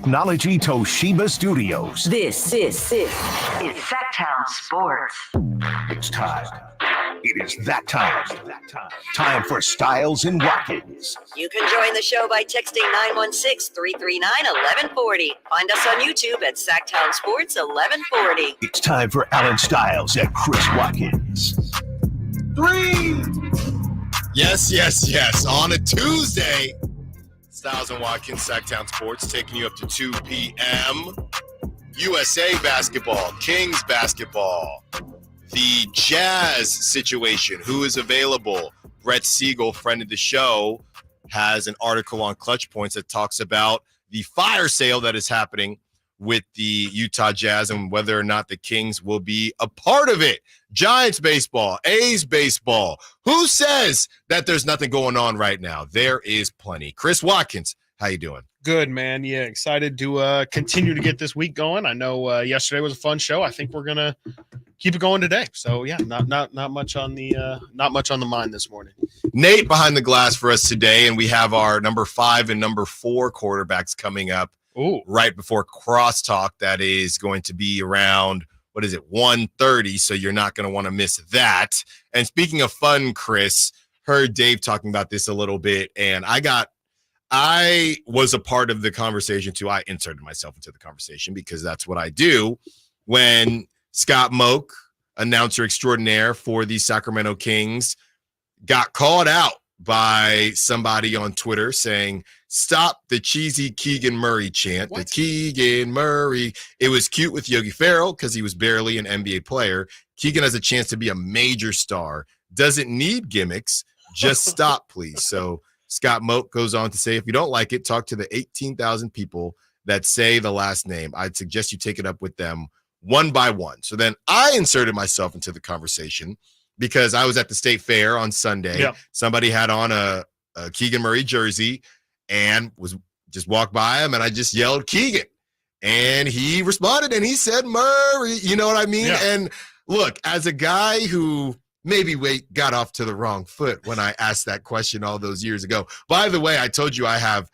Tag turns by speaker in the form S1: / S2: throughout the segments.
S1: Technology Toshiba Studios.
S2: This is Sacktown Sports.
S1: It's time. It is that time. Time for Stiles and Watkins.
S2: You can join the show by texting 916-339-1140. Find us on YouTube at Sacktown Sports 1140.
S1: It's time for Alan Stiles and Chris Watkins. 3.
S3: Yes. On a Tuesday, Stiles and Watkins, Sacktown Sports, taking you up to 2 p.m. USA basketball, Kings basketball, the Jazz situation, who is available. Brett Siegel, friend of the show, has an article on Clutch Points that talks about the fire sale that is happening with the Utah Jazz and whether or not the Kings will be a part of it. Giants baseball, A's baseball. Who says that there's nothing going on right now? There is plenty. Chris Watkins, how you doing?
S4: Good, man. Yeah, excited to continue to get this week going. I know yesterday was a fun show. I think we're gonna keep it going today. So yeah, not much on the mind this morning.
S3: Nate behind the glass for us today, and we have our number 5 and number 4 quarterbacks coming up.
S4: Ooh.
S3: Right before crosstalk. That is going to be around 1:30. So you're not going to want to miss that. And speaking of fun, Chris, heard Dave talking about this a little bit, and I was a part of the conversation too. I inserted myself into the conversation because that's what I do. When Scott Moak, announcer extraordinaire for the Sacramento Kings, got called out by somebody on Twitter saying, "Stop the cheesy Keegan Murray chant."
S4: What?
S3: The Keegan Murray. It was cute with Yogi Ferrell because he was barely an NBA player. Keegan has a chance to be a major star. Doesn't need gimmicks. Just stop, please. So Scott Moak goes on to say, if you don't like it, talk to the 18,000 people that say the last name. I'd suggest you take it up with them one by one. So then I inserted myself into the conversation because I was at the State Fair on Sunday.
S4: Yep.
S3: Somebody had on a Keegan Murray jersey and was just walked by him, and I just yelled Keegan. And he responded, and he said Murray. You know what I mean?
S4: Yeah.
S3: And look, as a guy who maybe got off to the wrong foot when I asked that question all those years ago. By the way, I told you I have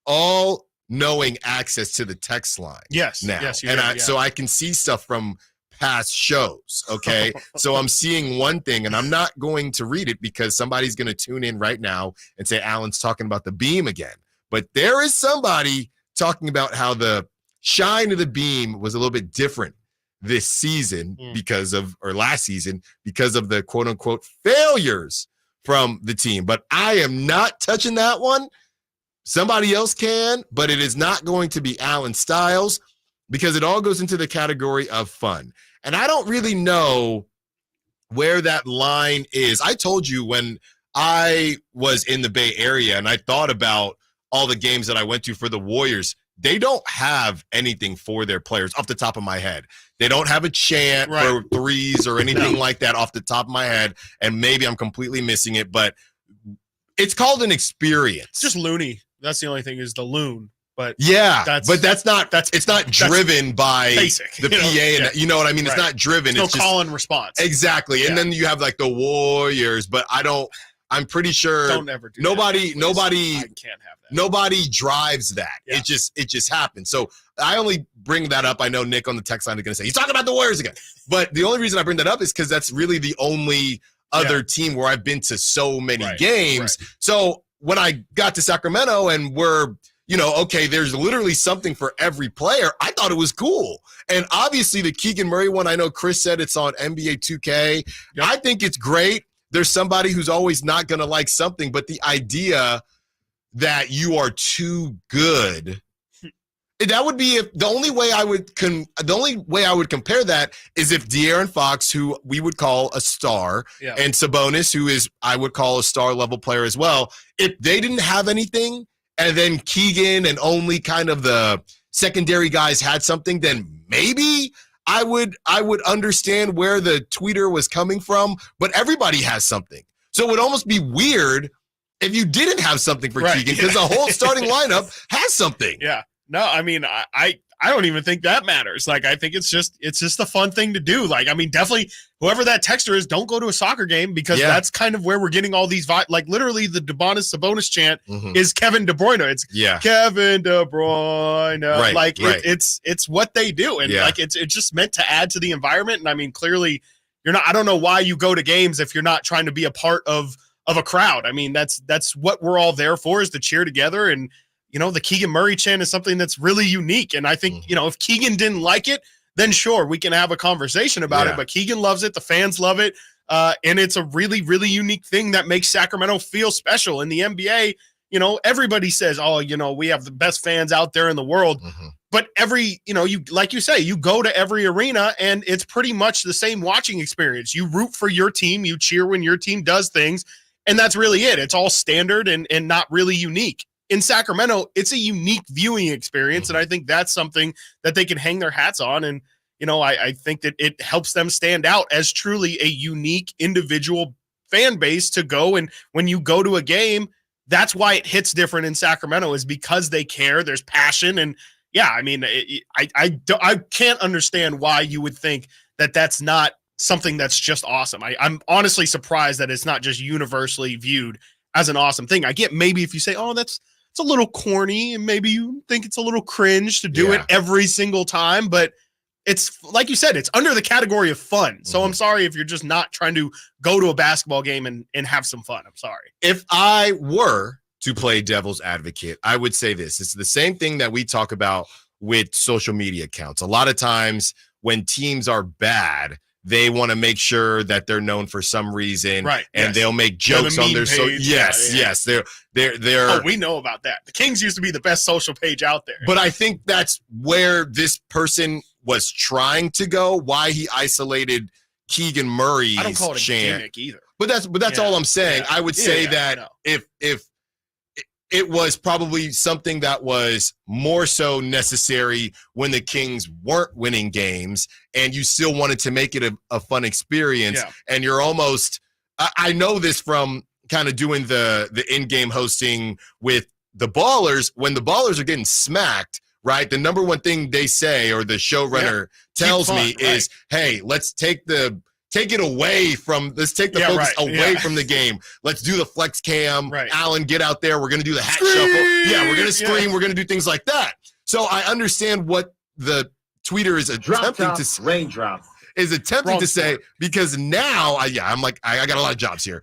S3: all knowing access to the text line.
S4: Yes.
S3: Now.
S4: Yes.
S3: So I can see stuff from past shows. Okay. So I'm seeing one thing, and I'm not going to read it because somebody's going to tune in right now and say Alan's talking about the beam again. But there is somebody talking about how the shine of the beam was a little bit different this season last season because of the quote unquote failures from the team. But I am not touching that one. Somebody else can, but it is not going to be Alan Stiles because it all goes into the category of fun. And I don't really know where that line is. I told you when I was in the Bay Area and I thought about all the games that I went to for the Warriors, they don't have anything for their players off the top of my head. They don't have a chant for threes or anything like that off the top of my head. And maybe I'm completely missing it, but it's called an experience.
S4: Just loony. That's the only thing is the loon. But
S3: yeah, it's not driven by
S4: basic,
S3: the PA. And you know what I mean? It's not driven.
S4: It's
S3: just
S4: call and response.
S3: Exactly. And then you have like the Warriors, but I'm pretty sure
S4: don't ever do
S3: nobody
S4: that. I can't have that.
S3: Nobody drives that.
S4: Yeah.
S3: It just happens. So I only bring that up. I know Nick on the text line is going to say he's talking about the Warriors again. But the only reason I bring that up is because that's really the only other team where I've been to so many games. Right. So when I got to Sacramento and we're, okay, there's literally something for every player. I thought it was cool. And obviously the Keegan Murray one, I know Chris said it's on NBA 2K. Yep. I think it's great. There's somebody who's always not going to like something, but the idea that you are too good, that would be the only way I would compare that is if De'Aaron Fox, who we would call a star, and Sabonis, who is I would call a star level player as well, if they didn't have anything and then Keegan and only kind of the secondary guys had something, then maybe I would understand where the tweeter was coming from, but everybody has something. So it would almost be weird if you didn't have something for Keegan because the whole starting lineup has something.
S4: Yeah. No, I mean, I don't even think that matters. Like, I think it's just a fun thing to do. Like, I mean, definitely whoever that texter is, don't go to a soccer game because that's kind of where we're getting all these like literally the Demonis Sabonis chant is Kevin De Bruyne. It's Kevin De Bruyne.
S3: Right,
S4: like
S3: right.
S4: It's what they do. And like, it's just meant to add to the environment. And I mean, clearly you're not, I don't know why you go to games if you're not trying to be a part of a crowd. I mean, that's what we're all there for, is to cheer together. And, you know, the Keegan Murray chant is something that's really unique. And I think, you know, if Keegan didn't like it, then sure, we can have a conversation about it. But Keegan loves it. The fans love it. And it's a really, really unique thing that makes Sacramento feel special. In the NBA, you know, everybody says, oh, you know, we have the best fans out there in the world. But you know, you, like you say, you go to every arena and it's pretty much the same watching experience. You root for your team. You cheer when your team does things. And that's really it. It's all standard and not really unique. In Sacramento, it's a unique viewing experience, and I think that's something that they can hang their hats on. And, you know, I think that it helps them stand out as truly a unique individual fan base to go. And when you go to a game, that's why it hits different in Sacramento, is because they care. There's passion. And, yeah, I mean, I can't understand why you would think that that's not something that's just awesome. I'm honestly surprised that it's not just universally viewed as an awesome thing. I get maybe if you say, oh, it's a little corny, and maybe you think it's a little cringe to do it every single time, but it's like you said, it's under the category of fun. So I'm sorry if you're just not trying to go to a basketball game and have some fun. I'm sorry.
S3: If I were to play devil's advocate, I would say this. It's the same thing that we talk about with social media accounts. A lot of times when teams are bad, they want to make sure that they're known for some reason, right? And they'll make jokes on their yes. They're.
S4: Oh, we know about that. The Kings used to be the best social page out there.
S3: But I think that's where this person was trying to go. Why he isolated Keegan Murray's chant.
S4: I don't call it a gimmick either.
S3: But that's all I'm saying. I would say that if it was probably something that was more so necessary when the Kings weren't winning games and you still wanted to make it a fun experience. And you're almost, I know this from kind of doing the in-game hosting with the Ballers. When the Ballers are getting smacked, right, the number one thing they say, or the showrunner tells me is, hey, let's take the focus away from the game. Let's do the flex cam. Alan, get out there. We're going to do the hat shuffle. Yeah, we're going to scream. We're going to do things like that. So I understand what the tweeter is attempting to say.
S5: Raindrop.
S3: Is attempting to say, because now, I'm like, I got a lot of jobs here.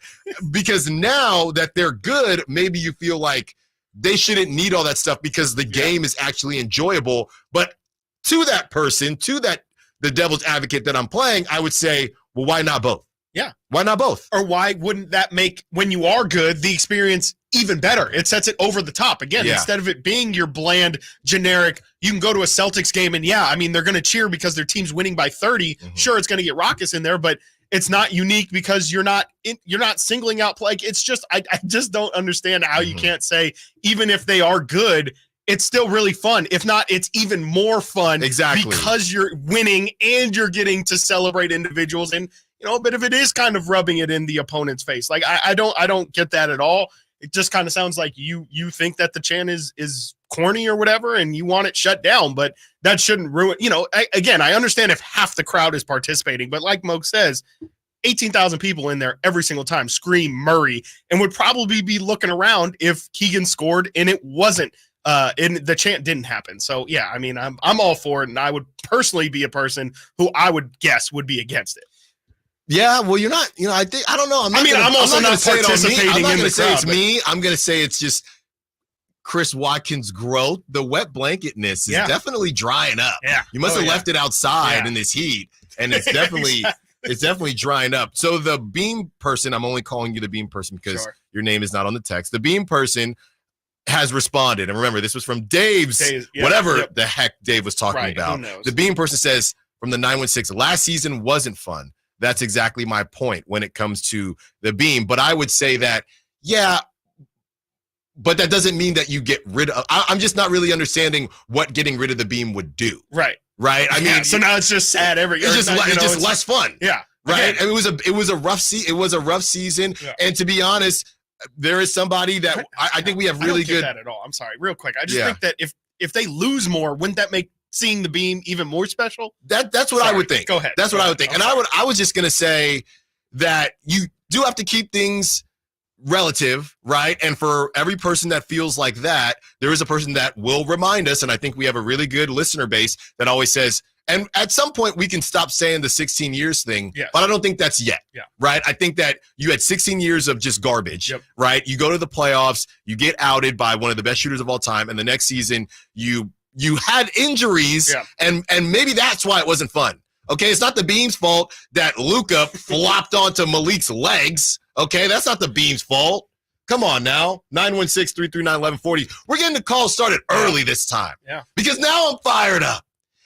S3: Because now that they're good, maybe you feel like they shouldn't need all that stuff because the game is actually enjoyable. But to that person, the devil's advocate that I'm playing, I would say, well, why not both?
S4: Yeah.
S3: Why not both?
S4: Or why wouldn't that make, when you are good, the experience even better? It sets it over the top. Again, instead of it being your bland, generic, you can go to a Celtics game and, I mean, they're going to cheer because their team's winning by 30. Sure, it's going to get raucous in there, but it's not unique because you're not singling out play. It's just, I just don't understand how you can't say, even if they are good, it's still really fun. If not, it's even more fun.
S3: Exactly.
S4: Because you're winning and you're getting to celebrate individuals. And, you know, a bit of it is kind of rubbing it in the opponent's face. Like, I don't get that at all. It just kind of sounds like you think that the chant is corny or whatever, and you want it shut down, but that shouldn't ruin, you know, again, I understand if half the crowd is participating, but like Moke says, 18,000 people in there every single time scream Murray and would probably be looking around if Keegan scored and it wasn't. And the chant didn't happen. So yeah, I mean, I'm all for it, and I would personally be a person who I would guess would be against it.
S3: Yeah, well, you're not. You know, I don't know.
S4: I'm also not participating in the crowd.
S3: It's me. I'm going to say it's just Chris Watkins' growth. The wet blanketness is definitely drying up. Yeah, you must have left it outside in this heat, and it's definitely it's definitely drying up. So the Beam person, I'm only calling you the Beam person because your name is not on the text. The Beam person has responded. And remember, this was from Dave's whatever the heck Dave was talking about. The Beam person says from the 916, last season wasn't fun. That's exactly my point when it comes to the Beam. But I would say that, but that doesn't mean that you get rid of, I'm just not really understanding what getting rid of the Beam would do. Right. I mean,
S4: so now it's just sad
S3: it's just less fun.
S4: Yeah.
S3: Right. And it was a rough season. Yeah. And to be honest, there is somebody that I think we have really good.
S4: That at all. I'm sorry, real quick. I just think that if they lose more, wouldn't that make seeing the beam even more special?
S3: That's what I would think.
S4: Go ahead.
S3: That's what I would think. And I was just gonna say that you do have to keep things relative, right? And for every person that feels like that, there is a person that will remind us, and I think we have a really good listener base that always says, and at some point we can stop saying the 16 years thing, but I don't think that's yet, right? I think that you had 16 years of just garbage, right? You go to the playoffs, you get outed by one of the best shooters of all time, and the next season you had injuries, and maybe that's why it wasn't fun. Okay, it's not the Beam's fault that Luka flopped onto Malik's legs. Okay, that's not the Beam's fault. Come on now, 916-339-1140. We're getting the call started early this time. Yeah. Because now I'm fired up.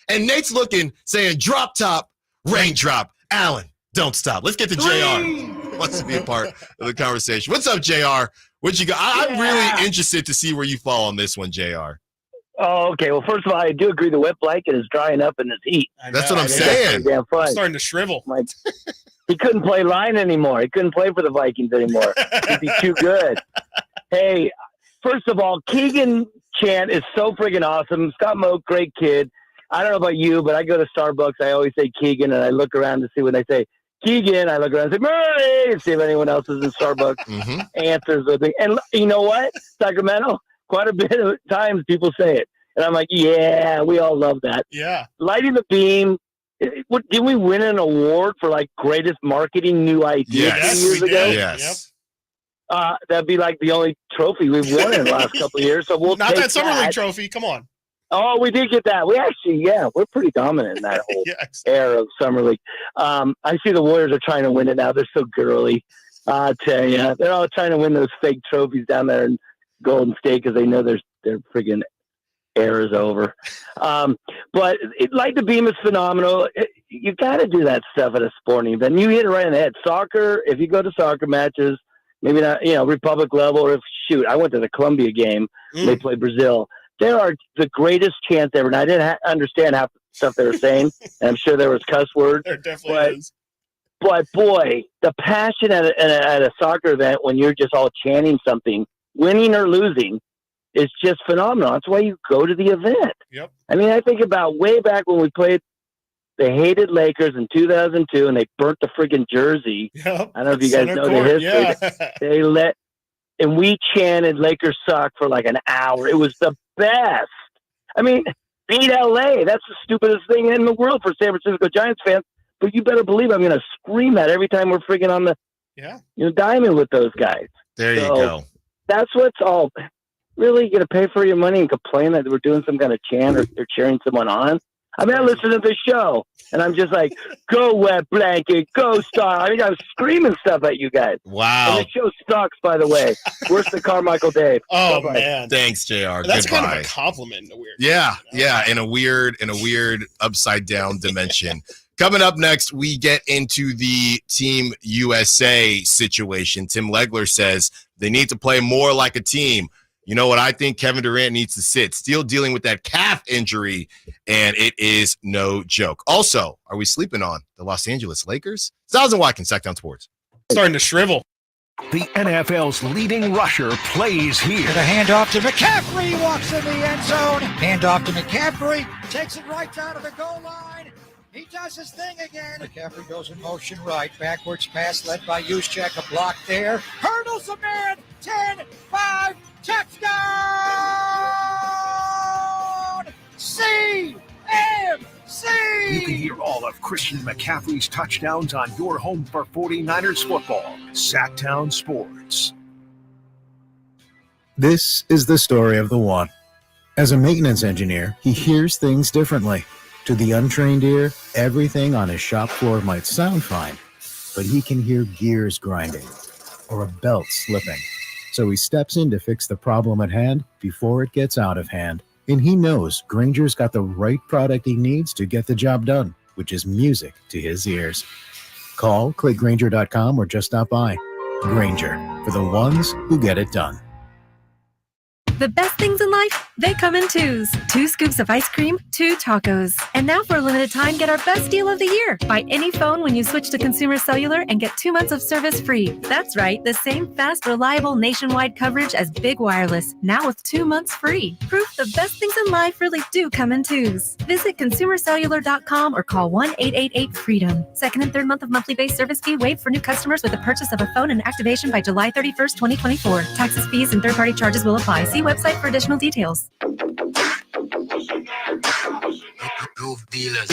S3: And Nate's looking, saying, drop top, raindrop. Allen, don't stop. Let's get to JR. Wants to be a part of the conversation. What's up, JR? What you got? I'm really interested to see where you fall on this one, JR.
S5: Oh, okay. Well, first of all, I do agree the wet blanket is drying up in this heat.
S3: That's what I'm saying.
S5: Damn fun.
S4: It's starting to shrivel.
S5: Like, he couldn't play line anymore. He couldn't play for the Vikings anymore. He'd be too good. Hey, first of all, Keegan chant is so friggin' awesome. Scott Moak, great kid. I don't know about you, but I go to Starbucks. I always say Keegan, and I look around to see when they say Keegan. I look around and say Murray, and see if anyone else is in Starbucks. Answers with me. And you know what? Sacramento, quite a bit of times people say it. And I'm like, yeah, we all love that.
S4: Yeah. Lighting
S5: the beam. Did we win an award for like greatest marketing new idea 2 years ago?
S3: Yes.
S5: That'd be like the only trophy we've won in the last couple of years. So we'll
S4: not
S5: take
S4: that Summer League trophy. Come on.
S5: Oh, we did get that. We actually, we're pretty dominant in that whole era of Summer League. I see the Warriors are trying to win it now. They're so girly. I tell you, they're all trying to win those fake trophies down there in Golden State because they know their friggin' era's over. But Light the Beam is phenomenal. You got to do that stuff at a sporting event. You hit it right in the head. Soccer, if you go to soccer matches, maybe not, Republic level, or I went to the Columbia game. They played Brazil. There are the greatest chants ever. And I didn't understand half the stuff they were saying. And I'm sure there was cuss words.
S4: There definitely is.
S5: But boy, the passion at a soccer event when you're just all chanting something, winning or losing, is just phenomenal. That's why you go to the event.
S4: Yep.
S5: I mean, I think about way back when we played the hated Lakers in 2002 and they burnt the friggin' jersey.
S4: Yep.
S5: I don't know if you guys know the history. And we chanted Lakers suck for like an hour. It was the best. I mean, beat LA. That's the stupidest thing in the world for San Francisco Giants fans. But you better believe I'm going to scream that every time we're friggin' on the diamond with those guys.
S3: There you go.
S5: That's what's all. Really, you're going to pay for your money and complain that we're doing some kind of chant or they're cheering someone on? I mean, I listen to the show, and I'm just like, go wet blanket, go Star. I mean, I'm screaming stuff at you guys.
S3: Wow.
S5: And the show sucks, by the way. Worse than Carmichael Dave.
S4: Oh,
S5: Bye-bye.
S4: man.
S3: Thanks, JR.
S4: That's
S3: Goodbye.
S4: kind of a compliment in a weird
S3: in a weird upside down dimension. Coming up next, we get into the Team USA situation. Tim Legler says they need to play more like a team. You know what I think? Kevin Durant needs to sit. Still dealing with that calf injury, and it is no joke. Also, are we sleeping on the Los Angeles Lakers? Stiles Watkins, Sacktown Sports.
S4: Starting to shrivel.
S1: The NFL's leading rusher plays here.
S6: The handoff to McCaffrey, walks in the end zone. Handoff to McCaffrey, takes it right down to the goal line. He does his thing again. McCaffrey goes in motion right. Backwards pass led by Juszczyk. A block there. Hurdles a man. 10, 5, touchdown! CMC!
S1: You can hear all of Christian McCaffrey's touchdowns on your home for 49ers football. Sacktown Sports.
S7: This is the story of the one. As a maintenance engineer, he hears things differently. To the untrained ear, everything on his shop floor might sound fine, but he can hear gears grinding or a belt slipping. So he steps in to fix the problem at hand before it gets out of hand. And he knows Granger's got the right product he needs to get the job done, which is music to his ears. Call, click Granger.com, or just stop by. Granger, for the ones who get it done.
S8: The best things in life They come in twos. 2 scoops of ice cream, 2 tacos. And now for a limited time, get our best deal of the year. Buy any phone when you switch to Consumer Cellular and get 2 months of service free. That's right, the same fast, reliable nationwide coverage as Big Wireless, now with 2 months free. Proof the best things in life really do come in twos. Visit consumercellular.com or call 1-888-FREEDOM. Second and third month of monthly base service fee waived for new customers with the purchase of a phone and activation by July 31st, 2024. Taxes, fees, and third-party charges will apply. See website for additional details.
S1: Dealers.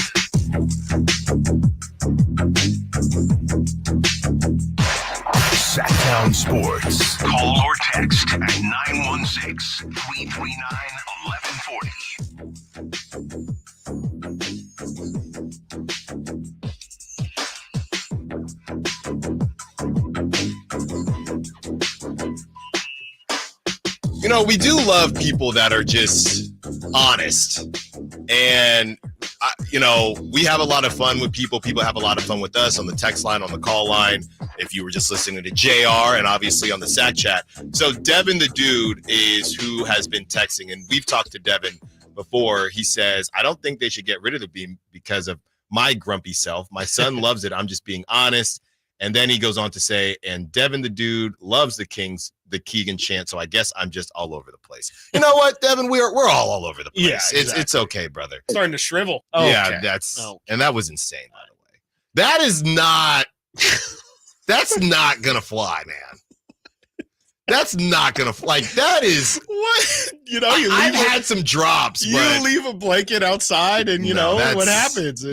S1: Sacktown Sports. Call or text at 916-339-1140.
S3: You know, we do love people that are just honest. And, we have a lot of fun with people. People have a lot of fun with us on the text line, on the call line. If you were just listening to JR and obviously on the Sack Chat. So Devin the Dude is who has been texting. And we've talked to Devin before. He says, I don't think they should get rid of the beam because of my grumpy self. My son loves it. I'm just being honest. And then he goes on to say, and Devin the Dude loves the Kings, the Keegan chant. So I guess I'm just all over the place. You know what, Devin? We're all over the place.
S4: Yeah, exactly.
S3: It's okay, brother.
S4: Starting to shrivel.
S3: Oh, yeah, okay. And that was insane, by the way. That is not. That's not gonna fly, man. That's not gonna fly. Like, that is
S4: what
S3: I've had some drops.
S4: You leave a blanket outside, and what happens.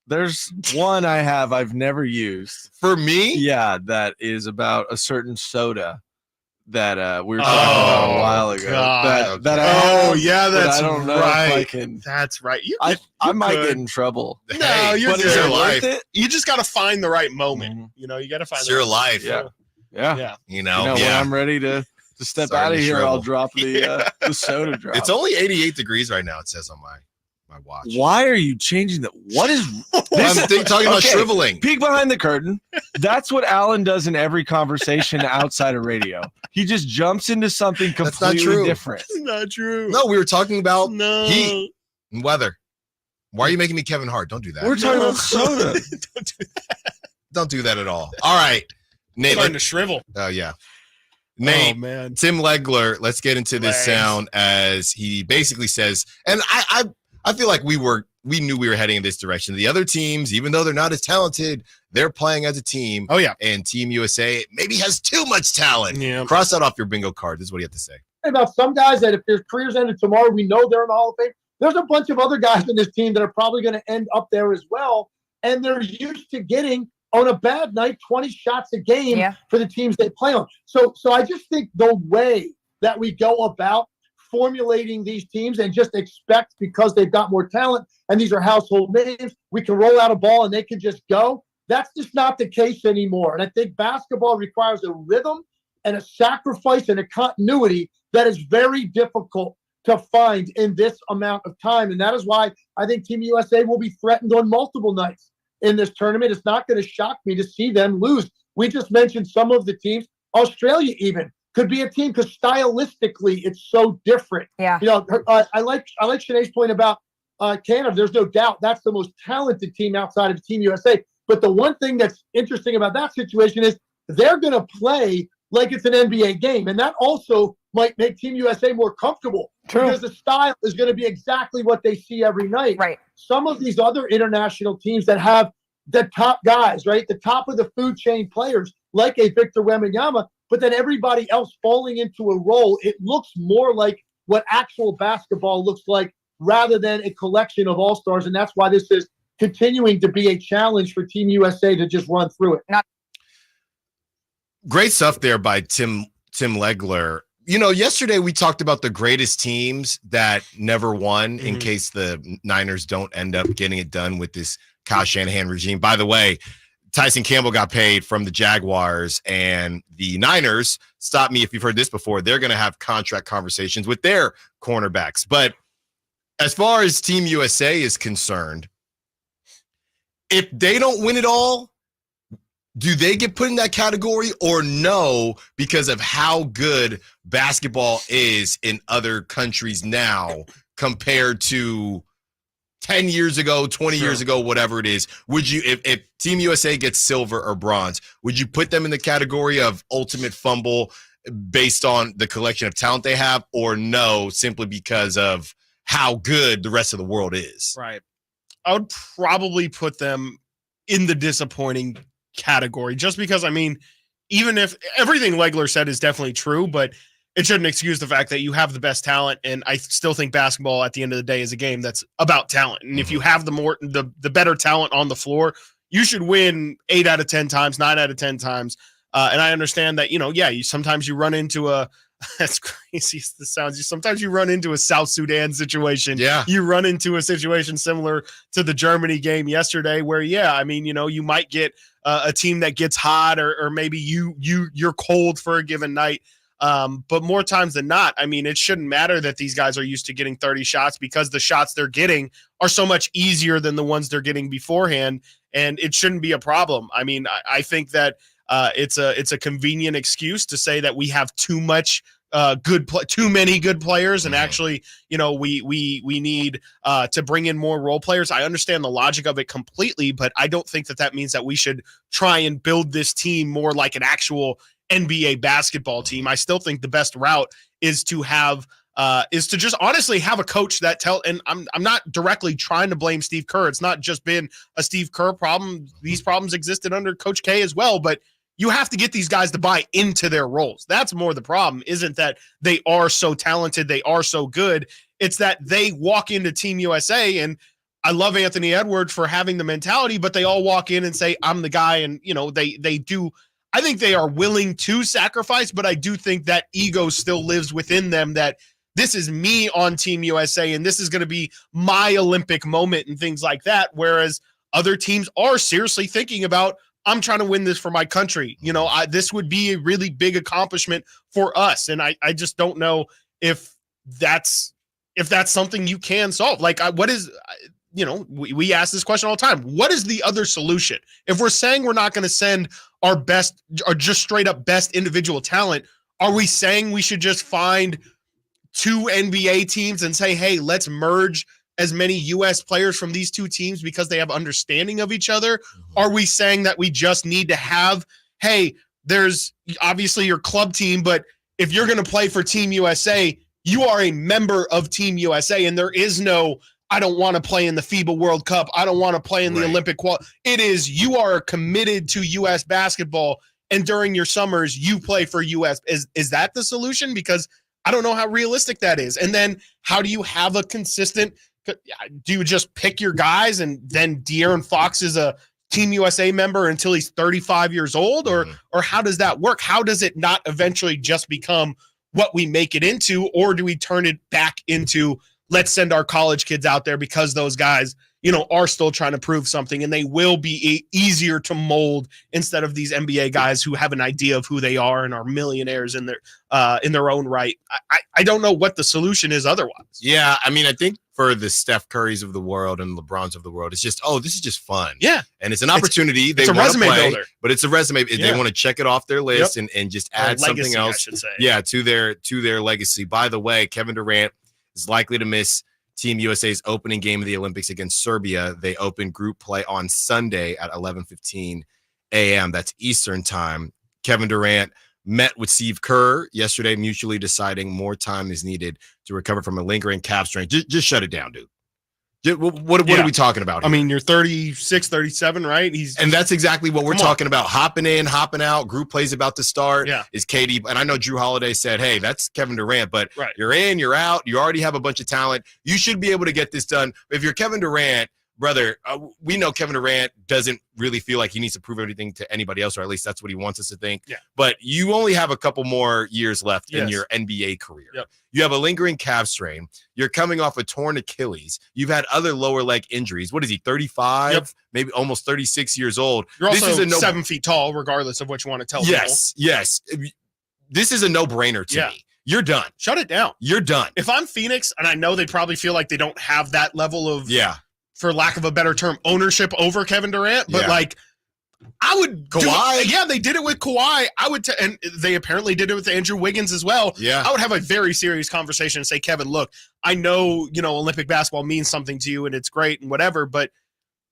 S9: There's one I've never used.
S3: For me?
S9: Yeah, that is about a certain soda that we were talking about a while ago.
S4: God.
S9: I don't know
S4: right.
S9: if I can.
S4: That's right.
S9: I might get in trouble.
S4: No, you're
S3: good. It's your life.
S4: You just got to find the right moment. Mm-hmm. You got to find
S3: it's your life.
S9: Yeah.
S3: When
S9: I'm ready to step out of here, I'll drop the soda drop.
S3: It's only 88 degrees right now, it says on my watch.
S9: Why are you changing that? What is
S3: this? I'm talking about shriveling.
S9: Peek behind the curtain. That's what Alan does in every conversation outside of radio. He just jumps into something completely different.
S4: That's not true.
S3: No, we were talking about heat and weather. Why are you making me Kevin Hart? Don't do that.
S9: We're talking about soda.
S3: Don't do that. Don't do that at all. All right. Nate,
S4: starting to shrivel.
S3: Oh, yeah. Nate,
S4: man.
S3: Tim Legler, let's get into this sound as he basically says, and I feel like we knew we were heading in this direction. The other teams, even though they're not as talented, they're playing as a team.
S4: Oh, yeah.
S3: And Team USA maybe has too much talent.
S4: Yeah.
S3: Cross that off your bingo card. This is what you have to say.
S10: About some guys that if their careers ended tomorrow, we know they're in the Hall of Fame. There's a bunch of other guys in this team that are probably going to end up there as well. And they're used to getting, on a bad night, 20 shots a game for the teams they play on. So I just think the way that we go about formulating these teams and just expect, because they've got more talent and these are household names, we can roll out a ball and they can just go. That's just not the case anymore. And I think basketball requires a rhythm and a sacrifice and a continuity that is very difficult to find in this amount of time. And that is why I think Team USA will be threatened on multiple nights in this tournament. It's not going to shock me to see them lose. We just mentioned some of the teams. Australia even could be a team because stylistically it's so different.
S11: Yeah.
S10: I like Shanae's point about Canada. There's no doubt that's the most talented team outside of Team USA. But the one thing that's interesting about that situation is they're going to play like it's an NBA game. And that also might make Team USA more comfortable.
S11: True.
S10: Because the style is going to be exactly what they see every night.
S11: Right.
S10: Some of these other international teams that have the top guys, right, the top of the food chain players, like a Victor Wembanyama, but then everybody else falling into a role, it looks more like what actual basketball looks like rather than a collection of all-stars. And that's why this is continuing to be a challenge for Team USA to just run through it.
S3: Great stuff there by Tim Legler. Yesterday we talked about the greatest teams that never won in case the Niners don't end up getting it done with this Kyle Shanahan regime. By the way, Tyson Campbell got paid from the Jaguars, and the Niners, stop me if you've heard this before, they're going to have contract conversations with their cornerbacks. But as far as Team USA is concerned, if they don't win it all, do they get put in that category or no, because of how good basketball is in other countries now compared to 10 years ago, 20 years ago, whatever it is? Would you, if Team USA gets silver or bronze, would you put them in the category of ultimate fumble based on the collection of talent they have, or no, simply because of how good the rest of the world is?
S4: Right. I would probably put them in the disappointing category, just because, I mean, even if everything Legler said is definitely true, but it shouldn't excuse the fact that you have the best talent. And I still think basketball at the end of the day is a game that's about talent. And if you have the better talent on the floor, you should win 8 out of 10 times, 9 out of 10 times. And I understand that, sometimes you run into that's crazy as this sounds. Sometimes you run into a South Sudan situation.
S3: Yeah.
S4: You run into a situation similar to the Germany game yesterday where, you might get a team that gets hot, or maybe you're cold for a given night. But more times than not, I mean, it shouldn't matter that these guys are used to getting 30 shots, because the shots they're getting are so much easier than the ones they're getting beforehand. And it shouldn't be a problem. I mean, I think that it's a convenient excuse to say that we have too many good players, and actually, we need to bring in more role players. I understand the logic of it completely, but I don't think that means that we should try and build this team more like an actual NBA basketball team. I still think the best route is to just honestly have a coach that and I'm not directly trying to blame Steve Kerr. It's not just been a Steve Kerr problem. These problems existed under Coach K as well, but you have to get these guys to buy into their roles. That's more the problem. Isn't that they are so talented, they are so good. It's that they walk into Team USA, and I love Anthony Edwards for having the mentality, but they all walk in and say, I'm the guy. And, they do. I think they are willing to sacrifice, but I do think that ego still lives within them, that this is me on Team USA and this is going to be my Olympic moment and things like that. Whereas other teams are seriously thinking about, I'm trying to win this for my country. This would be a really big accomplishment for us. And I just don't know if that's something you can solve. Like, we ask this question all the time. What is the other solution? If we're saying we're not going to send our best or just straight up best individual talent, are we saying we should just find 2 NBA teams and say, hey, let's merge as many U.S. players from these 2 teams because they have understanding of each other? Are we saying that we just need to have, hey, there's obviously your club team, but if you're going to play for Team USA, you are a member of Team USA, and there is no, I don't want to play in the FIBA World Cup, I don't want to play in the Olympic It is, you are committed to U.S. basketball, and during your summers, you play for U.S. Is that the solution? Because I don't know how realistic that is. And then how do you have a consistent, do you just pick your guys and then De'Aaron Fox is a Team USA member until he's 35 years old? Or how does that work? How does it not eventually just become what we make it into? Or do we turn it back into, let's send our college kids out there because those guys, are still trying to prove something, and they will be easier to mold instead of these NBA guys who have an idea of who they are and are millionaires in their own right. I don't know what the solution is otherwise.
S3: Yeah, I mean, I think for the Steph Currys of the world and LeBrons of the world, it's just, this is just fun.
S4: Yeah.
S3: And it's an opportunity.
S4: It's a resume builder.
S3: But it's a resume. Yeah. They want to check it off their list and just add something else.
S4: I should say.
S3: Yeah, to their legacy. By the way, Kevin Durant is likely to miss Team USA's opening game of the Olympics against Serbia. They open group play on Sunday at 11:15 a.m. That's Eastern time. Kevin Durant met with Steve Kerr yesterday, mutually deciding more time is needed to recover from a lingering calf strain. Just shut it down, dude. What are we talking about here?
S4: I mean, you're 36, 37, right?
S3: And that's exactly what we're talking about. Hopping in, hopping out. Group play's about to start.
S4: Yeah.
S3: Is KD. And I know Drew Holiday said, hey, that's Kevin Durant, but you're in, you're out. You already have a bunch of talent. You should be able to get this done. If you're Kevin Durant, brother, we know Kevin Durant doesn't really feel like he needs to prove anything to anybody else, or at least that's what he wants us to think.
S4: Yeah.
S3: But you only have a couple more years left in your NBA career.
S4: Yep.
S3: You have a lingering calf strain. You're coming off a torn Achilles. You've had other lower leg injuries. What is he, 35?
S4: Yep.
S3: Maybe almost 36 years old.
S4: You're also 7 feet tall, regardless of what you want to tell people.
S3: Yes. This is a no-brainer to me. You're done.
S4: Shut it down.
S3: You're done.
S4: If I'm Phoenix, and I know they probably feel like they don't have that level of, for lack of a better term, ownership over Kevin Durant, but I would
S3: Kawhi.
S4: Yeah, they did it with Kawhi. And they apparently did it with Andrew Wiggins as well.
S3: Yeah.
S4: I would have a very serious conversation and say, Kevin, look, I know, Olympic basketball means something to you and it's great and whatever, but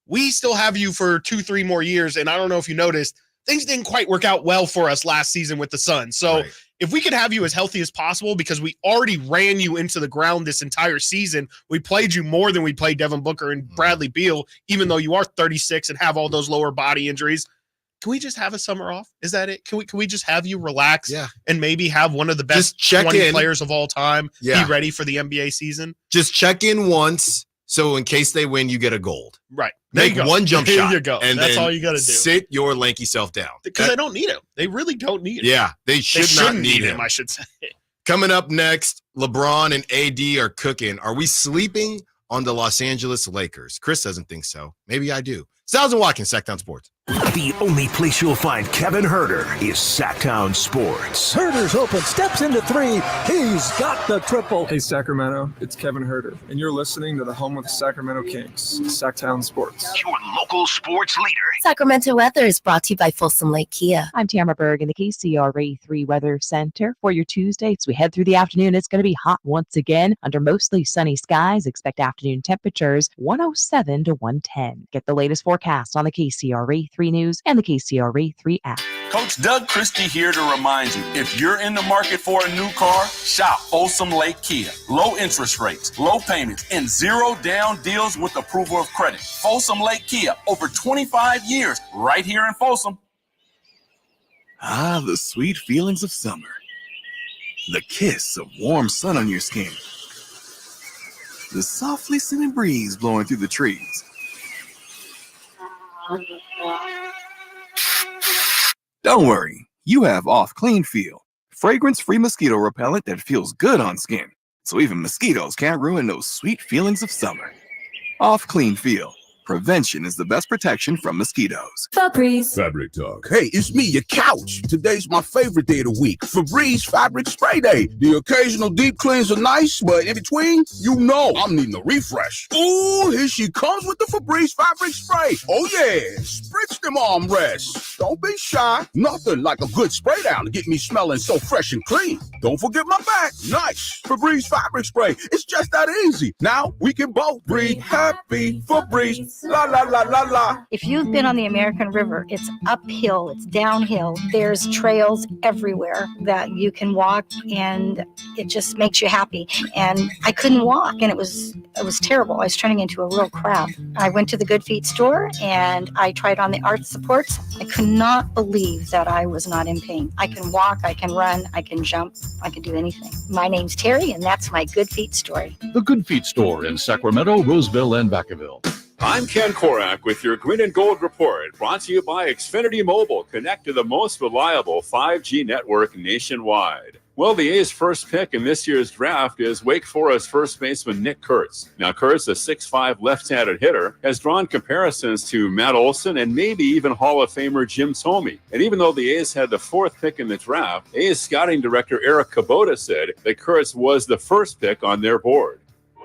S4: we still have you for 2-3 more years. And I don't know if you noticed, things didn't quite work out well for us last season with the Suns. So if we could have you as healthy as possible, because we already ran you into the ground this entire season, we played you more than we played Devin Booker and Bradley Beal, even though you are 36 and have all those lower body injuries. Can we just have a summer off? Is that it? Can we just have you relax and maybe have one of the best 20 players of all time be ready for the NBA season?
S3: Just check in once, so in case they win, you get a gold.
S4: Right.
S3: Make one jump shot.
S4: There you go.
S3: And
S4: that's
S3: then
S4: all you got to do.
S3: Sit your lanky self down.
S4: Because they don't need him. They really don't need him.
S3: Yeah, they should not need him.
S4: I should say.
S3: Coming up next, LeBron and AD are cooking. Are we sleeping on the Los Angeles Lakers? Chris doesn't think so. Maybe I do. Stiles Watkins, Sacktown Sports.
S1: The only place you'll find Kevin Herter is Sacktown Sports.
S11: Herter's open, steps into three. He's got the triple.
S12: Hey, Sacramento, it's Kevin Herter, and you're listening to the home of the Sacramento Kings, Sacktown Sports.
S1: Your local sports leader.
S13: Sacramento weather is brought to you by Folsom Lake Kia.
S14: I'm Tamara Berg in the KCRA 3 Weather Center for your Tuesday. As we head through the afternoon, it's going to be hot once again. Under mostly sunny skies, expect afternoon temperatures 107 to 110. Get the latest forecast on the KCRA 3 News and the KCRA 3 app.
S15: Coach Doug Christie here to remind you, if you're in the market for a new car, shop Folsom Lake Kia. Low interest rates, low payments, and zero down deals with approval of credit. Folsom Lake Kia, over 25 years, right here in Folsom.
S16: Ah, the sweet feelings of summer. The kiss of warm sun on your skin. The softly scented breeze blowing through the trees. Don't worry, you have Off Clean Feel, fragrance-free mosquito repellent that feels good on skin, so even mosquitoes can't ruin those sweet feelings of summer. Off Clean Feel. Prevention is the best protection from mosquitoes.
S17: Febreze.
S18: Fabric Talk. Hey, it's me, your couch. Today's my favorite day of the week. Febreze Fabric Spray Day. The occasional deep cleans are nice, but in between, I'm needing a refresh. Ooh, here she comes with the Febreze Fabric Spray. Oh yeah, spritz them armrests. Don't be shy. Nothing like a good spray down to get me smelling so fresh and clean. Don't forget my back. Nice. Febreze Fabric Spray. It's just that easy. Now we can both breathe happy. Febreze. La, la, la, la, la.
S19: If you've been on the American River, it's uphill, it's downhill. There's trails everywhere that you can walk, and it just makes you happy. And I couldn't walk, and it was terrible. I was turning into a real crab. I went to the Good Feet store, and I tried on the arch supports. I could not believe that I was not in pain. I can walk, I can run, I can jump, I can do anything. My name's Terry, and that's my Good Feet story.
S20: The Good Feet store in Sacramento, Roseville, and Vacaville.
S21: I'm Ken Korak with your Green and Gold Report, brought to you by Xfinity Mobile. Connect to the most reliable 5G network nationwide. Well, the A's first pick in this year's draft is Wake Forest first baseman Nick Kurtz. Now, Kurtz, a 6'5" left-handed hitter, has drawn comparisons to Matt Olson and maybe even Hall of Famer Jim Thome. And even though the A's had the fourth pick in the draft, A's scouting director Eric Kubota said that Kurtz was the first pick on their board.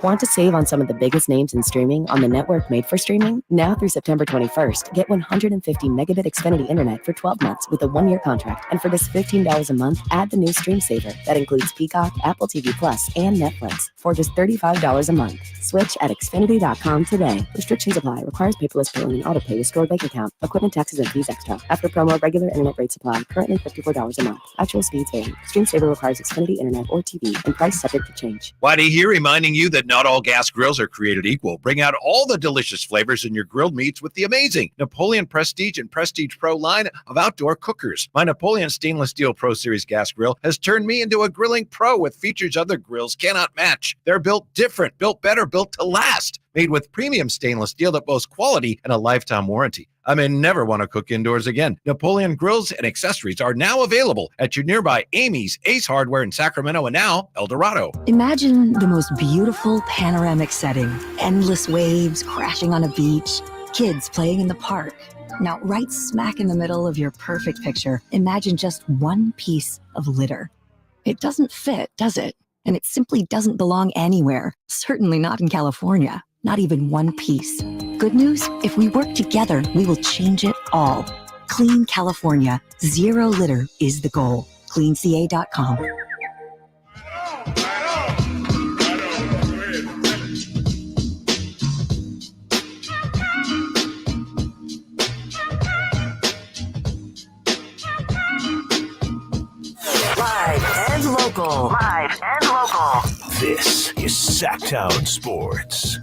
S22: Want to save on some of the biggest names in streaming on the network made for streaming? Now through September 21st, get 150 megabit Xfinity internet for 12 months with a 1-year contract. And for just $15 a month, add the new Stream Saver. That includes Peacock, Apple TV Plus, and Netflix for just $35 a month. Switch at Xfinity.com today. Restrictions apply. Requires paperless billing and auto-pay with stored bank account. Equipment taxes and fees extra. After promo, regular internet rates apply. Currently $54 a month. Actual speeds vary. Stream Saver requires Xfinity internet or TV and price subject to change.
S23: Whitey here reminding you that not all gas grills are created equal. Bring out all the delicious flavors in your grilled meats with the amazing Napoleon Prestige and Prestige Pro line of outdoor cookers. My Napoleon Stainless Steel Pro Series gas grill has turned me into a grilling pro with features other grills cannot match. They're built different, built better, built to last. Made with premium stainless steel that boasts quality and a lifetime warranty. I may never want to cook indoors again. Napoleon grills and accessories are now available at your nearby Amy's, Ace Hardware in Sacramento, and now El Dorado.
S24: Imagine the most beautiful panoramic setting. Endless waves crashing on a beach, kids playing in the park. Now, right smack in the middle of your perfect picture, imagine just one piece of litter. It doesn't fit, does it? And it simply doesn't belong anywhere. Certainly not in California. Not even one piece. Good news, if we work together, we will change it all. Clean California. Zero litter is the goal. CleanCA.com.
S1: Live and local. This is Sacktown Sports.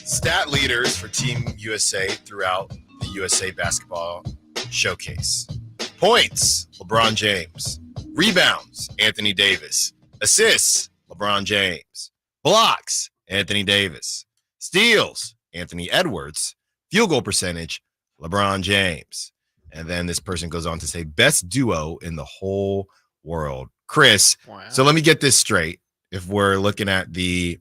S3: Stat leaders for Team USA throughout the USA Basketball Showcase. Points, LeBron James. Rebounds, Anthony Davis. Assists, LeBron James. Blocks, Anthony Davis. Steals, Anthony Edwards. Field goal percentage, LeBron James. And then this person goes on to say best duo in the whole world. Chris, wow. So let me get this straight. If we're looking at the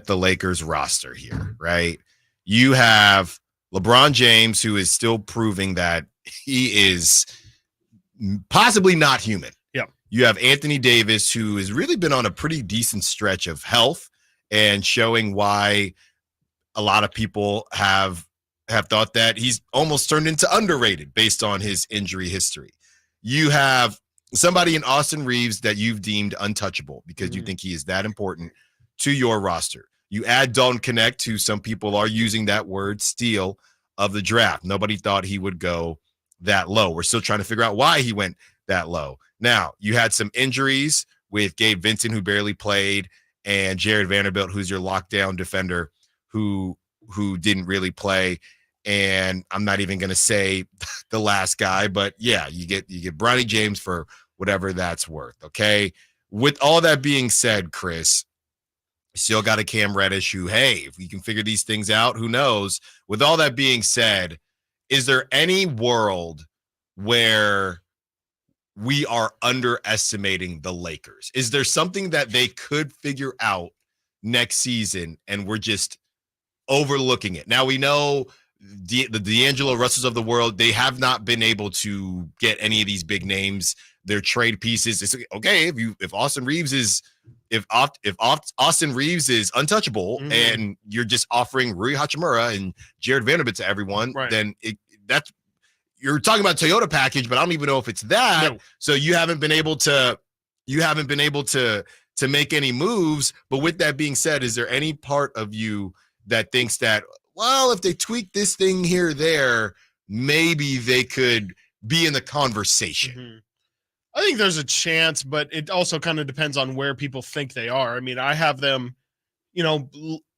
S3: Lakers roster here, right? You have LeBron James, who is still proving that he is possibly not human.
S4: Yeah.
S3: You have Anthony Davis, who has really been on a pretty decent stretch of health and showing why a lot of people have thought that he's almost turned into underrated based on his injury history. You have somebody in Austin Reeves that you've deemed untouchable because you think he is that important to your roster. You add Dalton Connect, who some people are using that word steal of the draft. Nobody thought he would go that low. We're still trying to figure out why he went that low. Now, you had some injuries with Gabe Vincent, who barely played, and Jared Vanderbilt, who's your lockdown defender, who didn't really play. And I'm not even going to say the last guy, but yeah, you get Bronny James for whatever that's worth. Okay. With all that being said, Chris, still got a Cam Reddish who, hey, if we can figure these things out, who knows? With all that being said, is there any world where we are underestimating the Lakers? Is there something that they could figure out next season and we're just overlooking it? Now we know the D'Angelo Russells of the world, they have not been able to get any of these big names. Their trade pieces. It's okay if Austin Reeves is Austin Reeves is untouchable and you're just offering Rui Hachimura and Jared Vanderbilt to everyone, right, then that's you're talking about Toyota package, but I don't even know if it's that. No. So you haven't been able to make any moves. But with that being said, is there any part of you that thinks that, well, if they tweak this thing here or there, maybe they could be in the conversation?
S4: I think there's a chance, but it also kind of depends on where people think they are. I mean, I have them,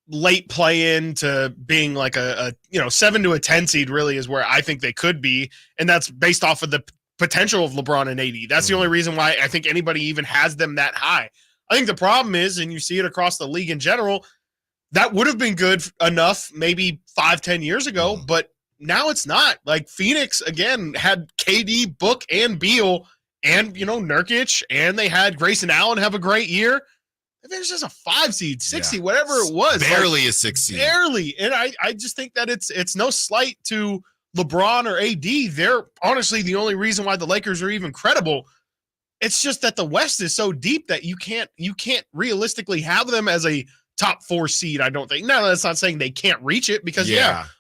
S4: late play in to being like a 7 to a 10 seed really is where I think they could be. And that's based off of the potential of LeBron and AD. That's the only reason why I think anybody even has them that high. I think the problem is, and you see it across the league in general, that would have been good enough maybe 5-10 years ago, but now it's not. Like Phoenix, again, had KD, Book, and Beal, and, Nurkic, and they had Grayson Allen have a great year. There's just a 5 seed, 6 seed, whatever it was.
S3: Barely a 6 seed.
S4: Barely. And I just think that it's no slight to LeBron or AD. They're honestly the only reason why the Lakers are even credible. It's just that the West is so deep that you can't realistically have them as a top 4 seed, I don't think. No, that's not saying they can't reach it because,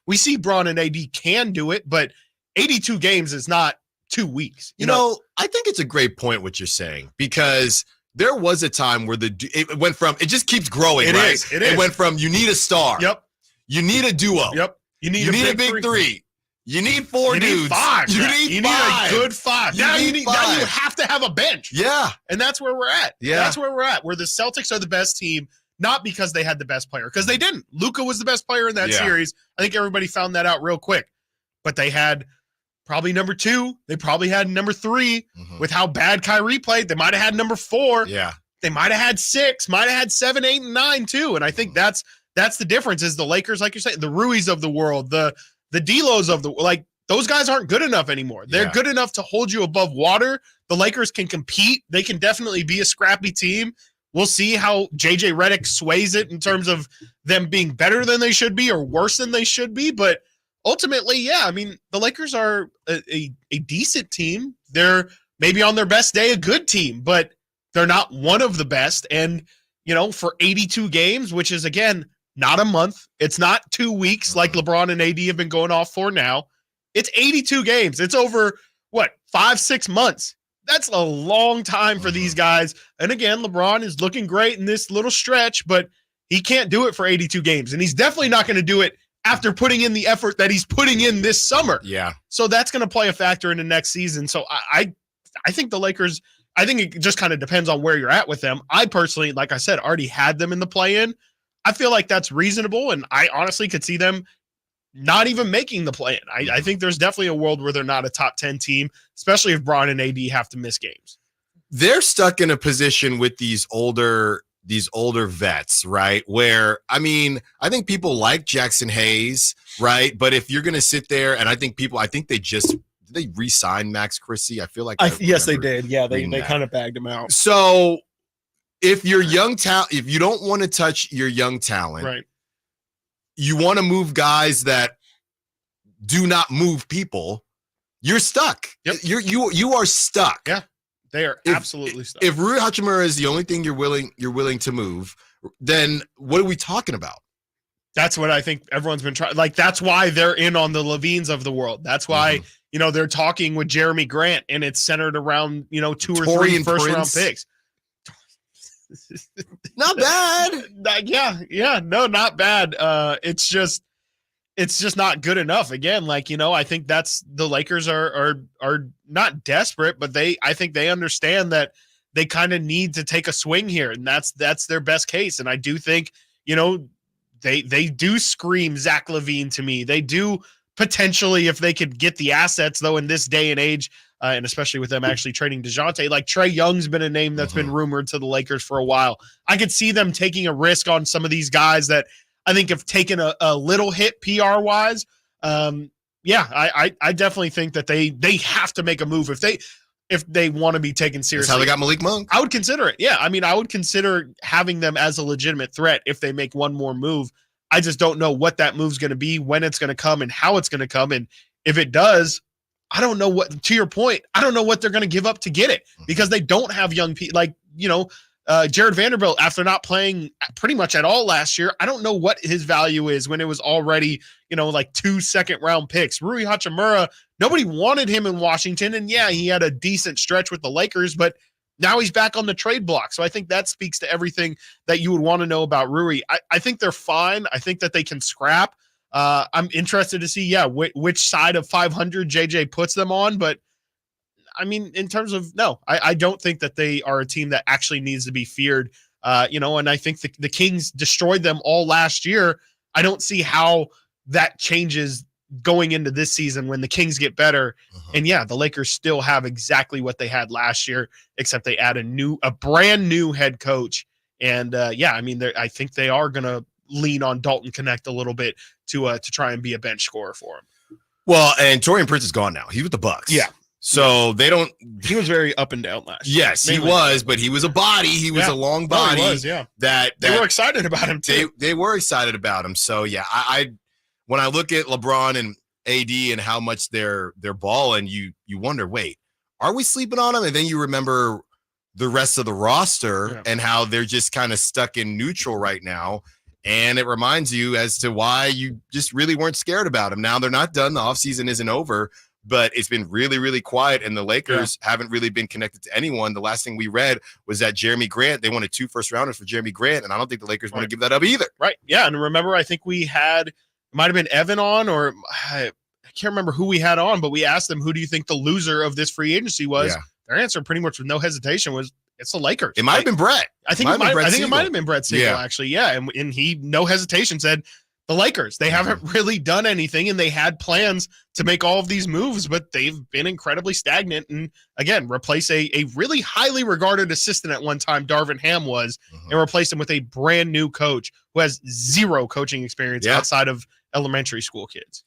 S4: we see Braun and AD can do it, but 82 games is not 2 weeks.
S3: You know, I think it's a great point what you're saying, because there was a time where it went from, it just keeps growing,
S4: it
S3: right?
S4: Is.
S3: It went from you need a star.
S4: Yep.
S3: You need a duo.
S4: Yep. You need a big three.
S3: You need 4 dudes.
S4: Need 5.
S3: You
S4: need a good 5. Now you have to have a bench.
S3: Yeah.
S4: And that's where we're at.
S3: Yeah.
S4: That's where we're at. Where the Celtics are the best team, not because they had the best player, because they didn't. Luka was the best player in that series. I think everybody found that out real quick. But they had probably number 2. They probably had number 3 with how bad Kyrie played. They might have had number 4.
S3: Yeah.
S4: They might have had 6, might have had 7, 8, and 9 too. And I think that's the difference is the Lakers, like you're saying, the Ruiz of the world, the D'Los of the those guys aren't good enough anymore. They're good enough to hold you above water. The Lakers can compete. They can definitely be a scrappy team. We'll see how JJ Redick sways it in terms of them being better than they should be or worse than they should be. But ultimately, the Lakers are a decent team. They're maybe on their best day a good team, but they're not one of the best. And, for 82 games, which is, again, not a month. It's not 2 weeks like LeBron and AD have been going off for now. It's 82 games. It's over, 5-6 months. That's a long time for these guys. And again, LeBron is looking great in this little stretch, but he can't do it for 82 games. And he's definitely not going to do it after putting in the effort that he's putting in this summer.
S3: Yeah.
S4: So that's going to play a factor in the next season. So I think the Lakers, I think it just kind of depends on where you're at with them. I personally, like I said, already had them in the play-in. I feel like that's reasonable, and I honestly could see them not even making the play-in. I think there's definitely a world where they're not a top 10 team, especially if Bron and AD have to miss games.
S3: They're stuck in a position with these older vets, right? Where, I think people like Jackson Hayes, right? But if you're going to sit there, and I think they re-signed Max Christie. I feel like
S4: yes, they did. Yeah, they kind of bagged him out.
S3: So if you're young talent, if you don't want to touch your young talent,
S4: right?
S3: You want to move guys that do not move people. You're stuck.
S4: Yep.
S3: You are stuck.
S4: Yeah, they are absolutely stuck.
S3: If Rui Hachimura is the only thing you're willing to move, then what are we talking about?
S4: That's what I think everyone's been trying. Like, that's why they're in on the Levines of the world. That's why, they're talking with Jeremy Grant, and it's centered around, 2 or 3 first-round picks.
S3: Not bad.
S4: No, not bad. It's just not good enough. Again, I think that's the Lakers are not desperate, but I think they understand that they kind of need to take a swing here, and that's their best case. And I do think, they do scream Zach LaVine to me. They do potentially, if they could get the assets, though, in this day and age, and especially with them actually trading DeJounte, like Trae Young's been a name that's been rumored to the Lakers for a while. I could see them taking a risk on some of these guys that I think have taken a little hit PR-wise. I definitely think that they have to make a move if they want to be taken seriously.
S3: That's how they got Malik Monk.
S4: I would consider it. Yeah, I would consider having them as a legitimate threat if they make one more move. I just don't know what that move's going to be, when it's going to come, and how it's going to come. And if it does, I don't know what, to your point, I don't know what they're going to give up to get it, because they don't have young people. Jared Vanderbilt, after not playing pretty much at all last year, I don't know what his value is when it was already, 2 second-round picks. Rui Hachimura, nobody wanted him in Washington, and yeah, he had a decent stretch with the Lakers, but now he's back on the trade block. So I think that speaks to everything that you would want to know about Rui. I think they're fine. I think that they can scrap. I'm interested to see, which side of 500 JJ puts them on. But, in terms of, no, I don't think that they are a team that actually needs to be feared. And I think the Kings destroyed them all last year. I don't see how that changes going into this season when the Kings get better. And the Lakers still have exactly what they had last year, except they add a brand new head coach. And I think they are going to lean on Dalton Connect a little bit to try and be a bench scorer for him.
S3: Well, and Taurean Prince is gone now. He's with the Bucks.
S4: Yeah.
S3: So they don't.
S4: He was very up and down last year.
S3: Yes, he was, but he was a body. He was a long body.
S4: He was, yeah.
S3: That
S4: they were excited about him too.
S3: They were excited about him. So I when I look at LeBron and AD and how much they're balling, you wonder, wait, are we sleeping on them? And then you remember the rest of the roster and how they're just kind of stuck in neutral right now. And it reminds you as to why you just really weren't scared about them. Now they're not done. The offseason isn't over, but it's been really, really quiet. And the Lakers haven't really been connected to anyone. The last thing we read was that Jeremy Grant, they wanted 2 first-rounders for Jeremy Grant. And I don't think the Lakers want to give that up either.
S4: Right. Yeah. And remember, I think we had, it might've been Evan on, or I can't remember who we had on, but we asked them, who do you think the loser of this free agency was? Yeah. Their answer pretty much with no hesitation was, it's the Lakers.
S3: It might have been Brett.
S4: I think it might have been Brett Siegel, actually. Yeah. And he, no hesitation, said the Lakers. They haven't really done anything, and they had plans to make all of these moves, but they've been incredibly stagnant. And again, replace a really highly regarded assistant at one time, Darvin Ham was, and replace him with a brand new coach who has 0 coaching experience outside of elementary school kids.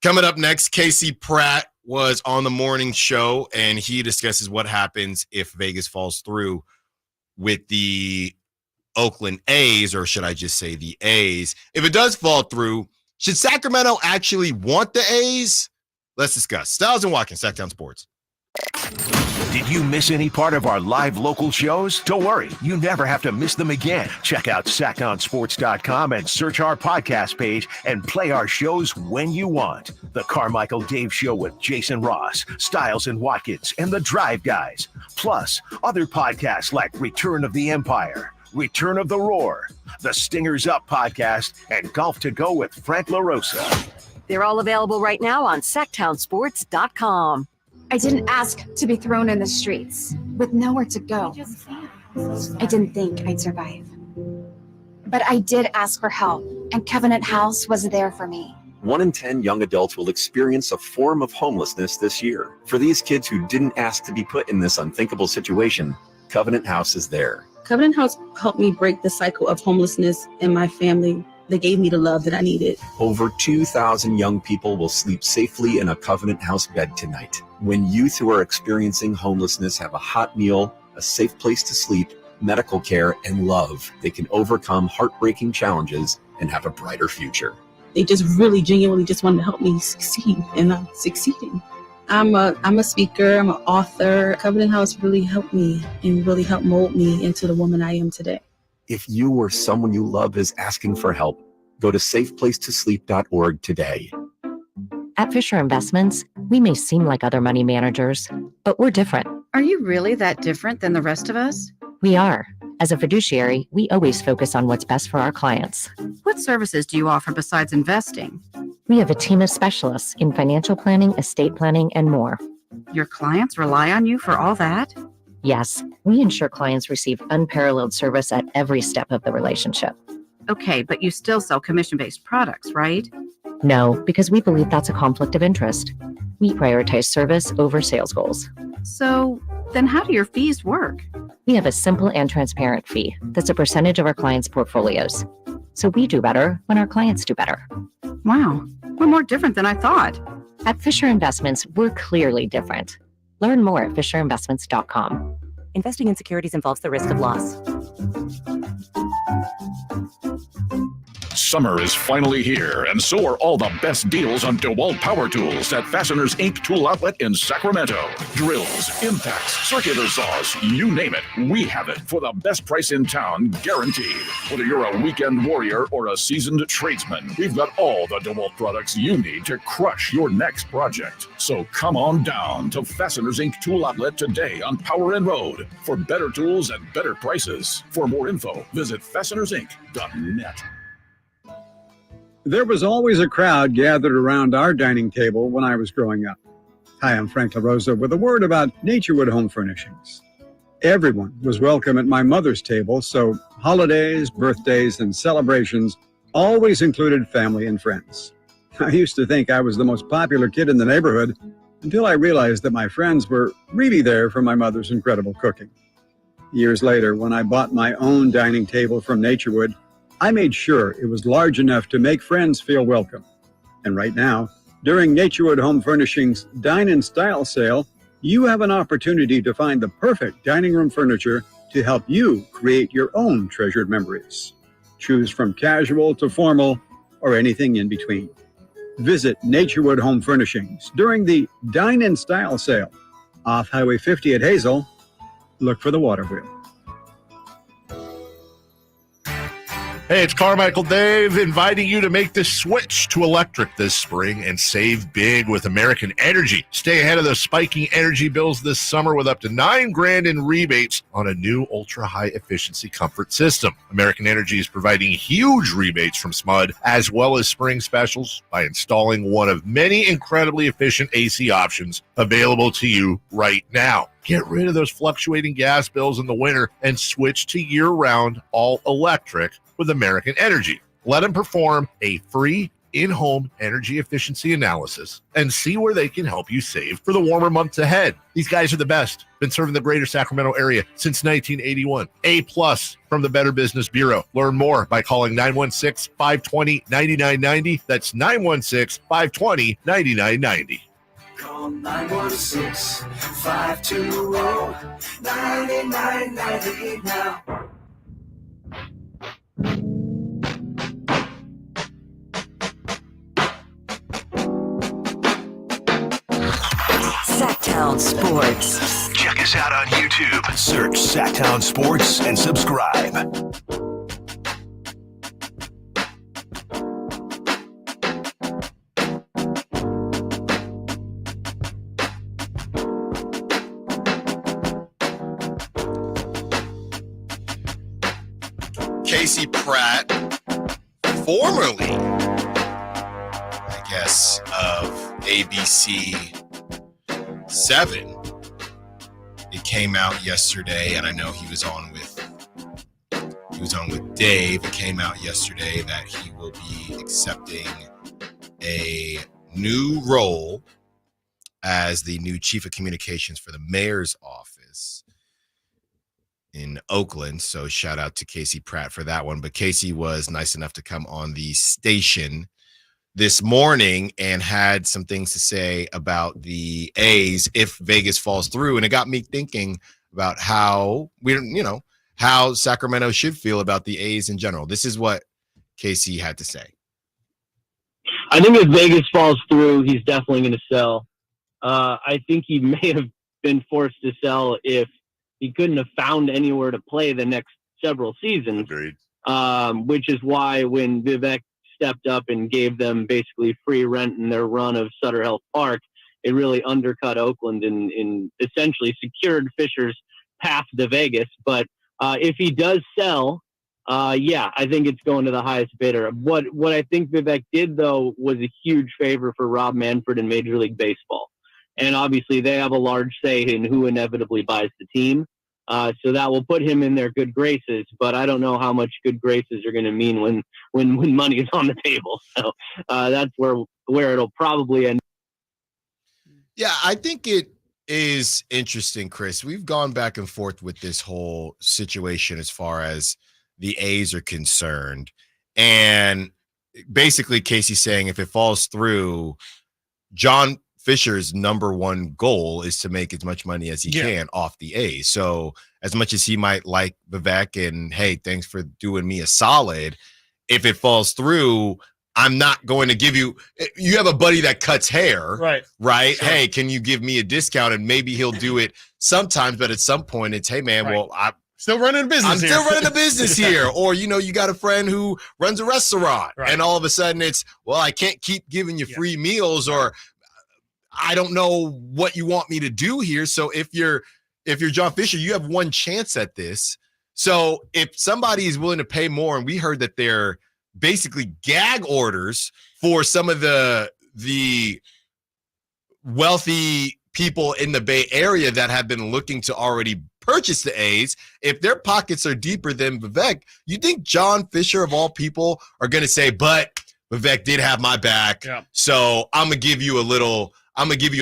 S3: Coming up next, Casey Pratt was on the morning show, and he discusses what happens if Vegas falls through with the Oakland A's, or should I just say the A's? If it does fall through, should Sacramento actually want the A's? Let's discuss. Stiles and Watkins, Sacktown Sports.
S1: Did you miss any part of our live local shows? Don't worry, you never have to miss them again. Check out SackDownSports.com and search our podcast page and play our shows when you want. The Carmichael Dave Show with Jason Ross, Stiles and Watkins, and The Drive Guys. Plus, other podcasts like Return of the Empire, Return of the Roar, The Stingers Up podcast, and Golf to Go with Frank LaRosa.
S2: They're all available right now on SackTownSports.com.
S5: I didn't ask to be thrown in the streets with nowhere to go. I didn't think I'd survive. But I did ask for help, and Covenant House was there for me.
S6: 1 in 10 young adults will experience a form of homelessness this year. For these kids who didn't ask to be put in this unthinkable situation, Covenant House is there.
S17: Covenant House helped me break the cycle of homelessness in my family. They gave me the love that I needed.
S6: Over 2,000 young people will sleep safely in a Covenant House bed tonight. When youth who are experiencing homelessness have a hot meal, a safe place to sleep, medical care, and love, they can overcome heartbreaking challenges and have a brighter future.
S17: They just really genuinely just wanted to help me succeed, and I'm succeeding. I'm a speaker, I'm an author. Covenant House really helped me and really helped mold me into the woman I am today.
S6: If you or someone you love is asking for help, go to safeplacetosleep.org today.
S22: At Fisher Investments, we may seem like other money managers, but we're different.
S25: Are you really that different than the rest of us?
S22: We are. As a fiduciary, we always focus on what's best for our clients.
S25: What services do you offer besides investing?
S22: We have a team of specialists in financial planning, estate planning, and more.
S25: Your clients rely on you for all that?
S22: Yes, we ensure clients receive unparalleled service at every step of the relationship.
S25: Okay, but you still sell commission-based products, right?
S22: No, because we believe that's a conflict of interest. We prioritize service over sales goals.
S25: So then how do your fees work?
S22: We have a simple and transparent fee that's a percentage of our clients' portfolios. So we do better when our clients do better.
S25: Wow, we're more different than I thought.
S22: At Fisher Investments, we're clearly different. Learn more at FisherInvestments.com. Investing in securities involves the risk of loss.
S20: Summer is finally here, and so are all the best deals on DeWalt power tools at Fasteners Inc. Tool Outlet in Sacramento. Drills, impacts, circular saws, you name it, we have it for the best price in town, guaranteed. Whether you're a weekend warrior or a seasoned tradesman, we've got all the DeWalt products you need to crush your next project. So come on down to Fasteners Inc. Tool Outlet today on Power and Road for better tools and better prices. For more info, visit fastenersinc.net.
S26: There was always a crowd gathered around our dining table when I was growing up. Hi, I'm Frank LaRosa with a word about Naturewood Home Furnishings. Everyone was welcome at my mother's table, so holidays, birthdays, and celebrations always included family and friends. I used to think I was the most popular kid in the neighborhood until I realized that my friends were really there for my mother's incredible cooking. Years later, when I bought my own dining table from Naturewood, I made sure it was large enough to make friends feel welcome. And right now, during Naturewood Home Furnishings Dine in Style sale, you have an opportunity to find the perfect dining room furniture to help you create your own treasured memories. Choose from casual to formal or anything in between. Visit Naturewood Home Furnishings during the Dine in Style sale off Highway 50 at Hazel. Look for the water wheel.
S27: Hey, it's Carmichael Dave inviting you to make the switch to electric this spring and save big with American Energy. Stay ahead of those spiking energy bills this summer with up to $9,000 in rebates on a new ultra-high efficiency comfort system. American Energy is providing huge rebates from SMUD as well as spring specials by installing one of many incredibly efficient AC options available to you right now. Get rid of those fluctuating gas bills in the winter and switch to year-round all-electric with American Energy. Let them perform a free in-home energy efficiency analysis and see where they can help you save for the warmer months ahead. These guys are the best. Been serving the greater Sacramento area since 1981. A+ from the Better Business Bureau. Learn more by calling 916-520-9990. That's 916-520-9990.
S28: Call 916-520-9990 now.
S2: Sacktown Sacktown Sports.
S1: Check us out on YouTube. Search Sacktown Sports and subscribe.
S3: Casey Pratt, formerly, I guess, of ABC 7. It came out yesterday, and I know he was on with Dave. It came out yesterday that he will be accepting a new role as the new chief of communications for the mayor's office in Oakland. So shout out to Casey Pratt for that one. But Casey was nice enough to come on the station this morning and had some things to say about the A's if Vegas falls through. And it got me thinking about how how Sacramento should feel about the A's in general. This is what Casey had to say.
S7: I think if Vegas falls through, he's definitely going to sell. I think he may have been forced to sell if he couldn't have found anywhere to play the next several seasons.
S27: Agreed.
S7: Which is why when Vivek stepped up and gave them basically free rent in their run of Sutter Health Park, it really undercut Oakland and essentially secured Fisher's path to Vegas. But if he does sell, I think it's going to the highest bidder. What I think Vivek did, though, was a huge favor for Rob Manfred in Major League Baseball. And obviously they have a large say in who inevitably buys the team. So that will put him in their good graces, but I don't know how much good graces are going to mean when money is on the table. So that's where it'll probably end.
S3: Yeah, I think it is interesting, Chris. We've gone back and forth with this whole situation as far as the A's are concerned. And basically Casey's saying if it falls through, John Fisher's number one goal is to make as much money as he can off the A's. So as much as he might like Vivek and, hey, thanks for doing me a solid, if it falls through, I'm not going to give you – you have a buddy that cuts hair, right? Sure. Hey, can you give me a discount? And maybe he'll do it sometimes, but at some point it's, hey, man, well, I'm
S4: still running a business
S3: I'm still running a business here. Or, you got a friend who runs a restaurant, and all of a sudden it's, well, I can't keep giving you free meals, or – I don't know what you want me to do here. So if you're John Fisher, you have one chance at this. So if somebody is willing to pay more, and we heard that they're basically gag orders for some of the wealthy people in the Bay Area that have been looking to already purchase the A's, if their pockets are deeper than Vivek, you think John Fisher of all people are going to say, but Vivek did have my back. So I'm going to give you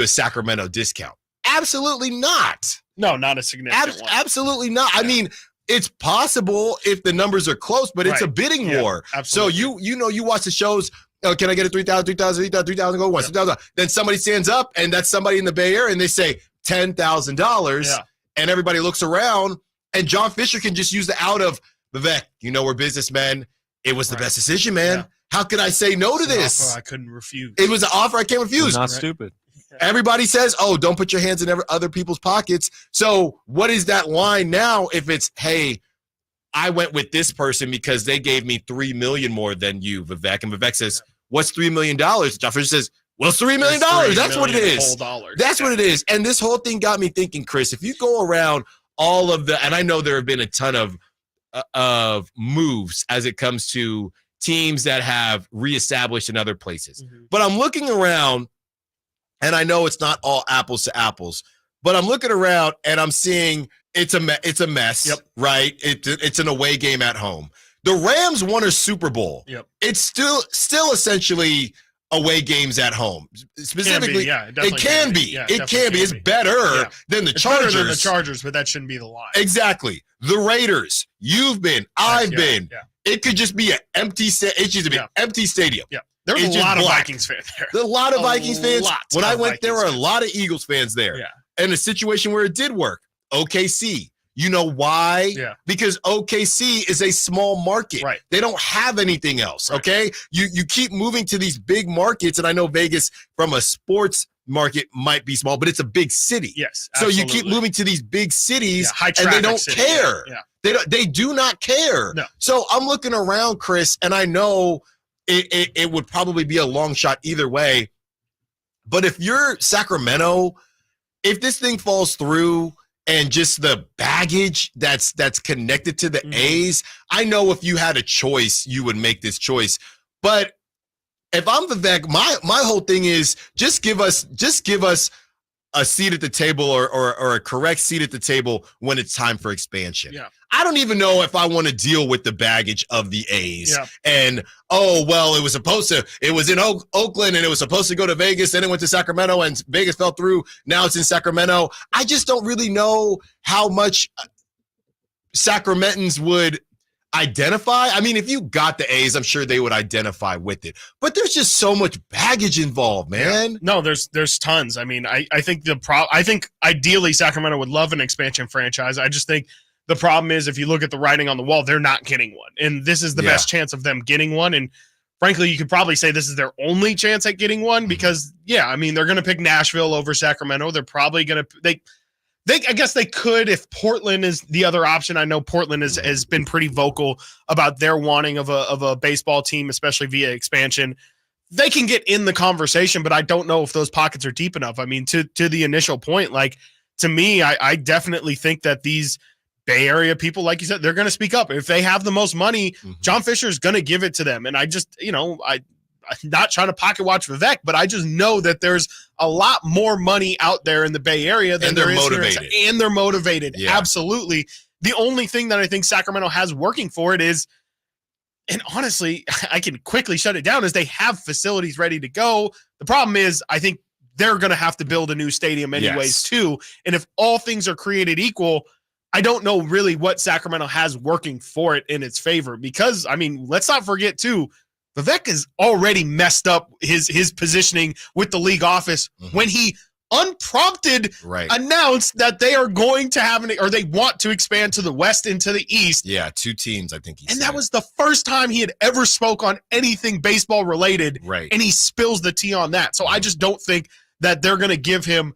S3: a Sacramento discount. Absolutely not.
S4: No, not a significant one.
S3: Absolutely not. I mean, it's possible if the numbers are close, but it's a bidding war.
S4: Absolutely.
S3: So you watch the shows. Oh, can I get a 3,000, 3,000, 3,000 go once, 3,000. Then somebody stands up, and that's somebody in the Bay Area, and they say $10,000, and everybody looks around, and John Fisher can just use the out of Vivek. We're businessmen. It was the best decision, man. Yeah. How could I say no to this?
S4: Offer I couldn't refuse.
S3: It was an offer I can't refuse.
S8: Not stupid.
S3: Everybody says, oh, don't put your hands in other people's pockets. So what is that line now if it's, hey, I went with this person because they gave me $3 million more than you, Vivek. And Vivek says, what's $3 million? John Fisher says, well, it's $3 million. That's what it is. That's what it is. And this whole thing got me thinking, Chris, if you go around all of and I know there have been a ton of moves as it comes to teams that have reestablished in other places. But I'm looking around, and I know it's not all apples to apples, but I'm looking around and I'm seeing it's a mess, right? It's an away game at home. The Rams won a Super Bowl. It's still essentially away games at home. Specifically, it can be. It can be. It's better than the Chargers.
S4: Better than the Chargers, but that shouldn't be the line.
S3: Exactly. The Raiders. You've been. I've been. It could just be an empty empty stadium.
S4: There was a lot of Vikings fans there.
S3: There's a lot of Vikings fans. When I went, there were a lot of Eagles fans there. And a situation where it did work. OKC. You know why? Because OKC is a small market. They don't have anything else. Okay. You keep moving to these big markets. And I know Vegas, from a sports market might be small, but it's a big city.
S4: Yes.
S3: So you
S4: absolutely.
S3: keep moving to these big cities,
S4: high
S3: and they
S4: traffic
S3: don't
S4: city,
S3: care.
S4: Yeah.
S3: They do not care.
S4: No.
S3: So I'm looking around, Chris, and I know it would probably be a long shot either way. But if you're Sacramento, if this thing falls through and just the baggage that's connected to the A's, I know if you had a choice, you would make this choice. But if I'm Vivek, my whole thing is just give us a seat at the table or a correct seat at the table when it's time for expansion.
S4: Yeah.
S3: I don't even know if I want to deal with the baggage of the A's.
S4: Yeah.
S3: And, it was in Oakland and it was supposed to go to Vegas, then it went to Sacramento and Vegas fell through. Now it's in Sacramento. I just don't really know how much Sacramentans would identify. I mean, if you got the A's, I'm sure they would identify with it. But there's just so much baggage involved, man.
S4: Yeah. No, there's tons. I mean, I think I think ideally Sacramento would love an expansion franchise. I just think the problem is if you look at the writing on the wall, they're not getting one. And this is the best chance of them getting one. And frankly, you could probably say this is their only chance at getting one because, I mean, they're going to pick Nashville over Sacramento. They're probably going to I guess they could if Portland is the other option. I know Portland has been pretty vocal about their wanting of a baseball team, especially via expansion. They can get in the conversation, but I don't know if those pockets are deep enough. I mean, to the initial point, like to me, I definitely think that these Bay Area people, like you said, they're going to speak up. If they have the most money, John Fisher is going to give it to them. And I just, I'm not trying to pocket watch Vivek, but I just know that there's a lot more money out there in the Bay Area than there is
S3: motivated.
S4: here. And they're motivated.
S3: Yeah.
S4: Absolutely. The only thing that I think Sacramento has working for it is, and honestly, I can quickly shut it down, is they have facilities ready to go. The problem is, I think they're going to have to build a new stadium anyways, too. And if all things are created equal, I don't know really what Sacramento has working for it in its favor because, I mean, let's not forget, too, Vivek has already messed up his positioning with the league office when he unprompted announced that they are going to have or they want to expand to the West and to the East.
S3: Yeah, 2 teams, I think he said.
S4: That was the first time he had ever spoke on anything baseball related.
S3: Right.
S4: And he spills the tea on that. So I just don't think that they're going to give him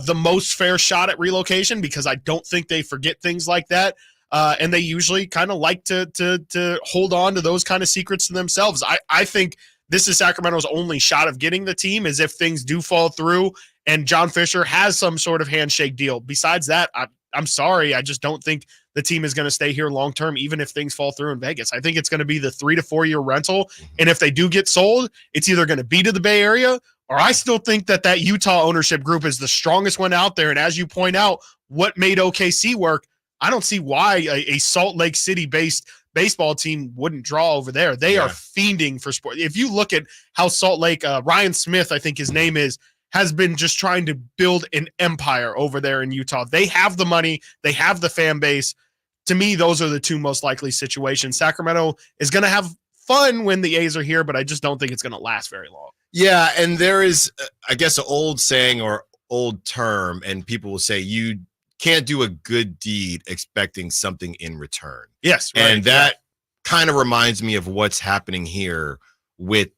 S4: the most fair shot at relocation because I don't think they forget things like that. And they usually kind of like to hold on to those kind of secrets to themselves. I think this is Sacramento's only shot of getting the team is if things do fall through and John Fisher has some sort of handshake deal. Besides that, I'm sorry. I just don't think the team is going to stay here long term, even if things fall through in Vegas. I think it's going to be the 3 to 4 year rental. And if they do get sold, it's either going to be to the Bay Area or I still think that Utah ownership group is the strongest one out there. And as you point out, what made OKC work, I don't see why a Salt Lake City-based baseball team wouldn't draw over there. They are fiending for sport. If you look at how Salt Lake, Ryan Smith, I think his name is, has been just trying to build an empire over there in Utah. They have the money. They have the fan base. To me, those are the 2 most likely situations. Sacramento is going to have fun when the A's are here, but I just don't think it's going to last very long.
S3: Yeah, and there is, I guess, an old saying or old term, and people will say you can't do a good deed expecting something in return.
S4: Yes. Right,
S3: and that kind of reminds me of what's happening here with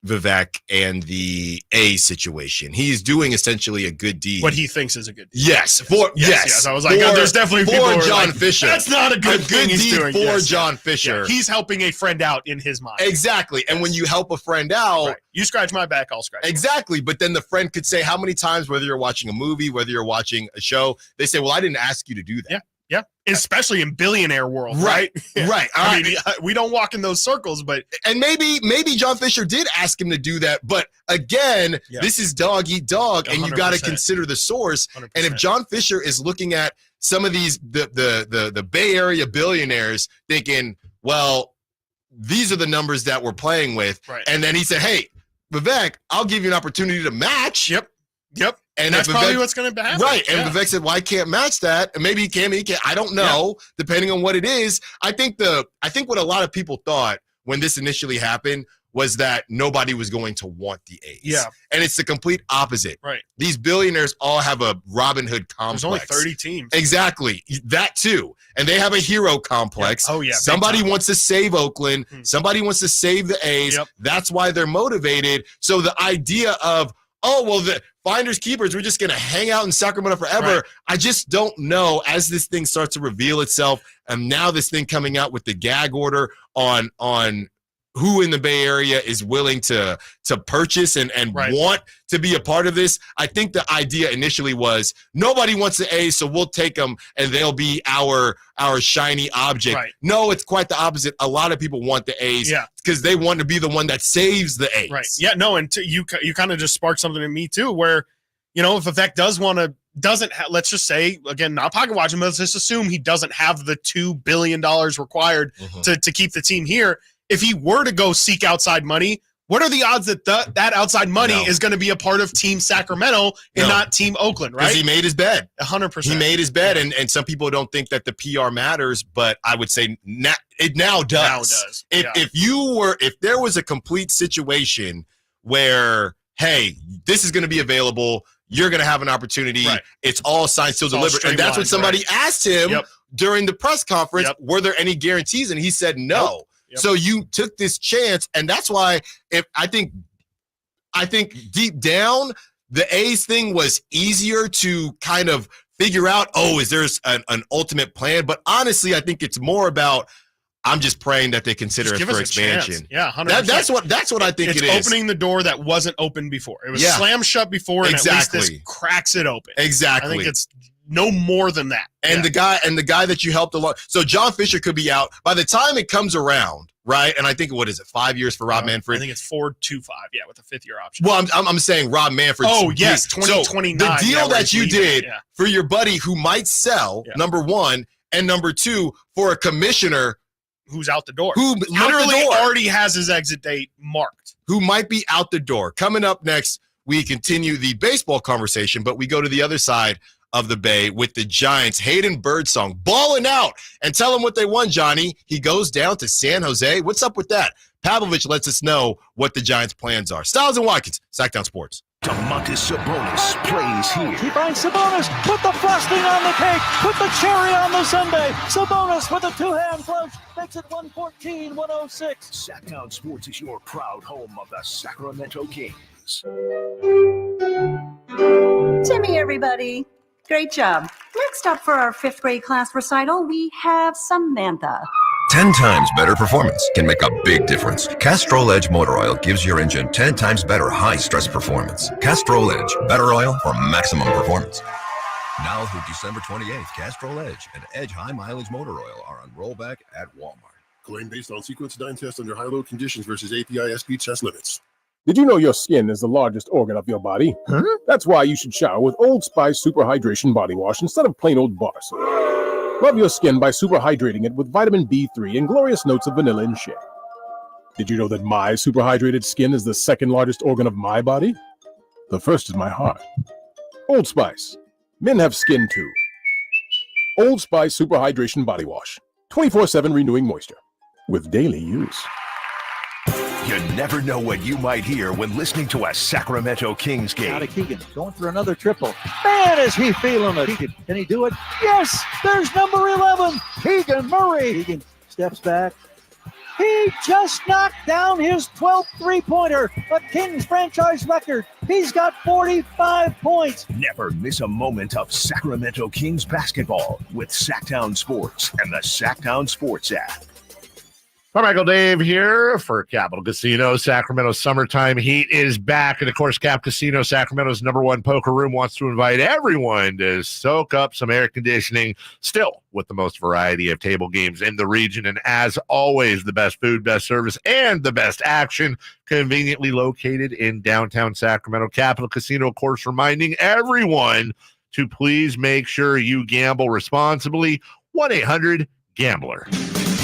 S3: Vivek and the A situation. He's doing essentially a good deed.
S4: What he thinks is a good deed.
S3: Yes.
S4: Yes. I was like, there's definitely people
S3: for
S4: who are
S3: John
S4: like,
S3: Fisher.
S4: That's not a good thing he's
S3: deed
S4: doing.
S3: for John Fisher.
S4: Yeah, he's helping a friend out in his mind.
S3: Exactly. And when you help a friend out,
S4: you scratch my back, I'll scratch.
S3: Exactly. But then the friend could say how many times, whether you're watching a movie, whether you're watching a show, they say, well, I didn't ask you to do that.
S4: Yeah. Yeah. Especially in billionaire world.
S3: Right. Right.
S4: I mean, we don't walk in those circles, but.
S3: And maybe John Fisher did ask him to do that. But again, this is dog eat dog, and you got to consider the source.
S4: 100%.
S3: And if John Fisher is looking at some of these, the Bay Area billionaires thinking, well, these are the numbers that we're playing with.
S4: Right.
S3: And then he said, hey, Vivek, I'll give you an opportunity to match.
S4: Yep.
S3: And
S4: that's
S3: Vivek,
S4: probably what's going to happen.
S3: Right. And Vivek said, well, I can't match that. And maybe he can, maybe he can't. I don't know, depending on what it is. I think what a lot of people thought when this initially happened was that nobody was going to want the A's.
S4: Yeah.
S3: And it's the complete opposite.
S4: Right.
S3: These billionaires all have a Robin Hood complex.
S4: There's only 30 teams.
S3: Exactly. That too. And they have a hero complex.
S4: Yeah. Oh, yeah.
S3: Somebody wants to save Oakland. Somebody wants to save the A's.
S4: Yep.
S3: That's why they're motivated. So the idea of, oh, well, the finders keepers, we're just going to hang out in Sacramento forever.
S4: Right.
S3: I just don't know, as this thing starts to reveal itself, and now this thing coming out with the gag order on who in the Bay Area is willing to purchase and want to be a part of this. I think the idea initially was nobody wants the A's, so we'll take them and they'll be our shiny object.
S4: Right.
S3: No, it's quite the opposite. A lot of people want the A's because they want to be the one that saves the A's.
S4: Right. Yeah, no, and you kind of just sparked something in me too, where, you know, if Vivek let's just say, again, not pocket watching, but let's just assume he doesn't have the $2 billion required to keep the team here. If he were to go seek outside money, what are the odds that that outside money is going to be a part of Team Sacramento and not Team Oakland, right?
S3: Because he made his bed.
S4: 100%.
S3: He made his bed, and some people don't think that the PR matters, but I would say it now does.
S4: Now does.
S3: If there was a complete situation where, hey, this is going to be available, you're going to have an opportunity, it's all signed, sealed, delivered, and that's what somebody asked him during the press conference. Were there any guarantees? And he said no. So you took this chance, and that's why I think deep down the A's thing was easier to kind of figure out, is there an ultimate plan? But honestly, I think it's more about I'm just praying that they consider us for expansion.
S4: Yeah, 100%.
S3: That's what I think it is.
S4: It's opening the door that wasn't open before. It was slammed shut before, and at least this cracks it open.
S3: Exactly.
S4: I think it's no more than that.
S3: And the guy that you helped along. So John Fisher could be out by the time it comes around, right? And I think, what is it, 5 years for Rob Manfred?
S4: I think it's 4.25, with a 5th-year option.
S3: Well, I'm saying Rob Manfred.
S4: Oh yes, 2029.
S3: So the deal that you did for your buddy who might sell, number one, and number two, for a commissioner
S4: who's out the door,
S3: who
S4: literally already has his exit date marked,
S3: who might be out the door. Coming up next, we continue the baseball conversation, but we go to the other side of the Bay with the Giants. Hayden Birdsong balling out, and tell him what they won, Johnny. He goes down to San Jose. What's up with that? Pavlovich lets us know what the Giants' plans are. Stiles and Watkins, Sacktown Sports.
S1: Domantas Sabonis plays here.
S8: He finds Sabonis, put the frosting on the cake, put the cherry on the sundae. Sabonis with a two-hand flush makes it 114-106.
S1: Sacktown Sports is your proud home of the Sacramento Kings.
S9: Timmy, everybody. Great job. Next up for our 5th grade class recital, we have Samantha.
S10: 10 times better performance can make a big difference. Castrol Edge Motor Oil gives your engine 10 times better high-stress performance. Castrol Edge, better oil for maximum performance. Now through December 28th, Castrol Edge and Edge High Mileage Motor Oil are on rollback at Walmart.
S11: Claim based on sequence design test under high-load conditions versus API SP test limits.
S12: Did you know your skin is the largest organ of your body? Huh? That's why you should shower with Old Spice Super Hydration Body Wash instead of plain old bar soap. Love your skin by super hydrating it with vitamin B3 and glorious notes of vanilla and shea. Did you know that my super hydrated skin is the second largest organ of my body? The first is my heart. Old Spice. Men have skin too. Old Spice Super Hydration Body Wash. 24/7 renewing moisture. With daily use.
S1: You never know what you might hear when listening to a Sacramento Kings game.
S8: Out of Keegan, going for another triple. Man, is he feeling it. Keegan, can he do it? Yes, there's number 11, Keegan Murray. Keegan steps back. He just knocked down his 12th three-pointer, a Kings franchise record. He's got 45 points.
S1: Never miss a moment of Sacramento Kings basketball with Sacktown Sports and the Sacktown Sports app.
S27: Michael Dave here for Capital Casino. Sacramento summertime heat is back. And, of course, Cap Casino, Sacramento's #1 poker room, wants to invite everyone to soak up some air conditioning, still with the most variety of table games in the region. And, as always, the best food, best service, and the best action, conveniently located in downtown Sacramento. Capital Casino, of course, reminding everyone to please make sure you gamble responsibly. 1-800-GAMBLER.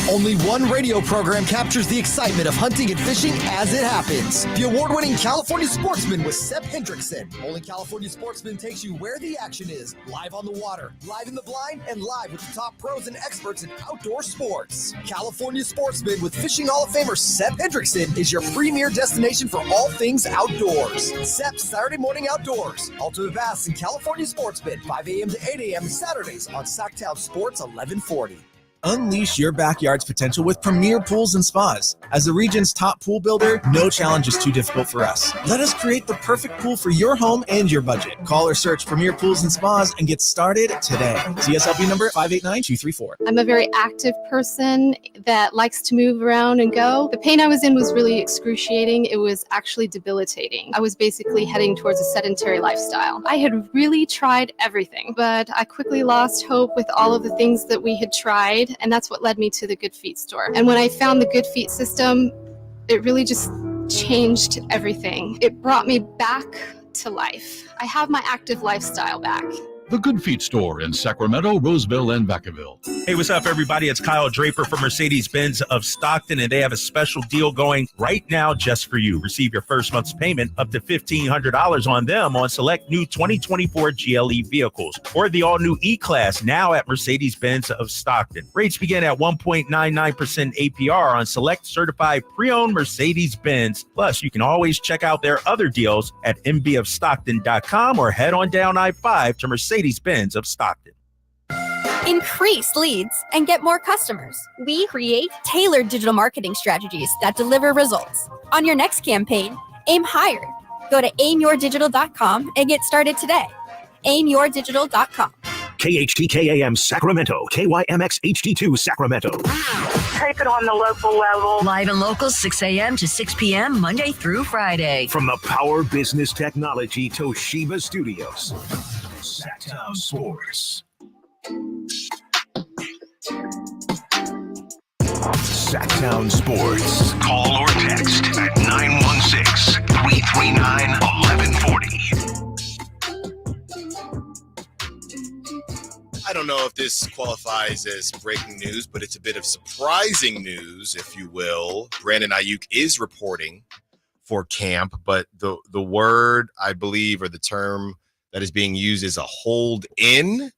S13: Only one radio program captures the excitement of hunting and fishing as it happens. The award-winning California Sportsman with Sep Hendrickson. Only California Sportsman takes you where the action is. Live on the water, live in the blind, and live with the top pros and experts in outdoor sports. California Sportsman with Fishing Hall of Famer Sep Hendrickson is your premier destination for all things outdoors. Sep's Saturday Morning Outdoors. Ultimate Bass and California Sportsman, 5 a.m. to 8 a.m. Saturdays on Sacktown Sports 1140.
S14: Unleash your backyard's potential with Premier Pools and Spas. As the region's top pool builder, no challenge is too difficult for us. Let us create the perfect pool for your home and your budget. Call or search Premier Pools and Spas and get started today. CSLB number 589234.
S15: I'm a very active person that likes to move around and go. The pain I was in was really excruciating. It was actually debilitating. I was basically heading towards a sedentary lifestyle. I had really tried everything, but I quickly lost hope with all of the things that we had tried. And that's what led me to the Good Feet store. And when I found the Good Feet system, it really just changed everything. It brought me back to life. I have my active lifestyle back.
S20: The Good Feet store in Sacramento, Roseville, and Vacaville.
S16: Hey, what's up, everybody? It's Kyle Draper from Mercedes-Benz of Stockton, and they have a special deal going right now just for you. Receive your first month's payment up to $1,500 on them on select new 2024 GLE vehicles or the all-new E-Class now at Mercedes-Benz of Stockton. Rates begin at 1.99% APR on select certified pre-owned Mercedes-Benz. Plus, you can always check out their other deals at mbofstockton.com or head on down I-5 to Mercedes-Benz of Stockton.
S18: Increase leads and get more customers. We create tailored digital marketing strategies that deliver results. On your next campaign, aim higher. Go to aimyourdigital.com and get started today. aimyourdigital.com.
S1: KHTKAM Sacramento, KYMX HD2 Sacramento.
S2: Take it on the local level. Live and local, 6 a.m. to 6 p.m. Monday through Friday.
S1: From the Power Business Technology Toshiba Studios. Sacktown Sports. Sacktown Sports. Call or text at 916-339-1140.
S3: I don't know if this qualifies as breaking news, but it's a bit of surprising news, if you will. Brandon Ayuk is reporting for camp, but the word, I believe, or the term that is being used is a hold in.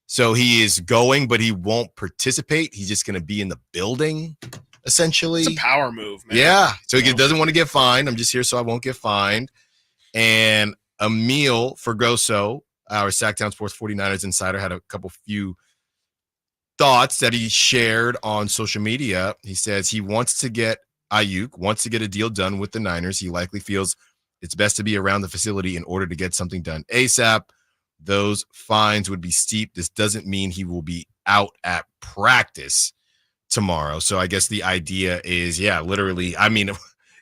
S3: So he is going, but he won't participate. He's just going to be in the building, essentially.
S4: It's a power move, man.
S3: Yeah. So he doesn't want to get fined. I'm just here so I won't get fined. And Emil Fergoso, our Sacktown Sports 49ers insider, had a few thoughts that he shared on social media. He says he wants to get Ayuk, wants to get a deal done with the Niners. He likely feels it's best to be around the facility in order to get something done ASAP. Those fines would be steep. This doesn't mean he will be out at practice tomorrow. So I guess the idea is, literally, I mean,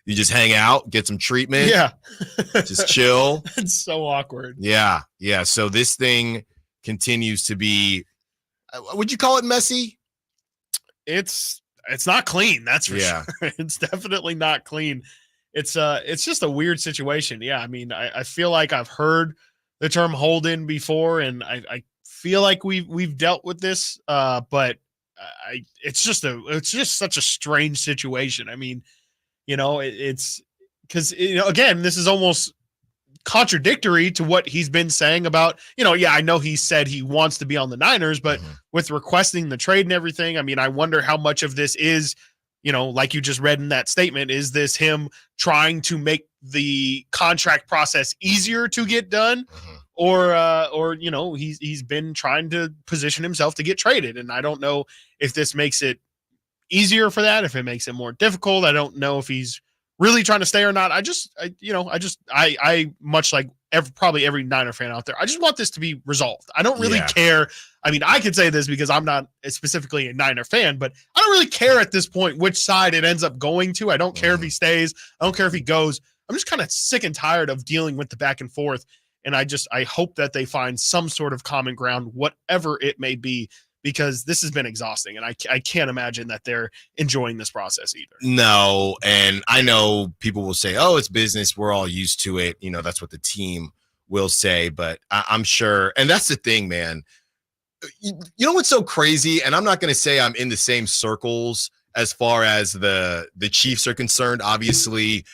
S3: you just hang out, get some treatment.
S4: Yeah.
S3: Just chill.
S4: It's so awkward.
S3: Yeah. Yeah. So this thing continues to be, would you call it messy?
S4: It's not clean. That's for sure. It's definitely not clean. It's just a weird situation. Yeah. I mean, I feel like I've heard the term hold in before, and I feel like we've dealt with this, but it's just such a strange situation. I mean, it's because, again, this is almost contradictory to what he's been saying about, I know he said he wants to be on the Niners, but with requesting the trade and everything, I mean, I wonder how much of this is, like you just read in that statement, is this him trying to make the contract process easier to get done, or he's been trying to position himself to get traded. And I don't know if this makes it easier for that, if it makes it more difficult. I don't know if he's really trying to stay or not. I much like probably every Niner fan out there, I just want this to be resolved. I don't really care. I mean, I could say this because I'm not specifically a Niner fan, but I don't really care at this point which side it ends up going to. I don't care if he stays. I don't care if he goes. I'm just kind of sick and tired of dealing with the back and forth. And I hope that they find some sort of common ground, whatever it may be, because this has been exhausting. And I can't imagine that they're enjoying this process either.
S3: No. And I know people will say, oh, it's business. We're all used to it. That's what the team will say. But I'm sure. And that's the thing, man. You know what's so crazy? And I'm not going to say I'm in the same circles as far as the Chiefs are concerned. Obviously,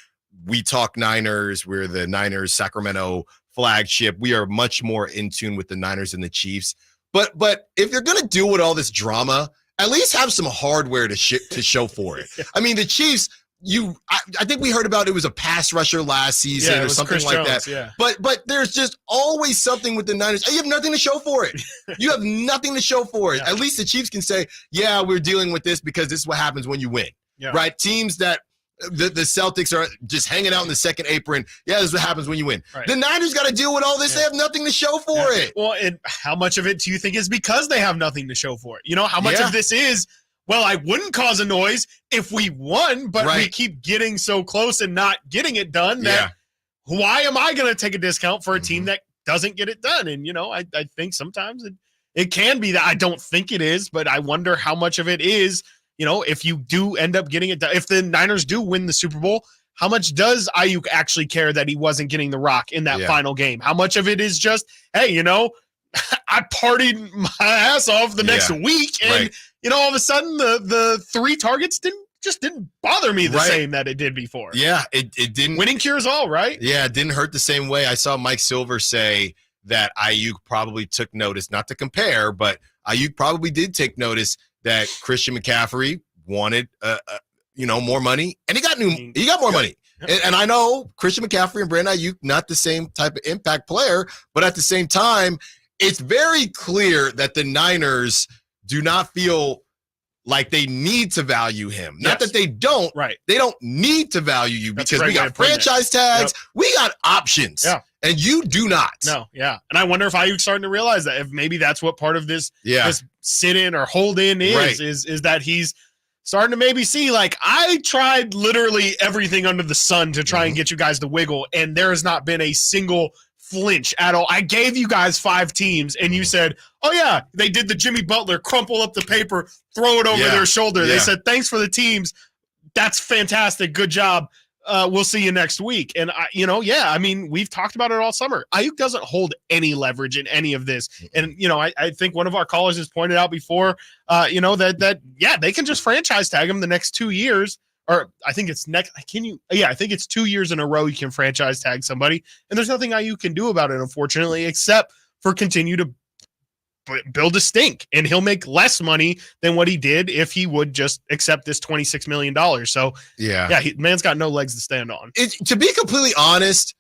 S3: we talk Niners. We're the Niners Sacramento flagship. We are much more in tune with the Niners and the Chiefs. But if you're going to do with all this drama, at least have some hardware to show for it. I mean, the Chiefs, I think we heard about it was a pass rusher last season or something
S4: Chris
S3: like
S4: Jones,
S3: that.
S4: yeah.
S3: But there's just always something with the Niners. You have nothing to show for it. You have nothing to show for it. At least the Chiefs can say, yeah, we're dealing with this because this is what happens when you win.
S4: Yeah.
S3: Right? Teams that the Celtics are just hanging out in the second apron. Yeah, this is what happens when you win.
S4: Right.
S3: The Niners got to deal with all this. They have nothing to show for it.
S4: Well, and how much of it do you think is because they have nothing to show for it? You know, how much of this is, well, I wouldn't cause a noise if we won, but we keep getting so close and not getting it done that why am I going to take a discount for a team that doesn't get it done? And, you know, I think sometimes it can be that. I don't think it is, but I wonder how much of it is, you know, if you do end up getting it done, if the Niners do win the Super Bowl, how much does Ayuk actually care that he wasn't getting the rock in that final game? How much of it is just, hey, you know, I partied my ass off the next week, and you know, all of a sudden the 3 targets didn't bother me the same that it did before.
S3: Yeah, it didn't.
S4: Winning cures all, right?
S3: Yeah, it didn't hurt the same way. I saw Mike Silver say that Ayuk probably took notice, not to compare, but Ayuk probably did take notice that Christian McCaffrey wanted more money, and he got more money. And I know Christian McCaffrey and Brandon Ayuk, not the same type of impact player, but at the same time, it's very clear that the Niners do not feel like they need to value him. Not that they don't.
S4: Right.
S3: They don't need to value you because we got franchise tags. We got options.
S4: Yeah.
S3: And you do not.
S4: No, yeah. And I wonder if Ayuk's starting to realize that, if maybe that's what part of this sit-in or hold-in is that he's starting to maybe see, like, I tried literally everything under the sun to try and get you guys to wiggle, and there has not been a single flinch at all. I gave you guys 5 teams, and you said, oh, yeah, they did the Jimmy Butler, crumple up the paper, throw it over their shoulder. They said, thanks for the teams. That's fantastic. Good job. We'll see you next week. And, I mean, we've talked about it all summer. Ayuk doesn't hold any leverage in any of this. And, I think one of our callers has pointed out before, that they can just franchise tag him the next 2 years. Or I think it's next. I think it's 2 years in a row you can franchise tag somebody. And there's nothing Ayuk can do about it, unfortunately, except for continue to build a stink, and he'll make less money than what he did if he would just accept this $26 million. So man's got no legs to stand on.
S3: To be completely honest,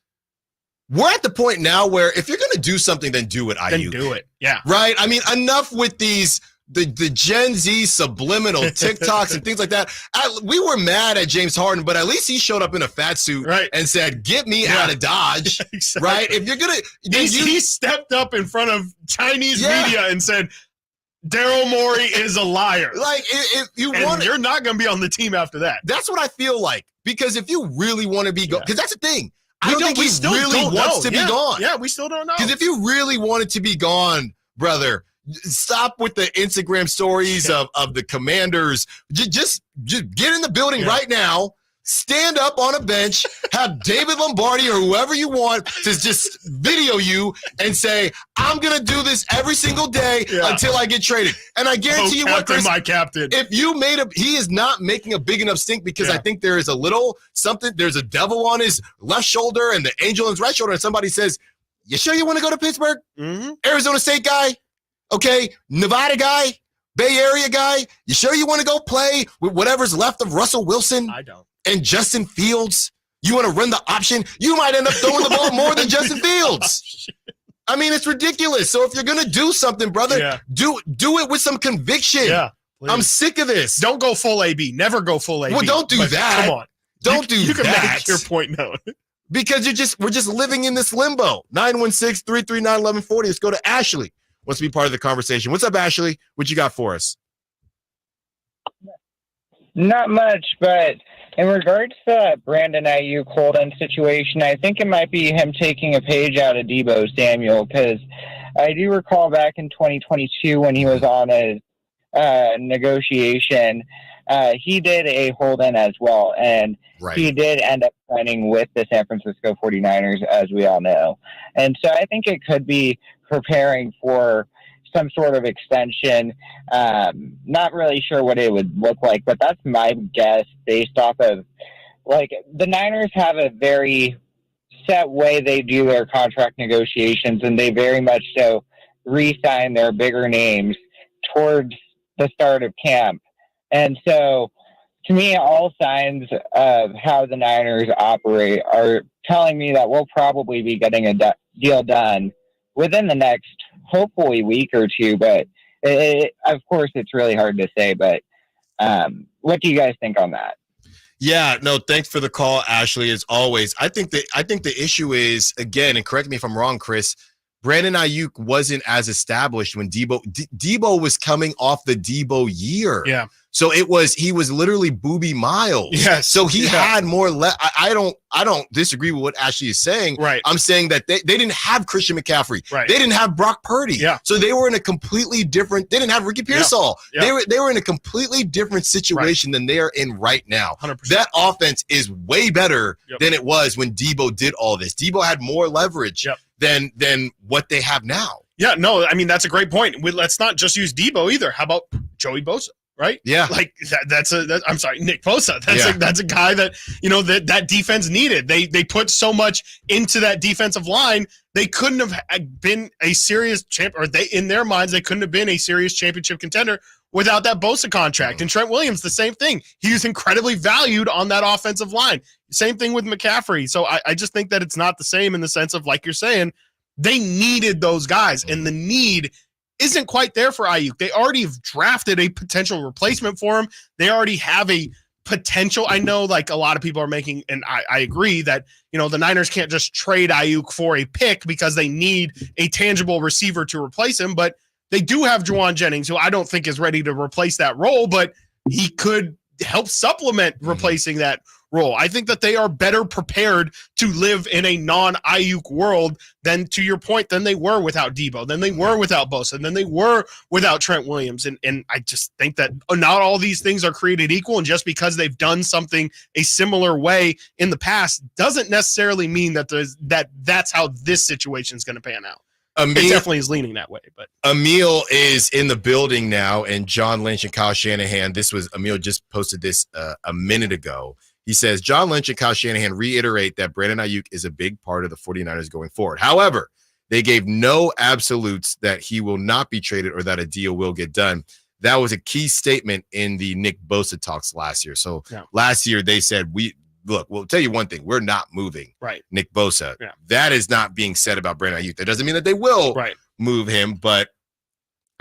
S3: we're at the point now where if you're going to do something, then do it, Ayuk.
S4: Then do it. Yeah.
S3: Right. I mean, enough with these, the Gen Z subliminal TikToks and things like that. We were mad at James Harden, but at least he showed up in a fat suit and said, get me out of Dodge.
S4: Exactly.
S3: Right. If you're going to,
S4: he stepped up in front of Chinese media and said, Daryl Morey is a liar.
S3: Like, if you want,
S4: you're not going to be on the team after that.
S3: That's what I feel like. Because if you really want to be gone, because that's the thing. I don't think he really wants to be gone.
S4: Yeah, we still don't know.
S3: Because if you really wanted to be gone, brother, stop with the Instagram stories of the Commanders. Just get in the building right now. Stand up on a bench, have David Lombardi or whoever you want to just video you and say, I'm going to do this every single day until I get traded. And I guarantee you what, Chris,
S4: my captain.
S3: If you he is not making a big enough stink because I think there is a little something, there's a devil on his left shoulder and the angel on his right shoulder. And somebody says, you sure you want to go to Pittsburgh? Arizona State guy? Okay. Nevada guy? Bay Area guy? You sure you want to go play with whatever's left of Russell Wilson?
S4: I don't.
S3: And Justin Fields, you want to run the option? You might end up throwing the ball more than Justin Fields. I mean, it's ridiculous. So if you're going to do something, brother, do it with some conviction.
S4: Yeah, please.
S3: I'm sick of this.
S4: Don't go full AB. Never go full AB.
S3: Well, don't do that.
S4: Come on.
S3: Don't do that.
S4: You can make your point known.
S3: Because we're just living in this limbo. 916-339-1140. Let's go to Ashley. Wants to be part of the conversation. What's up, Ashley? What you got for us?
S5: Not much, but in regards to that Brandon Ayuk hold-in situation, I think it might be him taking a page out of Deebo Samuel, because I do recall back in 2022 when he was on a negotiation, he did a hold-in as well, and he did end up signing with the San Francisco 49ers, as we all know. And so I think it could be preparing for some sort of extension. Not really sure what it would look like, but that's my guess based off of, like, the Niners have a very set way they do their contract negotiations, and they very much so re-sign their bigger names towards the start of camp. And so to me, all signs of how the Niners operate are telling me that we'll probably be getting a deal done within the next, hopefully, week or two. But of course, it's really hard to say. But what do you guys think on that?
S3: Yeah, no, thanks for the call, Ashley, as always. I think the issue is, again, and correct me if I'm wrong, Chris, Brandon Ayuk wasn't as established when Debo was coming off the Debo year.
S4: Yeah.
S3: So he was literally Booby Miles.
S4: Yes.
S3: So he had more. I don't disagree with what Ashley is saying.
S4: Right.
S3: I'm saying that they didn't have Christian McCaffrey.
S4: Right.
S3: They didn't have Brock Purdy.
S4: Yeah.
S3: So they were in a completely different. They didn't have Ricky Pearsall.
S4: Yeah.
S3: They were in a completely different situation than they are in right now.
S4: 100%.
S3: That offense is way better than it was when Debo did all this. Debo had more leverage than what they have now.
S4: Yeah. No, I mean, that's a great point. Let's not just use Debo either. How about Joey Bosa? Right?
S3: Yeah.
S4: Like I'm sorry, Nick Bosa. That's a guy that, that defense needed. They put so much into that defensive line. They couldn't have been a serious champ, or in their minds, they couldn't have been a serious championship contender without that Bosa contract. And Trent Williams, the same thing. He was incredibly valued on that offensive line. Same thing with McCaffrey. So I just think that it's not the same in the sense of, like you're saying, they needed those guys, and the need isn't quite there for Ayuk. They already have drafted a potential replacement for him. They already have a potential. I know, like, a lot of people are making, and I agree that, the Niners can't just trade Ayuk for a pick because they need a tangible receiver to replace him, but they do have Juwan Jennings, who I don't think is ready to replace that role, but he could help supplement replacing that role. I think that they are better prepared to live in a non-Ayuk world than, to your point, than they were without Debo, than they were without Bosa, than they were without Trent Williams. And I just think that not all these things are created equal, and just because they've done something a similar way in the past doesn't necessarily mean that that's how this situation is going to pan out. It definitely is leaning that way. But
S3: Emil is in the building now, and John Lynch and Kyle Shanahan. Emil just posted this a minute ago. He says, John Lynch and Kyle Shanahan reiterate that Brandon Ayuk is a big part of the 49ers going forward. However, they gave no absolutes that he will not be traded or that a deal will get done. That was a key statement in the Nick Bosa talks last year. So last year they said, we'll tell you one thing. We're not moving Nick Bosa. Yeah. That is not being said about Brandon Ayuk. That doesn't mean that they will move him, but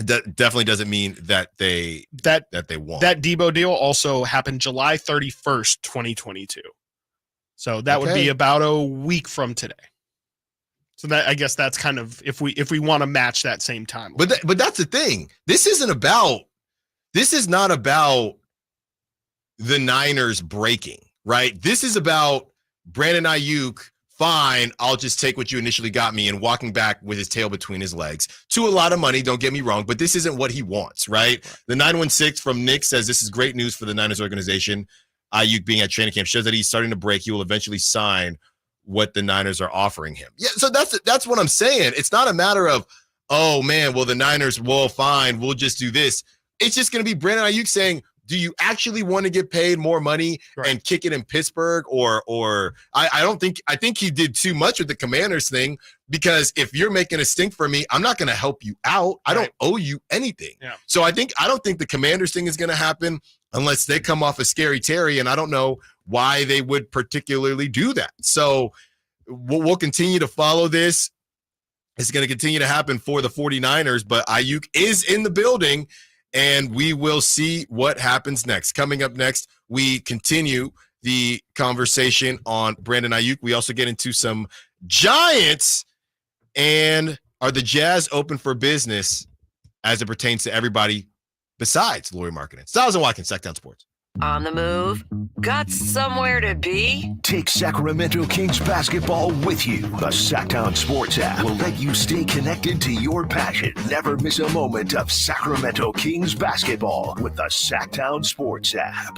S3: that definitely doesn't mean that they won't.
S4: That Debo deal also happened July 31st, 2022. So that would be about a week from today. So that, I guess that's kind of, if we want to match that same time.
S3: But that's the thing. This is not about the Niners breaking, right? This is about Brandon Ayuk. Fine, I'll just take what you initially got me, and walking back with his tail between his legs to a lot of money. Don't get me wrong, but this isn't what he wants, right? The 916 from Nick says this is great news for the Niners organization. Ayuk being at training camp shows that he's starting to break. He will eventually sign what the Niners are offering him. Yeah, so that's what I'm saying. It's not a matter of, oh man, well the Niners, well fine, we'll just do this. It's just going to be Brandon Ayuk saying, do you actually want to get paid more money and kick it in Pittsburgh? Or I think he did too much with the Commanders thing, because if you're making a stink for me, I'm not going to help you out. I don't owe you anything. Yeah. So I don't think the Commanders thing is going to happen unless they come off a Scary Terry, and I don't know why they would particularly do that. So we'll continue to follow this. It's going to continue to happen for the 49ers, but Ayuk is in the building, and we will see what happens next. Coming up next, we continue the conversation on Brandon Ayuk. We also get into some Giants, and are the Jazz open for business as it pertains to everybody besides Lori Marketing? Stiles and Watkins, Sacktown Sports.
S2: On the move? Got somewhere to be?
S1: Take Sacramento Kings basketball with you. The Sacktown Sports app will let you stay connected to your passion. Never miss a moment of Sacramento Kings basketball with the Sacktown Sports app.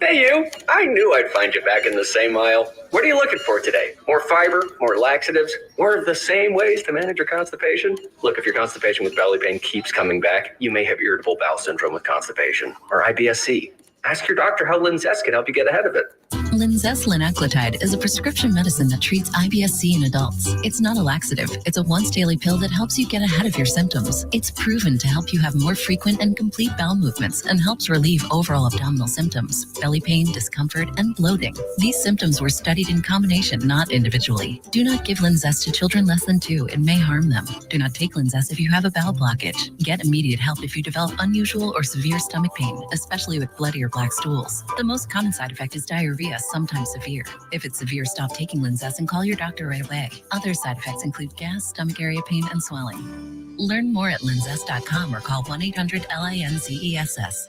S6: Hey you, I knew I'd find you back in the same aisle. What are you looking for today? More fiber, more laxatives, more of the same ways to manage your constipation? Look, if your constipation with belly pain keeps coming back, you may have irritable bowel syndrome with constipation, or IBS-C. Ask your doctor how Linzess can help you get ahead of it.
S17: Linzess linaclotide is a prescription medicine that treats IBS-C in adults. It's not a laxative. It's a once-daily pill that helps you get ahead of your symptoms. It's proven to help you have more frequent and complete bowel movements and helps relieve overall abdominal symptoms, belly pain, discomfort, and bloating. These symptoms were studied in combination, not individually. Do not give Linzess to children less than 2. It may harm them. Do not take Linzess if you have a bowel blockage. Get immediate help if you develop unusual or severe stomach pain, especially with bloody or black stools. The most common side effect is diarrhea, sometimes severe. If it's severe, stop taking Linzess and call your doctor right away. Other side effects include gas, stomach area pain, and swelling. Learn more at linzess.com or call 1-800-LINZESS.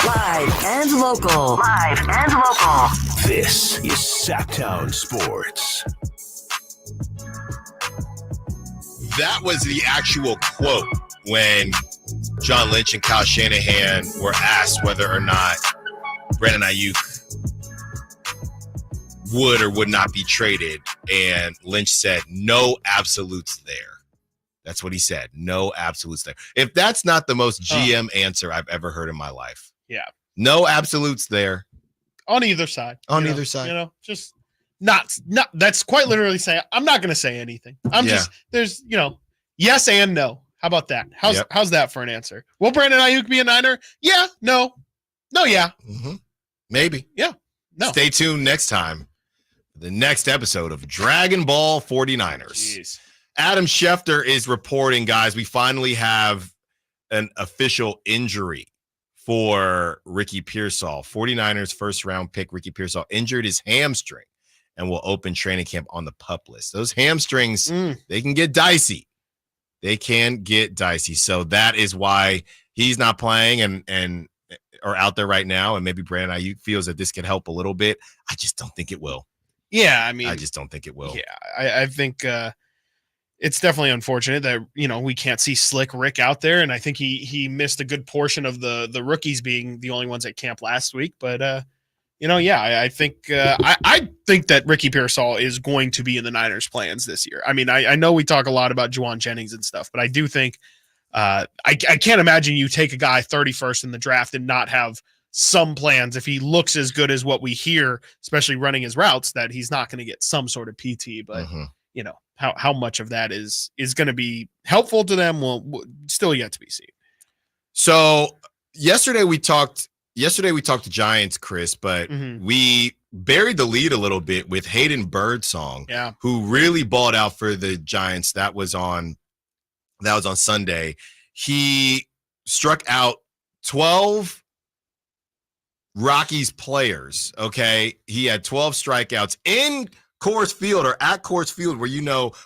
S2: Live and local. Live and local.
S1: This is Sacktown Sports.
S3: That was the actual quote when John Lynch and Kyle Shanahan were asked whether or not Brandon Ayuk would or would not be traded. And Lynch said, no absolutes there. That's what he said. No absolutes there. If that's not the most GM answer I've ever heard in my life.
S4: Yeah.
S3: No absolutes there.
S4: On either side.
S3: On either side.
S4: Just not that's quite literally saying I'm not going to say anything. There's yes and no. How about that? How's that for an answer? Will Brandon Ayuk be a Niner? Yeah, no, yeah.
S3: Mm-hmm. Maybe.
S4: Yeah. No.
S3: Stay tuned next time for the next episode of Dragon Ball 49ers.
S4: Jeez.
S3: Adam Schefter is reporting, guys, we finally have an official injury for Ricky Pearsall. 49ers first-round pick Ricky Pearsall injured his hamstring and will open training camp on the PUP list. Those hamstrings, they can get dicey. So that is why he's not playing and or out there right now. And maybe Brandon Ayuk feels that this could help a little bit. I just don't think it will.
S4: Yeah, I mean,
S3: I just don't think it will.
S4: Yeah, I think it's definitely unfortunate that we can't see Slick Rick out there, and I think he missed a good portion of the rookies being the only ones at camp last week. But I think I think that Ricky Pearsall is going to be in the Niners' plans this year. I mean, I know we talk a lot about Juwan Jennings and stuff, but I do think I can't imagine you take a guy 31st in the draft and not have some plans if he looks as good as what we hear, especially running his routes, that he's not going to get some sort of PT. But how much of that is going to be helpful to them will still yet to be seen.
S3: So yesterday we talked to Giants, Chris, but we buried the lead a little bit with Hayden Birdsong, who really balled out for the Giants. That was on Sunday. He struck out 12 Rockies players. Okay. He had 12 strikeouts in Coors Field or at Coors Field, where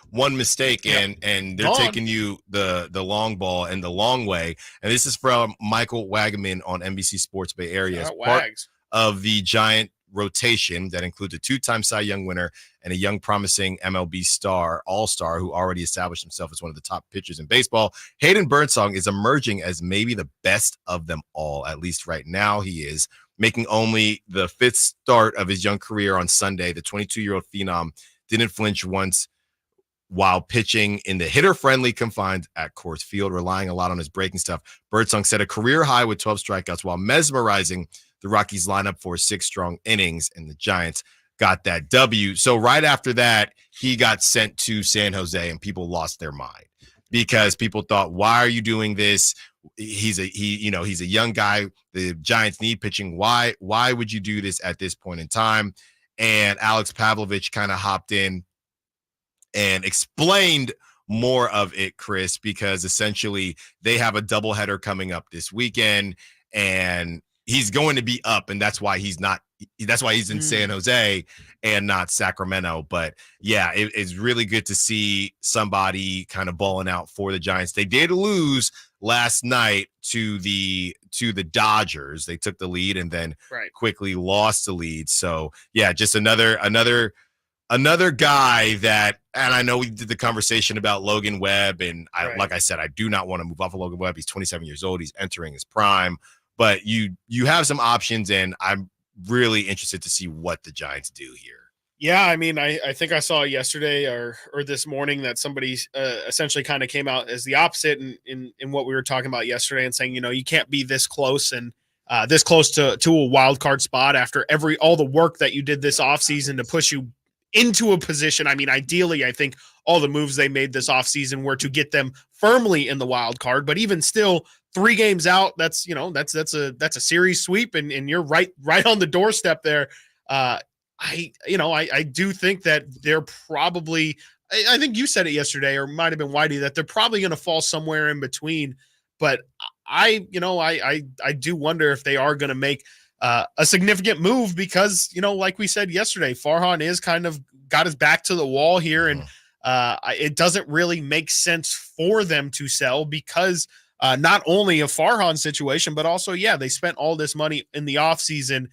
S3: one mistake and they're taking you the long ball and the long way. And this is from Michael Wagaman on NBC Sports Bay Area. As part of the Giant rotation that includes a 2-time Cy Young winner and a young promising MLB all-star who already established himself as one of the top pitchers in baseball. Hayden Birdsong is emerging as maybe the best of them all, at least right now he is. Making only the 5th start of his young career on Sunday, the 22-year-old phenom didn't flinch once while pitching in the hitter-friendly confines at Coors Field, relying a lot on his breaking stuff. Birdsong set a career high with 12 strikeouts while mesmerizing the Rockies lineup for 6 strong innings, and the Giants got that W. So right after that, he got sent to San Jose, and people lost their mind because people thought, why are you doing this? He's a young guy. The Giants need pitching. Why would you do this at this point in time? And Alex Pavlovich kind of hopped in and explained more of it, Chris, because essentially they have a doubleheader coming up this weekend, and he's going to be up, and that's why he's in San Jose and not Sacramento. But yeah, it's really good to see somebody kind of balling out for the Giants. They did lose last night to the Dodgers. They took the lead and then quickly lost the lead. So yeah, just another guy that, and I know we did the conversation about Logan Webb, and like I said, I do not want to move off of Logan Webb. He's 27 years old. He's entering his prime, but you have some options, and I'm really interested to see what the Giants do here.
S4: Yeah, I mean, I think I saw yesterday or this morning that somebody essentially kind of came out as the opposite in what we were talking about yesterday and saying, you can't be this close and this close to a wild card spot after all the work that you did this offseason to push you into a position. I mean, ideally, I think all the moves they made this offseason were to get them firmly in the wild card, but even still 3 games out, that's a series sweep and you're right on the doorstep there. I do think that they're probably, I think you said it yesterday, or might have been Whitey, that they're probably going to fall somewhere in between. But I do wonder if they are going to make a significant move because, like we said yesterday, Farhan is kind of got his back to the wall here. And it doesn't really make sense for them to sell because not only a Farhan situation, but also, they spent all this money in the offseason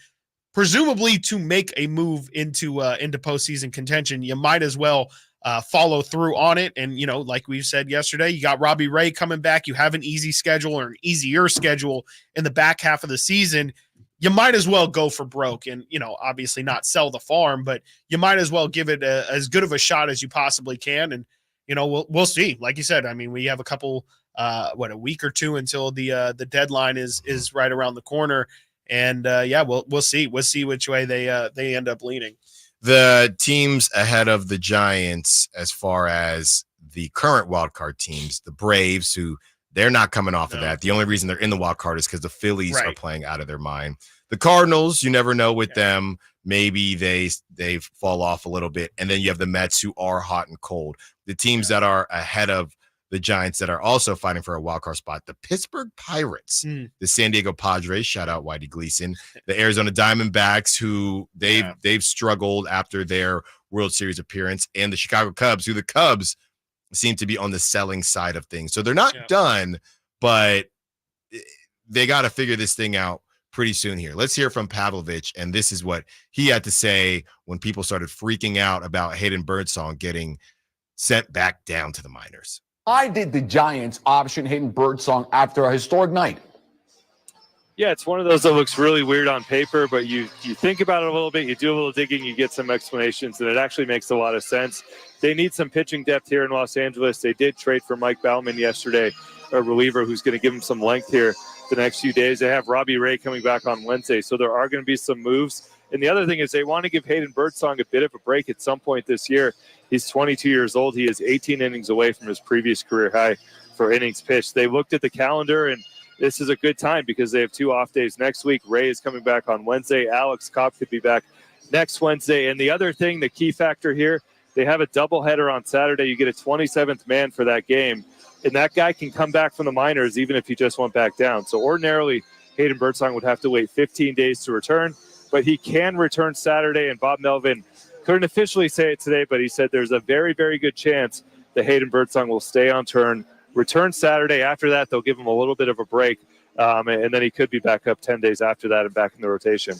S4: presumably to make a move into postseason contention. You might as well follow through on it. And, like we said yesterday, you got Robbie Ray coming back. You have an easy schedule or an easier schedule in the back half of the season. You might as well go for broke and, obviously not sell the farm, but you might as well give it as good of a shot as you possibly can. And, we'll see. Like you said, I mean, we have a couple, a week or two until the deadline is right around the corner. And we'll see. We'll see which way they end up leaning.
S3: The teams ahead of the Giants, as far as the current wild card teams, the Braves, who they're not coming off of that. The only reason they're in the wild card is because the Phillies are playing out of their mind. The Cardinals, you never know with them. Maybe they fall off a little bit, and then you have the Mets, who are hot and cold. The teams that are ahead of the Giants that are also fighting for a wild card spot, the Pittsburgh Pirates, the San Diego Padres, shout out Whitey Gleason, the Arizona Diamondbacks, who they've struggled after their World Series appearance, and the Chicago Cubs, who the Cubs seem to be on the selling side of things. So they're not done, but they got to figure this thing out pretty soon here. Let's hear from Pavlovich, and this is what he had to say when people started freaking out about Hayden Birdsong getting sent back down to the minors.
S19: Why did the Giants option Hayden Birdsong after a historic night?
S21: Yeah, it's one of those that looks really weird on paper, but you think about it a little bit, you do a little digging, you get some explanations, and it actually makes a lot of sense. They need some pitching depth here in Los Angeles. They did trade for Mike Baumann yesterday, a reliever who's going to give them some length here the next few days. They have Robbie Ray coming back on Wednesday, so there are going to be some moves. And the other thing is they want to give Hayden Birdsong a bit of a break at some point this year. He's 22 years old. He is 18 innings away from his previous career high for innings pitched. They looked at the calendar, and this is a good time because they have 2 off days next week. Ray is coming back on Wednesday. Alex Cobb could be back next Wednesday. And the other thing, the key factor here, they have a doubleheader on Saturday. You get a 27th man for that game, and that guy can come back from the minors even if he just went back down. So ordinarily, Hayden Birdsong would have to wait 15 days to return, but he can return Saturday, and Bob Melvin couldn't officially say it today, but he said there's a very, very good chance that Hayden Birdsong will stay on turn, return Saturday. After that, they'll give him a little bit of a break, and then he could be back up 10 days after that and back in the rotation.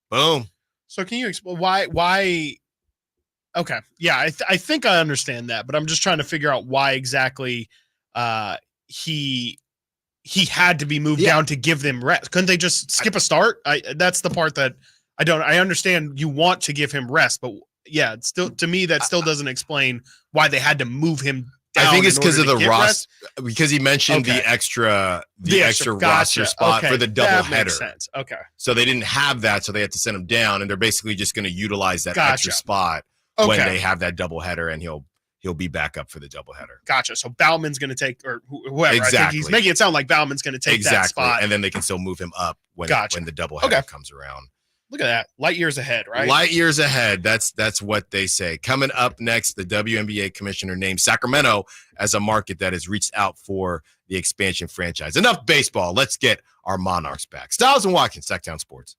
S3: Boom.
S4: So can you explain why? Okay. Yeah, I think I understand that, but I'm just trying to figure out why exactly he had to be moved down to give them rest. Couldn't they just skip a start? That's the part that I understand. You want to give him rest, but it's still, to me, that still doesn't explain why they had to move him down.
S3: I think it's because of the roster, because he mentioned the extra roster spot for the double header.
S4: Makes sense. Okay.
S3: So they didn't have that, so they had to send him down, and they're basically just going to utilize that extra spot when they have that double header, and he'll be back up for the doubleheader.
S4: Gotcha. So Bauman's going to take, or whoever.
S3: Exactly.
S4: I think he's making it sound like Bauman's going to take that spot.
S3: And then they can still move him up when the doubleheader comes around.
S4: Look at that. Light years ahead, right?
S3: Light years ahead. That's what they say. Coming up next, the WNBA commissioner named Sacramento as a market that has reached out for the expansion franchise. Enough baseball. Let's get our Monarchs back. Stiles and Watkins, Sacktown Sports.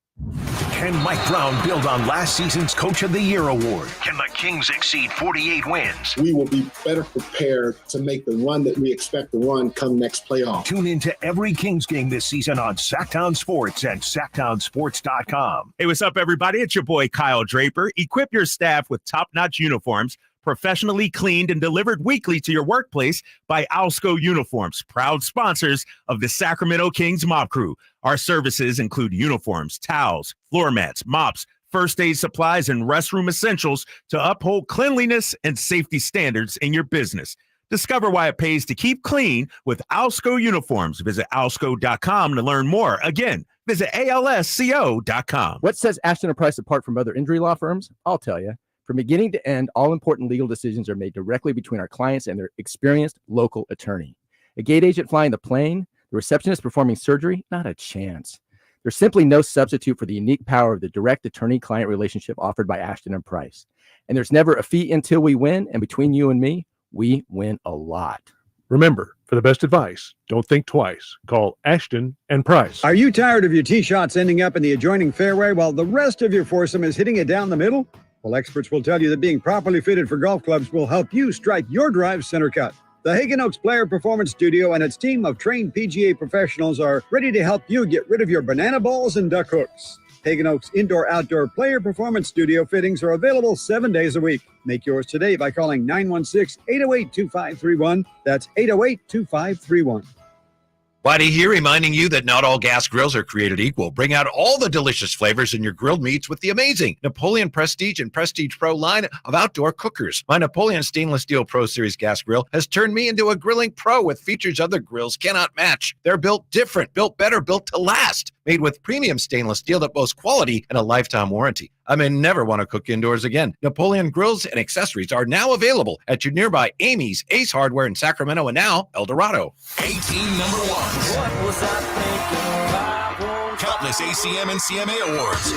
S1: Can Mike Brown build on last season's Coach of the Year award? Can the Kings exceed 48 wins?
S22: We will be better prepared to make the run that we expect to run come next playoff.
S1: Tune into every Kings game this season on Sacktown Sports and SacktownSports.com.
S16: Hey, what's up, everybody? It's your boy, Kyle Draper. Equip your staff with top-notch uniforms, professionally cleaned and delivered weekly to your workplace by Alsco Uniforms, proud sponsors of the Sacramento Kings Mob Crew. Our services include uniforms, towels, floor mats, mops, first aid supplies, and restroom essentials to uphold cleanliness and safety standards in your business. Discover why it pays to keep clean with Alsco uniforms. Visit alsco.com to learn more. Again, visit alsco.com.
S7: What sets Ashton & Price apart from other injury law firms? I'll tell you. From beginning to end, all important legal decisions are made directly between our clients and their experienced local attorney. A gate agent flying the plane, the receptionist performing surgery, not a chance. There's simply no substitute for the unique power of the direct attorney-client relationship offered by Ashton & Price. And there's never a fee until we win, and between you and me, we win a lot.
S9: Remember, for the best advice, don't think twice. Call Ashton & Price.
S10: Are you tired of your tee shots ending up in the adjoining fairway while the rest of your foursome is hitting it down the middle? Well, experts will tell you that being properly fitted for golf clubs will help you strike your drive center cut. The Hagen Oaks Player Performance Studio and its team of trained PGA professionals are ready to help you get rid of your banana balls and duck hooks. Hagen Oaks Indoor-Outdoor Player Performance Studio fittings are available 7 days a week. Make yours today by calling 916-808-2531. That's 808-2531.
S23: Buddy here reminding you that not all gas grills are created equal. Bring out all the delicious flavors in your grilled meats with the amazing Napoleon Prestige and Prestige Pro line of outdoor cookers. My Napoleon Stainless Steel Pro Series gas grill has turned me into a grilling pro with features other grills cannot match. They're built different, built better, built to last. Made with premium stainless steel that boasts quality and a lifetime warranty. I may never want to cook indoors again. Napoleon grills and accessories are now available at your nearby Amy's, Ace Hardware in Sacramento, and now El Dorado.
S24: 18 number ones. What was I thinking? Countless ACM and CMA awards.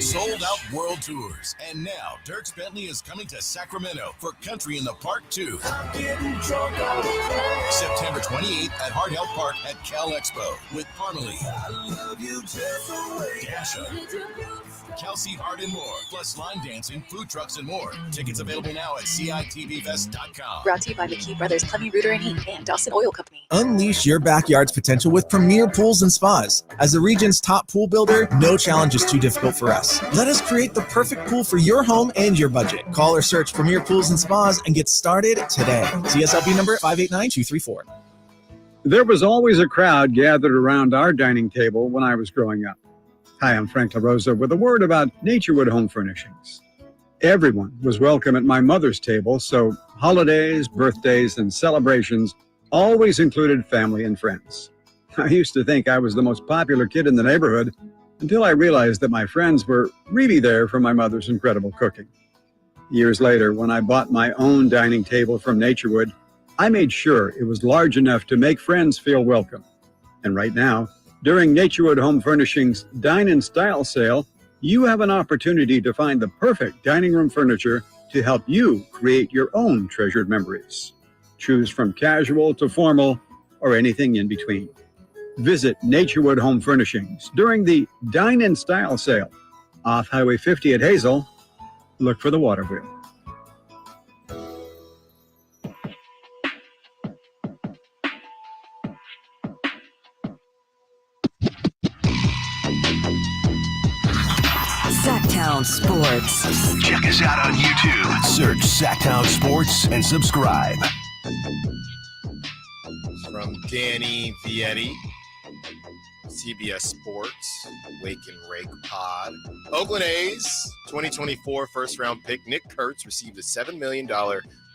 S24: Sold out world tours. And now Dierks Bentley is coming to Sacramento for Country in the Park 2. September 28th at Hard Health Park at Cal Expo with Parmalee, Dasha, Kelsey Hart, and more. Plus line dancing, food trucks, and more. Tickets available now at CITVFest.com.
S25: Brought to you by McKee Brothers, Clemmy Rooter and Heat, and Dawson Oil Company.
S14: Unleash your backyard's potential with premier pools and spas. As the region's top pool builder, no challenge is too difficult for us. Let us create the perfect pool for your home and your budget. Call or search Premier Pools and Spas and get started today. CSLB number 589234.
S10: There was always a crowd gathered around our dining table when I was growing up. Hi, I'm Frank LaRosa with a word about Naturewood Home Furnishings. Everyone was welcome at my mother's table, so holidays, birthdays, and celebrations always included family and friends. I used to think I was the most popular kid in the neighborhood until I realized that my friends were really there for my mother's incredible cooking. Years later, when I bought my own dining table from Naturewood, I made sure it was large enough to make friends feel welcome. And right now, during Naturewood Home Furnishings' Dine in Style sale, you have an opportunity to find the perfect dining room furniture to help you create your own treasured memories. Choose from casual to formal or anything in between. Visit Naturewood Home Furnishings during the Dine in Style sale off Highway 50 at Hazel. Look for the water wheel.
S2: Sacktown Sports.
S1: Check us out on YouTube. Search Sacktown Sports and subscribe.
S3: From Danny Vietti, CBS Sports, Wake and Rake Pod. Oakland A's 2024 first-round pick Nick Kurtz received a $7 million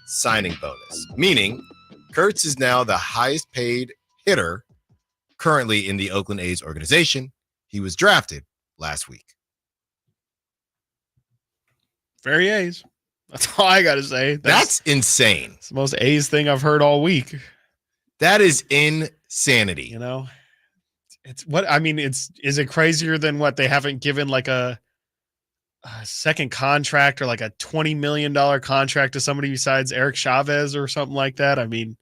S3: signing bonus, meaning Kurtz is now the highest-paid hitter currently in the Oakland A's organization. He was drafted last week.
S4: Very A's. That's all I got to say.
S3: That's insane.
S4: It's the most A's thing I've heard all week.
S3: That is insanity.
S4: You know, it's what I mean. Is it crazier than what they haven't given like a second contract or like a $20 million contract to somebody besides Eric Chavez or something like that? I mean,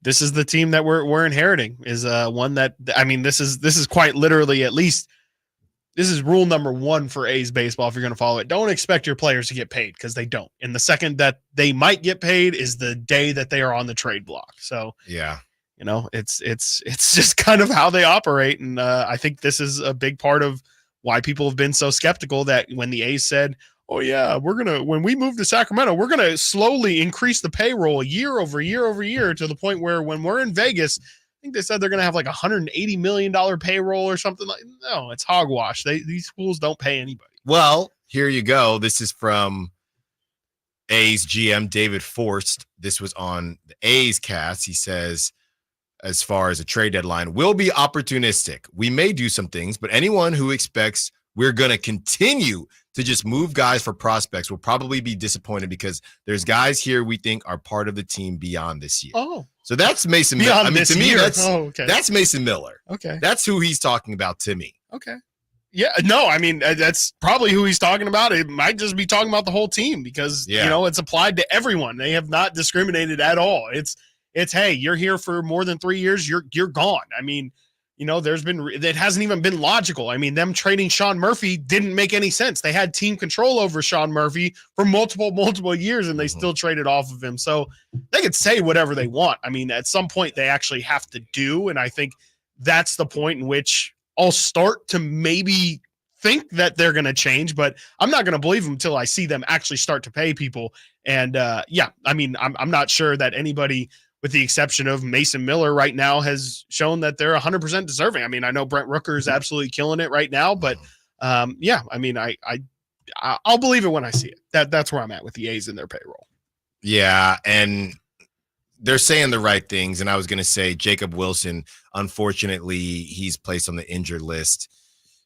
S4: this is the team that we're inheriting. Is one that I mean, this is quite literally at least. This is rule number one for A's baseball. If you're going to follow it, don't expect your players to get paid because they don't. And the second that they might get paid is the day that they are on the trade block. So
S3: yeah,
S4: you know, it's just kind of how they operate. And I think this is a big part of why people have been so skeptical that when the A's said, oh yeah, when we move to Sacramento, we're going to slowly increase the payroll year over year over year to the point where when we're in Vegas, think they said they're going to have like $180 million payroll or something like. No, it's hogwash. These schools don't pay anybody.
S3: Well, here you go. This is from A's GM David Forst. This was on the A's cast. He says, as far as a trade deadline, we'll be opportunistic. We may do some things, but anyone who expects we're going to continue to just move guys for prospects will probably be disappointed because there's guys here we think are part of the team beyond this year.
S4: Oh,
S3: so that's Mason Miller. I mean, to me, that's Mason Miller.
S4: Okay.
S3: That's who he's talking about to me.
S4: Okay. Yeah, no, I mean, that's probably who he's talking about. It might just be talking about the whole team because, it's applied to everyone. They have not discriminated at all. It's hey, you're here for more than 3 years, you're gone. I mean, it hasn't even been logical. I mean, them trading Sean Murphy didn't make any sense. They had team control over Sean Murphy for multiple years, and they still traded off of him. So they could say whatever they want. I mean, at some point they actually have to do, and I think that's the point in which I'll start to maybe think that they're going to change, but I'm not going to believe them until I see them actually start to pay people. And I mean, I'm not sure that anybody, with the exception of Mason Miller right now, has shown that they're 100% deserving. I mean, I know Brent Rooker is absolutely killing it right now, but I mean, I'll believe it when I see it. That's where I'm at with the A's in their payroll.
S3: Yeah. And they're saying the right things. And I was going to say Jacob Wilson, unfortunately, he's placed on the injured list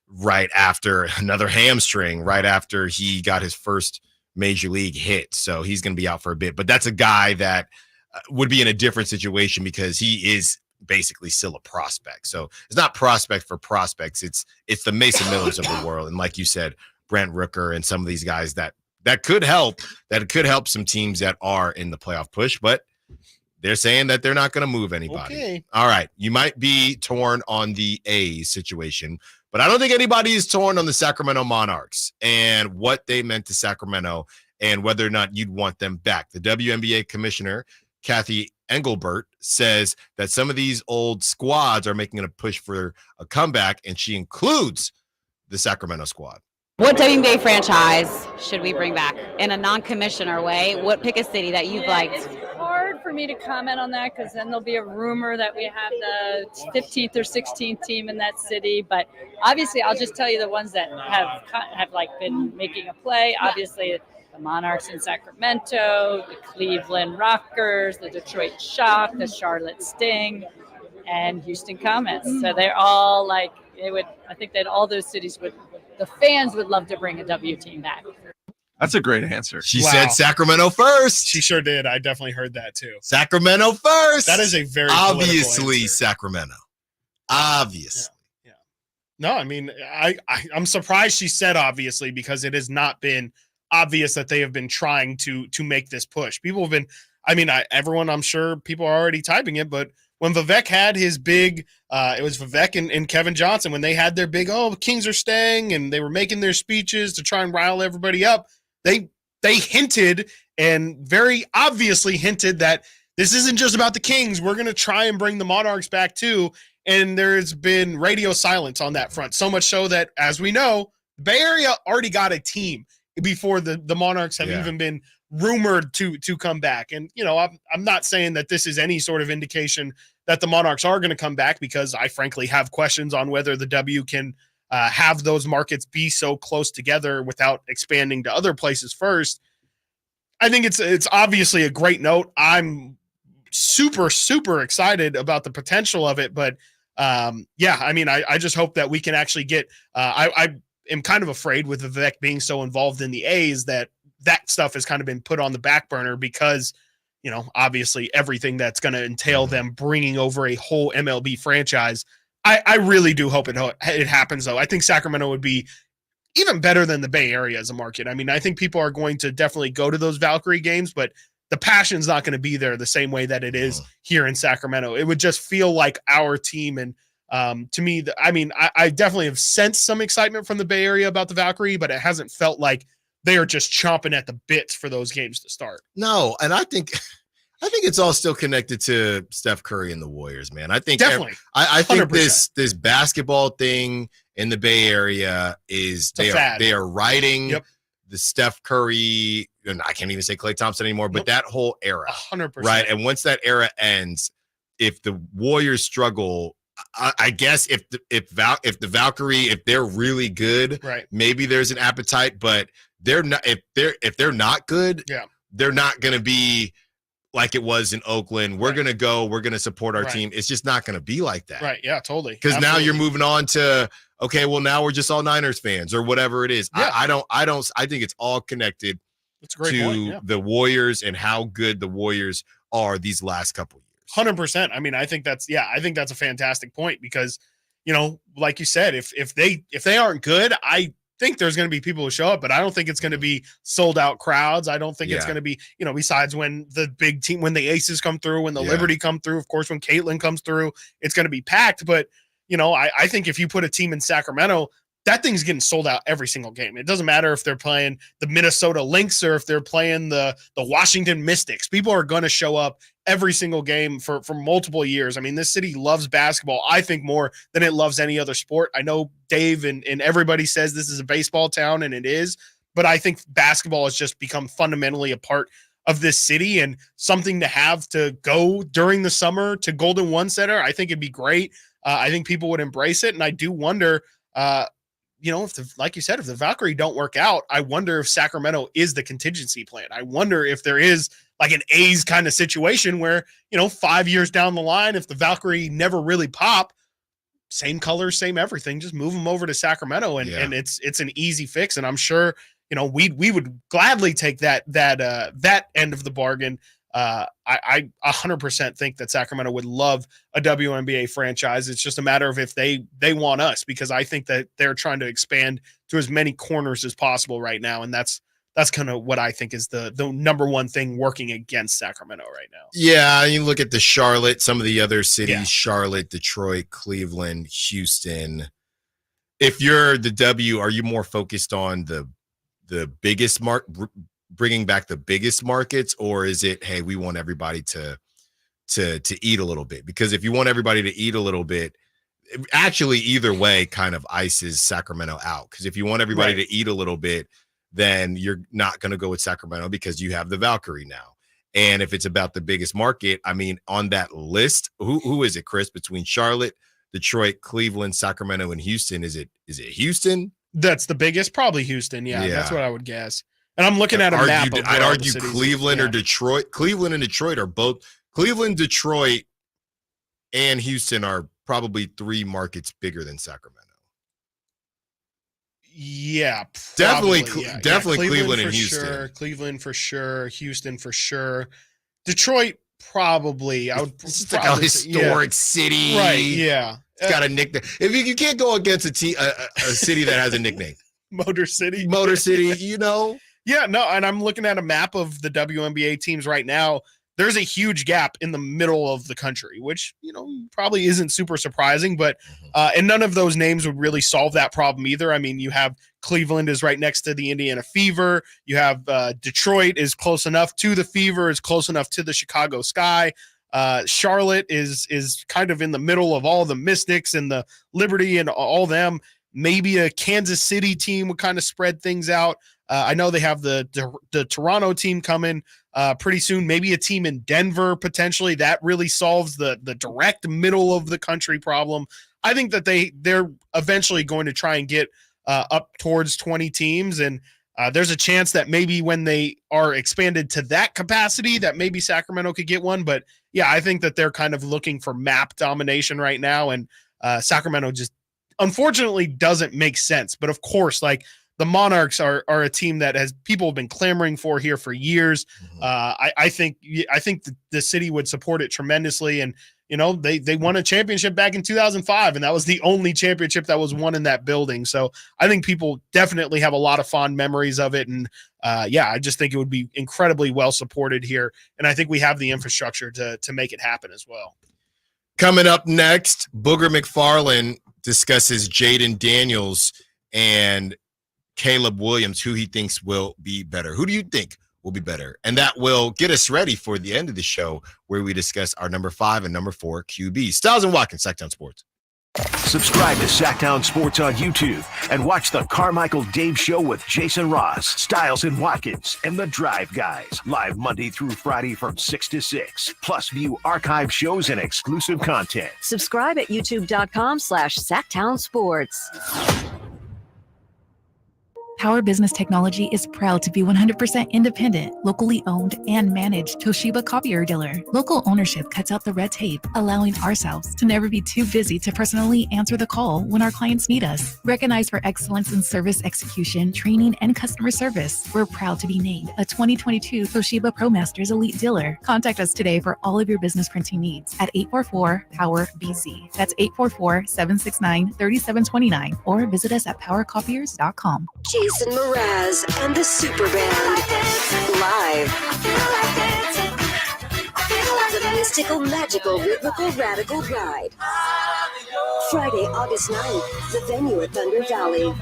S3: right after another hamstring, right after he got his first major league hit. So he's going to be out for a bit, but that's a guy that would be in a different situation because he is basically still a prospect. So it's not prospect for prospects. It's the Mason Millers of the world. And like you said, Brent Rooker and some of these guys that could help some teams that are in the playoff push, but they're saying that they're not going to move anybody.
S4: Okay.
S3: All right. You might be torn on the A's situation, but I don't think anybody is torn on the Sacramento Monarchs and what they meant to Sacramento and whether or not you'd want them back. The WNBA commissioner, Kathy Engelbert, says that some of these old squads are making a push for a comeback, and she includes the Sacramento squad.
S8: What WNBA franchise should we bring back in a non-commissioner way? Pick a city that you've liked.
S11: It's hard for me to comment on that because then there'll be a rumor that we have the 15th or 16th team in that city. But obviously, I'll just tell you the ones that have been making a play. Obviously, the Monarchs in Sacramento, the Cleveland Rockers, the Detroit Shock, the Charlotte Sting, and Houston Comets. So they're all I think that all those cities the fans would love to bring a W team back.
S12: That's a great answer.
S3: She said Sacramento first.
S4: She sure did. I definitely heard that too.
S3: Sacramento first.
S4: That is a very
S3: obviously Sacramento. Obviously.
S4: Yeah. No, I mean, I'm surprised she said obviously because it has not been obvious that they have been trying to make this push. People have been, everyone, I'm sure people are already typing it, but when Vivek had his big, it was Vivek and Kevin Johnson, when they had their big, the Kings are staying, and they were making their speeches to try and rile everybody up, they hinted and very obviously hinted that this isn't just about the Kings. We're going to try and bring the Monarchs back too. And there's been radio silence on that front. So much so that, as we know, the Bay Area already got a team before the Monarchs have even been rumored to come back. And, I'm not saying that this is any sort of indication that the Monarchs are going to come back because I frankly have questions on whether the W can have those markets be so close together without expanding to other places first. I think it's obviously a great note. I'm super, super excited about the potential of it, but I just hope that we can actually get, I am kind of afraid with Vivek being so involved in the A's that stuff has kind of been put on the back burner because, obviously everything that's going to entail them bringing over a whole MLB franchise. I really do hope it happens though. I think Sacramento would be even better than the Bay Area as a market. I mean, I think people are going to definitely go to those Valkyrie games, but the passion's not going to be there the same way that it is here in Sacramento. It would just feel like our team. And to me, I definitely have sensed some excitement from the Bay Area about the Valkyrie, but it hasn't felt like they are just chomping at the bits for those games to start.
S3: No, and I think it's all still connected to Steph Curry and the Warriors, man. I think
S4: definitely.
S3: I think this basketball thing in the Bay Area is they are riding the Steph Curry, and I can't even say Klay Thompson anymore, but that whole era,
S4: 100%.
S3: right? And once that era ends, if the Warriors struggle, I guess if the Valkyrie, if they're really good,
S4: right,
S3: maybe there's an appetite, but they're not. If they're not good,
S4: yeah,
S3: they're not going to be like it was in Oakland. We're going to go. We're going to support our team. It's just not going to be like that.
S4: Right. Yeah. Totally.
S3: Because now you're moving on to okay. Well, now we're just all Niners fans or whatever it is.
S4: Yeah.
S3: I think it's all connected
S4: That's a great
S3: to
S4: point. Yeah.
S3: the Warriors and how good the Warriors are these last couple years.
S4: 100%. I mean, I think that's a fantastic point because, like you said, if they aren't good, I think there's going to be people who show up, but I don't think it's going to be sold out crowds. I don't think it's going to be, besides when the big team, when the Aces come through, when the Liberty come through, of course, when Caitlin comes through, it's going to be packed. But, I think if you put a team in Sacramento, that thing's getting sold out every single game. It doesn't matter if they're playing the Minnesota Lynx or if they're playing the Washington Mystics. People are going to show up every single game for multiple years. I mean, this city loves basketball, I think, more than it loves any other sport. I know Dave and everybody says this is a baseball town, and it is, but I think basketball has just become fundamentally a part of this city and something to have to go during the summer to Golden One Center. I think it'd be great. I think people would embrace it, and I do wonder like you said, if the Valkyrie don't work out, I wonder if Sacramento is the contingency plan. I wonder if there is like an A's kind of situation where, 5 years down the line, if the Valkyrie never really pop, same colors, same everything, just move them over to Sacramento and it's an easy fix. And I'm sure, we would gladly take that end of the bargain. I 100% think that Sacramento would love a WNBA franchise. It's just a matter of if they want us, because I think that they're trying to expand to as many corners as possible right now. And that's kind of what I think is the number one thing working against Sacramento right now.
S3: Yeah. You look at the Charlotte, some of the other cities, Charlotte, Detroit, Cleveland, Houston. If you're the W, are you more focused on the biggest bringing back the biggest markets, or is it, hey, we want everybody to eat a little bit? Because if you want everybody to eat a little bit, actually either way kind of ices Sacramento out. Because if you want everybody to eat a little bit, then you're not going to go with Sacramento because you have the Valkyrie now. And if it's about the biggest market, I mean, on that list, who is it, Chris, between Charlotte, Detroit, Cleveland, Sacramento, and Houston? Is it Houston?
S4: That's the biggest? Probably Houston. Yeah. That's what I would guess. And I'm looking at a map.
S3: I'd argue Cleveland or Detroit. Cleveland and Detroit are both. Cleveland, Detroit, and Houston are probably 3 markets bigger than Sacramento.
S4: Yeah,
S3: definitely
S4: Cleveland
S3: and Houston.
S4: Sure. Cleveland for sure. Houston for sure. Detroit probably. I would.
S3: It's like a historic city,
S4: right? Yeah,
S3: it's got a nickname. If you can't go against a city that has a nickname,
S4: Motor City. Yeah, no, and I'm looking at a map of the WNBA teams right now. There's a huge gap in the middle of the country, which, probably isn't super surprising, but and none of those names would really solve that problem either. I mean, you have Cleveland is right next to the Indiana Fever. You have Detroit is close enough to the Fever, is close enough to the Chicago Sky. Charlotte is kind of in the middle of all the Mystics and the Liberty and all them. Maybe a Kansas City team would kind of spread things out. I know they have the Toronto team coming pretty soon. Maybe a team in Denver potentially. That really solves the direct middle of the country problem. I think that they're eventually going to try and get up towards 20 teams, and there's a chance that maybe when they are expanded to that capacity, that maybe Sacramento could get one. But yeah, I think that they're kind of looking for map domination right now, and Sacramento just unfortunately doesn't make sense. But of course, like, the Monarchs are a team that people have been clamoring for here for years. I think the city would support it tremendously. And, they won a championship back in 2005, and that was the only championship that was won in that building. So I think people definitely have a lot of fond memories of it. And I just think it would be incredibly well supported here. And I think we have the infrastructure to make it happen as well.
S3: Coming up next, Booger McFarland discusses Jaden Daniels and Caleb Williams, who he thinks will be better. Who do you think will be better? And that will get us ready for the end of the show, where we discuss our number 5 and number 4 QB. Stiles and Watkins, Sacktown Sports.
S1: Subscribe to Sacktown Sports on YouTube and watch the Carmichael Dave Show with Jason Ross, Stiles and Watkins, and the Drive Guys, live Monday through Friday from 6 to 6. Plus, view archive shows and exclusive content.
S2: Subscribe at youtube.com/Sacktown Sports.
S5: Power Business Technology is proud to be 100% independent, locally owned, and managed Toshiba copier dealer. Local ownership cuts out the red tape, allowing ourselves to never be too busy to personally answer the call when our clients need us. Recognized for excellence in service execution, training, and customer service, we're proud to be named a 2022 Toshiba ProMasters Elite Dealer. Contact us today for all of your business printing needs at 844-POWER-BZ. That's 844-769-3729, or visit us at powercopiers.com.
S2: Jason Mraz and the Super Band. Live. The mystical, magical, rhythmical, radical ride. Friday, August 9th, the venue at Thunder Valley.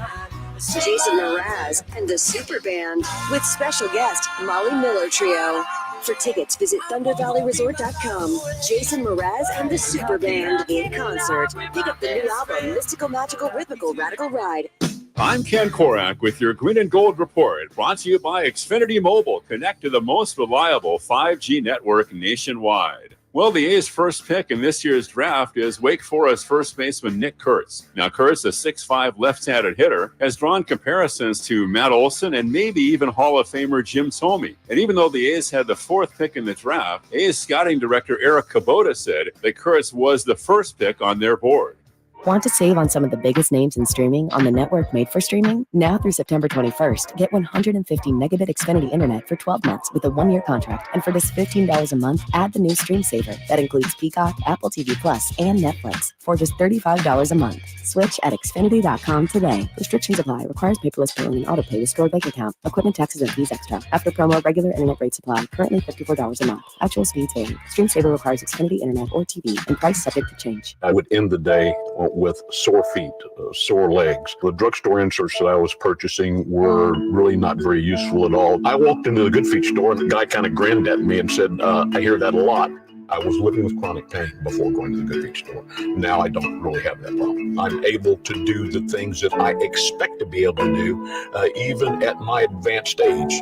S2: Jason Mraz and the Super Band with special guest Molly Miller Trio. For tickets, visit ThunderValleyResort.com. Jason Mraz and the Super Band in concert. Pick up the new album, Mystical, Magical, Rhythmical, Radical Ride.
S13: I'm Ken Korak with your Green and Gold Report, brought to you by Xfinity Mobile. Connect to the most reliable 5G network nationwide. Well, the A's first pick in this year's draft is Wake Forest first baseman Nick Kurtz. Now, Kurtz, a 6'5" left-handed hitter, has drawn comparisons to Matt Olson and maybe even Hall of Famer Jim Thome. And even though the A's had the fourth pick in the draft, A's scouting director Eric Kubota said that Kurtz was the first pick on their board.
S15: Want to save on some of the biggest names in streaming on the network made for streaming? Now through September 21st, get 150 megabit Xfinity internet for 12 months with a 1-year contract. And for just $15 a month, add the new Stream Saver. That includes Peacock, Apple TV Plus, and Netflix for just $35 a month. Switch at Xfinity.com today. Restrictions apply. Requires paperless billing and autopay with stored bank account. Equipment taxes and fees extra. After promo, regular internet rate supply. Currently $54 a month. Actual speeds vary. Stream Saver requires Xfinity internet or TV and price subject to change.
S18: I would end the day with sore feet, sore legs. The drugstore inserts that I was purchasing were really not very useful at all. I walked into the Good Feet store and the guy kind of grinned at me and said, I hear that a lot. I was living with chronic pain before going to the Good Feet store. Now I don't really have that problem. I'm able to do the things that I expect to be able to do, even at my advanced age.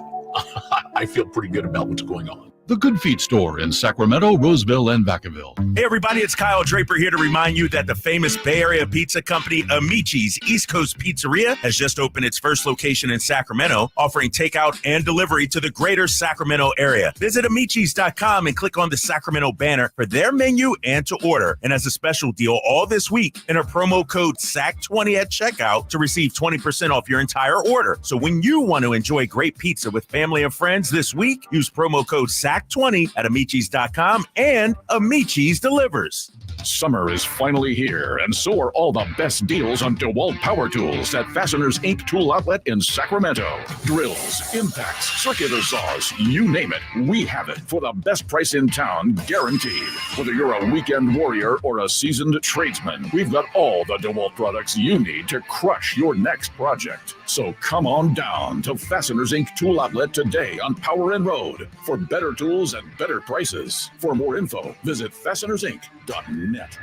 S18: I feel pretty good about what's going on.
S20: The Good Feet store in Sacramento, Roseville, and Vacaville.
S16: Hey everybody, it's Kyle Draper here to remind you that the famous Bay Area pizza company Amici's East Coast Pizzeria has just opened its first location in Sacramento, offering takeout and delivery to the greater Sacramento area. Visit Amici's.com and click on the Sacramento banner for their menu and to order. And as a special deal all this week, enter promo code SAC20 at checkout to receive 20% off your entire order. So when you want to enjoy great pizza with family and friends this week, use promo code SAC20 at Amici's.com, and Amici's delivers.
S20: Summer is finally here, and so are all the best deals on DeWalt Power Tools at Fasteners Inc. Tool Outlet in Sacramento. Drills, impacts, circular saws, you name it, we have it for the best price in town, guaranteed. Whether you're a weekend warrior or a seasoned tradesman, we've got all the DeWalt products you need to crush your next project. So come on down to Fasteners Inc. Tool Outlet today on Power and Road for better tools and better prices. For more info, visit fastenersinc.net.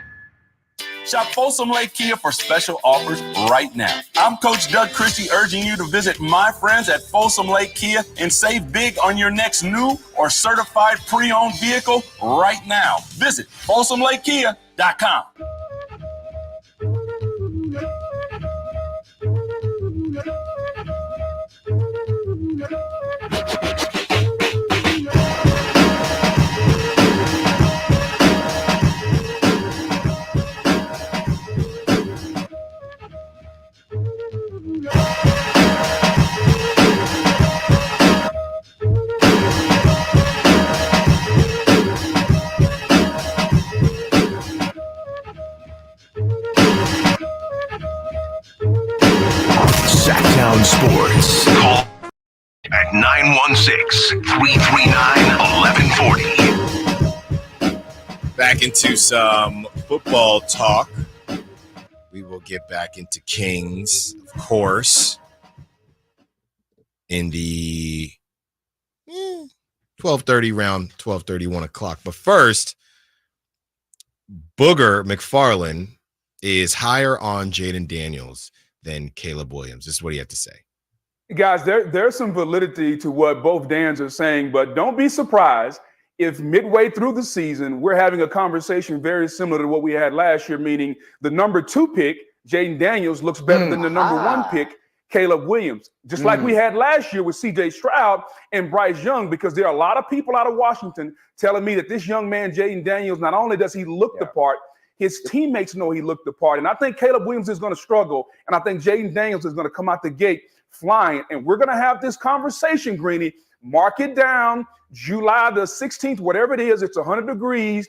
S26: Shop Folsom Lake Kia for special offers right now. I'm Coach Doug Christie urging you to visit my friends at Folsom Lake Kia and save big on your next new or certified pre-owned vehicle right now. Visit FolsomLakeKia.com.
S1: Sacktown Sports. Call at 916-339-1140.
S3: Back into some football talk. We will get back into Kings, of course, in the 12:30 round, 12:30, 1 o'clock. But first, Booger McFarland is higher on Jaden Daniels than Caleb Williams. This is what he had to say.
S6: Guys, there's some validity to what both Dans are saying, but don't be surprised if midway through the season, we're having a conversation very similar to what we had last year, meaning the number 2 pick, Jaden Daniels, looks better than the number 1 pick, Caleb Williams. Just like we had last year with C.J. Stroud and Bryce Young, because there are a lot of people out of Washington telling me that this young man, Jaden Daniels, not only does he look the part, his teammates know he looked the part. And I think Caleb Williams is going to struggle, and I think Jaden Daniels is going to come out the gate flying. And we're going to have this conversation, Greeny. Mark it down. July the 16th, whatever it is, it's 100 degrees.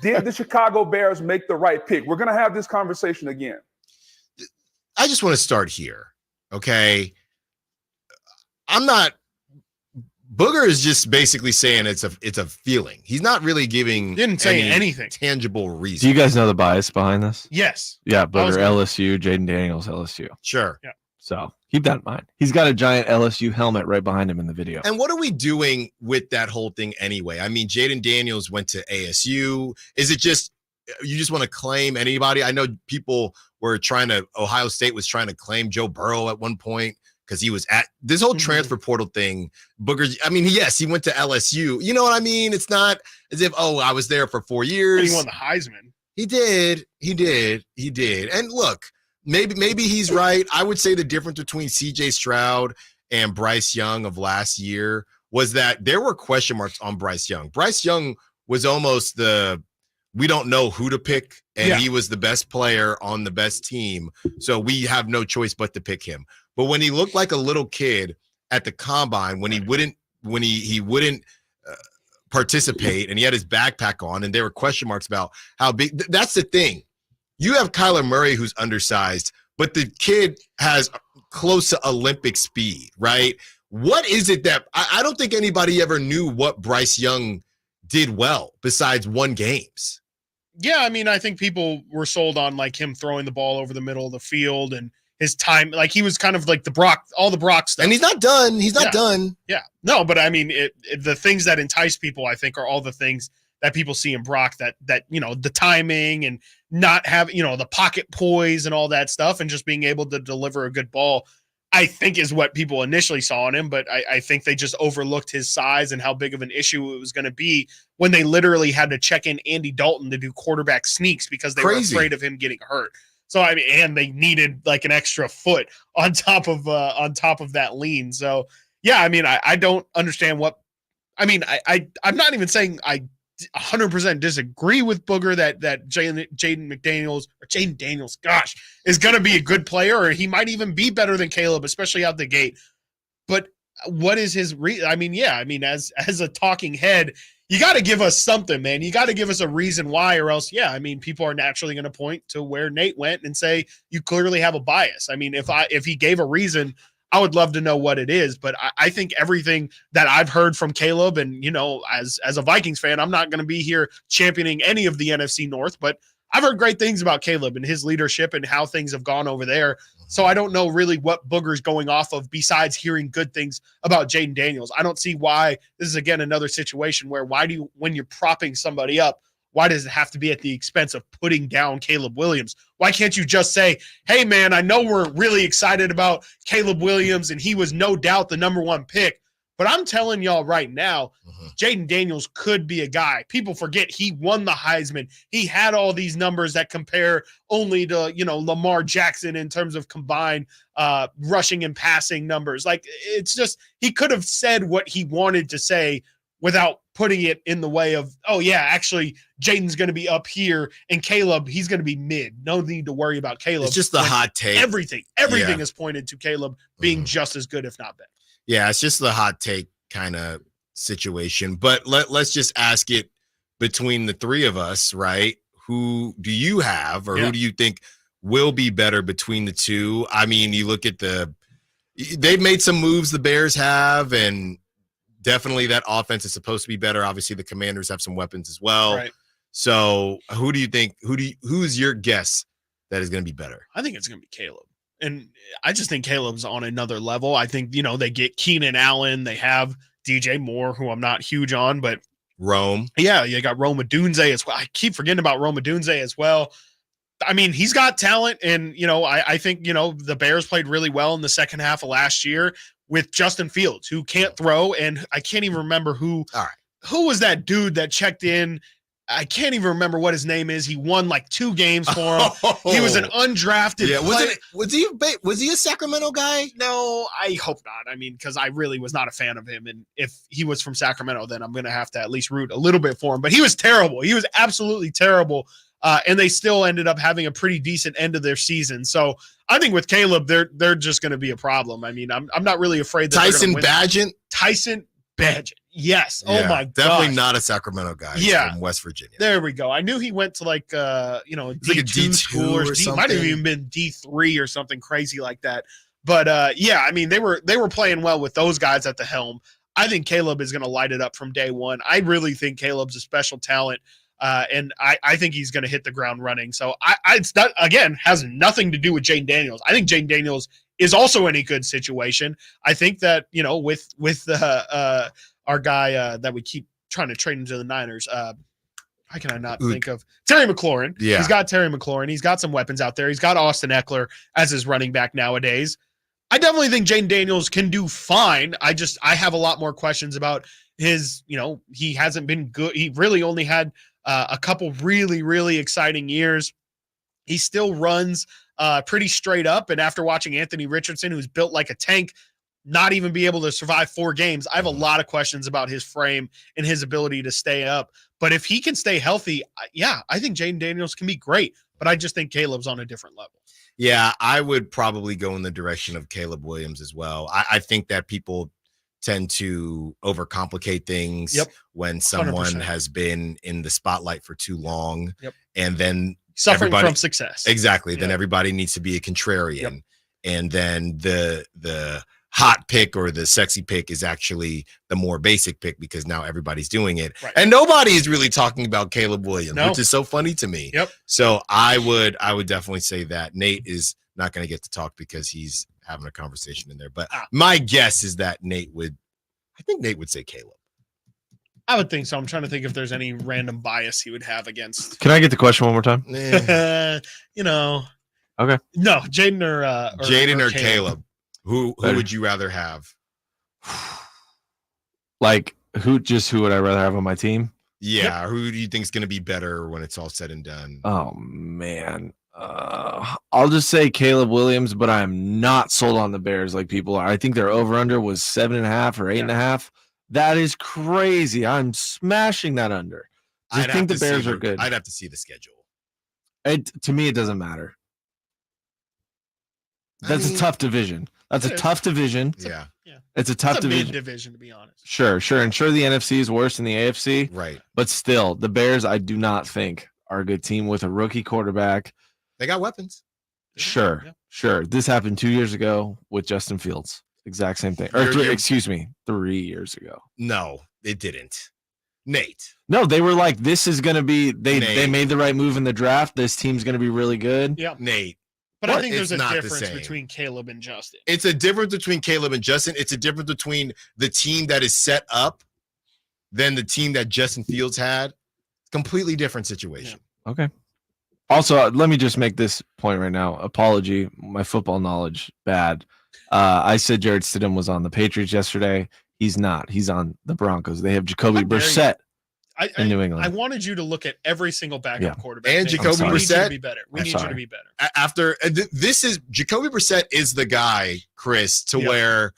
S6: Did the Chicago Bears make the right pick? We're going to have this conversation again.
S3: I just want to start here, okay? Booger is just basically saying it's a feeling. He's not really giving
S4: Didn't say anything.
S3: tangible reason.
S12: Do you guys know the bias behind this?
S4: Yes.
S12: Yeah, Booger, LSU, Jaden Daniels, LSU.
S3: Sure.
S4: Yeah.
S12: So keep that in mind. He's got a giant LSU helmet right behind him in the video.
S3: And what are we doing with that whole thing anyway? I mean, Jaden Daniels went to ASU. Is it just you just want to claim anybody? I know people were Ohio State was trying to claim Joe Burrow at one point because he was at this whole transfer portal thing. Booger, I mean, yes, he went to LSU. You know what I mean? It's not as if, I was there for 4 years.
S4: And he won the Heisman.
S3: He did. And look, maybe he's right. I would say the difference between CJ Stroud and Bryce Young of last year was that there were question marks on Bryce Young. Bryce Young was almost we don't know who to pick, and he was the best player on the best team. So we have no choice but to pick him. But when he looked like a little kid at the combine, when he wouldn't participate, and he had his backpack on, and there were question marks about how big. That's the thing. You have Kyler Murray, who's undersized, but the kid has close to Olympic speed, right? What is it that I don't think anybody ever knew what Bryce Young did well besides won games?
S4: Yeah, I mean, I think people were sold on like him throwing the ball over the middle of the field and his time. Like he was kind of like all the Brock stuff.
S3: And he's not done. He's not done.
S4: Yeah. No, but I mean, the things that entice people, I think, are all the things that people see in Brock that the timing and not having, the pocket poise and all that stuff and just being able to deliver a good ball, I think is what people initially saw in him. But I think they just overlooked his size and how big of an issue it was going to be when they literally had to check in Andy Dalton to do quarterback sneaks because they were afraid of him getting hurt. So, I mean, and they needed like an extra foot on top of that lean. So, yeah, I mean, I don't understand I'm not even saying I 100% disagree with Booger that Jaden Daniels, is going to be a good player, or he might even be better than Caleb, especially out the gate. But what is his as a talking head, you got to give us something, man. You got to give us a reason why, or else, people are naturally going to point to where Nate went and say you clearly have a bias. I mean, if he gave a reason, I would love to know what it is, but I think everything that I've heard from Caleb, and as a Vikings fan, I'm not going to be here championing any of the NFC North, but I've heard great things about Caleb and his leadership and how things have gone over there. So I don't know really what Booger's going off of besides hearing good things about Jaden Daniels. I don't see why this is, again, another situation where when you're propping somebody up, why does it have to be at the expense of putting down Caleb Williams? Why can't you just say, hey, man, I know we're really excited about Caleb Williams, and he was no doubt the number 1 pick, but I'm telling y'all right now, Jaden Daniels could be a guy. People forget he won the Heisman. He had all these numbers that compare only to, Lamar Jackson in terms of combined rushing and passing numbers. Like, it's just, he could have said what he wanted to say without putting it in the way of, actually, Jaden's going to be up here, and Caleb, he's going to be mid. No need to worry about Caleb.
S3: It's just the hot take.
S4: Everything is pointed to Caleb being just as good, if not better.
S3: Yeah, it's just the hot take kind of situation. But let's just ask it between the three of us, right? Who do you have, or who do you think will be better between the two? I mean, you look at they've made some moves, the Bears have, and definitely that offense is supposed to be better. Obviously, the Commanders have some weapons as well.
S4: Right.
S3: So who do you think, who's your guess that is going to be better?
S4: I think it's going to be Caleb. And I just think Caleb's on another level. I think, they get Keenan Allen. They have DJ Moore, who I'm not huge on, but
S3: Rome.
S4: Yeah, you got Rome Odunze as well. I keep forgetting about Rome Odunze as well. I mean, he's got talent, and I think the Bears played really well in the second half of last year with Justin Fields, who can't throw, and I can't even remember who was that dude that checked in. I can't even remember what his name is. He won like 2 games for him. He was an undrafted.
S3: Yeah, was he a Sacramento guy?
S4: No, I hope not. I mean, because I really was not a fan of him, and if he was from Sacramento, then I'm going to have to at least root a little bit for him. But he was terrible. He was absolutely terrible, and they still ended up having a pretty decent end of their season. So I think with Caleb, they're just going to be a problem. I mean, I'm not really afraid that
S3: Tyson Bagent.
S4: Yes.
S3: Yeah,
S4: Oh my god.
S3: Definitely not a Sacramento guy. He's from West Virginia.
S4: There we go. I knew he went to like D2 school or something. Might have even been D3 or something crazy like that. But I mean, they were playing well with those guys at the helm. I think Caleb is going to light it up from day one. I really think Caleb's a special talent. And I think he's going to hit the ground running. So it's not, again, has nothing to do with Jaden Daniels. I think Jaden Daniels is also in a good situation. I think that, with our guy that we keep trying to trade into the Niners, how can I not think of Terry McLaurin?
S3: Yeah.
S4: He's got Terry McLaurin. He's got some weapons out there. He's got Austin Eckler as his running back nowadays. I definitely think Jaden Daniels can do fine. I have a lot more questions about his, he hasn't been good. He really only had a couple really, really exciting years. He still runs pretty straight up. And after watching Anthony Richardson, who's built like a tank, not even be able to survive 4 games, I have a lot of questions about his frame and his ability to stay up. But if he can stay healthy, I think Jaden Daniels can be great. But I just think Caleb's on a different level.
S3: Yeah, I would probably go in the direction of Caleb Williams as well. I think that people tend to overcomplicate things when someone
S4: 100%.
S3: has been in the spotlight for too long,
S4: Yep.
S3: and then
S4: Suffering from success.
S3: Exactly.
S4: Yep.
S3: Then everybody needs to be a contrarian, and then the hot pick or the sexy pick is actually the more basic pick because now everybody's doing it, and nobody is really talking about Caleb Williams, which is so funny to me.
S4: Yep.
S3: So I would definitely say that Nate is not going to get to talk because he's having a conversation in there. But my guess is that Nate would say Caleb.
S4: I would think so. I'm trying to think if there's any random bias he would have against.
S12: Can I get the question one more time? Okay.
S4: No, Jaden or
S3: Caleb. Who would you rather have?
S12: Like who would I rather have on my team?
S3: Yeah. Who do you think is going to be better when it's all said and done?
S12: Oh man. I'll just say Caleb Williams, but I'm not sold on the Bears like people are. I think their over-under was 7.5 or 8.5. That is crazy. I'm smashing that under. I think the Bears are good.
S3: I'd have to see the schedule.
S12: To me, it doesn't matter. That's a tough division. That's a tough division.
S3: Yeah.
S12: It's a tough division.
S4: Mid-division, to be honest.
S12: Sure. And sure, the NFC is worse than the AFC.
S3: Right.
S12: But still, the Bears, I do not think are a good team with a rookie quarterback.
S3: They got weapons.
S12: Sure. This happened 2 years ago with Justin Fields. Exact same thing. Or 3 years ago.
S3: No, it didn't. Nate.
S12: No, they were like, this is going to be, they made the right move in the draft. This team's going to be really good.
S4: Yeah.
S3: Nate.
S4: But I think there's a difference between Caleb and Justin.
S3: It's a difference between Caleb and Justin. It's a difference between the team that is set up than the team that Justin Fields had. Completely different situation.
S12: Yeah. Okay. Also, let me just make this point right now. Apology, my football knowledge bad. I said Jarrett Stidham was on the Patriots yesterday. He's not. He's on the Broncos. They have Jacoby Brissett in New England.
S4: I wanted you to look at every single backup quarterback.
S3: And Jacoby Brissett.
S4: We need you to be better. We need you to be better.
S3: This is Jacoby Brissett is the guy, Chris, to where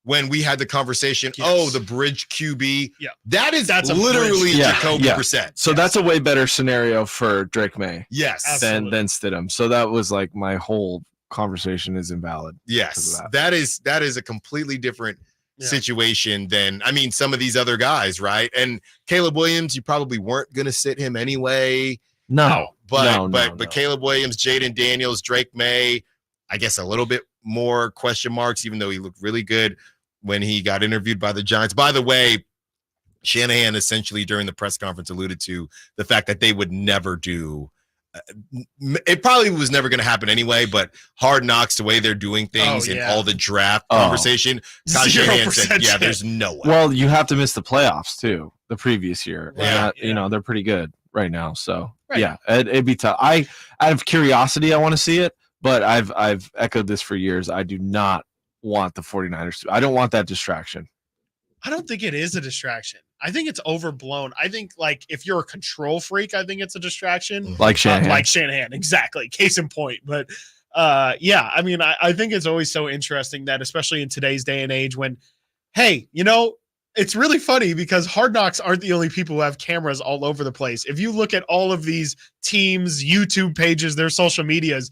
S3: when we had the conversation, the bridge QB.
S4: Yeah.
S3: That's literally Jacoby Brissett.
S12: So that's a way better scenario for Drake May.
S3: Yes.
S12: Than Stidham. So that was like my whole conversation is invalid.
S3: Yes. That is a completely different situation than some of these other guys, right? And Caleb Williams, you probably weren't going to sit him anyway.
S12: No.
S3: But Caleb Williams, Jaden Daniels, Drake May, I guess a little bit more question marks, even though he looked really good when he got interviewed by the Giants. By the way, Shanahan essentially during the press conference alluded to the fact that they would never do it probably was never going to happen anyway, but Hard Knocks, the way they're doing things and all the draft conversation, Kyle Shanahan said, there's no way.
S12: Well, you have to miss the playoffs too, the previous year.
S3: Yeah.
S12: They're pretty good. right now. So
S4: Right.
S12: yeah, it'd be tough. Out of curiosity, I want to see it, but I've echoed this for years. I do not want the 49ers to. I don't want that distraction.
S4: I don't think it is a distraction. I think it's overblown. I think like if you're a control freak, I think it's a distraction.
S12: Like Shanahan.
S4: Exactly. Case in point. But yeah, I mean, I think it's always so interesting that, especially in today's day and age, when, hey, it's really funny because Hard Knocks aren't the only people who have cameras all over the place. If you look at all of these teams' YouTube pages, their social medias,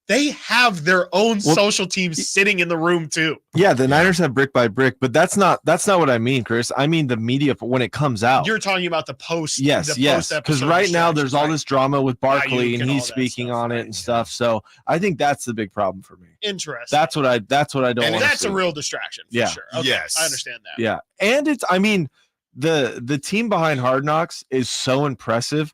S4: they have their own social teams sitting in the room too.
S12: Yeah, the Niners have brick by brick, but that's not what I mean, Chris. I mean the media when it comes out.
S4: You're talking about the post.
S12: Yes. Because right now there's all this drama with Barkley and he's speaking on it and stuff. So I think that's the big problem for me.
S4: Interesting.
S12: That's what I don't.
S4: And
S12: want
S4: that's
S12: to see.
S4: a real distraction. For sure. Okay,
S3: Yes.
S4: I understand that.
S12: Yeah, and it's. I mean, the team behind Hard Knocks is so impressive.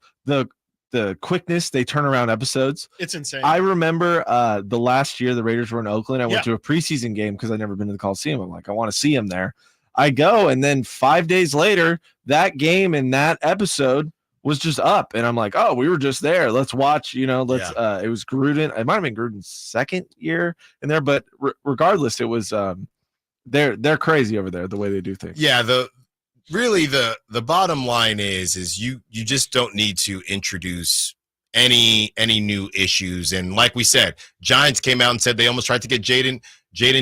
S12: The quickness they turn around episodes.
S4: It's insane.
S12: I remember the last year the Raiders were in Oakland. I went to a preseason game because I'd never been to the Coliseum. I'm like, I want to see him there. I go, and then 5 days later, that game and that episode was just up. And I'm like, oh, we were just there. Let's watch, it was Gruden. It might have been Gruden's second year in there, but regardless, it was they're crazy over there, the way they do things.
S3: Yeah, Really, the bottom line is you just don't need to introduce any new issues. And like we said, Giants came out and said they almost tried to get Jaden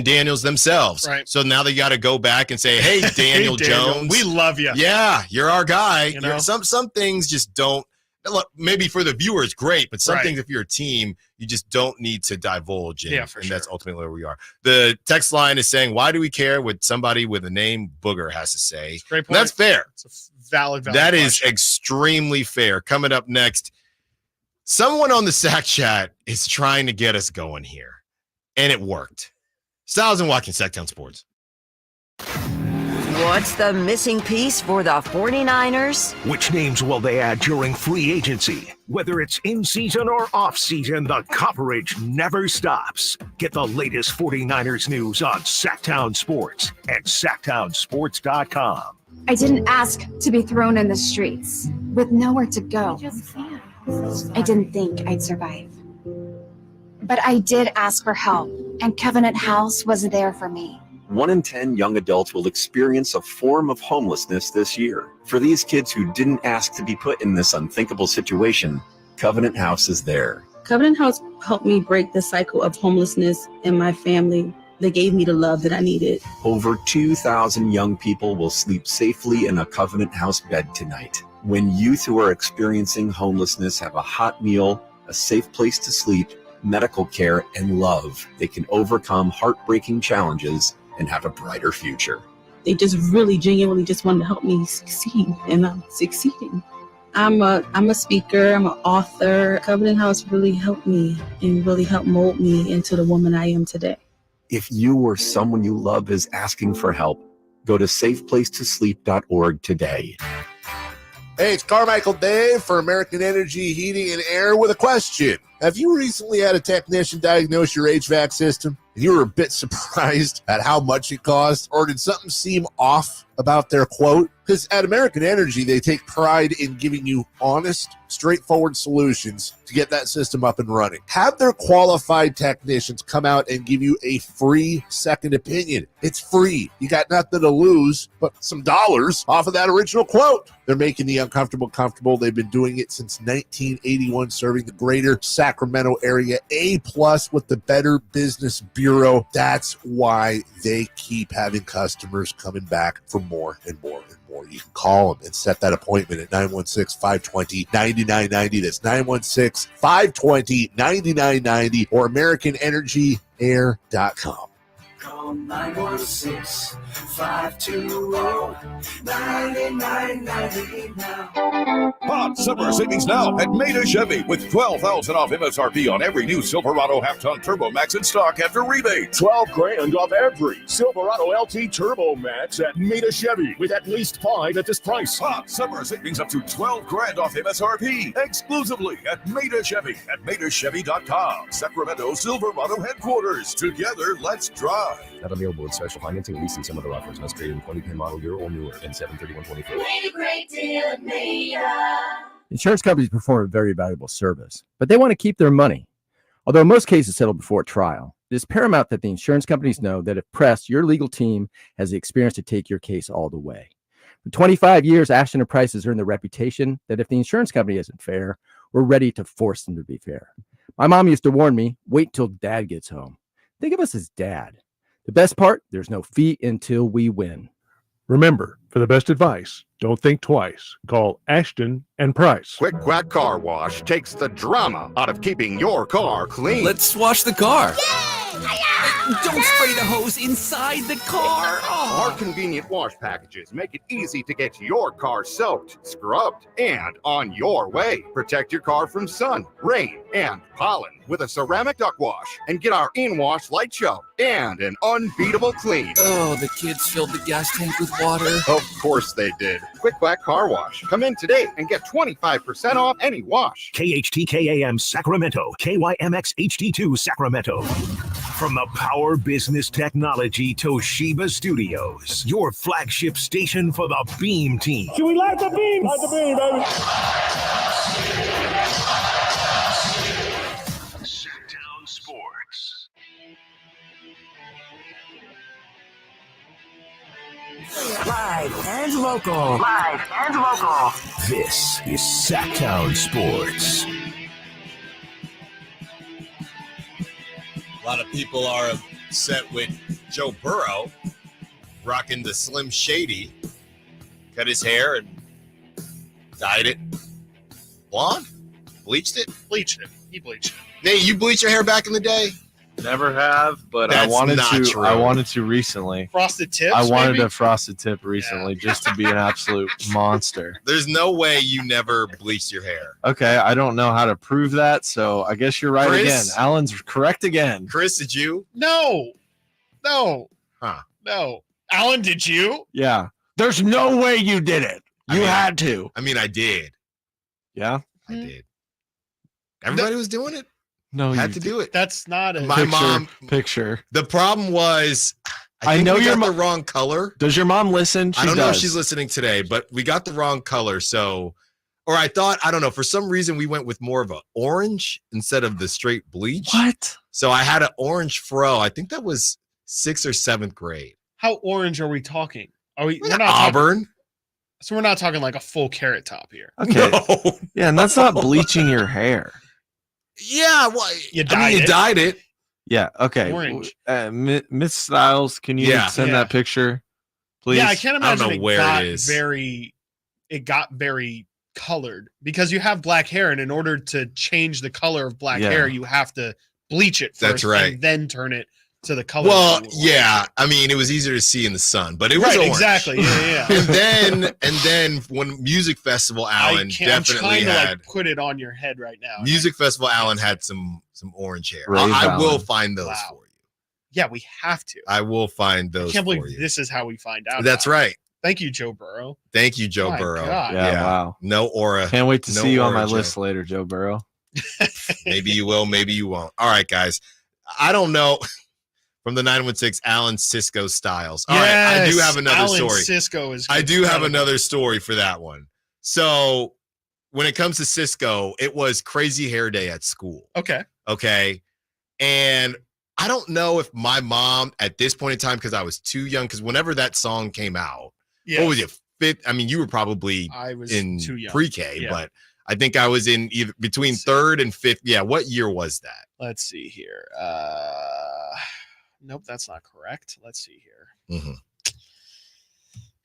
S3: Daniels themselves.
S4: Right.
S3: So now they got to go back and say, hey, Daniel Jones,
S4: we love you.
S3: Yeah, you're our guy. Some things just don't. Look, maybe for the viewers, great, but some things, if you're a team, you just don't need to divulge. And that's ultimately where we are. The text line is saying, why do we care what somebody with a name Booger has to say?
S4: Great point.
S3: That's fair.
S4: It's a valid
S3: That
S4: question.
S3: is extremely fair. Coming up next, someone on the Sack Chat is trying to get us going here, and it worked. Stiles and Watkins, Sacktown Sports.
S2: What's the missing piece for the 49ers?
S1: Which names will they add during free agency? Whether it's in season or off season, the coverage never stops. Get the latest 49ers news on Sacktown Sports at sacktownsports.com.
S7: I didn't ask to be thrown in the streets with nowhere to go. I didn't think I'd survive. But I did ask for help, and Covenant House was there for me.
S9: 1 in 10 young adults will experience a form of homelessness this year. For these kids who didn't ask to be put in this unthinkable situation, Covenant House is there.
S17: Covenant House helped me break the cycle of homelessness in my family. They gave me the love that I needed.
S9: Over 2,000 young people will sleep safely in a Covenant House bed tonight. When youth who are experiencing homelessness have a hot meal, a safe place to sleep, medical care, and love, they can overcome heartbreaking challenges and have a brighter future.
S17: They just really genuinely just wanted to help me succeed, and I'm succeeding. I'm a speaker, I'm an author. Covenant House really helped me and really helped mold me into the woman I am today.
S9: If you or someone you love is asking for help, go to safeplacetosleep.org today.
S19: Hey, it's Carmichael Dave for American Energy Heating and Air with a question. Have you recently had a technician diagnose your HVAC system and you were a bit surprised at how much it cost? Or did something seem off about their quote? Because at American Energy, they take pride in giving you honest, straightforward solutions to get that system up and running. Have their qualified technicians come out and give you a free second opinion. It's free. You got nothing to lose but some dollars off of that original quote. They're making the uncomfortable comfortable. They've been doing it since 1981, serving the greater Sacramento area, A+ with the Better Business Bureau. That's why they keep having customers coming back for more and more and more. You can call them and set that appointment at 916-520-9990. That's 916-520-9990 or AmericanEnergyAir.com.
S21: Call 916-520-9990 now.
S20: Hot summer savings now at Maida Chevy with $12,000 off MSRP on every new Silverado half-ton Turbo Max in stock after rebate.
S22: $12,000 off every Silverado LT Turbo Max at Maida Chevy with at least 5 at this price.
S20: Hot summer savings up to $12,000 off MSRP exclusively at Maida Chevy at MaidaChevy.com. Sacramento Silverado headquarters. Together, let's drive.
S27: Not available with special financing, leasing, some other offers. Must trade in 2010 model year or newer and 7/31/24.
S21: Made a great deal at Maida.
S8: Insurance companies perform a very valuable service, but they want to keep their money. Although most cases settle before trial, it is paramount that the insurance companies know that if pressed, your legal team has the experience to take your case all the way. For 25 years, Ashton and Price has earned the reputation that if the insurance company isn't fair, we're ready to force them to be fair. My mom used to warn me, wait till dad gets home. Think of us as dad. The best part, there's no fee until we win.
S10: Remember, for the best advice, don't think twice. Call Ashton and Price.
S11: Quick Quack Car Wash takes the drama out of keeping your car clean.
S14: Let's wash the car. Don't spray the hose inside the car.
S11: Our convenient wash packages make it easy to get your car soaked, scrubbed, and on your way. Protect your car from sun, rain, and pollen with a ceramic duct wash, and get our in-wash light show and an unbeatable clean.
S14: Oh, the kids filled the gas tank with water.
S11: Of course they did. Quick Quack Car Wash. Come in today and get 25% off any wash.
S1: KHTKAM Sacramento, KYMX HD2 Sacramento. From the Power Business Technology Toshiba Studios, your flagship station for the Beam Team.
S22: Should we light the beam? Light the beam, baby.
S1: Sacktown Sports.
S23: Live and local.
S1: This is Sacktown Sports.
S3: A lot of people are upset with Joe Burrow rocking the Slim Shady. Cut his hair and dyed it blonde. Bleached it.
S4: He bleached it.
S3: Nate, you bleached your hair back in the day?
S12: Never have, but
S3: That's
S12: I wanted
S3: not
S12: to.
S3: true.
S12: I wanted to recently.
S4: Frosted tips.
S12: I wanted
S4: maybe?
S12: a frosted tip recently just to be an absolute monster.
S3: There's no way you never bleached your hair.
S12: Okay, I don't know how to prove that, so I guess you're right
S3: Chris?
S12: again. Alan's correct again.
S3: Chris, did you?
S4: No.
S3: Huh.
S4: No. Alan, did you?
S12: Yeah. There's no way you did it. You had to.
S3: I mean, I did.
S12: Yeah?
S3: I did. Everybody was doing it.
S12: No,
S3: Had
S12: you
S3: to do it.
S4: That's not a
S3: My mom.
S12: Picture.
S3: The problem was, I think
S12: know
S3: we
S12: your
S3: got the wrong color.
S12: Does your mom listen?
S3: I don't know if
S12: does.
S3: she's listening today, but we got the wrong color. So, or I don't know. For some reason, we went with more of an orange instead of the straight bleach.
S12: What?
S3: So I had an orange fro. I think that was 6th or 7th grade.
S4: How orange are we talking? Are we? We're not
S3: Auburn.
S4: Talking, so we're not talking like a full carrot top here.
S12: Okay.
S3: No.
S12: Yeah, and that's not bleaching your hair.
S3: Yeah, well,
S4: You
S3: dyed it.
S12: Yeah, okay.
S4: Orange.
S12: Miss Stiles, can you send that picture, please?
S4: Yeah, I can't imagine
S3: know where
S4: got
S3: it is.
S4: It got very colored because you have black hair, and in order to change the color of black
S12: Yeah.
S4: hair, you have to bleach it first
S3: That's right.
S4: and then turn it to the color.
S3: Well,
S4: that you want.
S3: yeah. I mean, it was easier to see in the sun, but it was
S4: Right,
S3: orange.
S4: exactly. Yeah.
S3: and then when Music Festival, Alan
S4: I'm
S3: definitely
S4: trying to
S3: had
S4: put it on your head right now.
S3: Music Festival. Alan had some orange hair.
S12: Brave
S3: I will
S12: Alan.
S3: find those
S4: Wow.
S3: for you.
S4: Yeah, we have to.
S3: I will find
S4: I
S3: those.
S4: can't
S3: for
S4: believe
S3: you.
S4: this is how we find out.
S3: That's
S4: about it.
S3: right.
S4: Thank you, Joe Burrow.
S3: Thank you, Joe
S4: My
S3: Burrow.
S4: God.
S12: Yeah, wow.
S3: No aura.
S12: Can't wait to
S3: No
S12: see you on my
S3: aura,
S12: list
S3: Joe.
S12: later, Joe Burrow.
S3: Maybe you will, maybe you won't. All right, guys. I don't know. From the 916, Alan Cisco Styles. All right, I do have another
S4: Alan
S3: story.
S4: Cisco is.
S3: I do have
S4: incredible.
S3: another story for that one. So when it comes to Cisco, it was crazy hair day at school.
S4: Okay.
S3: Okay. And I don't know if my mom at this point in time, because I was too young, because whenever that song came out, what was it? Fifth? I mean, you were probably
S4: I was
S3: in
S4: too young.
S3: pre-K,
S4: Yeah.
S3: but I think I was in either between 3rd and 5th. Yeah. What year was that?
S4: Let's see here. Nope, that's not correct. Let's see here.
S3: Mm-hmm.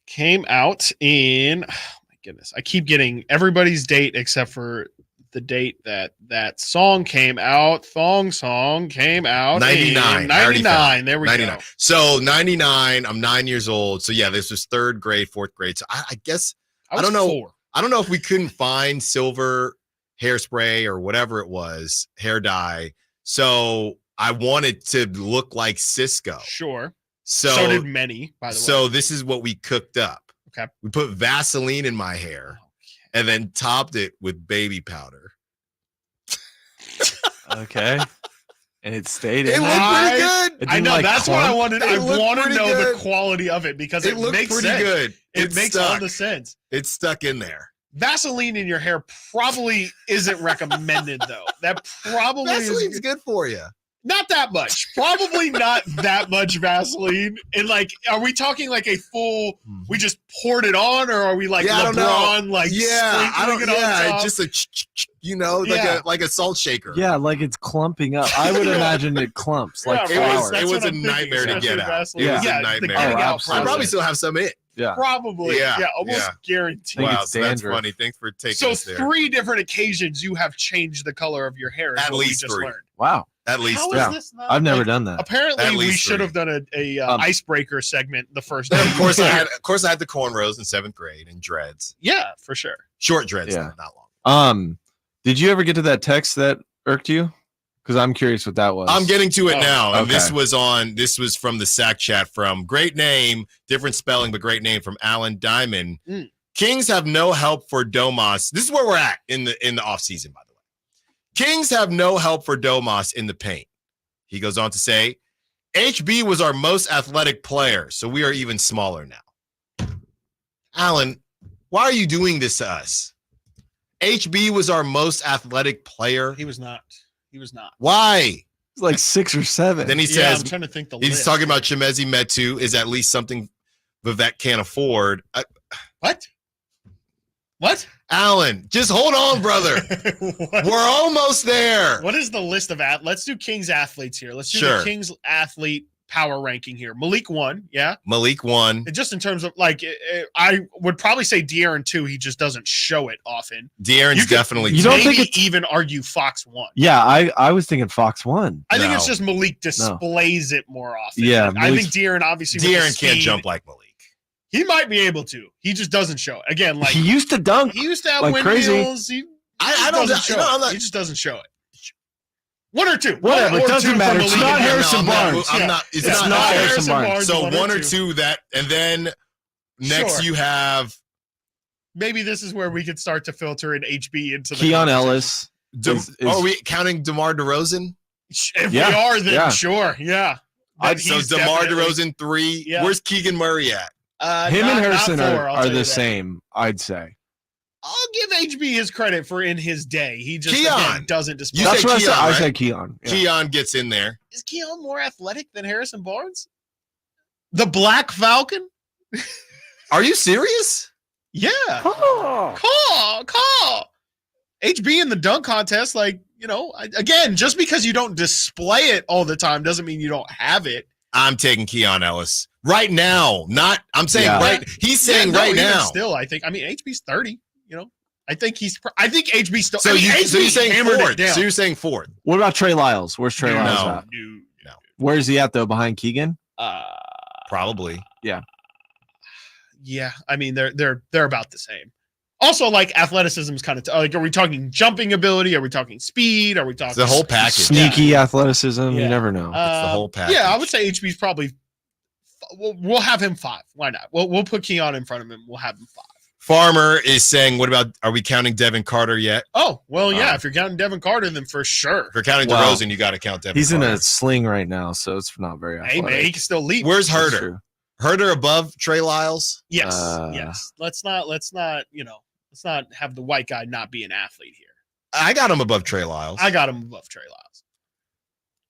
S4: Came out in. Oh my goodness, I keep getting everybody's date except for the date that song came out. Thong song came out.
S3: 99.
S4: in
S3: I already
S4: 99. There we
S3: 99.
S4: go.
S3: So 99, I'm 9 years old. So yeah, this was 3rd grade, 4th grade. So I guess I don't know.
S4: 4.
S3: I don't know if we couldn't find silver hairspray or whatever it was, hair dye. So I wanted to look like Cisco.
S4: Sure.
S3: So
S4: did many, by the way.
S3: So this is what we cooked up.
S4: Okay.
S3: We put Vaseline in my hair and then topped it with baby powder.
S12: Okay. And it stayed
S3: It
S12: in
S3: looked
S12: there?
S3: pretty good.
S12: It
S4: I
S12: didn't,
S4: know
S12: like,
S4: that's what I
S12: clump?
S4: wanted.
S3: It
S4: I
S3: looked
S4: want to
S3: pretty
S4: know
S3: good.
S4: the quality of it because it
S3: looked
S4: makes
S3: pretty
S4: sense.
S3: good.
S4: It makes
S3: stuck.
S4: all the sense.
S3: It's stuck in there.
S4: Vaseline in your hair probably isn't recommended, though. That probably
S3: Vaseline's good for you.
S4: Not that much. Probably not that much Vaseline. And like, are we talking like a full? We just poured it on, or are we like LeBron? Like, sprinkling it on top?
S3: Just like a salt shaker.
S12: Yeah, like it's clumping up. I would imagine it clumps like flour.
S3: It was a nightmare to get out.
S4: Vaseline.
S3: It was a nightmare. I probably still have some in it.
S12: Yeah,
S4: probably. Yeah, almost guaranteed.
S3: Wow, so that's funny. Thanks for taking us there.
S4: 3 different occasions you have changed the color of your hair.
S3: At least 3.
S4: Learned.
S12: Wow.
S3: At least
S4: How
S3: 3.
S4: is this not,
S12: I've never done that.
S4: Apparently, we should have done a icebreaker segment the first day.
S3: Of course, I had the cornrows in 7th grade and dreads.
S4: Yeah, for sure.
S3: Short dreads,
S12: Yeah.
S3: not long.
S12: Did you ever get to that text that irked you? Because I'm curious what that was.
S3: I'm getting to it now. And
S12: okay.
S3: this was from the Sack Chat from great name, different spelling, but great name from Alan Diamond. Kings have no help for Domas. This is where we're at in the offseason, by the way. Kings have no help for Domas in the paint. He goes on to say, HB was our most athletic player, so we are even smaller now. Alan, why are you doing this to us? HB was our most athletic player.
S4: He was not.
S3: Why?
S12: It's like 6 or 7.
S3: Then he says,
S4: I'm trying to think the
S3: he's
S4: list.
S3: talking about Chemezi Metu is at least something Vivek can't afford.
S4: What?
S3: Alan, just hold on, brother. We're almost there.
S4: What is the list of let's do Kings athletes here. Let's do
S3: Sure.
S4: the Kings athlete power ranking here. Malik 1, yeah.
S3: Malik 1.
S4: And just in terms of like, I would probably say De'Aaron 2. He just doesn't show it often.
S3: De'Aaron's definitely.
S12: You don't
S4: maybe
S12: think
S4: even argue Fox 1.
S12: Yeah, I was thinking Fox 1.
S4: I think it's just Malik displays it more often.
S12: Yeah,
S4: I think De'Aaron obviously. with the
S3: De'Aaron can't
S4: speed,
S3: jump like Malik.
S4: He might be able to. He just doesn't show it. Again, like
S12: He used to dunk.
S4: he used to have
S12: like crazy.
S4: windmills. He just doesn't show it. 1 or 2.
S12: Whatever,
S4: One
S12: it
S4: or
S12: doesn't
S4: 2
S12: matter.
S4: from
S12: It's
S4: Malik.
S12: not Harrison Barnes.
S3: I'm
S4: Yeah.
S3: not. It's
S4: Yeah.
S3: not
S12: Harrison Barnes.
S3: So
S4: 1
S3: 1
S4: or
S3: or
S4: 2.
S3: 2 that, and then next
S4: Sure.
S3: you have
S4: Maybe this is where we could start to filter in HB into the
S12: Keon
S4: conversation.
S12: Ellis.
S3: Are we counting DeMar DeRozan?
S4: If
S12: Yeah.
S4: we are, then
S12: Yeah.
S4: sure, yeah.
S3: So
S4: He's
S3: DeMar
S4: definitely-
S3: DeRozan 3.
S4: Yeah.
S3: Where's Keegan Murray at?
S12: Him
S4: not-
S12: and Harrison
S4: not 4, I'll
S12: are
S4: tell you
S12: the
S4: that.
S12: same, I'd say.
S4: I'll give HB his credit for in his day. He just
S3: Keon.
S4: again, doesn't display.
S3: You
S12: That's
S3: said
S12: what
S3: Keon,
S12: I
S3: right?
S12: said Keon. Yeah.
S3: Keon gets in there.
S4: Is Keon more athletic than Harrison Barnes? The Black Falcon?
S3: Are you serious?
S4: Yeah.
S12: Oh.
S4: Call. HB in the dunk contest, like, again, just because you don't display it all the time doesn't mean you don't have it.
S3: I'm taking Keon Ellis right now. I'm saying
S12: Yeah.
S3: right. He's saying
S4: no,
S3: right
S4: even
S3: now.
S4: Still, I think. I mean, HB's 30. I think HB still.
S3: So
S4: HB
S3: you're saying
S4: hammered it
S3: 4th.
S4: down.
S3: So you're saying 4th.
S12: What about Trey Lyles? Where's Trey Lyles at?
S3: No.
S12: Where's he at though? Behind Keegan?
S3: Probably.
S12: Yeah.
S4: Yeah, I mean they're about the same. Also, like athleticism is kind of like, are we talking jumping ability? Are we talking speed? Are we talking
S3: It's the whole package.
S12: Sneaky athleticism.
S4: Yeah.
S12: You never know.
S3: It's the whole package.
S4: Yeah, I would say HB's probably. We'll have him 5. Why not? We'll put Keon in front of him. We'll have him 5.
S3: Farmer is saying, what about, are we counting Devin Carter yet?
S4: Oh, well, yeah. If you're counting Devin Carter, then for sure.
S3: If you're counting
S12: Well,
S3: DeRozan, you got to count Devin
S12: He's
S3: Carter.
S12: in a sling right now, so it's not very
S4: Hey,
S12: athletic.
S4: man, he can still leap.
S3: Where's
S12: That's
S3: Herder?
S12: true.
S3: Herder above Trey Lyles?
S4: Yes. Yes. Let's not, let's not have the white guy not be an athlete here.
S3: I got him above Trey Lyles.
S4: I got him above Trey Lyles.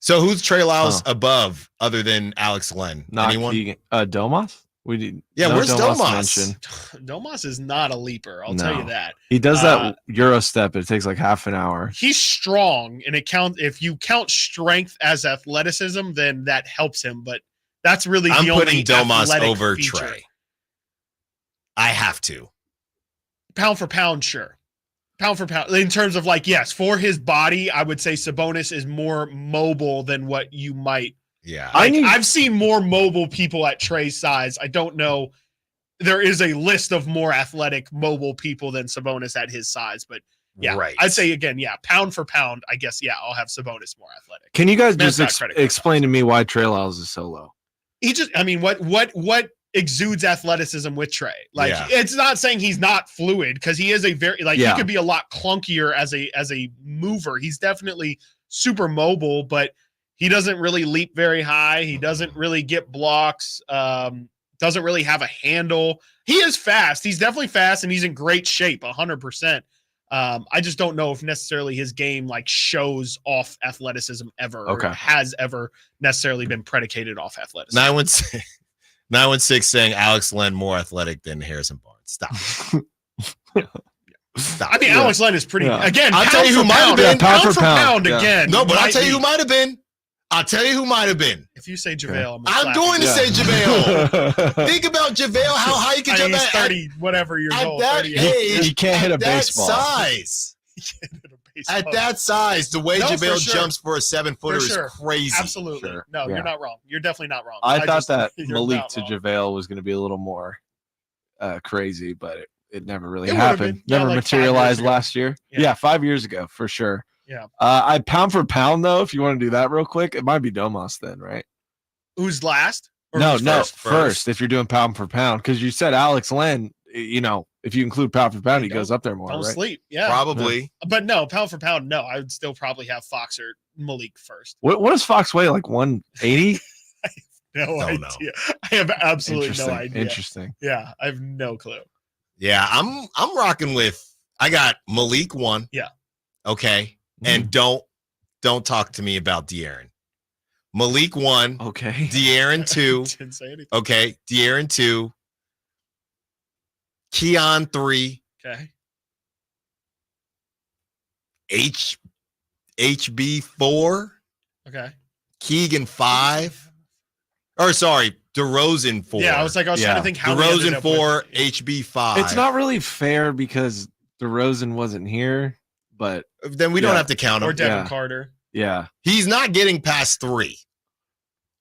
S3: So who's Trey Lyles above other than Alex Len?
S12: Not
S3: Anyone?
S12: Keegan. Domas? We did.
S3: Yeah, where's Domas?
S12: mentioned.
S4: Domas is not a leaper. I'll tell you that.
S12: He does that Euro step. It takes like half an hour.
S4: He's strong, and if you count strength as athleticism, then that helps him. But that's really
S3: I'm
S4: the only
S3: putting Domas
S4: athletic
S3: over
S4: feature.
S3: Trey. I have to.
S4: Pound for pound, sure. Pound for pound. In terms of like, yes, for his body, I would say Sabonis is more mobile than what you might.
S3: Yeah.
S4: I've seen more mobile people at Trey's size. I don't know. There is a list of more athletic, mobile people than Sabonis at his size. But yeah,
S3: Right.
S4: I'd say again, yeah, pound for pound, I guess, yeah, I'll have Sabonis more athletic.
S12: Can you guys
S4: Man's
S12: just
S4: got credit for
S12: explain to me why Trey Lyles is so low?
S4: He just, I mean, what exudes athleticism with Trey? Like,
S3: Yeah.
S4: it's not saying he's not fluid, because he is a very, like,
S12: Yeah.
S4: he could be a lot clunkier as a mover. He's definitely super mobile, but he doesn't really leap very high. He doesn't really get blocks. doesn't really have a handle. He is fast. He's definitely fast, and he's in great shape, 100%. I just don't know if necessarily his game like shows off athleticism ever, or has ever necessarily been predicated off athleticism.
S3: 916 saying Alex Len more athletic than Harrison Barnes. Stop. Stop.
S4: I mean, Alex Len is pretty. Again,
S3: I'll tell you who might have been.
S4: Pound for pound again.
S3: No, but I'll tell you who might have been. I'll tell you who might have been.
S4: If you say JaVale,
S3: I'm going to say JaVale. Think about JaVale, how high you can jump
S4: he's
S3: at
S4: 30, whatever years old.
S3: At that age,
S8: you can't hit a baseball.
S3: Size. At that size, the way JaVale jumps for a 7-footer is crazy.
S4: Absolutely. No, you're not wrong. You're definitely not wrong.
S12: I thought that Malik to JaVale was going to be a little more crazy, but it never really happened. Never materialized last year. Yeah, 5 years ago for sure.
S4: Yeah.
S12: I pound for pound though, if you want to do that real quick, it might be Domas then, right?
S4: Who's last? Or
S12: No,
S4: who's
S12: first. If you're doing pound for pound, because you said Alex Len, if you include pound for pound, he goes up there more.
S4: Don't
S12: right?
S4: sleep. Yeah.
S3: Probably.
S4: But no, pound for pound, no. I would still probably have Fox or Malik first.
S12: What does Fox weigh? Like 180?
S4: No idea. I have absolutely no idea.
S12: Interesting.
S4: Yeah, I have no clue.
S3: Yeah, I'm rocking with. I got Malik 1.
S4: Yeah.
S3: Okay. And don't talk to me about De'Aaron. Malik 1.
S12: Okay.
S3: De'Aaron 2.
S4: Didn't say anything.
S3: Okay. De'Aaron 2. Keon 3.
S4: Okay.
S3: HB 4.
S4: Okay.
S3: Keegan 5. Or sorry, DeRozan 4.
S4: Yeah, I was trying to think how
S3: DeRozan 4, HB 5.
S12: It's not really fair because DeRozan wasn't here, but
S3: then we don't have to count him.
S4: Or Devin Carter.
S12: Yeah.
S3: He's not getting past 3.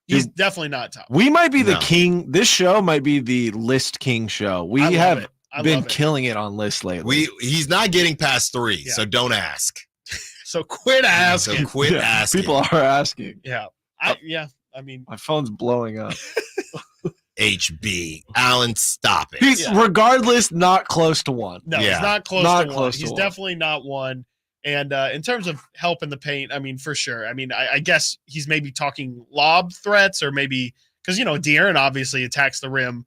S4: He's definitely not top.
S12: We might be the king. This show might be the list king show. We have been killing it on lists lately.
S3: He's not getting past 3, so don't ask.
S4: So quit asking.
S3: Asking.
S12: People are asking.
S4: Yeah. I mean,
S12: my phone's blowing up.
S3: HB Allen, stop it.
S12: He's regardless not close to 1.
S4: No, he's not close to 1. He's definitely not 1. And in terms of help in the paint, I mean, for sure. I mean, I guess he's maybe talking lob threats, or maybe because De'Aaron obviously attacks the rim.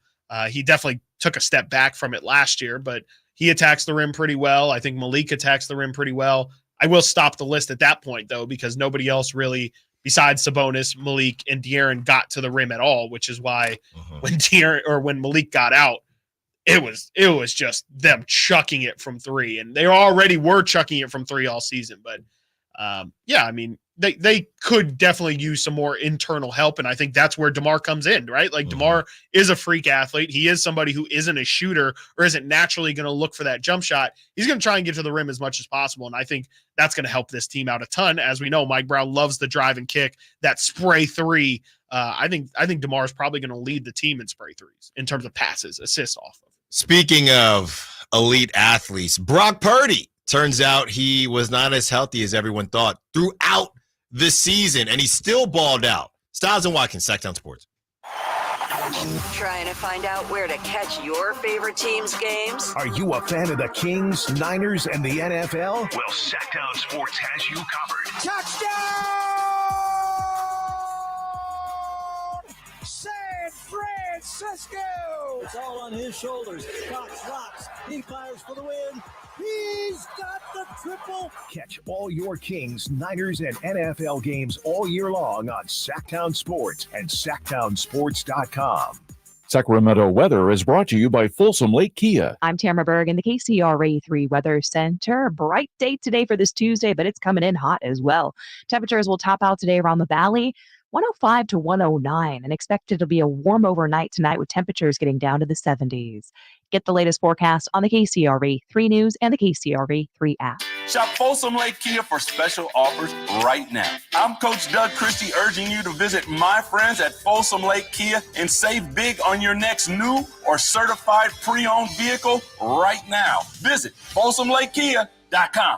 S4: He definitely took a step back from it last year, but he attacks the rim pretty well. I think Malik attacks the rim pretty well. I will stop the list at that point though, because nobody else really, besides Sabonis, Malik, and De'Aaron, got to the rim at all, which is why when Malik got out, it was just them chucking it from 3, and they already were chucking it from 3 all season. But I mean, they could definitely use some more internal help, and I think that's where DeMar comes in, right? Like DeMar is a freak athlete. He is somebody who isn't a shooter or isn't naturally going to look for that jump shot. He's going to try and get to the rim as much as possible, and I think that's going to help this team out a ton. As we know, Mike Brown loves the drive and kick, that spray 3. I think DeMar is probably going to lead the team in spray 3s in terms of passes, assists off of.
S3: Speaking of elite athletes, Brock Purdy, turns out he was not as healthy as everyone thought throughout the season, and he still balled out. Stiles and Watkins, Sacktown Sports.
S2: Trying to find out where to catch your favorite team's games?
S1: Are you a fan of the Kings, Niners, and the NFL? Well, Sacktown Sports has you covered.
S21: Touchdown! San Francisco! It's all on his shoulders. Cox rocks. He fires for the win. He's got the triple.
S1: Catch all your Kings, Niners, and NFL games all year long on Sacktown Sports and SacktownSports.com.
S20: Sacramento weather is brought to you by Folsom Lake Kia.
S5: I'm Tamara Berg in the KCRA 3 Weather Center. Bright day today for this Tuesday, but it's coming in hot as well. Temperatures will top out today around the valley. 105 to 109, and expected to be a warm overnight tonight with temperatures getting down to the 70s. Get the latest forecast on the KCRA 3 News and the KCRA 3 app.
S26: Shop Folsom Lake Kia for special offers right now. I'm Coach Doug Christie urging you to visit my friends at Folsom Lake Kia and save big on your next new or certified pre-owned vehicle right now. Visit FolsomLakeKia.com.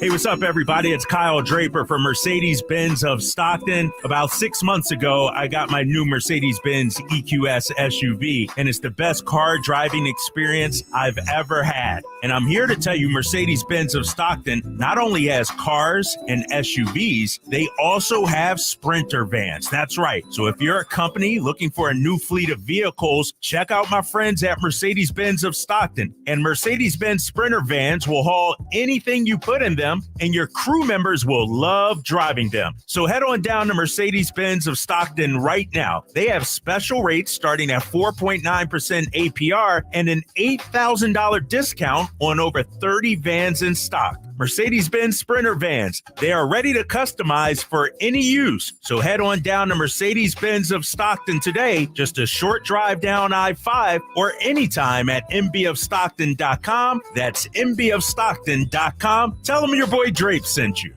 S6: Hey, what's up, everybody? It's Kyle Draper from Mercedes-Benz of Stockton. About 6 months ago, I got my new Mercedes-Benz EQS SUV, and it's the best car driving experience I've ever had. And I'm here to tell you Mercedes-Benz of Stockton not only has cars and SUVs, they also have Sprinter vans. That's right. So if you're a company looking for a new fleet of vehicles, check out my friends at Mercedes-Benz of Stockton. And Mercedes-Benz Sprinter vans will haul anything you put in them, and your crew members will love driving them. So head on down to Mercedes-Benz of Stockton right now. They have special rates starting at 4.9% APR and an $8,000 discount on over 30 vans in stock. Mercedes-Benz Sprinter vans. They are ready to customize for any use. So head on down to Mercedes-Benz of Stockton today, just a short drive down I-5, or anytime at mbofstockton.com. That's mbofstockton.com. Tell them your boy Drape sent you.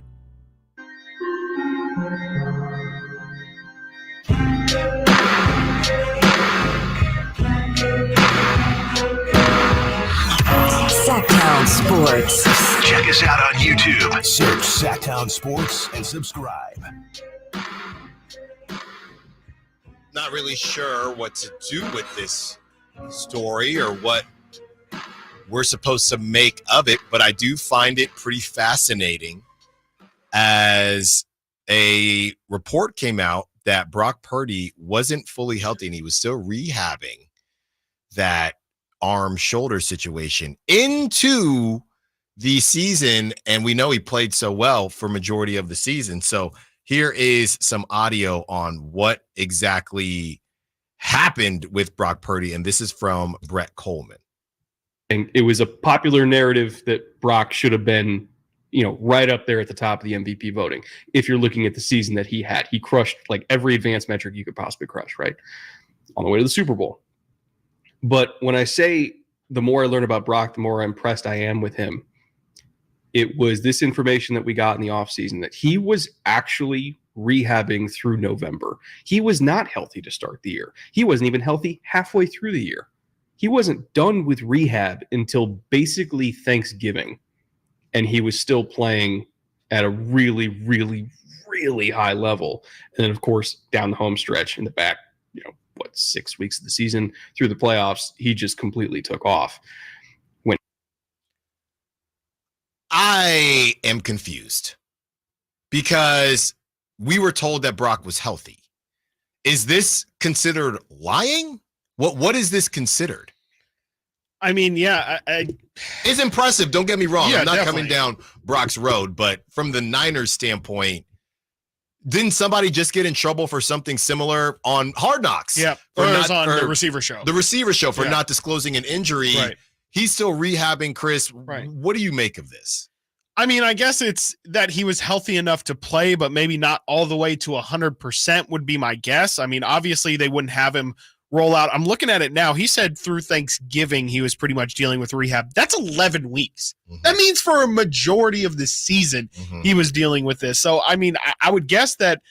S2: Sacktown Sports.
S1: Check us out on YouTube. Search Sacktown Sports and subscribe.
S3: Not really sure what to do with this story or what we're supposed to make of it, but I do find it pretty fascinating as a report came out that Brock Purdy wasn't fully healthy and he was still rehabbing that arm shoulder situation into the season, and we know he played so well for majority of the season. So here is some audio on what exactly happened with Brock Purdy, and this is from Brett Coleman.
S13: And it was a popular narrative that Brock should have been, right up there at the top of the MVP voting. If you're looking at the season that he had, he crushed like every advanced metric you could possibly crush, right? On the way to the Super Bowl. But when I say the more I learn about Brock, the more impressed I am with him, it was this information that we got in the offseason that he was actually rehabbing through November. He was not healthy to start the year. He wasn't even healthy halfway through the year. He wasn't done with rehab until basically Thanksgiving. And he was still playing at a really, really, really high level. And then, of course, down the home stretch in the back, 6 weeks of the season through the playoffs, he just completely took off. When
S3: I am confused because we were told that Brock was healthy. Is this considered lying? What is this considered?
S4: I mean, yeah,
S3: it's impressive. Don't get me wrong.
S4: Yeah,
S3: I'm not
S4: definitely
S3: coming down Brock's road, but from the Niners standpoint, didn't somebody just get in trouble for something similar on Hard Knocks?
S4: Yeah, or it was on the receiver show.
S3: The receiver show for
S4: Yeah.
S3: not disclosing an injury.
S4: Right.
S3: He's still rehabbing, Chris.
S4: Right.
S3: What do you make of this?
S4: I mean, I guess it's that he was healthy enough to play, but maybe not all the way to 100% would be my guess. I mean, obviously they wouldn't have him roll out. I'm looking at it now. He said through Thanksgiving he was pretty much dealing with rehab. That's 11 weeks. That means for a majority of the season he was dealing with this. So, I mean, I would guess that,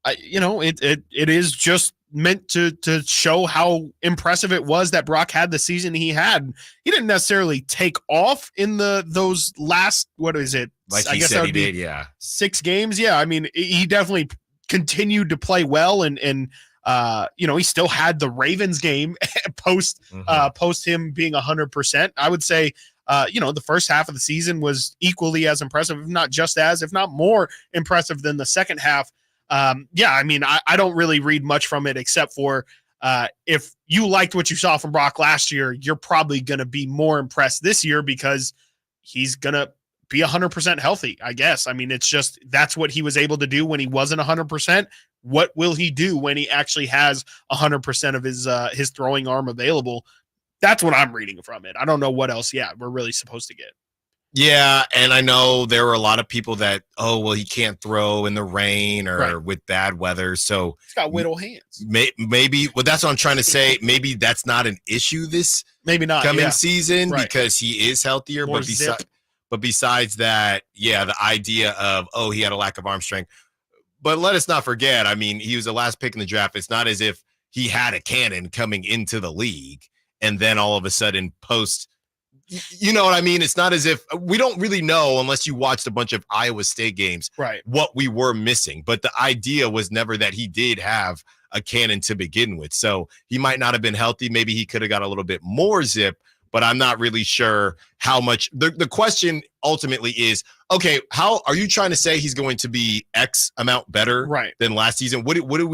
S4: it is just meant to show how impressive it was that Brock had the season he had. He didn't necessarily take off in those last, what is it?
S3: Like
S4: I
S3: he
S4: guess
S3: said
S4: that
S3: he
S4: would be
S3: did, yeah.
S4: 6 games. Yeah, I mean, he definitely continued to play well, and he still had the Ravens game post him being 100%. I would say, the first half of the season was equally as impressive, if not just as, if not more impressive than the second half. I mean, I don't really read much from it except for if you liked what you saw from Brock last year, you're probably going to be more impressed this year because he's going to be 100% healthy, I guess. I mean, it's just that's what he was able to do when he wasn't 100%. What will he do when he actually has 100% of his throwing arm available? That's what I'm reading from it. I don't know what else, we're really supposed to get.
S3: Yeah, and I know there were a lot of people that, he can't throw in the rain or with bad weather. So
S4: he's got whittle hands.
S3: Maybe, that's what I'm trying to say. Maybe that's not an issue this coming season because he is healthier. But besides that, the idea of, he had a lack of arm strength. But let us not forget, I mean, he was the last pick in the draft. It's not as if he had a cannon coming into the league and then all of a sudden post you know what I mean? It's not as if we don't really know unless you watched a bunch of Iowa State games,
S4: right?
S3: What we were missing. But the idea was never that he did have a cannon to begin with. So he might not have been healthy. Maybe he could have got a little bit more zip, but I'm not really sure how much. The question ultimately is, okay, how are you trying to say he's going to be X amount better than last season? What are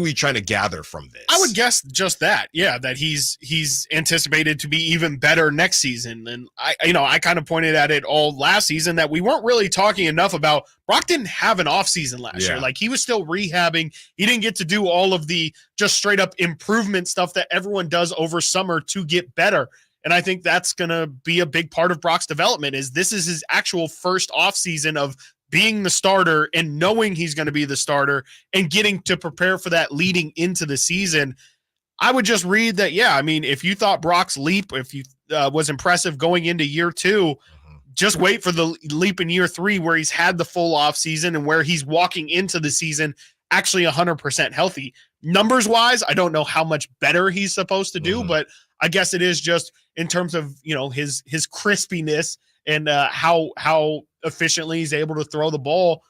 S3: we trying to gather from this?
S4: I would guess just that, that he's anticipated to be even better next season. And I kind of pointed at it all last season that we weren't really talking enough about. Brock didn't have an off season last year. Like, he was still rehabbing. He didn't get to do all of the just straight up improvement stuff that everyone does over summer to get better. And I think that's going to be a big part of Brock's development. This is his actual first off season of being the starter and knowing he's going to be the starter and getting to prepare for that leading into the season. I would just read that, if you thought Brock's leap, if you was impressive going into year 2, just wait for the leap in year 3 where he's had the full off season and where he's walking into the season actually 100% healthy. Numbers wise, I don't know how much better he's supposed to do, but I guess it is just in terms of, his crispiness and how efficiently he's able to throw the ball.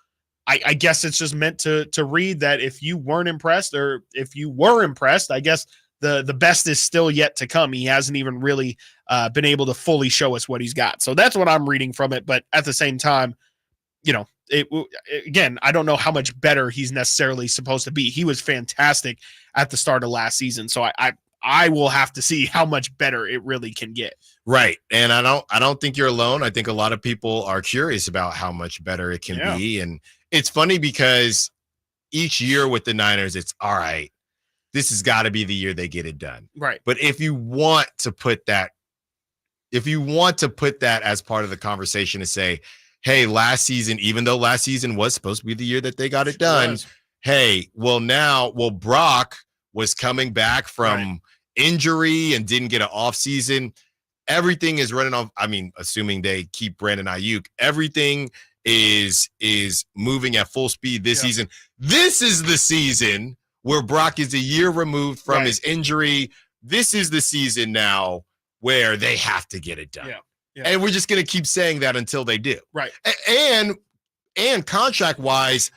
S4: I guess it's just meant to read that if you weren't impressed, or if you were impressed, I guess the best is still yet to come. He hasn't even really been able to fully show us what he's got. So that's what I'm reading from it. But at the same time, again, I don't know how much better he's necessarily supposed to be. He was fantastic at the start of last season. So I will have to see how much better it really can get.
S3: Right. And I don't think you're alone. I think a lot of people are curious about how much better it can be. And it's funny because each year with the Niners, it's all right, this has got to be the year they get it done.
S4: Right.
S3: But if you want to put that as part of the conversation to say, hey, last season, even though last season was supposed to be the year that they got it done, Brock was coming back from injury and didn't get an off season. Everything is running off. I mean, assuming they keep Brandon Ayuk, everything is moving at full speed this season. This is the season where Brock is a year removed from his injury. This is the season now where they have to get it done. And we're just going to keep saying that until they do.
S4: Right.
S3: And contract wise,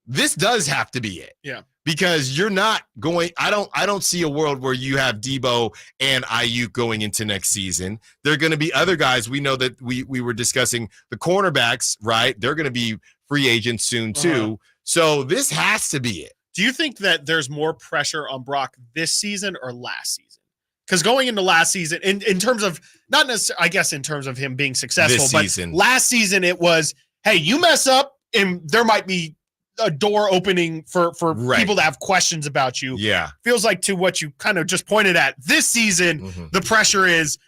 S3: this does have to be it.
S4: Yeah.
S3: Because you're not going, I don't see a world where you have Debo and Ayuk going into next season. There are going to be other guys. We know that we were discussing the cornerbacks, right? They're going to be free agents soon too. So this has to be it.
S4: Do you think that there's more pressure on Brock this season or last season? Because going into last season, in terms of, not necessarily, I guess in terms of him being successful, but last season it was, hey, you mess up and there might be a door opening for people to have questions about you.
S3: Yeah.
S4: Feels like, to what you kind of just pointed at, this season, the pressure is,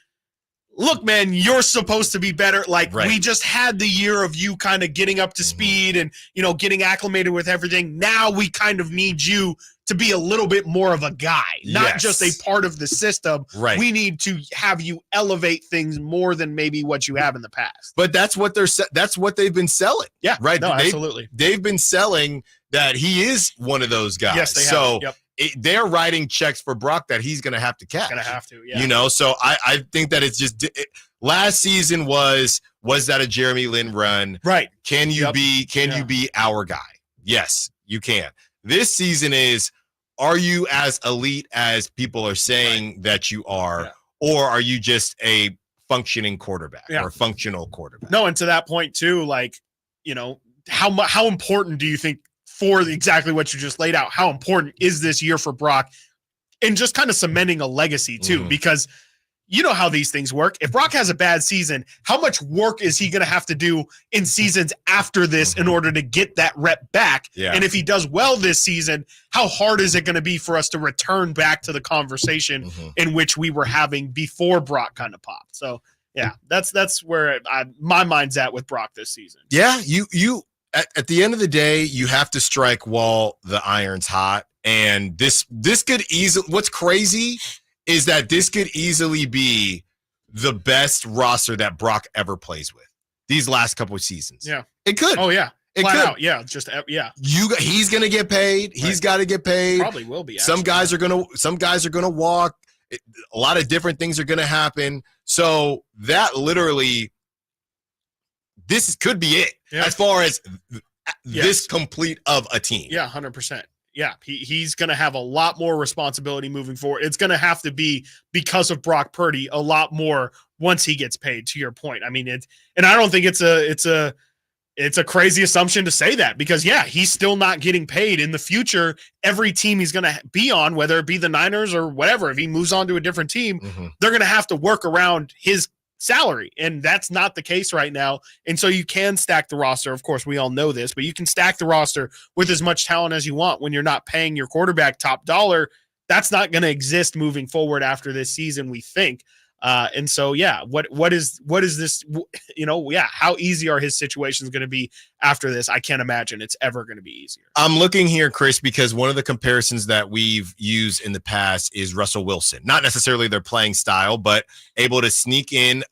S4: look, man, you're supposed to be better. Like, we just had the year of you kind of getting up to speed and, getting acclimated with everything. Now we kind of need you to be a little bit more of a guy, not just a part of the system.
S3: Right.
S4: We need to have you elevate things more than maybe what you have in the past.
S3: But that's what they've been selling.
S4: Yeah.
S3: Right.
S4: No, absolutely.
S3: They've been selling that he is one of those guys.
S4: Yes, they have.
S3: So
S4: Yep.
S3: They're writing checks for Brock that he's going to have to catch.
S4: Going to have to, yeah.
S3: So I think that it's just last season was that a Jeremy Lin run?
S4: Right.
S3: Can you be our guy? Yes, you can. This season are you as elite as people are saying that you are, or are you just a functioning quarterback or a functional quarterback?
S4: No, and to that point too, like, how important do you think, for exactly what you just laid out, how important is this year for Brock and just kind of cementing a legacy too? Because you know how these things work. If Brock has a bad season, how much work is he going to have to do in seasons after this in order to get that rep back?
S3: Yeah.
S4: And if he does well this season, how hard is it going to be for us to return back to the conversation in which we were having before Brock kind of popped? So yeah, that's where my mind's at with Brock this season.
S3: Yeah, you at the end of the day, you have to strike while the iron's hot. And this could easily, what's crazy is that this could easily be the best roster that Brock ever plays with these last couple of seasons.
S4: Yeah.
S3: It could.
S4: Oh, yeah.
S3: It
S4: Flat
S3: could.
S4: out. Yeah. Just, yeah.
S3: He's going to get paid. He's got to get paid.
S4: Probably will be.
S3: Some guys are going to walk. A lot of different things are going to happen. So that literally, could be it as far as this complete of a team.
S4: Yeah, 100%. Yeah, he's going to have a lot more responsibility moving forward. It's going to have to be, because of Brock Purdy, a lot more once he gets paid, to your point. I mean, and I don't think it's a crazy assumption to say that, because he's still not getting paid. In the future, every team he's going to be on, whether it be the Niners or whatever, if he moves on to a different team, they're going to have to work around his salary, and that's not the case right now. And so you can stack the roster. Of course, we all know this, but you can stack the roster with as much talent as you want when you're not paying your quarterback top dollar. That's not going to exist moving forward after this season, we think. And so, what is this, how easy are his situations going to be after this? I can't imagine it's ever going to be easier.
S3: I'm looking here, Chris, because one of the comparisons that we've used in the past is Russell Wilson. Not necessarily their playing style, but able to sneak in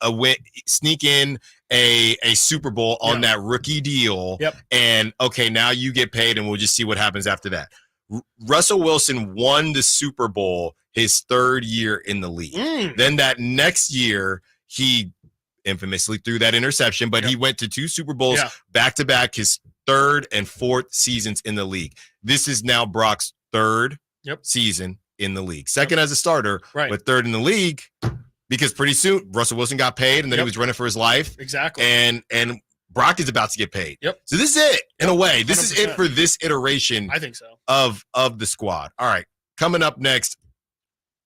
S3: a Super Bowl on that rookie deal.
S4: Yep.
S3: And okay, now you get paid, and we'll just see what happens after that. Russell Wilson won the Super Bowl his third year in the league. Then that next year, he infamously threw that interception, but he went to 2 Super Bowls back-to-back, his third and fourth seasons in the league. This is now Brock's third season in the league. Second as a starter, but third in the league, because pretty soon Russell Wilson got paid, and then he was running for his life.
S4: Exactly.
S3: And Brock is about to get paid.
S4: Yep.
S3: So this is it, in a way. This 100%. Is it for this iteration.
S4: I think so.
S3: Of the squad. All right. Coming up next,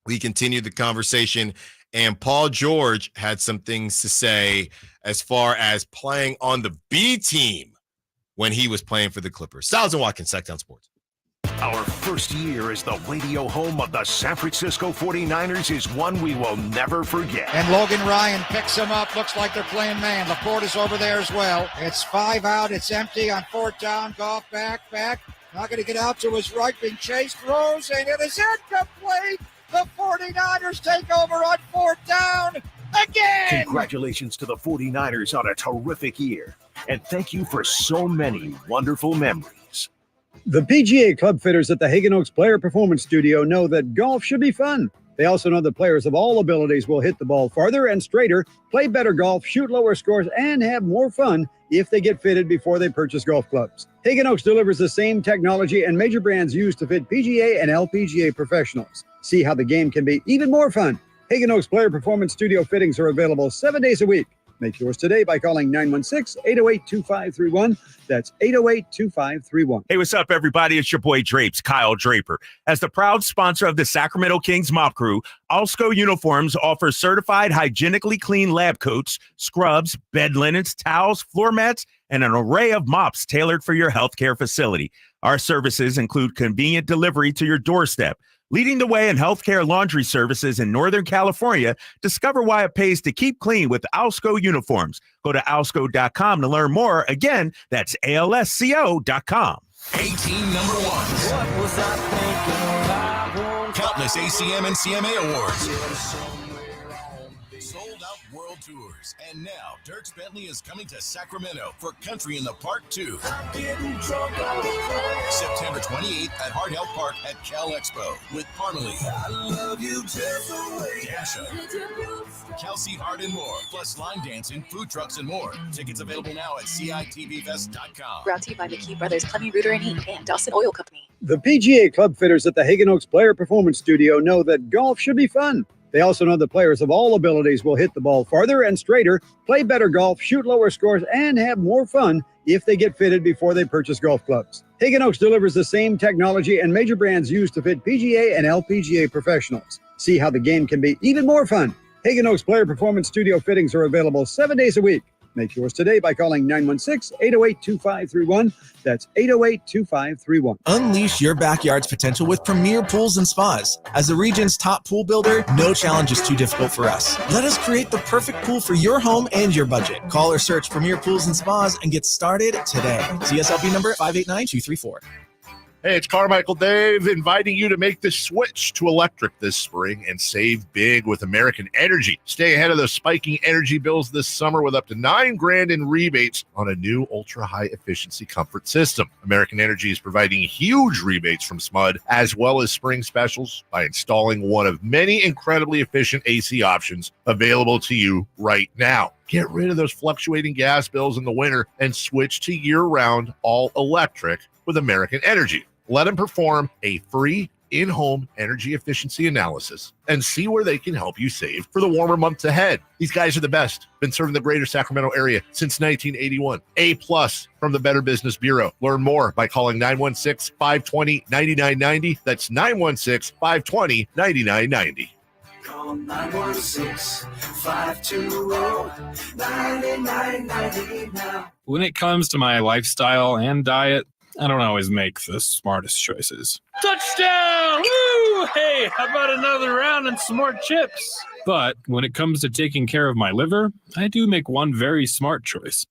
S3: we continue the conversation, and Paul George had some things to say as far as playing on the B team when he was playing for the Clippers. Stiles Watkins, Sacktown Sports.
S1: Our first year as the radio home of the San Francisco 49ers is one we will never forget.
S7: And Logan Ryan picks him up. Looks like they're playing man. LaPorte is over there as well. It's 5 out. It's empty on 4th down. Goff back. Not going to get out to his right. Being chased. Throws, and it is incomplete. The 49ers take over on 4th down again.
S1: Congratulations to the 49ers on a terrific year. And thank you for so many wonderful memories.
S15: The PGA Club fitters at the Hagen Oaks Player Performance Studio know that golf should be fun. They also know that players of all abilities will hit the ball farther and straighter, play better golf, shoot lower scores, and have more fun if they get fitted before they purchase golf clubs. Hagen Oaks delivers the same technology and major brands used to fit PGA and LPGA professionals. See how the game can be even more fun. Hagen Oaks Player Performance Studio fittings are available 7 days a week. Make yours today by calling 916-808-2531. That's 808-2531.
S6: Hey, what's up, everybody? It's your boy Drapes, Kyle Draper. As the proud sponsor of the Sacramento Kings Mop Crew, Alsco Uniforms offers certified hygienically clean lab coats, scrubs, bed linens, towels, floor mats, and an array of mops tailored for your healthcare facility. Our services include convenient delivery to your doorstep. Leading the way in healthcare laundry services in Northern California, discover why it pays to keep clean with Alsco Uniforms. Go to alsco.com to learn more. Again, that's ALSCO.com.
S14: 18 number ones.
S21: What was I thinking?
S14: Countless ACM and CMA awards. Sold out world tours. And now, Dierks Bentley is coming to Sacramento for Country in the Park 2. September 28th at Hart Health Park at Cal Expo with Parmalee, I love you just the way Dasha, Kelsey Hart, and more. Plus line dancing, food trucks, and more. Tickets available now at CITVFest.com.
S16: Brought to you by McKee Brothers Plumbing, Rooter, and Heat, and Dawson Oil Company.
S15: The PGA Club fitters at the Hagen Oaks Player Performance Studio know that golf should be fun. They also know that players of all abilities will hit the ball farther and straighter, play better golf, shoot lower scores, and have more fun if they get fitted before they purchase golf clubs. Hagen Oaks delivers the same technology and major brands used to fit PGA and LPGA professionals. See how the game can be even more fun. Hagen Oaks Player Performance Studio fittings are available 7 days a week. Make yours today by calling 916-808-2531. That's 808-2531.
S17: Unleash your backyard's potential with Premier Pools and Spas. As the region's top pool builder, no challenge is too difficult for us. Let us create the perfect pool for your home and your budget. Call or search Premier Pools and Spas and get started today. CSLB number 589234.
S9: Hey, it's Carmichael Dave inviting you to make the switch to electric this spring and save big with American Energy. Stay ahead of those spiking energy bills this summer with up to $9,000 in rebates on a new ultra-high efficiency comfort system. American Energy is providing huge rebates from SMUD as well as spring specials by installing one of many incredibly efficient AC options available to you right now. Get rid of those fluctuating gas bills in the winter and switch to year-round all-electric with American Energy. Let them perform a free in-home energy efficiency analysis and see where they can help you save for the warmer months ahead. These guys are the best. Been serving the greater Sacramento area since 1981. A+ from the Better Business Bureau. Learn more by calling 916-520-9990. That's 916-520-9990.
S21: Call 916-520-9990 now.
S10: When it comes to my lifestyle and diet, I don't always make the smartest choices. Touchdown! Woo! Hey, how about another round and some more chips? But when it comes to taking care of my liver, I do make one very smart choice.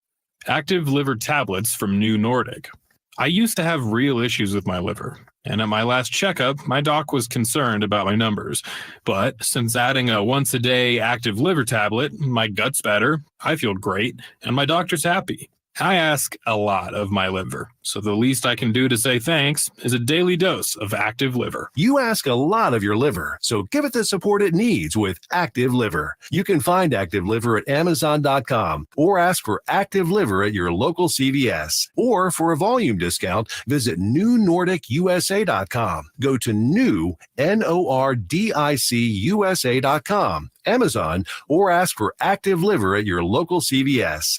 S10: Active liver tablets from New Nordic. I used to have real issues with my liver, and at my last checkup, my doc was concerned about my numbers. But since adding a once-a-day active liver tablet, my gut's better, I feel great, and my doctor's happy. I ask a lot of my liver, so the least I can do to say thanks is a daily dose of Active Liver.
S18: You ask a lot of your liver, so give it the support it needs with Active Liver. You can find Active Liver at Amazon.com or ask for Active Liver at your local CVS. Or for a volume discount, visit NewNordicUSA.com. Go to new, NORDICUSA.com, Amazon, or ask for Active Liver at your local CVS.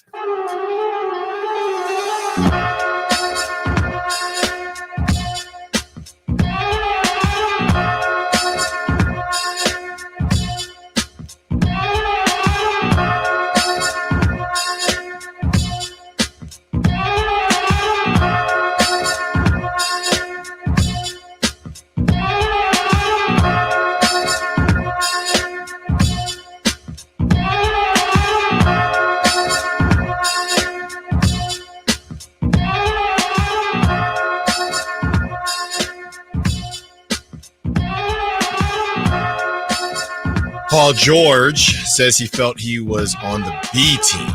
S3: Paul George says he felt he was on the B team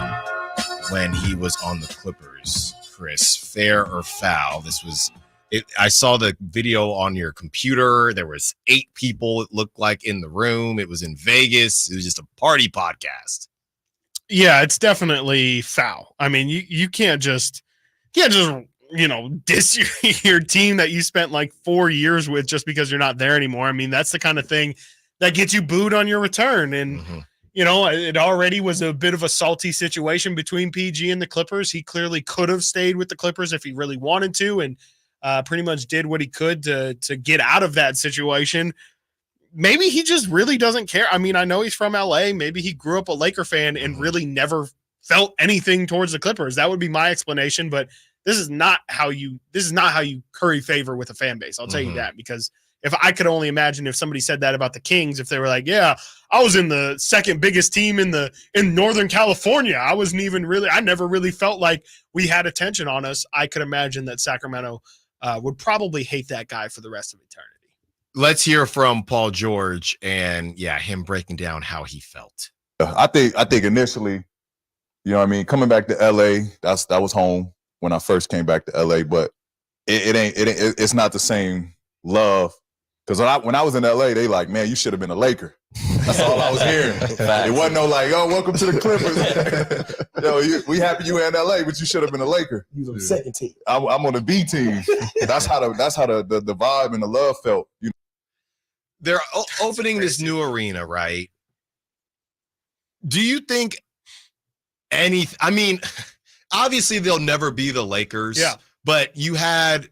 S3: when he was on the Clippers. Chris, fair or foul? This was it. I saw the video on your computer. There was 8 people, it looked like, in the room. It was in Vegas. It was just a party podcast.
S4: Yeah, it's definitely foul. I mean, you can't just diss your team that you spent like 4 years with just because you're not there anymore. I mean, that's the kind of thing that gets you booed on your return. And, it already was a bit of a salty situation between PG and the Clippers. He clearly could have stayed with the Clippers if he really wanted to, and pretty much did what he could to get out of that situation. Maybe he just really doesn't care. I mean, I know he's from LA. Maybe he grew up a Laker fan and really never felt anything towards the Clippers. That would be my explanation, but this is not how you curry favor with a fan base. I'll tell you that, because if I could only imagine if somebody said that about the Kings, if they were like, yeah, I was in the second biggest team in Northern California. I never really felt like we had attention on us. I could imagine that Sacramento would probably hate that guy for the rest of eternity.
S3: Let's hear from Paul George and him breaking down how he felt.
S19: I think initially, coming back to LA, that was home when I first came back to LA, but it's not the same love. Because when I was in LA, they like, man, you should have been a Laker. That's all I was hearing. It wasn't no like, oh, welcome to the Clippers. We happy you in LA, but you should have been a Laker.
S21: You was on the second team.
S19: I'm on the B team. That's how the vibe and the love felt.
S3: They're opening this new arena, right? Do you think obviously they'll never be the Lakers.
S4: Yeah.
S3: But you had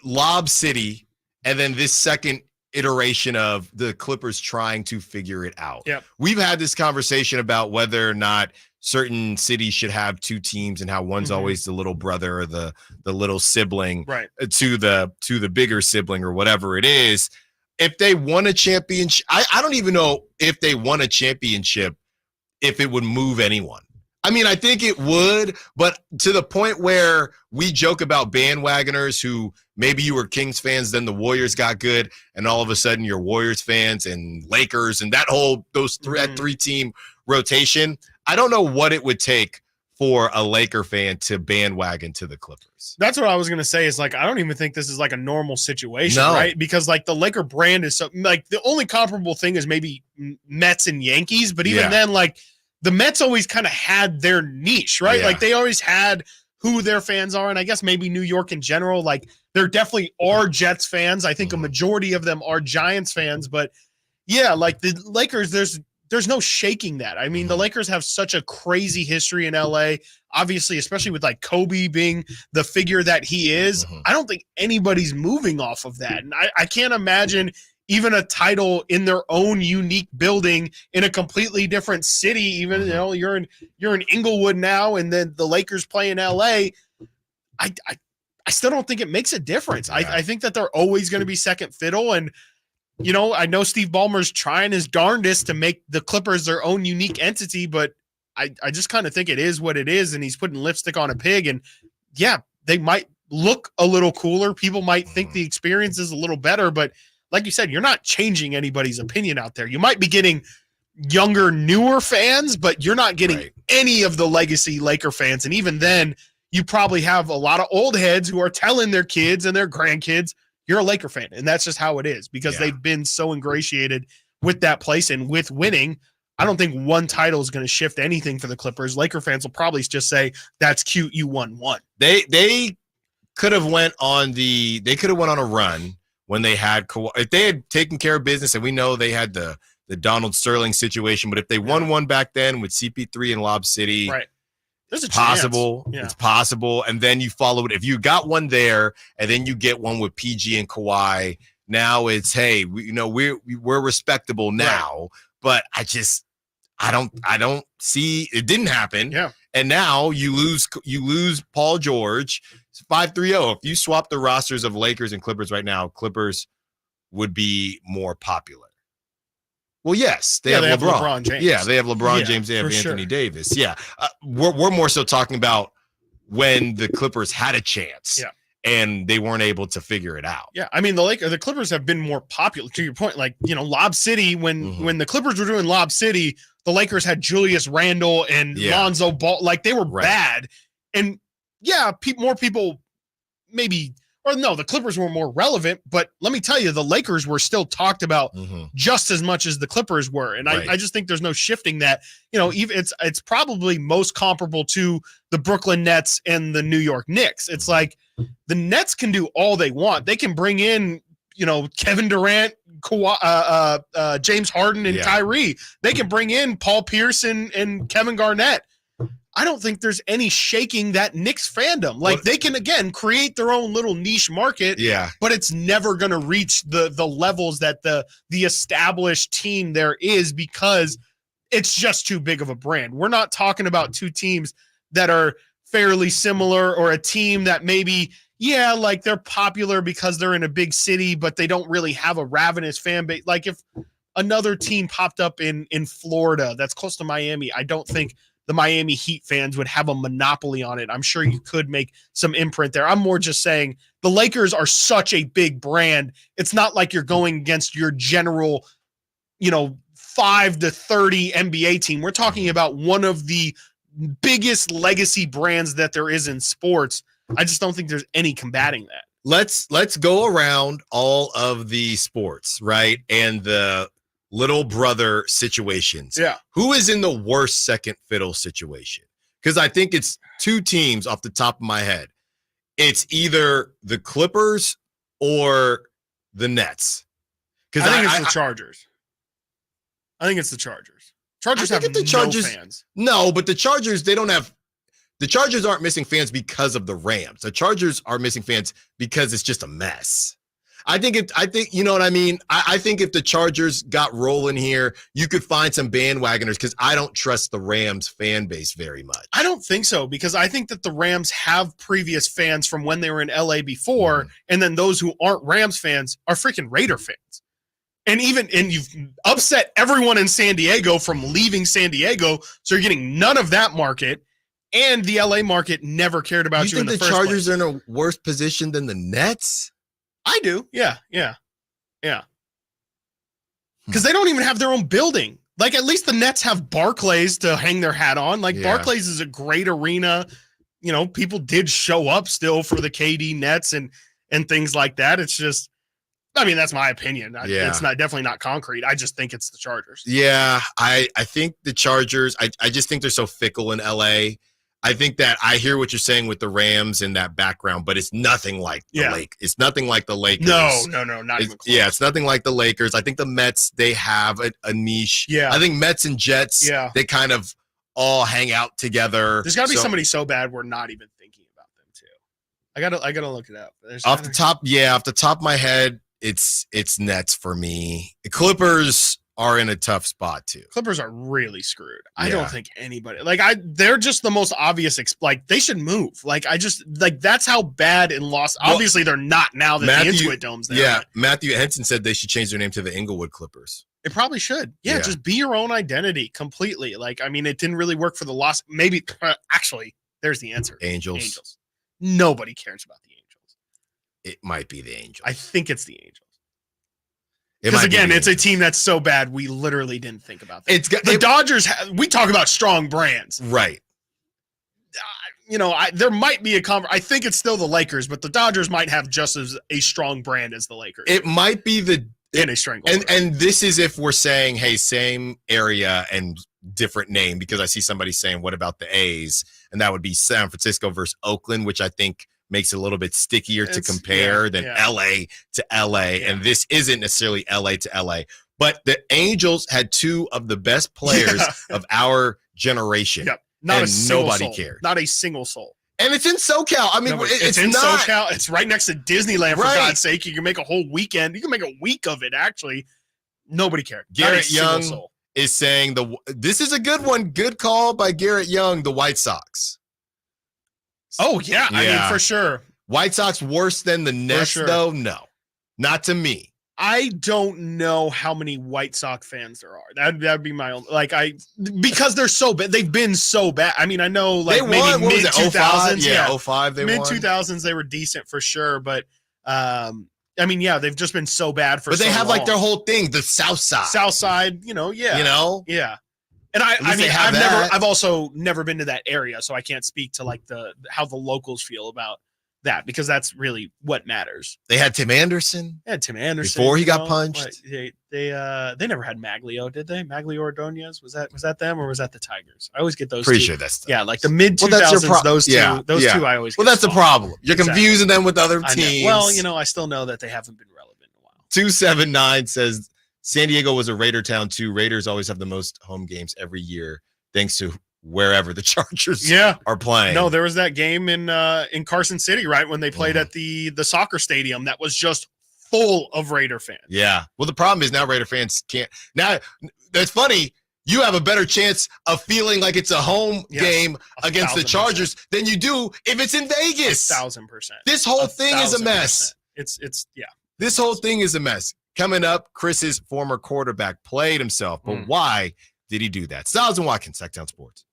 S3: Lob City, and then this second iteration of the Clippers trying to figure it out.
S4: Yep.
S3: We've had this conversation about whether or not certain cities should have 2 teams and how one's always the little brother or the little sibling to the bigger sibling or whatever it is. If they won a championship, I don't even know if they won a championship, if it would move anyone. I mean, I think it would, but to the point where we joke about bandwagoners who maybe you were Kings fans, then the Warriors got good, and all of a sudden you're Warriors fans and Lakers and that three-team rotation. I don't know what it would take for a Laker fan to bandwagon to the Clippers.
S4: That's what I was going to say is like, I don't even think this is like a normal situation, right? Because like the Laker brand is so like the only comparable thing is maybe Mets and Yankees, but even then, like the Mets always kind of had their niche, right? Like they always had who their fans are. And I guess maybe New York in general, like there definitely are Jets fans. I think a majority of them are Giants fans, but yeah, like the Lakers, there's no shaking that. I mean, the Lakers have such a crazy history in LA, obviously, especially with like Kobe being the figure that he is. I don't think anybody's moving off of that. And I can't imagine even a title in their own unique building in a completely different city. Even, you know, you're in Inglewood now, and then the Lakers play in LA. I still don't think it makes a difference. I think that they're always going to be second fiddle. And, you know, I know Steve Ballmer's trying his darndest to make the Clippers their own unique entity, but I just kind of think it is what it is, and he's putting lipstick on a pig. And, yeah, they might look a little cooler. People might think the experience is a little better, but like you said, you're not changing anybody's opinion out there. You might be getting younger, newer fans, but you're not getting any of the legacy Laker fans. And even then, you probably have a lot of old heads who are telling their kids and their grandkids, you're a Laker fan. And that's just how it is because they've been so ingratiated with that place and with winning. I don't think one title is going to shift anything for the Clippers. Laker fans will probably just say, that's cute, you won one.
S3: They could have went on a run when they had Kawhi. If they had taken care of business, and we know they had the Donald Sterling situation, but if they won one back then with CP3 and Lob City,
S4: there's a
S3: possible.
S4: chance. Yeah.
S3: It's possible. And then you follow it. If you got one there, and then you get one with PG and Kawhi, now it's, hey, we're respectable now. But I don't see it didn't happen.
S4: Yeah.
S3: And now you lose Paul George. It's 5-3-0. If you swap the rosters of Lakers and Clippers right now, Clippers would be more popular. Well, yes, they have LeBron.
S4: James.
S3: Yeah, they have LeBron James. They have Anthony Davis. Yeah, we're more so talking about when the Clippers had a chance.
S4: Yeah.
S3: And they weren't able to figure it out.
S4: Yeah, I mean the Clippers have been more popular. To your point, like Lob City, when the Clippers were doing Lob City, the Lakers had Julius Randle and Lonzo Ball. Like they were bad, and more people maybe. Or no, the Clippers were more relevant, but let me tell you, the Lakers were still talked about just as much as the Clippers were. And I just think there's no shifting that, even it's probably most comparable to the Brooklyn Nets and the New York Knicks. It's like the Nets can do all they want. They can bring in, Kevin Durant, James Harden, and Kyrie. They can bring in Paul Pierce and Kevin Garnett. I don't think there's any shaking that Knicks fandom. Like they can again create their own little niche market, but it's never going to reach the levels that the established team there is because it's just too big of a brand. We're not talking about two teams that are fairly similar or a team that maybe like they're popular because they're in a big city, but they don't really have a ravenous fan base. Like if another team popped up in Florida that's close to Miami, I don't think the Miami Heat fans would have a monopoly on it. I'm sure you could make some imprint there. I'm more just saying the Lakers are such a big brand. It's not like you're going against your general, 5 to 30 NBA team. We're talking about one of the biggest legacy brands that there is in sports. I just don't think there's any combating that.
S3: Let's go around all of the sports, right? And the little brother situations.
S4: Yeah.
S3: Who is in the worst second fiddle situation? Because I think it's two teams off the top of my head. It's either the Clippers or the Nets.
S4: Because I think it's the Chargers. I think it's the Chargers. Chargers have no fans.
S3: No, but the Chargers, the Chargers aren't missing fans because of the Rams. The Chargers are missing fans because it's just a mess. I think you know what I mean? I think if the Chargers got rolling here, you could find some bandwagoners because I don't trust the Rams fan base very much.
S4: I don't think so because I think that the Rams have previous fans from when they were in LA before, and then those who aren't Rams fans are freaking Raider fans. And you've upset everyone in San Diego from leaving San Diego, so you're getting none of that market, and the LA market never cared about you in the first place.
S3: You think the Chargers are in a worse position than the Nets?
S4: I do. Yeah. Because they don't even have their own building. Like, at least the Nets have Barclays to hang their hat on. Like, Barclays is a great arena. You know, people did show up still for the KD Nets and things like that. It's just, I mean, that's my opinion. It's definitely not concrete. I just think it's the Chargers.
S3: Yeah, I think the Chargers, I just think they're so fickle in LA. I think that I hear what you're saying with the Rams in that background, but it's nothing like the Lakers. It's nothing like the Lakers.
S4: No, not even close.
S3: Yeah, it's nothing like the Lakers. I think the Mets, they have a niche.
S4: Yeah.
S3: I think Mets and Jets, they kind of all hang out together.
S4: There's got to be somebody so bad we're not even thinking about them too. I gotta look it up.
S3: Off the top of my head, it's Nets for me. The Clippers are in a tough spot too.
S4: Clippers are really screwed. I don't think anybody they're just the most obvious. They should move. That's how bad in Los. Obviously, they're not now that the Intuit Dome's there.
S3: Yeah, Matthew Henson said they should change their name to the Inglewood Clippers.
S4: It probably should. Yeah, just be your own identity completely. It didn't really work for the Los. Maybe actually, there's the answer.
S3: Angels.
S4: Nobody cares about the Angels.
S3: It might be the Angels.
S4: I think it's the Angels. Because again, it's a team that's so bad, we literally didn't think about that. The Dodgers, we talk about strong brands.
S3: Right.
S4: There might be I think it's still the Lakers, but the Dodgers might have just as a strong brand as the Lakers.
S3: It might be
S4: in a stranglehold.
S3: And this is if we're saying, hey, same area and different name, because I see somebody saying, what about the A's? And that would be San Francisco versus Oakland, which I think makes it a little bit stickier to compare than LA to LA. Yeah. And this isn't necessarily LA to LA. But the Angels had two of the best players of our generation.
S4: Yep.
S3: Nobody cared.
S4: Not a single soul.
S3: And it's in SoCal. I mean,
S4: it's in SoCal. It's right next to Disneyland, for God's sake. You can make a whole weekend. You can make a week of it, actually. Nobody cared.
S3: Garrett Young is saying this is a good one. Good call by Garrett Young, the White Sox.
S4: Oh, yeah. I mean, for sure.
S3: White Sox worse than the Nets, though? No. Not to me.
S4: I don't know how many White Sox fans there are. That'd be my own. Because they're so bad. They've been so bad. I mean, I know
S3: they
S4: maybe
S3: won. What was it,
S4: 2000s.
S3: Yeah, 05 they won.
S4: Mid-2000s, they were decent for sure. But, they've just been so bad for so long.
S3: But they have their whole thing, the South Side.
S4: South Side, yeah. Yeah. And I've also never been to that area, so I can't speak to how the locals feel about that, because that's really what matters.
S3: They had Tim Anderson.
S4: Before
S3: he got punched.
S4: They never had Maglio, did they? Maglio Ordonez, was that them, or was that the Tigers? I always get those.
S3: Pretty sure that's them.
S4: The mid 2000s. Those two. I always.
S3: Well, that's the problem. You're confusing them with other teams.
S4: Well, I still know that they haven't been relevant in a while.
S3: 279 says San Diego was a Raider town too. Raiders always have the most home games every year, thanks to wherever the Chargers are playing.
S4: No, there was that game in Carson City, right, when they played at the soccer stadium that was just full of Raider fans.
S3: Yeah. Well, the problem is now Raider fans can't. Now, that's funny. You have a better chance of feeling like it's a home game against the Chargers than you do if it's in Vegas.
S4: 1,000%.
S3: This whole thing is a mess.
S4: It's
S3: This whole thing is a mess. Coming up, Chris's former quarterback played himself, but why did he do that? Stiles Watkins, Sacktown Sports.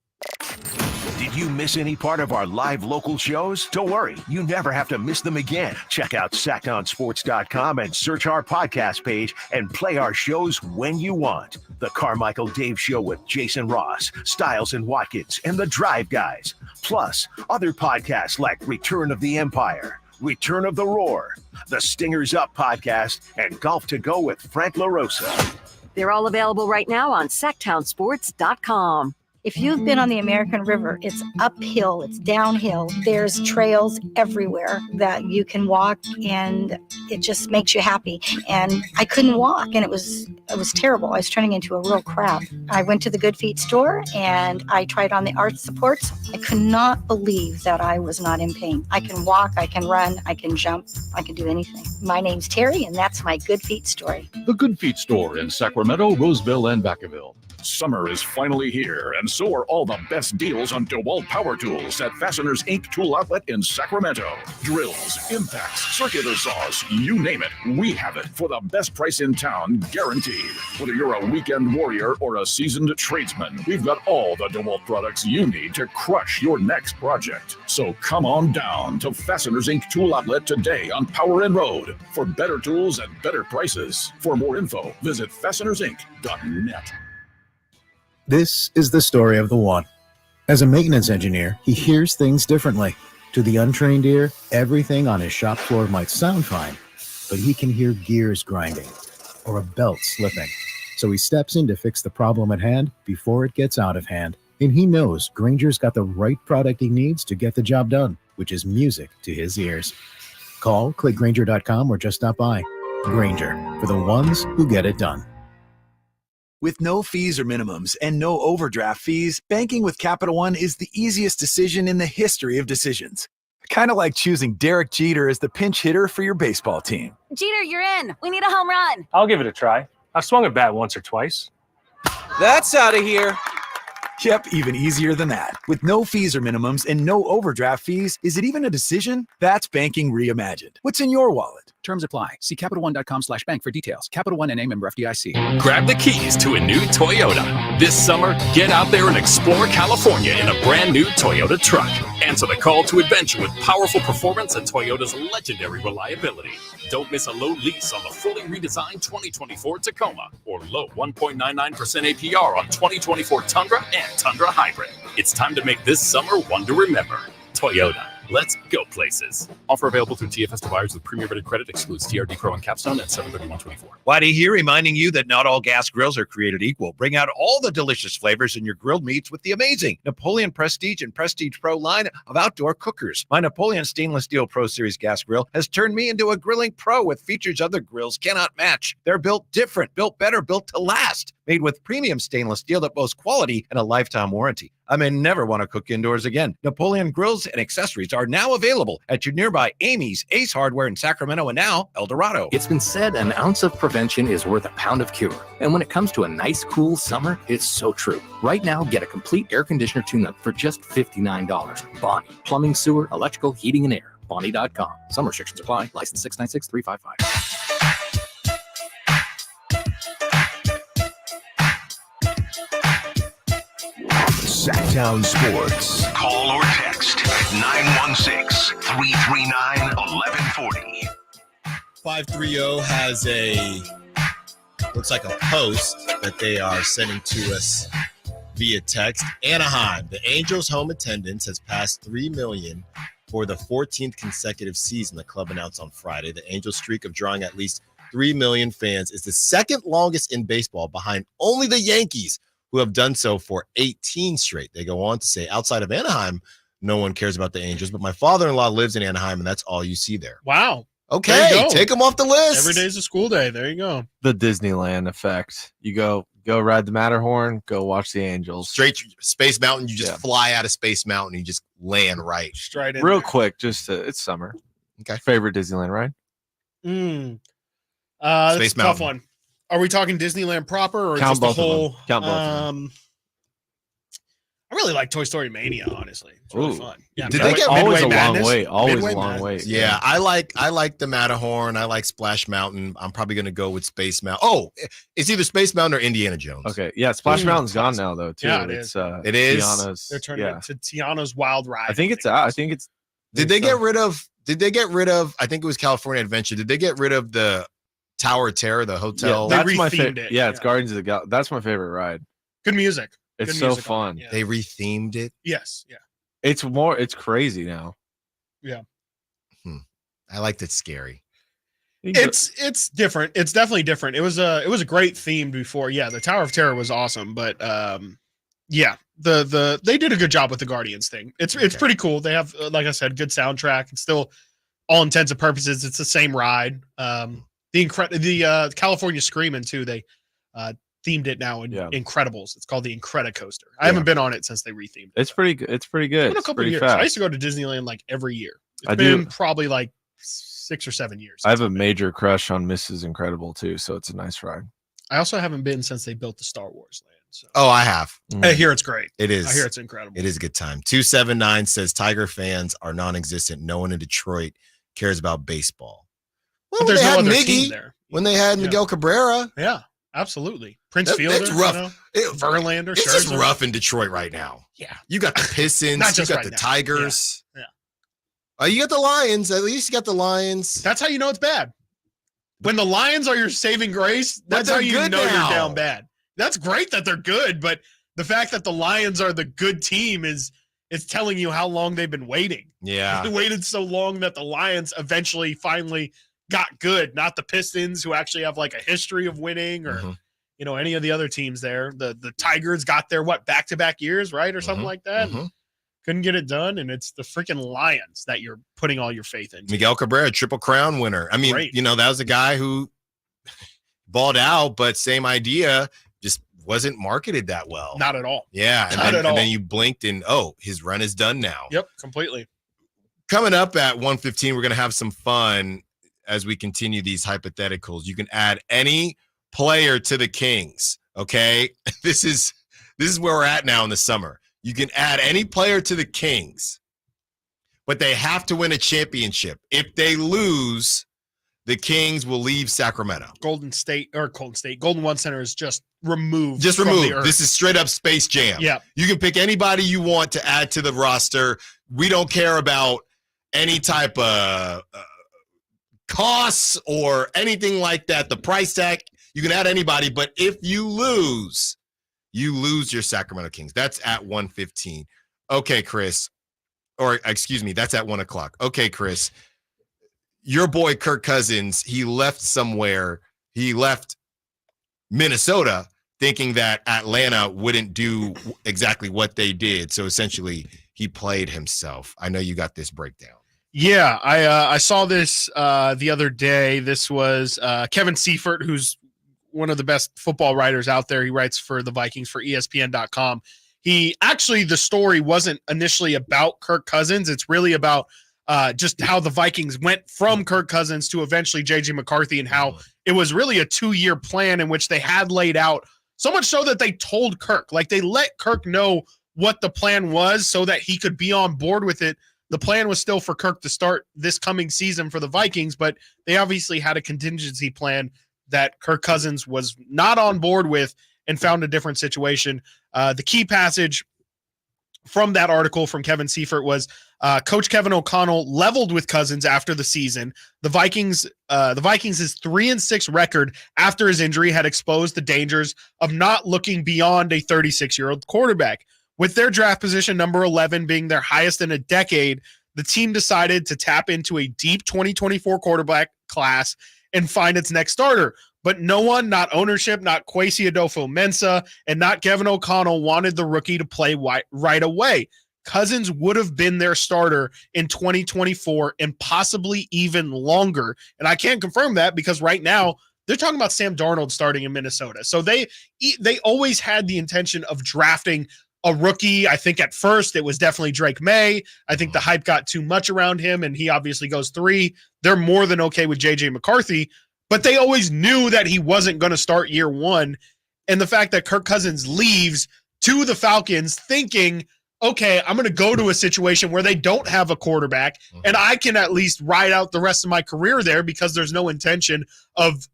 S1: Did you miss any part of our live local shows? Don't worry, you never have to miss them again. Check out SacktownSports.com and search our podcast page and play our shows when you want. The Carmichael Dave Show with Jason Ross, Stiles and Watkins, and The Drive Guys. Plus, other podcasts like Return of the Empire, Return of the Roar, the Stingers Up podcast, and Golf to Go with Frank LaRosa.
S2: They're all available right now on SacktownSports.com.
S8: If you've been on the American River, it's uphill, it's downhill. There's trails everywhere that you can walk, and it just makes you happy. And I couldn't walk, and it was terrible. I was turning into a real crab. I went to the Good Feet store, and I tried on the arch supports. I could not believe that I was not in pain. I can walk, I can run, I can jump, I can do anything. My name's Terry, and that's my Good Feet story.
S20: The Good Feet store in Sacramento, Roseville, and Vacaville. Summer is finally here, and soar all the best deals on DeWalt power tools at Fasteners Inc. Tool Outlet in Sacramento. Drills, impacts, circular saws, you name it, we have it for the best price in town, guaranteed. Whether you're a weekend warrior or a seasoned tradesman, we've got all the DeWalt products you need to crush your next project. So come on down to Fasteners Inc. Tool Outlet today on Power and Road for better tools and better prices. For more info, visit fastenersinc.net.
S11: This is the story of the one. As a maintenance engineer, he hears things differently. To the untrained ear, everything on his shop floor might sound fine, but he can hear gears grinding or a belt slipping. So he steps in to fix the problem at hand before it gets out of hand. And he knows Grainger's got the right product he needs to get the job done, which is music to his ears. Call, click Grainger.com, or just stop by. Grainger, for the ones who get it done.
S12: With no fees or minimums and no overdraft fees, banking with Capital One is the easiest decision in the history of decisions. Kind of like choosing Derek Jeter as the pinch hitter for your baseball team.
S22: Jeter, you're in. We need a home run.
S23: I'll give it a try. I've swung a bat once or twice.
S12: That's out of here. Yep, even easier than that. With no fees or minimums and no overdraft fees, is it even a decision? That's banking reimagined. What's in your wallet?
S24: Terms apply. See CapitalOne.com/bank for details. Capital One NA, member FDIC.
S25: Grab the keys to a new Toyota. This summer, get out there and explore California in a brand new Toyota truck. Answer the call to adventure with powerful performance and Toyota's legendary reliability. Don't miss a low lease on the fully redesigned 2024 Tacoma or low 1.99% APR on 2024 Tundra and Tundra Hybrid. It's time to make this summer one to remember. Toyota. Let's go places. Offer available through TFS to buyers with premier rated credit. Excludes TRD Pro and Capstone at 7/31/24.
S27: Whitey here reminding you that not all gas grills are created equal. Bring out all the delicious flavors in your grilled meats with the amazing Napoleon Prestige and Prestige Pro line of outdoor cookers. My Napoleon Stainless Steel Pro Series gas grill has turned me into a grilling pro with features other grills cannot match. They're built different, built better, built to last. Made with premium stainless steel that boasts quality and a lifetime warranty. I may never want to cook indoors again. Napoleon grills and accessories are now available at your nearby Amy's, Ace Hardware in Sacramento, and now El Dorado.
S28: It's been said an ounce of prevention is worth a pound of cure. And when it comes to a nice, cool summer, it's so true. Right now, get a complete air conditioner tune-up for just $59. Bonnie. Plumbing, sewer, electrical, heating, and air. Bonnie.com. Some restrictions apply. License 696-355.
S1: Sacktown Sports. Call or text at 916-339-1140.
S3: 530 has looks like a post that they are sending to us via text. Anaheim, the Angels' home attendance has passed 3 million for the 14th consecutive season, the club announced on Friday. The Angels' streak of drawing at least 3 million fans is the second longest in baseball, behind only the Yankees, who have done so for 18 straight. They go on to say, outside of Anaheim, no one cares about the Angels, but my father-in-law lives in Anaheim, and that's all you see there.
S4: Wow.
S3: Okay, take them off the list.
S4: Every day's a school day. There you go.
S29: The Disneyland effect. You go ride the Matterhorn, go watch the Angels.
S3: Straight Space Mountain, you just fly out of Space Mountain, you just land right.
S4: Straight in
S29: Real
S4: there.
S29: quick, it's summer.
S3: Okay.
S29: Favorite Disneyland ride?
S4: That's
S3: Space
S4: a tough
S3: Mountain.
S4: one. Are we talking Disneyland proper or
S29: Count
S4: just the
S29: both of them.
S4: whole?
S29: Count both of them.
S4: I really like Toy Story Mania, honestly. It's really fun. Yeah,
S3: Did they get
S29: always
S3: Midway
S29: a long
S3: Madness?
S29: wait? Always
S4: Midway
S29: a long
S4: Madness.
S29: wait.
S3: Yeah, I like the Matterhorn. I like Splash Mountain. I'm probably going to go with Space Mountain. Oh, it's either Space Mountain or Indiana Jones.
S29: Okay, yeah, Splash Mountain's gone now though too.
S4: Yeah,
S29: it's
S3: It is.
S29: Tiana's,
S4: They're turning it to Tiana's Wild Ride.
S29: I think it's out. I think it's.
S3: Did they get rid of? I think it was California Adventure. Did they get rid of the Tower of Terror, the hotel?
S29: Yeah, that's my
S4: rethemed
S29: favorite.
S4: it,
S29: Yeah, it's Guardians of the Galaxy. That's my favorite ride.
S4: Good music.
S29: It's
S4: Good
S29: so
S4: music on
S29: fun.
S4: it, yeah.
S3: They rethemed it.
S4: Yes. Yeah.
S29: It's crazy now.
S4: Yeah.
S3: I liked it scary.
S4: It's different. It's definitely different. It was a great theme before. Yeah, the Tower of Terror was awesome, but yeah, they did a good job with the Guardians thing. It's pretty cool. They have, like I said, good soundtrack. It's still, all intents and purposes, it's the same ride. The California Screamin' too. They themed it now in Incredibles. It's called the Incredicoaster. I haven't been on it since they rethemed it.
S29: It's pretty good. It's pretty good.
S4: It's been a couple of years.
S29: Fast.
S4: I used to go to Disneyland like every year. It's
S29: I
S4: been
S29: do.
S4: probably like 6 or 7 years.
S29: I have a major crush on Mrs. Incredible too, so it's a nice ride.
S4: I also haven't been since they built the Star Wars land. So.
S3: Oh, I have.
S4: I hear it's great.
S3: It is.
S4: I hear it's incredible.
S3: It is a good time. 279 says Tiger fans are non-existent. No one in Detroit cares about baseball. Well,
S4: but there's
S3: no
S4: other
S3: Miggy
S4: team there.
S3: When they had Miguel Cabrera.
S4: Yeah, absolutely. Prince Fielder.
S3: That's rough.
S4: Verlander.
S3: It's just rough in Detroit right now.
S4: Yeah.
S3: You got the Pistons.
S4: Not just
S3: you got
S4: right
S3: the
S4: now.
S3: Tigers.
S4: Yeah.
S3: You got the Lions. At least you got the Lions.
S4: That's how you know it's bad. When the Lions are your saving grace, that's how you know
S3: now.
S4: you're down bad. That's great that they're good, but the fact that the Lions are the good team is telling you how long they've been waiting.
S3: Yeah.
S4: They waited so long that the Lions finally got good, not the Pistons, who actually have like a history of winning, or any of the other teams there. The Tigers got their back-to-back years, right? Or something like that. Couldn't get it done, and it's the freaking Lions that you're putting all your faith in.
S3: Miguel Cabrera, Triple Crown winner. I mean, that was a guy who balled out, but same idea, just wasn't marketed that well.
S4: Not at all.
S3: Yeah, and then you blinked and, his run is done now.
S4: Yep, completely.
S3: Coming up at 1:15, we're going to have some fun as we continue these hypotheticals. You can add any player to the Kings, okay? This is where we're at now in the summer. You can add any player to the Kings, but they have to win a championship. If they lose, the Kings will leave Sacramento.
S4: Golden One Center is just removed.
S3: Just
S4: from
S3: removed.
S4: the earth.
S3: This is straight up Space Jam.
S4: Yeah.
S3: You can pick anybody you want to add to the roster. We don't care about any type of costs or anything like that. The price tag, you can add anybody, but if you lose your Sacramento Kings. That's at 1:15. Okay, Chris. Or excuse me, that's at 1 o'clock. Okay, Chris. Your boy Kirk Cousins, he left somewhere. He left Minnesota thinking that Atlanta wouldn't do exactly what they did. So essentially, he played himself. I know you got this breakdown.
S4: Yeah, I saw this the other day. This was Kevin Seifert, who's one of the best football writers out there. He writes for the Vikings for ESPN.com. The story wasn't initially about Kirk Cousins. It's really about just how the Vikings went from Kirk Cousins to eventually J.J. McCarthy, and how it was really a 2-year plan in which they had laid out, so much so that they told Kirk, like they let Kirk know what the plan was so that he could be on board with it. The plan was still for Kirk to start this coming season for the Vikings, but they obviously had a contingency plan that Kirk Cousins was not on board with and found a different situation. The key passage from that article from Kevin Seifert was Coach Kevin O'Connell leveled with Cousins after the season. The Vikings' 3-6 record after his injury had exposed the dangers of not looking beyond a 36-year-old quarterback. With their draft position, number 11, being their highest in a decade, the team decided to tap into a deep 2024 quarterback class and find its next starter. But no one, not ownership, not Kwesi Adolfo-Mensah, and not Kevin O'Connell wanted the rookie to play right away. Cousins would have been their starter in 2024 and possibly even longer. And I can't confirm that because right now they're talking about Sam Darnold starting in Minnesota. So they always had the intention of drafting a rookie. I think at first it was definitely Drake May. I think the hype got too much around him, and he obviously goes 3. They're more than okay with J.J. McCarthy, but they always knew that he wasn't going to start year 1. And the fact that Kirk Cousins leaves to the Falcons thinking, okay, I'm going to go to a situation where they don't have a quarterback, and I can at least ride out the rest of my career there because there's no intention of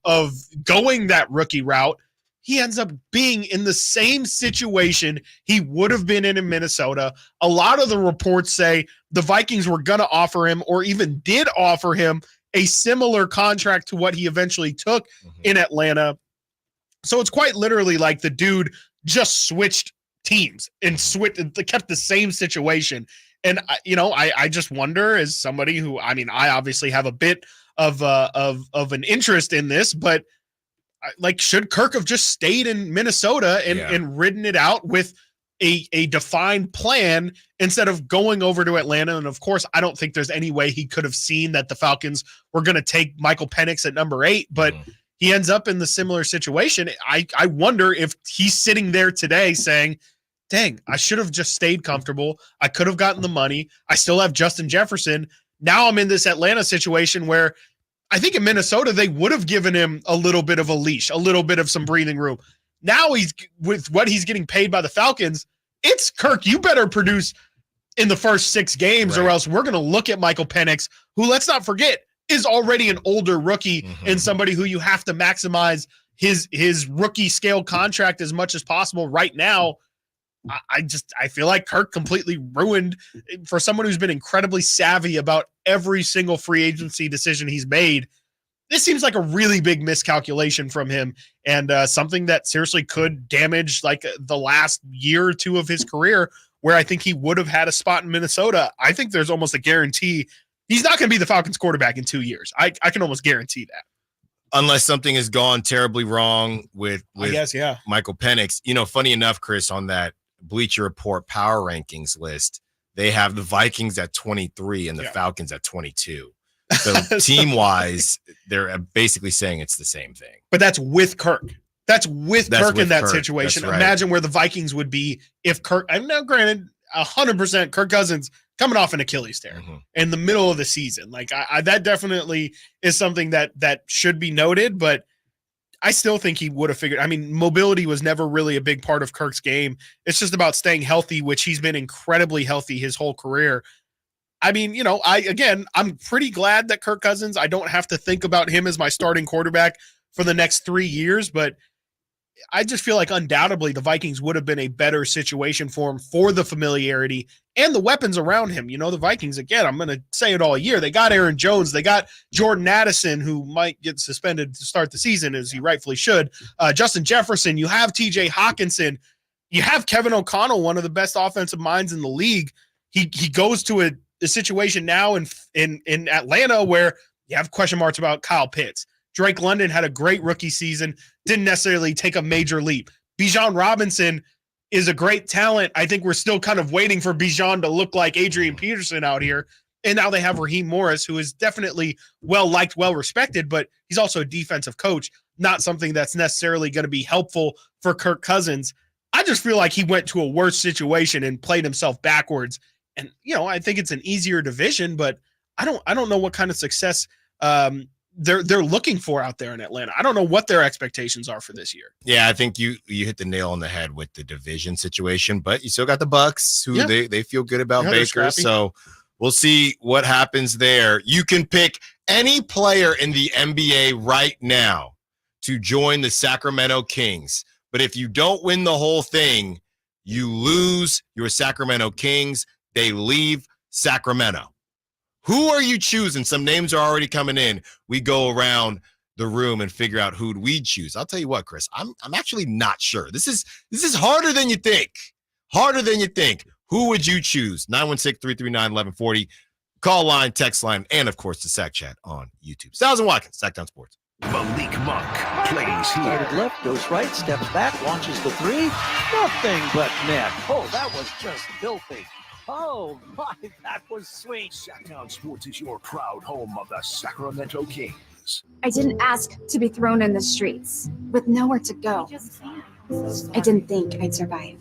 S4: going that rookie route. He ends up being in the same situation he would have been in Minnesota. A lot of the reports say the Vikings were going to offer him, or even did offer him, a similar contract to what he eventually took in Atlanta. So it's quite literally like the dude just switched teams and kept the same situation. And I just wonder, as somebody who, I obviously have a bit of an interest in this, but should Kirk have just stayed in Minnesota and ridden it out with a defined plan instead of going over to Atlanta? And of course, I don't think there's any way he could have seen that the Falcons were going to take Michael Penix at number 8, but he ends up in the similar situation. I wonder if he's sitting there today saying, dang, I should have just stayed comfortable. I could have gotten the money. I still have Justin Jefferson. Now I'm in this Atlanta situation where I think in Minnesota, they would have given him a little bit of a leash, a little bit of some breathing room. Now he's with what he's getting paid by the Falcons. It's Kirk. You better produce in the first 6 games, or else we're going to look at Michael Penix, who, let's not forget, is already an older rookie and somebody who you have to maximize his rookie scale contract as much as possible right now. I feel like Kirk completely ruined for someone who's been incredibly savvy about every single free agency decision he's made. This seems like a really big miscalculation from him, and something that seriously could damage like the last year or 2 of his career, where I think he would have had a spot in Minnesota. I think there's almost a guarantee he's not going to be the Falcons quarterback in 2 years. I can almost guarantee that.
S3: Unless something has gone terribly wrong with Michael Penix. You know, funny enough, Chris, on that Bleacher Report power rankings list, they have the Vikings at 23 and the Falcons at 22. So team-wise, they're basically saying it's the same thing.
S4: But that's with Kirk. That's with Kirk in that situation.
S3: Right.
S4: Imagine where the Vikings would be if Kirk – I'm now granted 100% Kirk Cousins coming off an Achilles tear in the middle of the season. Like that definitely is something that should be noted, but I still think he would have figured – I mean, mobility was never really a big part of Kirk's game. It's just about staying healthy, which he's been incredibly healthy his whole career. I mean, you know, I'm pretty glad that Kirk Cousins, I don't have to think about him as my starting quarterback for the next 3 years, but I just feel like undoubtedly the Vikings would have been a better situation for him for the familiarity and the weapons around him. You know, the Vikings, again, I'm going to say it all year. They got Aaron Jones. They got Jordan Addison, who might get suspended to start the season, as he rightfully should. Justin Jefferson. You have TJ Hawkinson. You have Kevin O'Connell, one of the best offensive minds in the league. He goes to a situation now in Atlanta where you have question marks about Kyle Pitts. Drake London had a great rookie season, didn't necessarily take a major leap. Bijan Robinson is a great talent. I think we're still kind of waiting for Bijan to look like Adrian Peterson out here. And now they have Raheem Morris, who is definitely well-liked, well-respected, but he's also a defensive coach, not something that's necessarily going to be helpful for Kirk Cousins. I just feel like he went to a worse situation and played himself backwards. And, you know, I think it's an easier division, but I don't know what kind of success they're looking for out there in Atlanta. I don't know what their expectations are for this year.
S3: Yeah, I think you hit the nail on the head with the division situation, but you still got the Bucks, who they feel good about Baker. So we'll see what happens there. You can pick any player in the NBA right now to join the Sacramento Kings. But if you don't win the whole thing, you lose your Sacramento Kings. They leave Sacramento. Who are you choosing? Some names are already coming in. We go around the room and figure out who'd we choose. I'll tell you what, Chris, I'm actually not sure. This is harder than you think. Harder than you think. Who would you choose? 916-339-1140. Call line, text line, and of course the Sack Chat on YouTube. Stiles Watkins, Sacktown Sports.
S1: Malik Monk plays here.
S21: Started left, goes right, steps back, launches the three. Nothing but net. Oh, that was just filthy. Oh, my, that was sweet.
S1: Sacktown Sports is your proud home of the Sacramento Kings.
S5: I didn't ask to be thrown in the streets with nowhere to go. I didn't think I'd survive.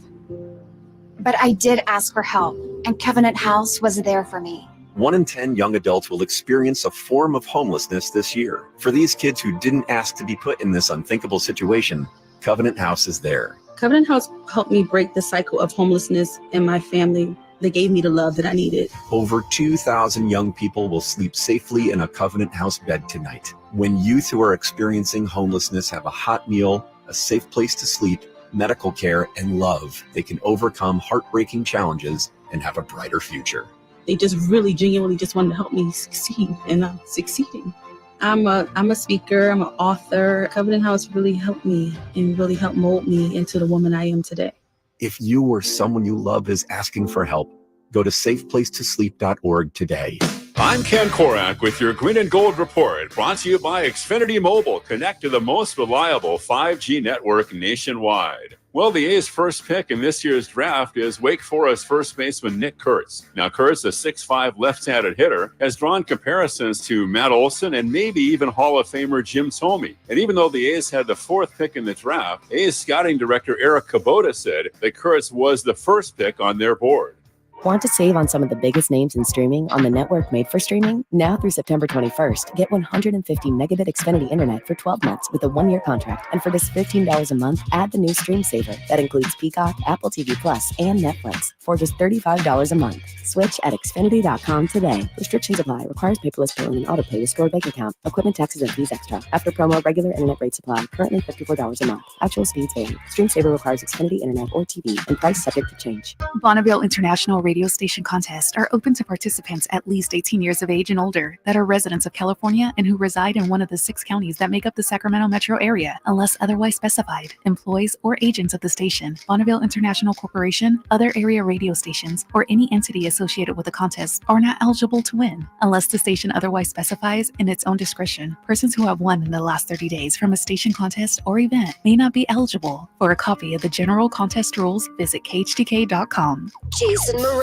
S5: But I did ask for help, and Covenant House was there for me.
S6: 1 in 10 young adults will experience a form of homelessness this year. For these kids who didn't ask to be put in this unthinkable situation, Covenant House is there.
S7: Covenant House helped me break the cycle of homelessness in my family. They gave me the love that I needed.
S6: Over 2,000 young people will sleep safely in a Covenant House bed tonight. When youth who are experiencing homelessness have a hot meal, a safe place to sleep, medical care, and love, they can overcome heartbreaking challenges and have a brighter future.
S7: They just really genuinely just wanted to help me succeed, and I'm succeeding. I'm a speaker, I'm an author. Covenant House really helped me and really helped mold me into the woman I am today.
S6: If you or someone you love is asking for help, go to safeplacetosleep.org today.
S13: I'm Ken Korak with your Green and Gold Report, brought to you by Xfinity Mobile. Connect to the most reliable 5G network nationwide. Well, the A's first pick in this year's draft is Wake Forest first baseman Nick Kurtz. Now, Kurtz, a 6'5" left-handed hitter, has drawn comparisons to Matt Olson and maybe even Hall of Famer Jim Thome. And even though the A's had the fourth pick in the draft, A's scouting director Eric Kubota said that Kurtz was the first pick on their board.
S9: Want to save on some of the biggest names in streaming on the network made for streaming? Now through September 21st, get 150 megabit Xfinity internet for 12 months with a 1-year contract. And for just $15 a month, add the new Stream Saver that includes Peacock, Apple TV Plus, and Netflix for just $35 a month. Switch at Xfinity.com today. Restrictions apply. Requires paperless billing and auto pay to store bank account. Equipment, taxes, and fees extra. After promo, regular internet rates apply. Currently $54 a month. Actual speeds vary. Stream Saver requires Xfinity internet or TV and price subject to change.
S10: Bonneville International Radio Station contests are open to participants at least 18 years of age and older that are residents of California and who reside in one of the 6 counties that make up the Sacramento metro area, unless otherwise specified. Employees or agents of the station, Bonneville International Corporation, other area radio stations, or any entity associated with the contest are not eligible to win, unless the station otherwise specifies in its own discretion. Persons who have won in the last 30 days from a station contest or event may not be eligible. For a copy of the general contest rules, visit khtk.com.
S2: Jason Mraz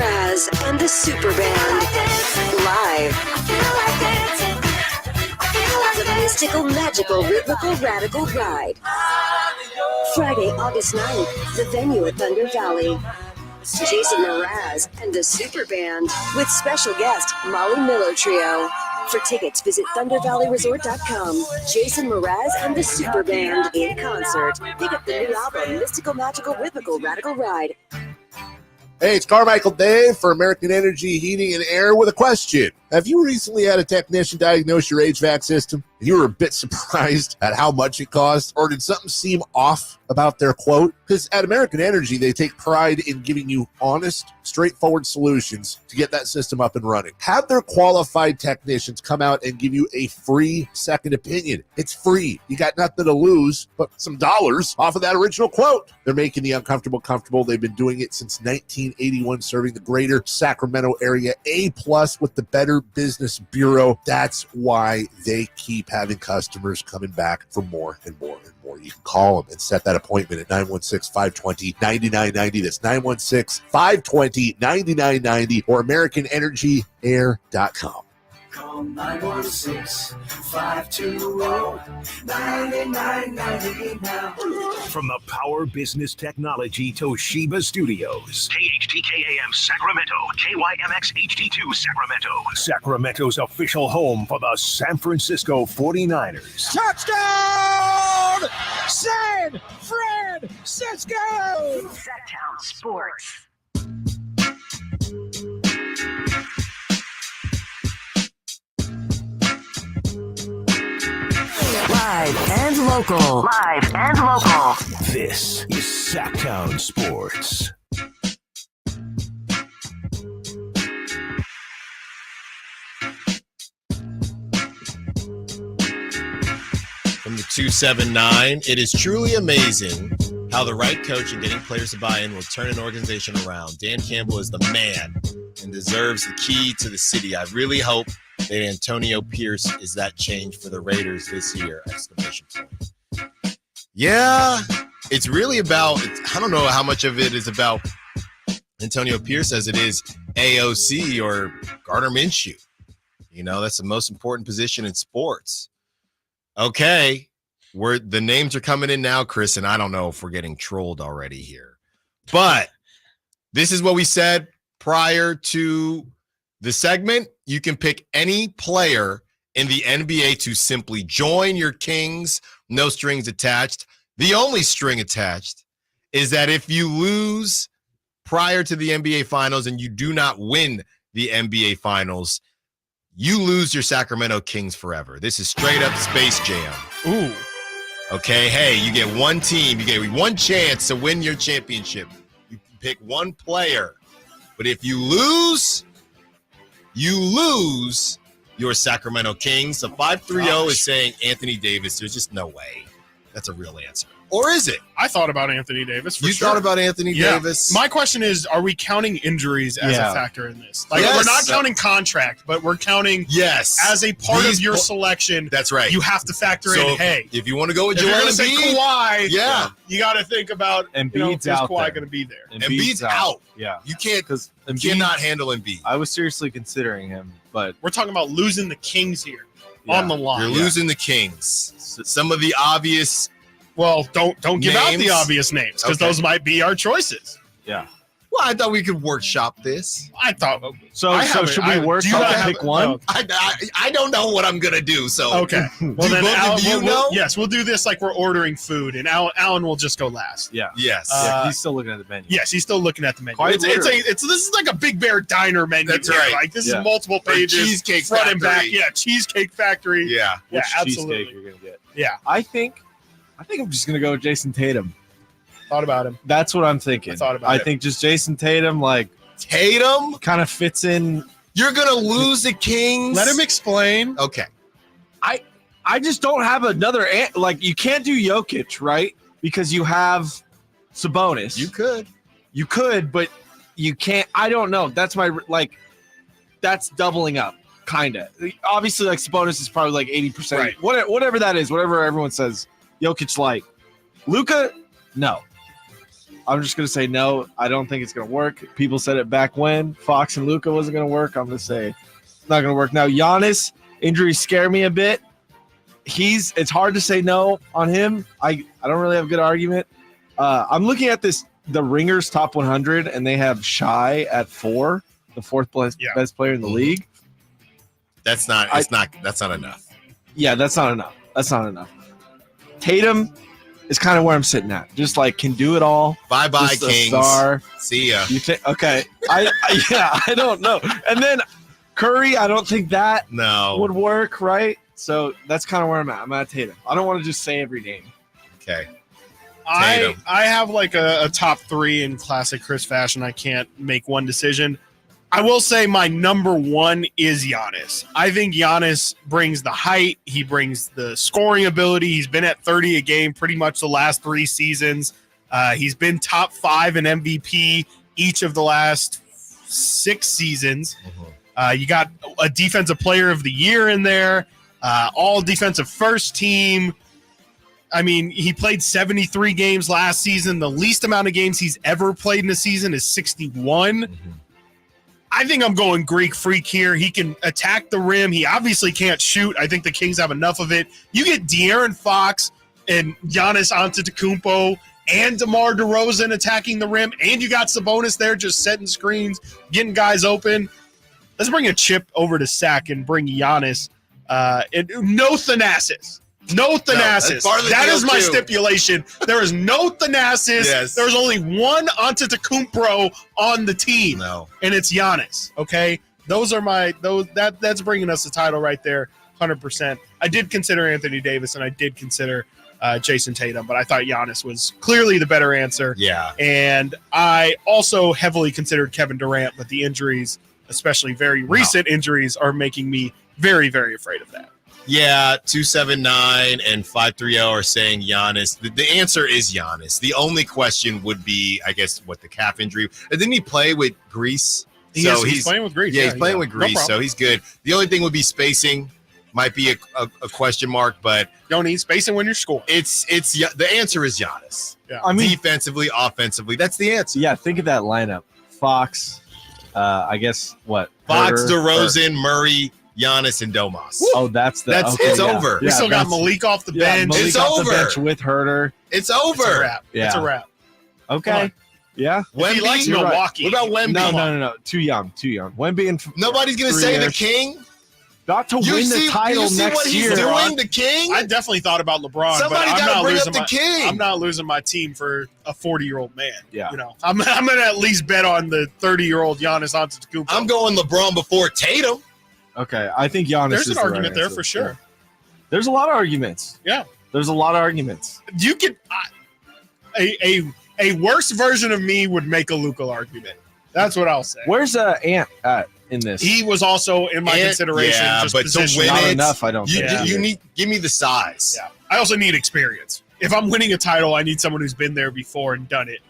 S2: and the Super Band. Live. The mystical, magical, rhythmical, radical ride. Friday, August 9th, the venue at Thunder Valley. Jason Mraz and the Super Band with special guest Molly Miller Trio. For tickets, visit ThunderValleyResort.com. Jason Mraz and the Super Band in concert. Pick up the new album, Mystical, Magical, Rhythmical, Radical Ride.
S14: Hey, it's Carmichael Dave for American Energy Heating and Air with a question. Have you recently had a technician diagnose your HVAC system and you were a bit surprised at how much it cost? Or did something seem off about their quote? Because at American Energy, they take pride in giving you honest, straightforward solutions to get that system up and running. Have their qualified technicians come out and give you a free second opinion. It's free. You got nothing to lose but some dollars off of that original quote. They're making the uncomfortable comfortable. They've been doing it since 1981, serving the greater Sacramento area. A+ with the Better Business Bureau. That's why they keep having customers coming back for more and more and more. You can call them and set that appointment at 916-520-9990. That's 916-520-9990 or AmericanEnergyAir.com.
S21: Call 916-520-9990 now.
S1: From the Power Business Technology Toshiba Studios.
S21: KHTKAM Sacramento, KYMX HD2 Sacramento.
S1: Sacramento's official home for the San Francisco 49ers.
S21: Touchdown! San Francisco! Sacktown Sports.
S2: Live and local. Live and local.
S1: This is Sacktown Sports.
S3: From the 279, it is truly amazing how the right coach and getting players to buy in will turn an organization around. Dan Campbell is the man and deserves the key to the city. I really hope that Antonio Pierce is that change for the Raiders this year! ! Yeah, it's really about, I don't know how much of it is about Antonio Pierce as it is AOC or Gardner Minshew. You know, that's the most important position in sports. Okay, the names are coming in now, Chris, and I don't know if we're getting trolled already here. But this is what we said prior to the segment. You can pick any player in the NBA to simply join your Kings, no strings attached. The only string attached is that if you lose prior to the NBA Finals and you do not win the NBA Finals, you lose your Sacramento Kings forever. This is straight up Space Jam.
S4: Ooh.
S3: Okay, hey, you get one team. You get one chance to win your championship. You can pick one player. But if you lose your Sacramento Kings. The 530 is saying Anthony Davis. There's just no way that's a real answer. Or is it?
S4: I thought about Anthony Davis.
S3: You thought about Anthony Davis?
S4: My question is, are we counting injuries as a factor in this? Like, we're not counting contract, but we're counting as a part of your selection.
S3: That's right.
S4: You have to factor in, hey,
S3: if you want to go with Joel
S4: Embiid,
S3: Kawhi,
S4: you got to think about,
S29: Embiid's
S4: is
S29: out
S4: Kawhi going to be there?
S3: Embiid's out.
S29: Yeah.
S3: You cannot handle Embiid.
S29: I was seriously considering him, but
S4: we're talking about losing the Kings here on the line.
S3: You're losing the Kings. Some of the obvious.
S4: Well, don't give out the obvious names because those might be our choices.
S29: Yeah.
S3: Well, I thought we could workshop this.
S4: I thought
S29: So should we workshop pick one?
S3: I don't know what I'm gonna do. So
S4: okay. Well, then Alan,
S3: you know?
S4: Yes, we'll do this like we're ordering food, and Alan will just go last.
S29: Yeah.
S3: Yes.
S29: He's still looking at the menu.
S4: Yes, he's still looking at the menu.
S29: Quite
S4: This is like a Big Bear Diner menu.
S3: That's
S4: here.
S3: right.
S4: Like this
S29: Yeah.
S4: is multiple pages,
S3: Cheesecake
S4: front and back.
S3: Factory.
S4: Yeah, Cheesecake Factory.
S3: Yeah.
S4: Yeah,
S29: Which
S4: absolutely.
S29: cheesecake you're gonna get?
S4: Yeah,
S29: I think I'm just gonna go with Jason Tatum.
S4: thought about him.
S29: That's what I'm thinking.
S4: I thought about it.
S29: I think just Jason Tatum, like
S3: Tatum,
S29: kind of fits in.
S3: you're gonna lose the Kings.
S4: Let him explain.
S3: Okay.
S29: I just don't have another like you can't do Jokic, right? Because you have Sabonis. You could, but you can't. I don't know. That's my that's doubling up, kind of. Obviously, like Sabonis is probably like 80%.
S4: Right.
S29: Whatever that is, whatever everyone says. Jokic like Luka, no. I'm just gonna say no. I don't think it's gonna work. People said it back when Fox and Luka wasn't gonna work. I'm gonna say it's not gonna work now. Giannis, injuries scare me a bit. It's hard to say no on him. I don't really have a good argument. I'm looking at the Ringers top 100, and they have Shai at 4, the fourth best player in the league.
S3: That's not enough.
S29: Yeah, that's not enough. Tatum is kind of where I'm sitting at. Just like can do it all.
S3: Bye
S29: Just a
S3: Kings.
S29: Star.
S3: See ya.
S29: You think? Okay. I don't know. And then Curry, I don't think that would work, right? So that's kind of where I'm at. I'm at Tatum. I don't want to just say every name.
S3: Okay.
S4: I have like a top 3 in classic Chris fashion. I can't make one decision. I will say my number 1 is Giannis. I think Giannis brings the height. He brings the scoring ability. He's been at 30 a game pretty much the last 3 seasons. He's been top 5 in MVP each of the last 6 seasons. You got a defensive player of the year in there, all defensive first team. I mean, he played 73 games last season. The least amount of games he's ever played in a season is 61. I think I'm going Greek freak here. He can attack the rim. He obviously can't shoot. I think the Kings have enough of it. You get De'Aaron Fox and Giannis Antetokounmpo and DeMar DeRozan attacking the rim, and you got Sabonis there just setting screens, getting guys open. Let's bring a chip over to Sac and bring Giannis. No Thanasis. No Thanasis. That is my stipulation. There is no Thanasis.
S3: Yes.
S4: There's only one Antetokounmpo on the team.
S3: No.
S4: And it's Giannis. Okay? That's bringing us the title right there, 100%. I did consider Anthony Davis and I did consider Jason Tatum, but I thought Giannis was clearly the better answer.
S3: Yeah.
S4: And I also heavily considered Kevin Durant, but the injuries, especially very recent injuries, are making me very, very afraid of that.
S3: Yeah, 279 and 530 are saying Giannis. The answer is Giannis. The only question would be, I guess, what the calf injury. Didn't he play with Greece?
S4: He's playing with Greece.
S3: Yeah, he's playing with Greece,
S4: no
S3: so he's good. The only thing would be spacing. Might be a question mark, but
S4: don't need spacing when you're scoring.
S3: It's the answer is Giannis.
S4: Yeah.
S29: I mean,
S3: defensively, offensively, that's the answer.
S29: Yeah, think of that lineup: Fox, I guess what?
S3: Fox,
S29: Herter,
S3: DeRozan, Murray, Giannis, and Domas.
S29: Oh, it's
S3: over.
S4: We still got Malik off the bench.
S29: Malik
S3: It's
S29: off
S3: over.
S29: The bench with Herter.
S3: It's over.
S4: It's a wrap.
S29: Yeah.
S4: It's a wrap.
S29: Okay. Yeah.
S4: If he likes
S29: You're
S4: Milwaukee.
S29: Right.
S3: What about Wemby?
S29: No. Too young. Wemby and
S3: Nobody's gonna
S29: 3
S3: say
S29: years.
S3: the King.
S29: Not to win the title
S3: you see
S29: next
S3: what
S29: year.
S3: He's doing, the King.
S4: I definitely thought about LeBron.
S3: Somebody
S4: but I'm
S3: gotta
S4: not
S3: bring
S4: losing
S3: up the King.
S4: I'm not losing my team for a 40-year-old man.
S29: Yeah.
S4: You know, I'm gonna at least bet on the 30-year-old Giannis Antetokounmpo.
S3: I'm going LeBron before Tatum.
S29: Okay, I think Giannis.
S4: There's
S29: is
S4: an
S29: the
S4: argument
S29: right
S4: there
S29: answer.
S4: for sure.
S29: There's a lot of arguments.
S4: Yeah.
S29: There's a lot of arguments.
S4: You could a worse version of me would make a Luka argument. That's what I'll say.
S29: Where's Ant at in this?
S4: He was also in my consideration.
S3: Yeah,
S4: just
S3: but to
S4: position.
S3: win
S29: Not
S3: it,
S29: enough, I don't think.
S3: You need give me the size.
S4: Yeah. I also need experience. If I'm winning a title, I need someone who's been there before and done it.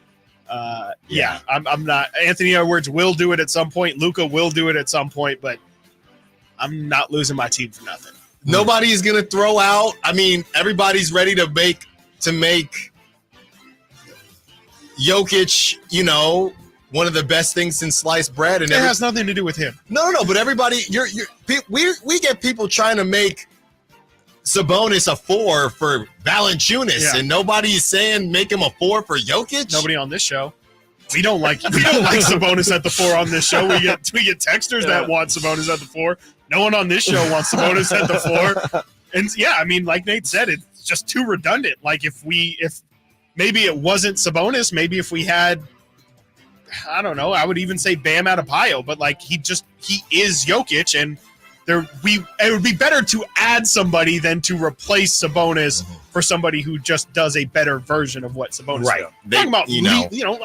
S4: Yeah, I'm not. Anthony Edwards will do it at some point. Luka will do it at some point, but I'm not losing my team for nothing.
S3: Nobody is going to throw out. I mean, everybody's ready to make Jokic, one of the best things since sliced bread. And
S4: it has nothing to do with him.
S3: No. But everybody, we get people trying to make Sabonis a 4 for Valanciunas, and nobody is saying make him a 4 for Jokic.
S4: Nobody on this show. We don't like Sabonis at the 4 on this show. We get texters that want Sabonis at the 4. No one on this show wants Sabonis at the 4. And yeah, I mean, like Nate said, it's just too redundant. Like if maybe it wasn't Sabonis, maybe if we had, I don't know, I would even say Bam Adebayo, but like he is Jokic, and it would be better to add somebody than to replace Sabonis for somebody who just does a better version of what Sabonis does. Talking about,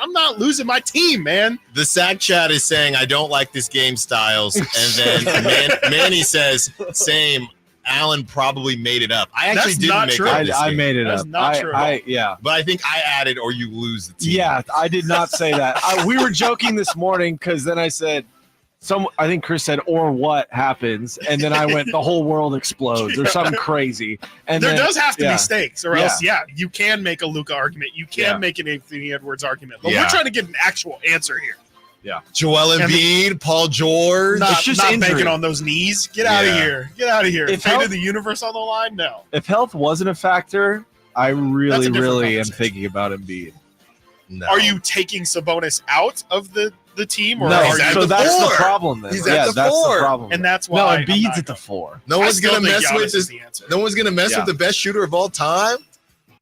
S4: I'm not losing my team, man.
S3: The SAC chat is saying, I don't like this game, Styles. And then Manny says, same. Alan probably made it up. I actually didn't make it up.
S29: I made it up.
S4: Not true.
S29: Yeah.
S3: But I think I added or you lose the team.
S29: Yeah, I did not say that. We were joking this morning because then I said, I think Chris said, or what happens? And then I went, the whole world explodes or something crazy. And
S4: there does have to be stakes, or else, you can make a Luka argument. You can make an Anthony Edwards argument. But we're trying to get an actual answer here.
S29: Yeah.
S3: Joel Embiid, Paul George.
S4: Not banking on those knees. Get out of here. Get out of here. Fate of the universe on the line? No.
S29: If health wasn't a factor, I really am thinking about Embiid.
S3: No.
S4: Are you taking Sabonis out of the team? Or
S29: no,
S4: so
S29: that's the problem then.
S3: He's at the 4.
S29: The problem.
S4: And that's why
S29: Embiid's at the 4.
S3: No one's going to mess with this. No one's going to mess with the best shooter of all time.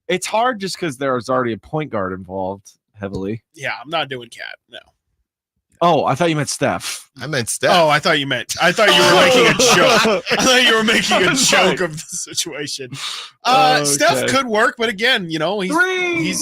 S29: It's hard just because there's already a point guard involved heavily.
S4: Yeah, I'm not doing Cat. No.
S29: Oh, I thought you meant Steph.
S3: I meant Steph.
S4: Oh, I thought you were making a joke. I thought you were making a joke of the situation.
S29: Okay.
S4: Steph could work, but again, he's
S29: we're hearing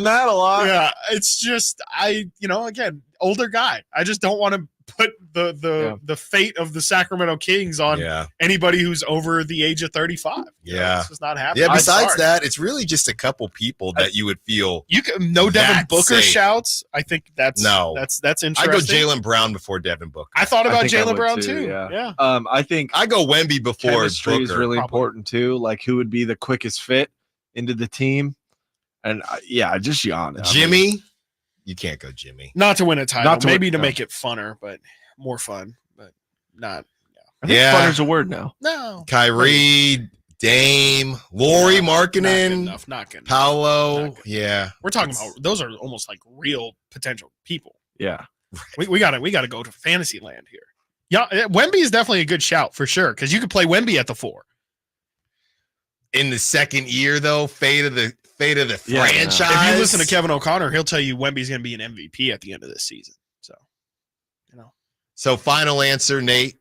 S29: that a lot.
S4: Yeah, it's just again, older guy. I just don't want to put the fate of the Sacramento Kings on anybody who's over the age of 35. It's just not happening.
S3: Yeah, besides that, it's really just a couple people that you would feel
S4: Devin Booker safe. Shouts. I think that's interesting.
S3: I go Jaylen Brown before Devin Booker.
S4: I thought about Jaylen Brown too. Yeah.
S29: I think
S3: I go Wemby before
S29: chemistry
S3: Booker.
S29: Is really important too. Like who would be the quickest fit into the team, and just Giannis.
S3: Jimmy. You can't go Jimmy.
S4: Not to win a title. Maybe to make it funner, but more fun. But not.
S29: I think funner's a word now.
S4: No.
S3: Kyrie, Dame, Lauri Markkanen,
S4: not good enough.
S3: Paolo.
S4: We're talking about those are almost like real potential people.
S29: Yeah.
S4: We gotta go to fantasy land here. Yeah, Wemby is definitely a good shout for sure because you could play Wemby at the 4.
S3: In the second year, though, fate of the franchise.
S4: If you listen to Kevin O'Connor, he'll tell you Wemby's going to be an MVP at the end of this season. So,
S3: So final answer, Nate.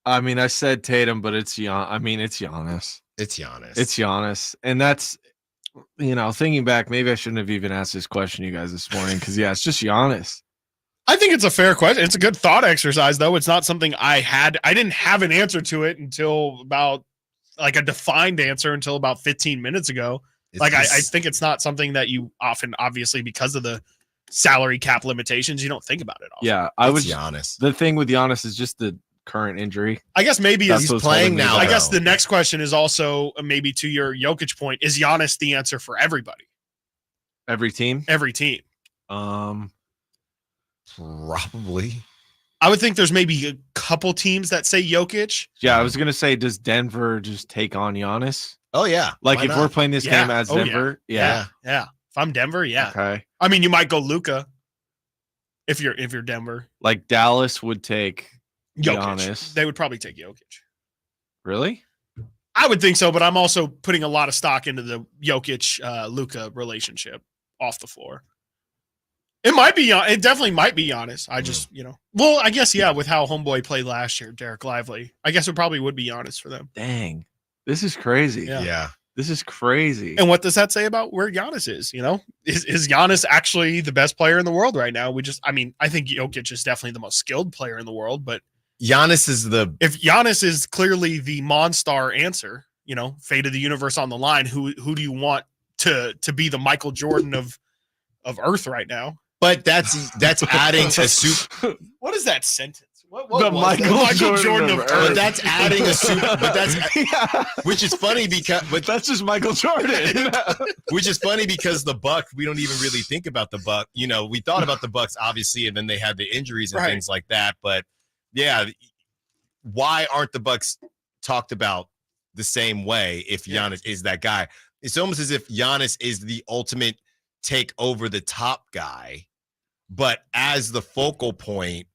S29: I mean, I said Tatum, but it's Giannis.
S3: It's Giannis.
S29: It's Giannis, and that's thinking back, maybe I shouldn't have even asked this question, you guys, this morning because it's just Giannis.
S4: I think it's a fair question. It's a good thought exercise, though. It's not something I didn't have an answer to it until about like a defined answer until about 15 minutes ago. I think it's not something that you often, obviously, because of the salary cap limitations, you don't think about it often.
S29: Yeah,
S3: Giannis.
S29: The thing with Giannis is just the current injury.
S4: I guess maybe
S3: he's playing now.
S4: I guess the next question is also maybe to your Jokic point: is Giannis the answer for everybody?
S29: Every team.
S4: Every team.
S3: Probably.
S4: I would think there's maybe a couple teams that say Jokic.
S29: Yeah, I was gonna say, does Denver just take on Giannis?
S3: Oh yeah,
S29: like if we're playing this game as Denver,
S4: yeah. If I'm Denver,
S29: Okay.
S4: I mean, you might go Luka. If you're Denver,
S29: like Dallas would take
S4: Jokic.
S29: Giannis.
S4: They would probably take Jokic.
S29: Really?
S4: I would think so, but I'm also putting a lot of stock into the Jokic Luka relationship off the floor. It might be. It definitely might be Giannis. I just, well, I guess with how homeboy played last year, Derek Lively. I guess it probably would be Giannis for them.
S29: Dang, this is crazy.
S3: Yeah.
S29: This is crazy.
S4: And what does that say about where Giannis is? Is Giannis actually the best player in the world right now? I think Jokic is definitely the most skilled player in the world, but
S3: Giannis is
S4: if Giannis is clearly the Monstar answer, fate of the universe on the line, who do you want to be the Michael Jordan of Earth right now?
S3: But that's adding a super.
S4: What is that sentence? What
S29: the Michael Jordan of Earth.
S3: But that's adding a super. But that's which is funny because. But
S29: that's just Michael Jordan.
S3: Which is funny because the Buck. We don't even really think about the Buck. We thought about the Bucks obviously, and then they had the injuries and things like that. But yeah, why aren't the Bucks talked about the same way? If Giannis is that guy, it's almost as if Giannis is the ultimate take over the top guy, but as the focal point,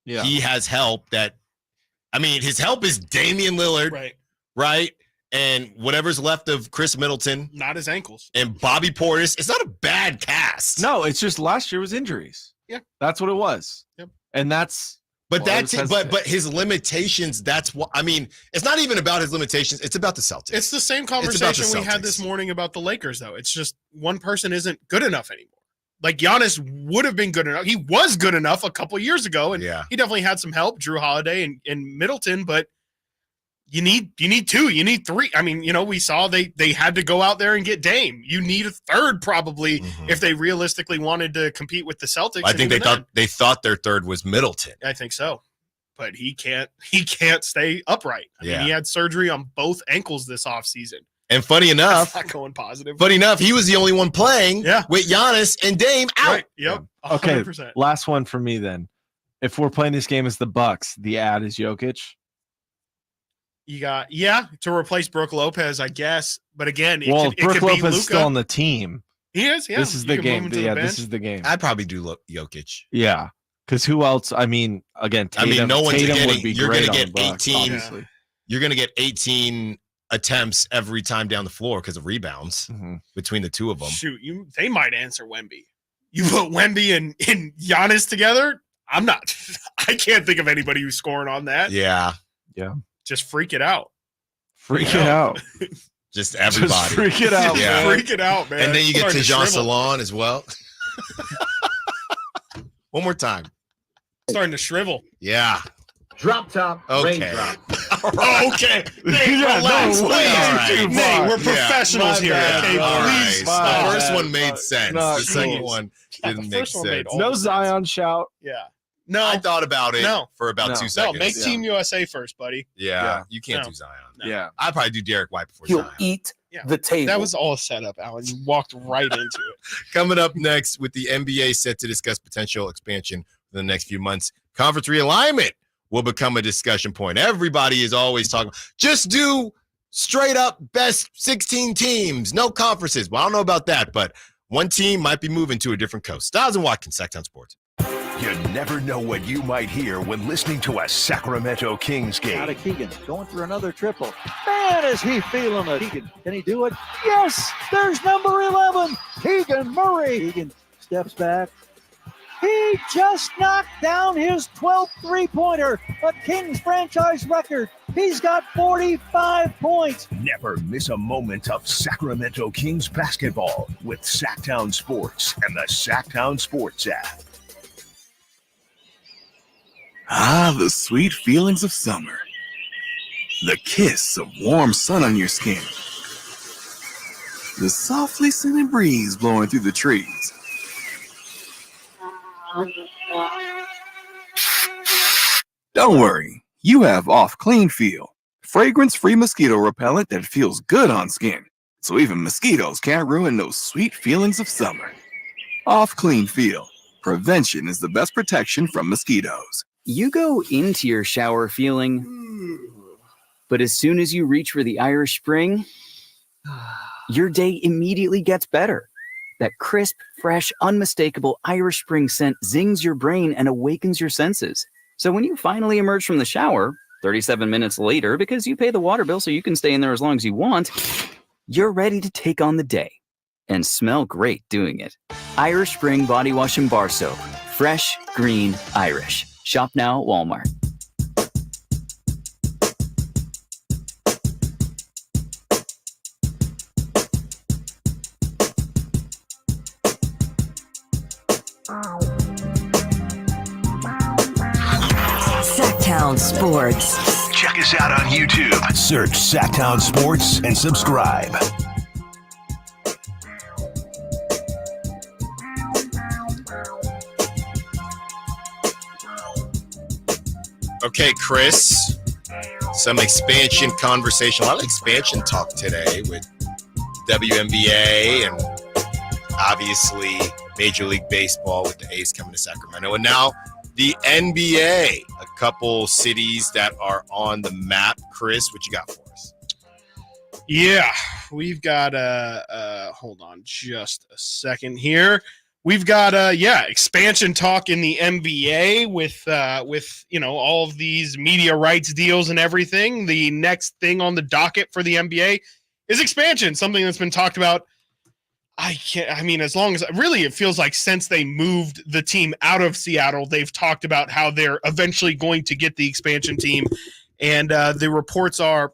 S3: he has help his help is Damian Lillard, right? And whatever's left of Chris Middleton.
S4: Not his ankles.
S3: And Bobby Portis. It's not a bad cast.
S29: No, it's just last year was injuries.
S4: Yeah.
S29: That's what it was.
S4: Yep.
S29: And that's
S3: but his limitations, that's what it's not even about his limitations, it's about the Celtics.
S4: It's the same conversation we had this morning about the Lakers, though. It's just one person isn't good enough anymore. Like Giannis would have been good enough. He was good enough a couple years ago, and he definitely had some help, Drew Holiday and Middleton, but you need two, you need three. I mean, we saw they had to go out there and get Dame. You need a third probably if they realistically wanted to compete with the Celtics.
S3: I think they thought their third was Middleton.
S4: I think so. But he can't stay upright. I mean, he had surgery on both ankles this offseason.
S3: And funny enough,
S4: that's not going positive.
S3: Funny enough, he was the only one playing with Giannis and Dame out.
S4: Right. Yep. 100%.
S29: Okay, last one for me then. If we're playing this game as the Bucks, the ad is Jokic.
S4: You got to replace Brook Lopez, I guess. But again,
S29: Brook Lopez is still on the team.
S4: He is. Yeah,
S29: this is the game. This is the game.
S3: I'd probably do Jokic.
S29: Yeah, because who else? I mean, again, Tatum,
S3: no one's
S29: Tatum
S3: getting.
S29: Would be
S3: you're
S29: great
S3: going to
S29: on
S3: get
S29: the Bucks,
S3: 18.
S29: obviously.
S3: You're going to get 18 attempts every time down the floor because of rebounds between the two of them.
S4: Shoot, they might answer Wemby. You put Wemby and Giannis together. I'm not. I can't think of anybody who's scoring on that.
S3: Yeah.
S4: Just freak it out.
S29: Freak it out.
S3: Just everybody.
S29: Just freak it out.
S4: Yeah. Freak it out, man.
S3: And then you get Tejan Salon as well. One more time.
S4: Starting to shrivel.
S3: Yeah.
S21: Drop top, raindrop.
S4: Okay. Hey, relax. We're professionals here. Okay, please.
S3: The first one made sense. The second one didn't make sense.
S29: No Zion shout.
S4: Yeah. No.
S3: I thought about it for about 2 seconds.
S4: No, make Team USA first, buddy.
S3: Yeah. You can't do Zion.
S29: No. Yeah.
S3: I'd probably do Derek White before
S28: He'll
S3: Zion.
S28: eat the table.
S4: That was all set up, Alan. You walked right into it.
S3: Coming up next, with the NBA set to discuss potential expansion for the next few months, conference realignment will become a discussion point. Everybody is always talking, just do straight up best 16 teams, no conferences. Well, I don't know about that, but one team might be moving to a different coast. Stiles and Watkins, Sacktown Sports.
S1: You never know what you might hear when listening to a Sacramento Kings game.
S21: Out of Keegan, going for another triple. Man, is he feeling it. Keegan, can he do it? Yes, there's number 11, Keegan Murray. Keegan steps back. He just knocked down his 12th three-pointer, a Kings franchise record. He's got 45 points.
S1: Never miss a moment of Sacramento Kings basketball with Sacktown Sports and the Sacktown Sports app.
S8: Ah, the sweet feelings of summer. The kiss of warm sun on your skin. The softly scented breeze blowing through the trees. Don't worry, you have Off Clean Feel, fragrance-free mosquito repellent that feels good on skin, so even mosquitoes can't ruin those sweet feelings of summer. Off Clean Feel, prevention is the best protection from mosquitoes.
S11: You go into your shower feeling, but as soon as you reach for the Irish Spring, your day immediately gets better. That crisp, fresh, unmistakable Irish Spring scent zings your brain and awakens your senses. So when you finally emerge from the shower, 37 minutes later, because you pay the water bill so you can stay in there as long as you want, you're ready to take on the day and smell great doing it. Irish Spring Body Wash and Bar Soap. Fresh, green, Irish. Shop now at Walmart.
S2: Sacktown Sports.
S1: Check us out on YouTube. Search Sacktown Sports and subscribe.
S3: Okay, Chris, some expansion conversation. A lot of expansion talk today with WNBA and obviously Major League Baseball with the A's coming to Sacramento. And now the NBA, a couple cities that are on the map. Chris, what you got for us?
S4: Yeah, we've got hold on just a second here. We've got expansion talk in the NBA with all of these media rights deals and everything. The next thing on the docket for the NBA is expansion, something that's been talked about. As long as really it feels like since they moved the team out of Seattle, they've talked about how they're eventually going to get the expansion team. And the reports are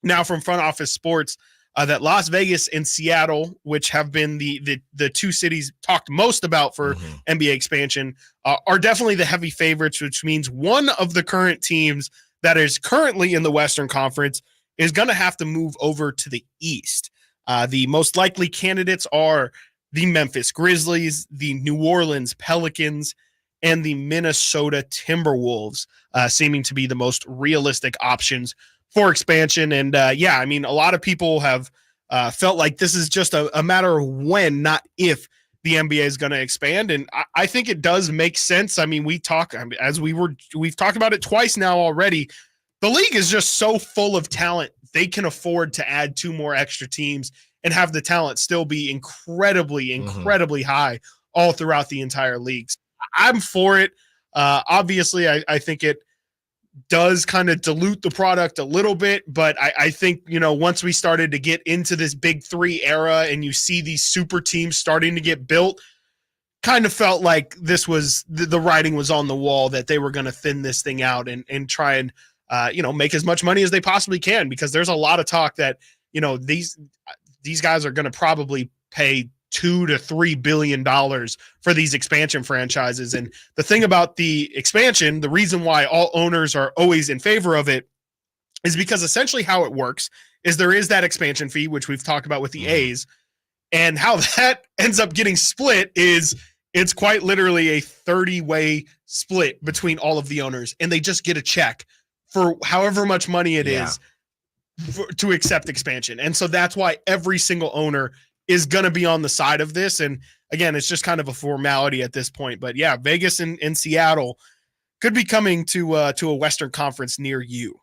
S4: now from Front Office Sports that Las Vegas and Seattle, which have been the two cities talked most about for NBA expansion, are definitely the heavy favorites, which means one of the current teams that is currently in the Western Conference is going to have to move over to the East. The most likely candidates are the Memphis Grizzlies, the New Orleans Pelicans, and the Minnesota Timberwolves, seeming to be the most realistic options for expansion. And a lot of people have felt like this is just a matter of when, not if, the NBA is going to expand. And I think it does make sense. I mean, we've talked about it twice now already. The league is just so full of talent. They can afford to add 2 more extra teams and have the talent still be incredibly high all throughout the entire league. I'm for it. Obviously, I think it does kind of dilute the product a little bit, but I think, once we started to get into this big 3 era and you see these super teams starting to get built, kind of felt like this was the writing was on the wall that they were going to thin this thing out and try and make as much money as they possibly can, because there's a lot of talk that, these guys are going to probably pay $2 to $3 billion for these expansion franchises. And the thing about the expansion, the reason why all owners are always in favor of it, is because essentially how it works is there is that expansion fee, which we've talked about with the A's, and how that ends up getting split is it's quite literally a 30-way split between all of the owners, and they just get a check for however much money it is to accept expansion. And so that's why every single owner is going to be on the side of this. And again, it's just kind of a formality at this point. But yeah, Vegas and Seattle could be coming to a Western Conference near you.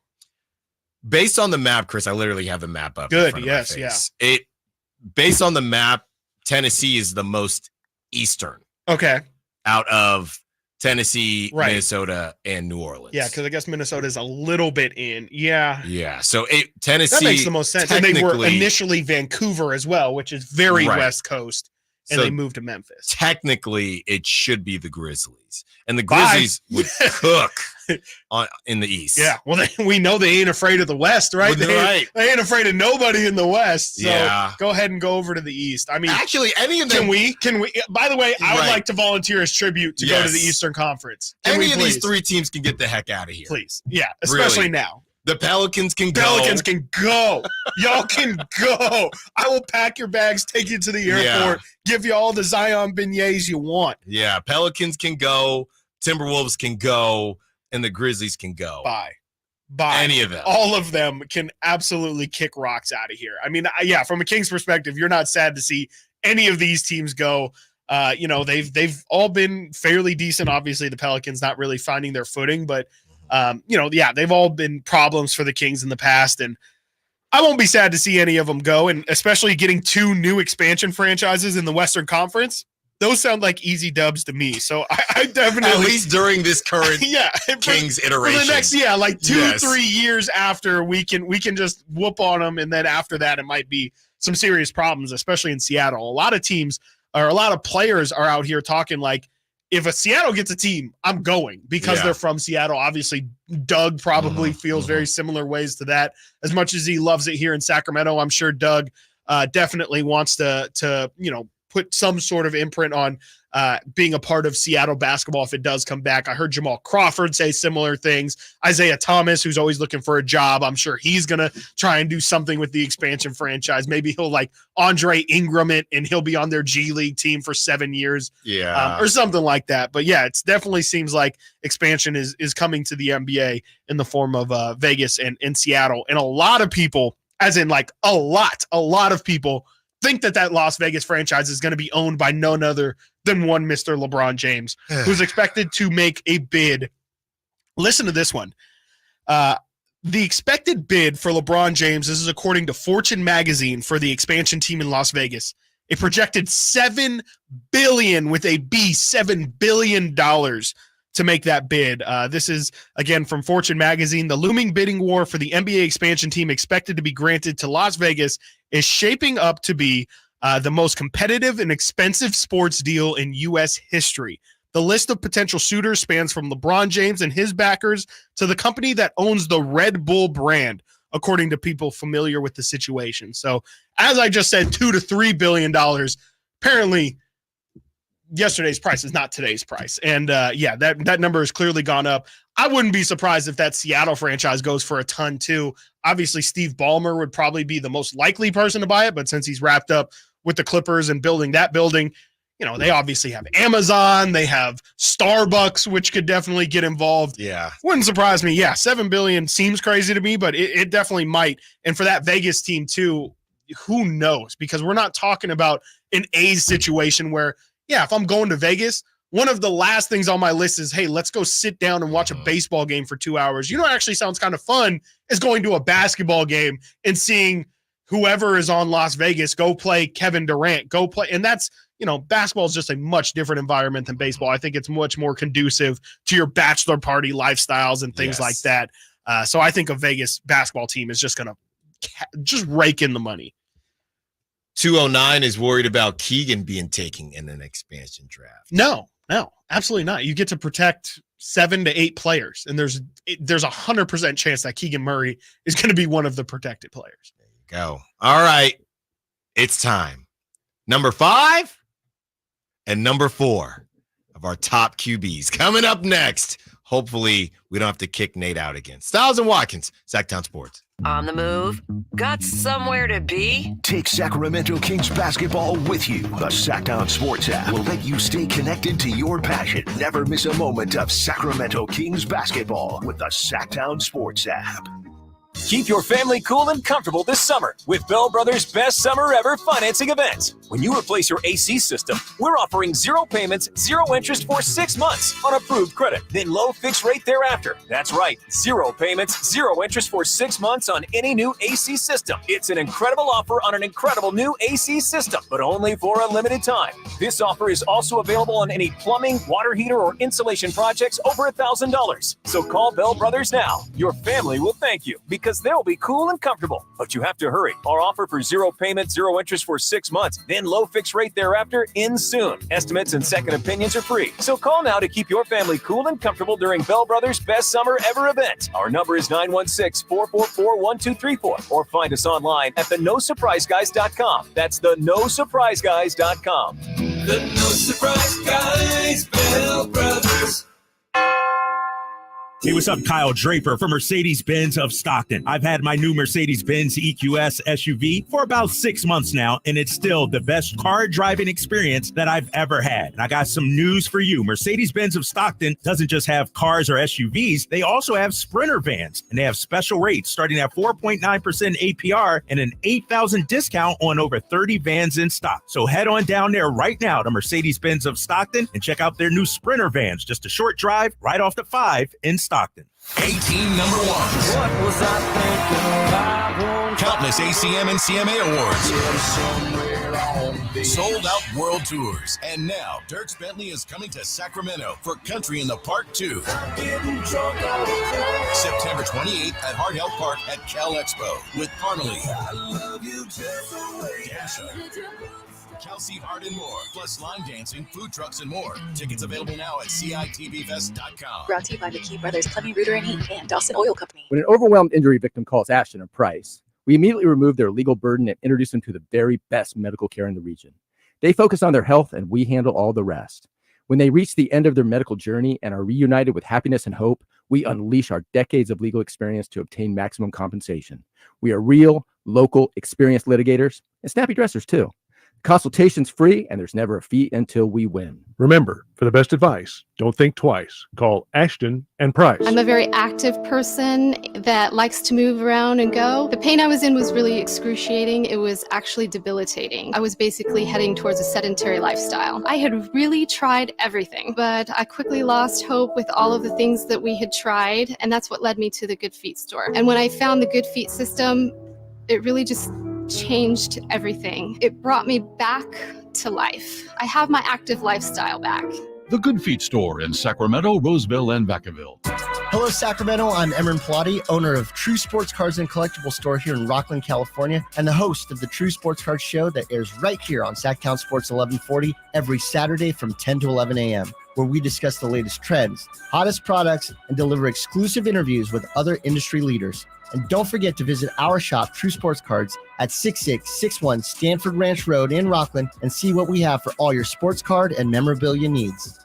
S3: Based on the map, Chris, I literally have the map up.
S4: Good. Yes. Yeah.
S3: Based on the map, Tennessee is the most eastern.
S4: Okay.
S3: Out of Tennessee, Minnesota, and New Orleans.
S4: Yeah, because I guess Minnesota is a little bit in. Yeah.
S3: Yeah. So Tennessee.
S4: That makes the most sense. And they were initially Vancouver as well, which is very West Coast. And they moved to Memphis.
S3: Technically, it should be the Grizzlies. And the Grizzlies would cook in the East.
S4: Yeah. Well, we know they ain't afraid of the West, right? They ain't afraid of nobody in the West. So go ahead and go over to the East. I mean,
S3: actually, any of them.
S4: Can we? By the way, I would like to volunteer as tribute to go to the Eastern Conference.
S3: Any of these 3 teams can get the heck out of here.
S4: Please. Yeah. Especially now.
S3: The Pelicans can go.
S4: Pelicans can go. Y'all can go. I will pack your bags, take you to the airport, give you all the Zion beignets you want.
S3: Yeah, Pelicans can go, Timberwolves can go, and the Grizzlies can go.
S4: Bye.
S3: Any of them.
S4: All of them can absolutely kick rocks out of here. I mean, from a Kings perspective, you're not sad to see any of these teams go. They've all been fairly decent. Obviously, the Pelicans not really finding their footing, but they've all been problems for the Kings in the past, and I won't be sad to see any of them go, and especially getting 2 new expansion franchises in the Western Conference. Those sound like easy dubs to me. So I definitely,
S3: at least during this current Kings iteration,
S4: for the next 2-3 years after, we can just whoop on them, and then after that it might be some serious problems, especially in Seattle. A lot of teams or a lot of players are out here talking like, if a Seattle gets a team, I'm going, because they're from Seattle. Obviously, Doug probably feels very similar ways to that. As much as he loves it here in Sacramento, I'm sure Doug definitely wants to put some sort of imprint on being a part of Seattle basketball if it does come back. I heard Jamal Crawford say similar things. Isaiah Thomas, who's always looking for a job, I'm sure he's going to try and do something with the expansion franchise. Maybe he'll like Andre Ingram it, and he'll be on their G League team for 7 years. Or something like that. But yeah, it definitely seems like expansion is coming to the NBA in the form of Vegas and Seattle. And a lot of people, as in like a lot of people, think that Las Vegas franchise is going to be owned by none other than one Mr. LeBron James, who's expected to make a bid. Listen to this one. The expected bid for LeBron James, this is according to Fortune magazine, for the expansion team in Las Vegas, a projected $7 billion with a B, $7 billion to make that bid. This is, again, from Fortune magazine. The looming bidding war for the NBA expansion team expected to be granted to Las Vegas is shaping up to be the most competitive and expensive sports deal in U.S. history. The list of potential suitors spans from LeBron James and his backers to the company that owns the Red Bull brand, according to people familiar with the situation. So, as I just said, $2 to $3 billion. Apparently, yesterday's price is not today's price. And that number has clearly gone up. I wouldn't be surprised if that Seattle franchise goes for a ton too. Obviously, Steve Ballmer would probably be the most likely person to buy it, but since he's wrapped up with the Clippers and building that building, they obviously have Amazon, they have Starbucks, which could definitely get involved.
S3: Yeah.
S4: Wouldn't surprise me. Yeah, $7 billion seems crazy to me, but it definitely might. And for that Vegas team too, who knows? Because we're not talking about an A's situation where, if I'm going to Vegas, one of the last things on my list is, hey, let's go sit down and watch a baseball game for 2 hours. What actually sounds kind of fun is going to a basketball game and seeing whoever is on Las Vegas go play Kevin Durant, go play. And that's, basketball is just a much different environment than baseball. I think it's much more conducive to your bachelor party lifestyles and things like that. So I think a Vegas basketball team is just going to just rake in the money.
S3: 209 is worried about Keegan being taken in an expansion draft.
S4: No, absolutely not. You get to protect 7 to 8 players, and there's 100% chance that Keegan Murray is going to be one of the protected players.
S3: There you go. All right, it's time. Number 5 and number 4 of our top QBs coming up next. Hopefully, we don't have to kick Nate out again. Stiles and Watkins, Sacktown Sports.
S2: On the move? Got somewhere to be?
S1: Take Sacramento Kings basketball with you. The Sacktown Sports app will let you stay connected to your passion. Never miss a moment of Sacramento Kings basketball with the Sacktown Sports app.
S15: Keep your family cool and comfortable this summer with Bell Brothers' best summer ever financing event. When you replace your AC system, we're offering 0 payments, 0 interest for 6 months on approved credit, then low fixed rate thereafter. That's right, 0 payments, 0 interest for 6 months on any new AC system. It's an incredible offer on an incredible new AC system, but only for a limited time. This offer is also available on any plumbing, water heater, or insulation projects over $1,000. So call Bell Brothers now. Your family will thank you because they'll be cool and comfortable. But you have to hurry. Our offer for 0 payment, 0 interest for 6 months, then low fixed rate thereafter ends soon. Estimates and second opinions are free. So call now to keep your family cool and comfortable during Bell Brothers' best summer ever event. Our number is 916-444-1234 or find us online at theNoSurpriseGuys.com. That's theNoSurpriseGuys.com.
S16: The No Surprise Guys, Bell Brothers.
S17: Hey, what's up? Kyle Draper from Mercedes-Benz of Stockton. I've had my new Mercedes-Benz EQS SUV for about 6 months now, and it's still the best car driving experience that I've ever had. And I got some news for you. Mercedes-Benz of Stockton doesn't just have cars or SUVs, they also have Sprinter vans, and they have special rates starting at 4.9% APR and an $8,000 discount on over 30 vans in stock. So head on down there right now to Mercedes-Benz of Stockton and check out their new Sprinter vans. Just a short drive right off the 5 in Stockton.
S16: 18 number ones. What was I thinking? Countless ACM and CMA awards. Sold out world tours. And now Dierks Bentley is coming to Sacramento for Country in the Park 2. September 28th at Hart Health Park at Cal Expo with Parmalee, Dasha, Kelsey Hart, and more, plus line dancing, food trucks, and more. Tickets available now at CITVFest.com.
S10: Brought to you by McKee Brothers Plumbing, Rooter, and Heat, and Dawson Oil Company.
S18: When an overwhelmed injury victim calls Ashton or Price, we immediately remove their legal burden and introduce them to the very best medical care in the region. They focus on their health, and we handle all the rest. When they reach the end of their medical journey and are reunited with happiness and hope, we unleash our decades of legal experience to obtain maximum compensation. We are real, local, experienced litigators and snappy dressers, too. Consultation's free, and there's never a fee until we win.
S12: Remember, for the best advice, don't think twice. Call Ashton and Price.
S19: I'm a very active person that likes to move around and go. The pain I was in was really excruciating. It was actually debilitating. I was basically heading towards a sedentary lifestyle. I had really tried everything, but I quickly lost hope with all of the things that we had tried, and that's what led me to the Good Feet store. And when I found the Good Feet system, it really just changed everything. It brought me back to life. I have my active lifestyle back.
S20: The Good Feet store in Sacramento, Roseville, and Vacaville.
S22: Hello, Sacramento. I'm Emron Plotty, owner of True Sports Cards and Collectible Store here in Rockland, California, and the host of the True Sports Cards show that airs right here on Sacktown Sports 1140 every Saturday from 10 to 11 a.m., where we discuss the latest trends, hottest products, and deliver exclusive interviews with other industry leaders. And don't forget to visit our shop, True Sports Cards, at 6661 Stanford Ranch Road in Rockland and see what we have for all your sports card and memorabilia needs.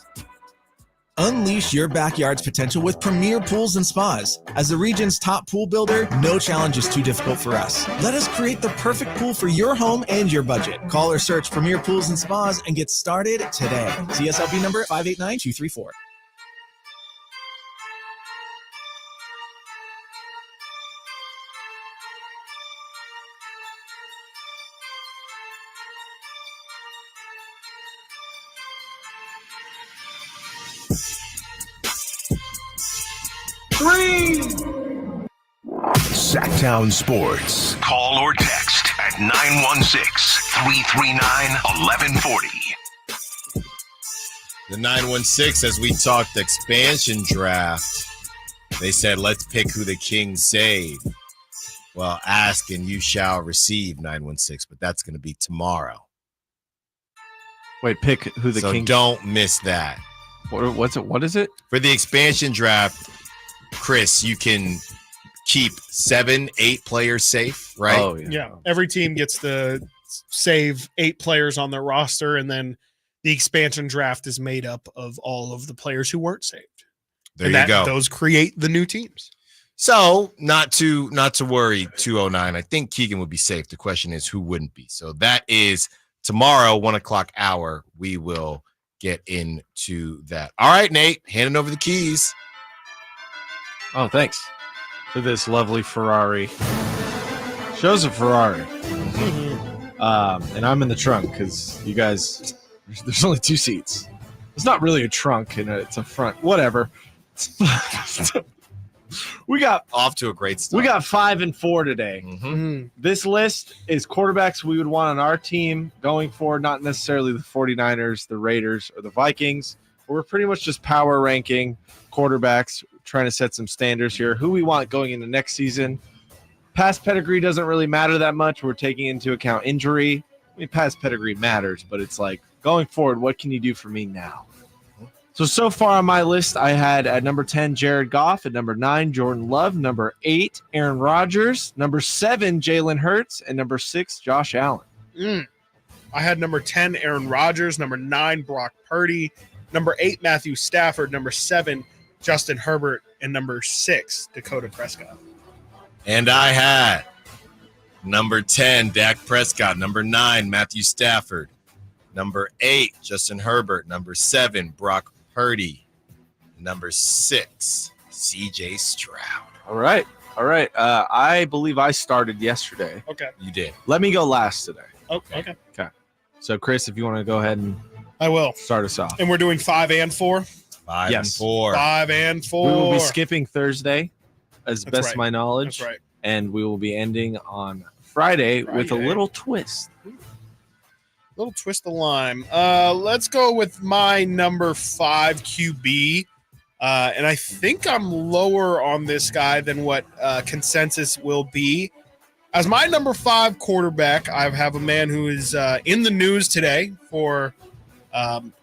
S23: Unleash your backyard's potential with Premier Pools and Spas. As the region's top pool builder, no challenge is too difficult for us. Let us create the perfect pool for your home and your budget. Call or search Premier Pools and Spas and get started today. CSLB number 589234.
S1: Sacktown Sports. Call or text at 916-339-1140.
S3: The 916, as we talked expansion draft, they said, let's pick who the Kings save. Well, ask and you shall receive, 916, but that's going to be tomorrow.
S29: Wait, pick who the Kings.
S3: Don't miss that.
S29: What's it? What is it?
S3: For the expansion draft, Chris, you can keep 7-8 players safe, right?
S4: Oh, yeah. Every team gets to save 8 players on their roster, and then the expansion draft is made up of all of the players who weren't saved.
S3: There you go.
S4: Those create the new teams.
S3: So not to worry, 209. I think Keegan would be safe. The question is who wouldn't be. So that is tomorrow, 1:00 hour. We will get into that. All right, Nate, handing over the keys.
S29: Oh, thanks for this lovely Ferrari. Shows a Ferrari. And I'm in the trunk because you guys, there's only 2 seats. It's not really a trunk, and it's a front. Whatever. We got
S3: off to a great start.
S29: We got 5 and 4 today. This list is quarterbacks we would want on our team going forward, not necessarily the 49ers, the Raiders, or the Vikings. We're pretty much just power ranking quarterbacks, trying to set some standards here. Who we want going into next season. Past pedigree doesn't really matter that much. We're taking into account injury. I mean, past pedigree matters, but it's like going forward, what can you do for me now? So far on my list, I had at number 10, Jared Goff. At number 9, Jordan Love. Number 8, Aaron Rodgers. Number 7, Jalen Hurts. And number 6, Josh Allen.
S4: I had number 10, Aaron Rodgers. Number 9, Brock Purdy. Number 8, Matthew Stafford. Number 7, Justin Herbert. And number 6, Dakota Prescott.
S3: And I had number 10, Dak Prescott. Number 9, Matthew Stafford. Number 8, Justin Herbert. Number 7, Brock Purdy. Number 6, CJ Stroud.
S29: All right. I believe I started yesterday.
S4: Okay.
S3: You did.
S29: Let me go last today.
S4: Oh, okay.
S29: So, Chris, if you want to go ahead and
S4: I will
S29: start us off.
S4: And we're doing 5 and 4?
S3: 5 and 4.
S4: 5 and 4.
S29: We will be skipping Thursday, as best of my knowledge.
S4: That's right.
S29: And we will be ending on Friday with a little twist.
S4: Little twist of lime. Let's go with my number 5 QB. And I think I'm lower on this guy than what consensus will be. As my number 5 quarterback, I have a man who is in the news today for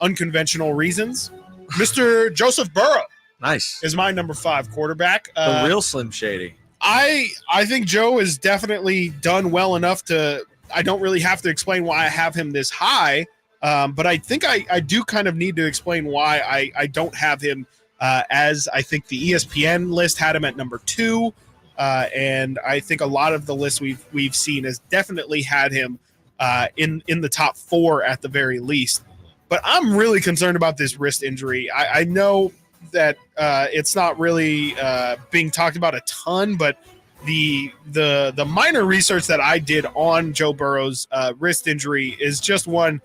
S4: unconventional reasons. Mr. Joseph Burrow.
S29: Nice.
S4: Is my number 5 quarterback.
S29: The real Slim Shady.
S4: I think Joe has definitely done well enough to – I don't really have to explain why I have him this high, but I think I do kind of need to explain why I don't have him as I think the ESPN list had him at number 2, and I think a lot of the lists we've seen has definitely had him in the top 4 at the very least. But I'm really concerned about this wrist injury. I know that it's not really being talked about a ton, but the minor research that I did on Joe Burrow's wrist injury is just one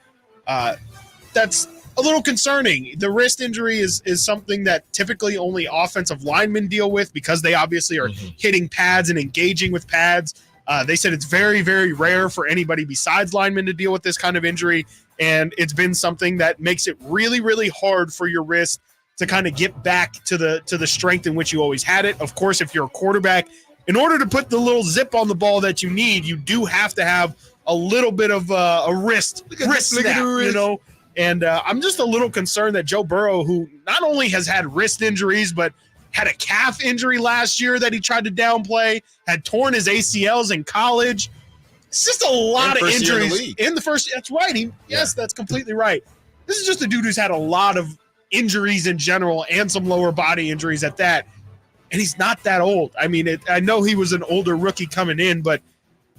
S4: that's a little concerning. The wrist injury is something that typically only offensive linemen deal with because they obviously are hitting pads and engaging with pads. They said it's very, very rare for anybody besides linemen to deal with this kind of injury, and it's been something that makes it really, really hard for your wrist to kind of get back to the strength in which you always had it. Of course, if you're a quarterback, in order to put the little zip on the ball that you need, you do have to have a little bit of a wrist snap, you know. And I'm just a little concerned that Joe Burrow, who not only has had wrist injuries, but had a calf injury last year that he tried to downplay, had torn his ACLs in college. It's just a lot of injuries in the first. That's right. Yes, that's completely right. This is just a dude who's had a lot of injuries in general and some lower body injuries at that. And he's not that old. I mean, I know he was an older rookie coming in, but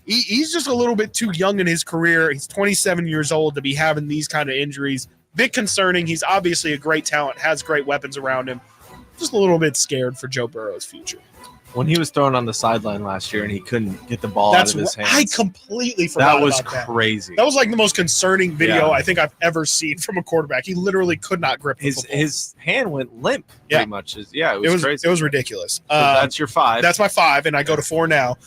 S4: he's just a little bit too young in his career. He's 27 years old to be having these kind of injuries. Bit concerning. He's obviously a great talent, has great weapons around him. Just a little bit scared for Joe Burrow's future.
S29: When he was thrown on the sideline last year and he couldn't get the ball out of his hands.
S4: I completely forgot about that.
S29: That was crazy.
S4: That was like the most concerning video I think I've ever seen from a quarterback. He literally could not grip the football.
S29: His hand went limp pretty much. It was crazy.
S4: It was ridiculous.
S29: So that's your 5.
S4: That's my 5, and I go to 4 now.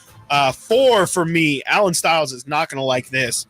S4: 4 for me, Alan Stiles is not going to like this.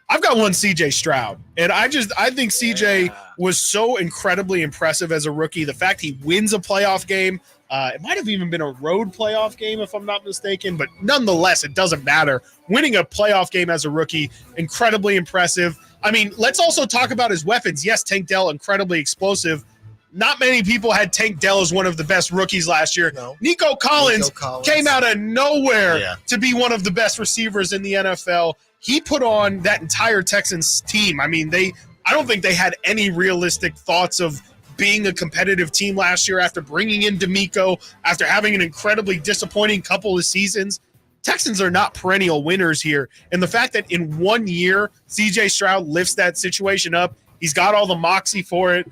S4: I've got one CJ Stroud, and I think CJ was so incredibly impressive as a rookie. The fact he wins a playoff game, it might have even been a road playoff game if I'm not mistaken, but nonetheless, it doesn't matter. Winning a playoff game as a rookie, incredibly impressive. I mean, let's also talk about his weapons. Yes, Tank Dell, incredibly explosive. Not many people had Tank Dell as one of the best rookies last year. No. Nico Collins came out of nowhere to be one of the best receivers in the NFL. He put on that entire Texans team. I mean, I don't think they had any realistic thoughts of being a competitive team last year after bringing in D'Amico, after having an incredibly disappointing couple of seasons. Texans are not perennial winners here. And the fact that in 1 year, CJ Stroud lifts that situation up, he's got all the moxie for it.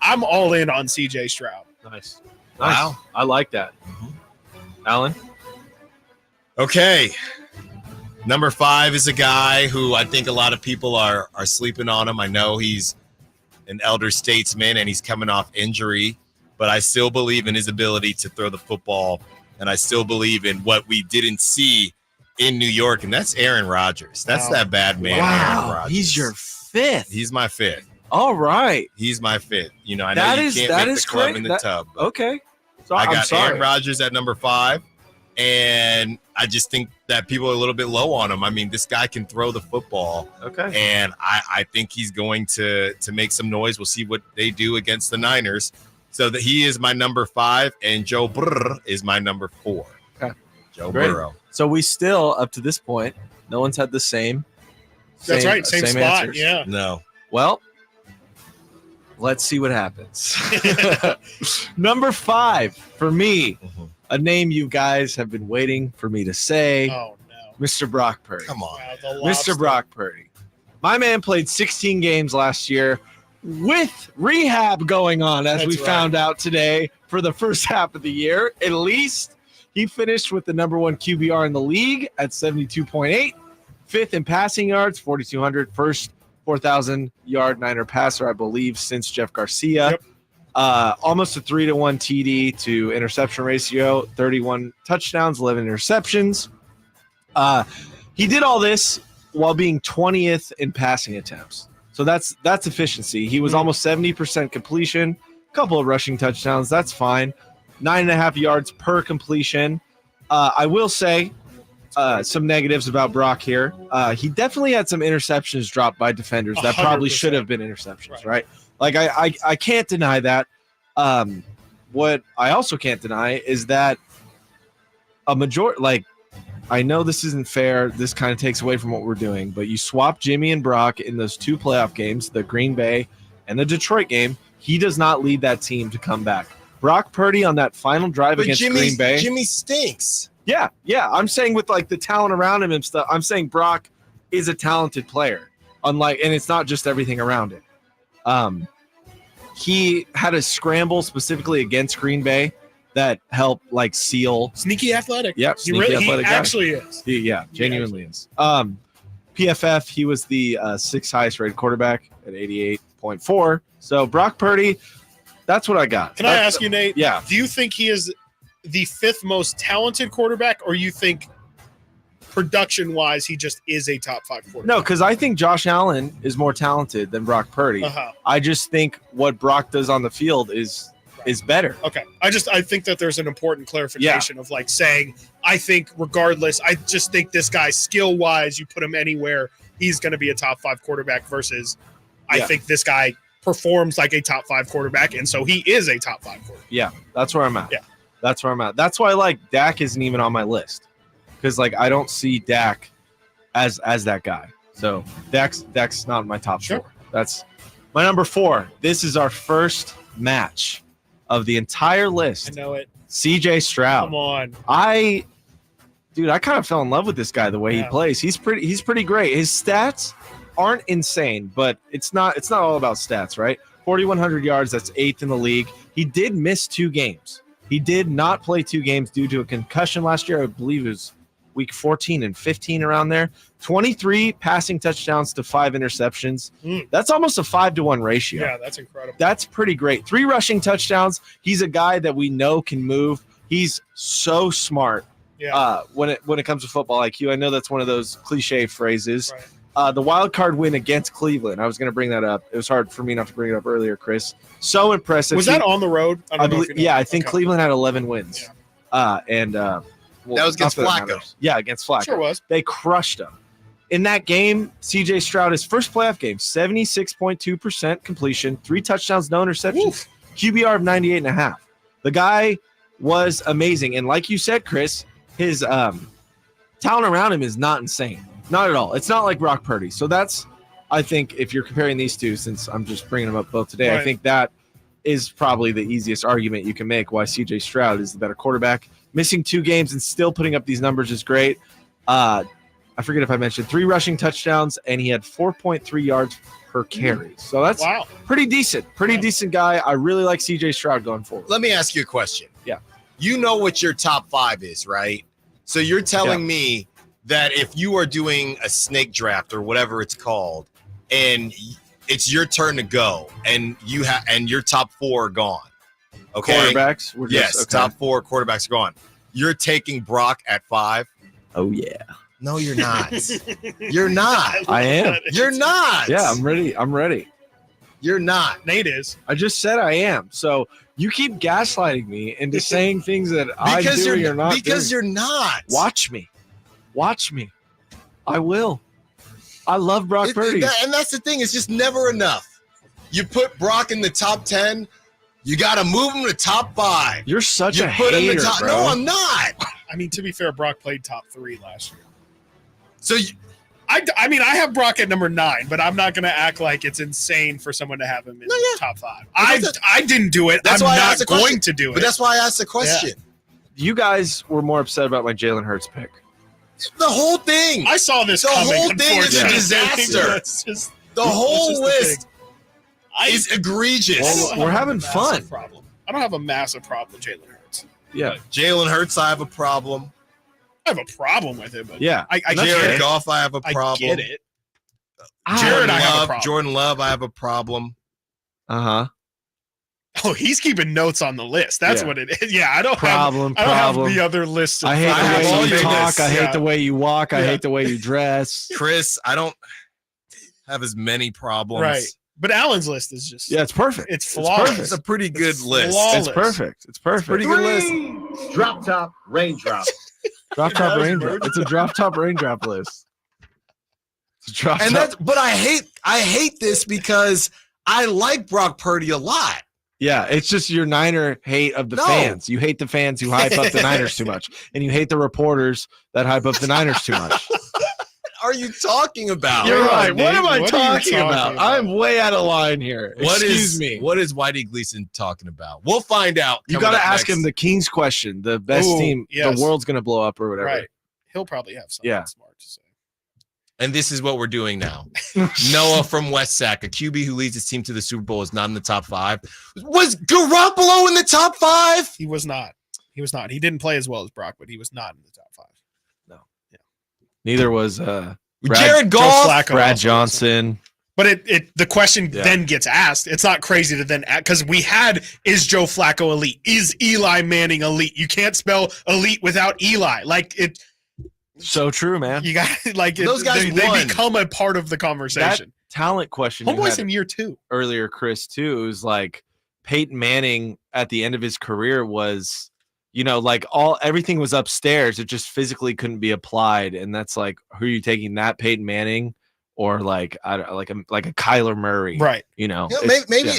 S4: I'm all in on CJ Stroud.
S29: Nice. Wow. I like that. Alan?
S3: Okay. Number 5 is a guy who I think a lot of people are sleeping on him. I know he's an elder statesman and he's coming off injury, but I still believe in his ability to throw the football, and I still believe in what we didn't see in New York, and that's Aaron Rodgers. That's that bad man, Aaron Rodgers.
S29: He's your 5th.
S3: He's my 5th.
S29: All right.
S3: He's my 5th. You know, I know you can't make the club in the tub.
S29: Okay.
S3: So I got Aaron Rodgers at number 5, and I just think that people are a little bit low on him. I mean, this guy can throw the football.
S29: Okay.
S3: And I think he's going to make some noise. We'll see what they do against the Niners. So that he is my number 5, and Joe Burrow is my number 4.
S29: Okay.
S3: Joe Burrow.
S29: So we still, up to this point, no one's had the same.
S4: That's right. Same spot.
S29: Answers.
S4: Yeah.
S3: No.
S29: Well, let's see what happens. Number 5 for me, a name you guys have been waiting for me to say.
S4: Oh, no.
S29: Mr. Brock Purdy.
S3: Come on.
S29: Mr. Brock Purdy. My man played 16 games last year with rehab going on, as we found out today, for the first half of the year. At least he finished with the number 1 QBR in the league at 72.8, 5th in passing yards, 4,200, first 4,000-yard Niner passer, I believe, since Jeff Garcia.
S4: Yep.
S29: Almost a 3-to-1 TD to interception ratio, 31 touchdowns, 11 interceptions. He did all this while being 20th in passing attempts. So that's efficiency. He was almost 70% completion, a couple of rushing touchdowns. That's fine. 9.5 yards per completion. I will say some negatives about Brock here. He definitely had some interceptions dropped by defenders that probably 100%. Should have been interceptions, right? Like I can't deny that. What I also can't deny is that a majority, like, I know this isn't fair. This kind of takes away from what we're doing, but you swap Jimmy and Brock in those 2 playoff games, the Green Bay and the Detroit game. He does not lead that team to come back. Brock Purdy on that final drive against Green Bay.
S3: Jimmy stinks.
S29: Yeah. I'm saying with like the talent around him and stuff. I'm saying Brock is a talented player. And it's not just everything around it. He had a scramble specifically against Green Bay that helped seal.
S4: Sneaky athletic.
S29: Yep, sneaky athletic guy.
S4: He actually is.
S29: Genuinely is. PFF, he was the sixth highest rated quarterback at 88.4. So Brock Purdy, that's what I got.
S4: Can I ask you, Nate?
S29: Yeah.
S4: Do you think he is the fifth most talented quarterback, or you think production-wise he just is a top 5 quarterback?
S29: No, because I think Josh Allen is more talented than Brock Purdy. I just think what Brock does on the field is better.
S4: Okay. I think that there's an important clarification of saying, I think regardless, I just think this guy skill-wise, you put him anywhere, he's going to be a top 5 quarterback versus I think this guy performs like a top 5 quarterback, and so he is a top 5 quarterback.
S29: Yeah, that's where I'm at.
S4: Yeah.
S29: That's where I'm at. That's why Dak isn't even on my list. Because I don't see Dak as that guy. So Dak's not in my top 4. That's my number 4. This is our first match of the entire list.
S4: I know it.
S29: CJ Stroud.
S4: Come on.
S29: I kind of fell in love with this guy the way he plays. He's pretty great. His stats aren't insane, but it's not all about stats, right? 4,100 yards, that's 8th in the league. He did miss 2 games. He did not play 2 games due to a concussion last year. I believe it was week 14 and 15 around there. 23 passing touchdowns to 5 interceptions. That's almost a 5-to-1 ratio.
S4: Yeah, that's incredible.
S29: That's pretty great. 3 rushing touchdowns. He's a guy that we know can move. He's so smart.
S4: Yeah.
S29: When it comes to football IQ, I know that's one of those cliche phrases. Right. The wild card win against Cleveland. I was going to bring that up. It was hard for me not to bring it up earlier, Chris. So impressive.
S4: Was that on the road?
S29: I believe. Yeah, I think Cleveland had 11 wins.
S4: Yeah.
S29: That
S3: was against Flacco.
S29: Yeah, against Flacco.
S4: Sure was.
S29: They crushed him. In that game, CJ Stroud, his first playoff game, 76.2% completion, 3 touchdowns, no interceptions, QBR of 98.5. The guy was amazing. And like you said, Chris, his talent around him is not insane. Not at all. It's not like Brock Purdy. So that's, I think, if you're comparing these two, since I'm just bringing them up both today, I think that is probably the easiest argument you can make why CJ Stroud is the better quarterback. Missing 2 games and still putting up these numbers is great. I forget if I mentioned 3 rushing touchdowns, and he had 4.3 yards per carry. So that's pretty decent. Decent guy. I really like CJ Stroud going forward.
S3: Let me ask you a question.
S29: Yeah.
S3: You know what your top 5 is, right? So you're telling me that if you are doing a snake draft or whatever it's called, and it's your turn to go, and your top 4 are gone. Okay.
S29: Quarterbacks?
S3: Top 4 quarterbacks are gone. You're taking Brock at 5.
S29: Oh, yeah.
S3: No, you're not. You're not.
S29: I am.
S3: You're not.
S29: Yeah, I'm ready.
S3: You're not.
S4: Nate is.
S29: I just said I am. So you keep gaslighting me into saying things that I do or you're not
S3: because
S29: doing.
S3: You're not.
S29: Watch me. I will. I love Brock Purdy.
S3: And that's the thing. It's just never enough. You put Brock in the top 10. You got to move him to top 5.
S29: You're such a hater, bro.
S3: No, I'm not.
S4: I mean, to be fair, Brock played top 3 last year.
S3: So,
S4: I have Brock at number 9, but I'm not going to act like it's insane for someone to have him in the top 5. I didn't do it.
S3: That's
S4: I'm
S3: why
S4: not going to do it.
S3: But that's why I asked the question.
S29: Yeah. You guys were more upset about my Jalen Hurts pick.
S3: The whole thing.
S4: I saw this
S3: the
S4: coming.
S3: The whole thing is a disaster. The whole list is egregious.
S29: Well, we're having fun.
S4: I don't have a massive problem with Jalen Hurts.
S29: Yeah.
S3: Jalen Hurts, I have a problem.
S4: I have a problem with him. But
S29: yeah.
S3: Jared Goff, I have a problem.
S4: I get it. Jared, I have a problem.
S3: Jordan Love, I have a problem.
S29: Uh-huh.
S4: Oh, he's keeping notes on the list. That's what it is. Yeah, I don't
S29: have
S4: the other list.
S29: I hate the way you talk. I hate the way you walk. I hate the way you dress.
S3: Chris, I don't have as many problems.
S4: Right. But Alan's list is just
S29: it's perfect.
S4: It's flawless.
S3: It's a pretty good list.
S4: Flawless.
S29: It's perfect. It's
S3: pretty good list.
S14: Drop top, raindrop.
S29: Drop top raindrop. It's a drop top raindrop list. It's a drop top.
S3: But I hate this because I like Brock Purdy a lot.
S29: Yeah, it's just your Niner hate of the fans. You hate the fans who hype up the Niners too much, and you hate the reporters that hype up the Niners too much.
S3: Are you talking about?
S29: You're right. What am I talking about? I'm way out of line here. Excuse me.
S3: What is Whitey Gleason talking about? We'll find out.
S29: You got to ask him the Kings question. The best team.
S4: Yes.
S29: The world's going to blow up or whatever.
S4: Right. He'll probably have something smart to say.
S3: And this is what we're doing now. Noah from West Sac, a QB who leads his team to the Super Bowl, is not in the top 5. Was Garoppolo in the top 5?
S4: He was not. He was not. He didn't play as well as Brock, but he was not in the top 5.
S29: No. Yeah. Neither was
S3: Jared Goff,
S29: Brad Johnson.
S4: But the question then gets asked. It's not crazy to then ask, because we had, is Joe Flacco elite? Is Eli Manning elite? You can't spell elite without Eli. Like it.
S29: So true, man.
S4: You got
S3: those guys.
S4: They become a part of the conversation.
S29: That talent question.
S4: Homeboy's in year 2
S29: earlier, Chris. Too, it was like Peyton Manning at the end of his career was, like everything was upstairs. It just physically couldn't be applied, and that's like, who are you taking? That Peyton Manning or like a Kyler Murray,
S4: right?
S3: Maybe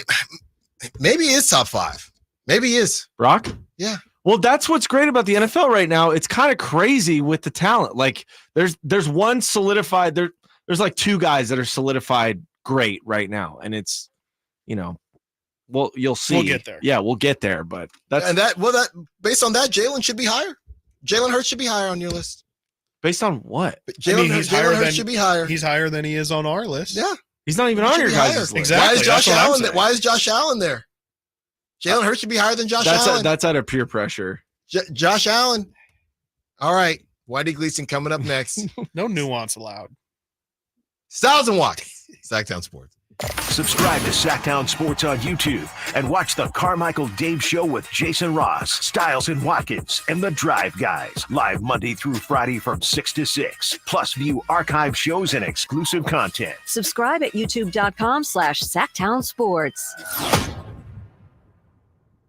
S3: he is top 5. Maybe he is
S29: Brock.
S3: Yeah.
S29: Well, that's what's great about the NFL right now. It's kind of crazy with the talent. Like there's one solidified. There's like 2 guys that are solidified great right now, and it's, well, you'll see.
S4: We'll get there.
S29: Yeah, we'll get there. But that's
S3: that based on that, Jalen should be higher. Jalen Hurts should be higher on your list.
S29: Based on what?
S3: Jalen Hurts should be higher.
S4: He's higher than he is on our list.
S3: Yeah,
S29: he's not even on your guys' list.
S4: Exactly.
S3: Why is Josh Allen there? Jalen Hurts should be higher than Josh Allen.
S29: That's out of peer pressure.
S3: Josh Allen. All right. Whitey Gleason coming up next.
S4: No nuance allowed.
S3: Stiles and Watkins. Sacktown Sports.
S1: Subscribe to Sacktown Sports on YouTube and watch the Carmichael Dave Show with Jason Ross, Stiles and Watkins, and the Drive Guys. Live Monday through Friday from 6 to 6. Plus view archive shows and exclusive content.
S2: Subscribe at youtube.com/Sacktown Sports.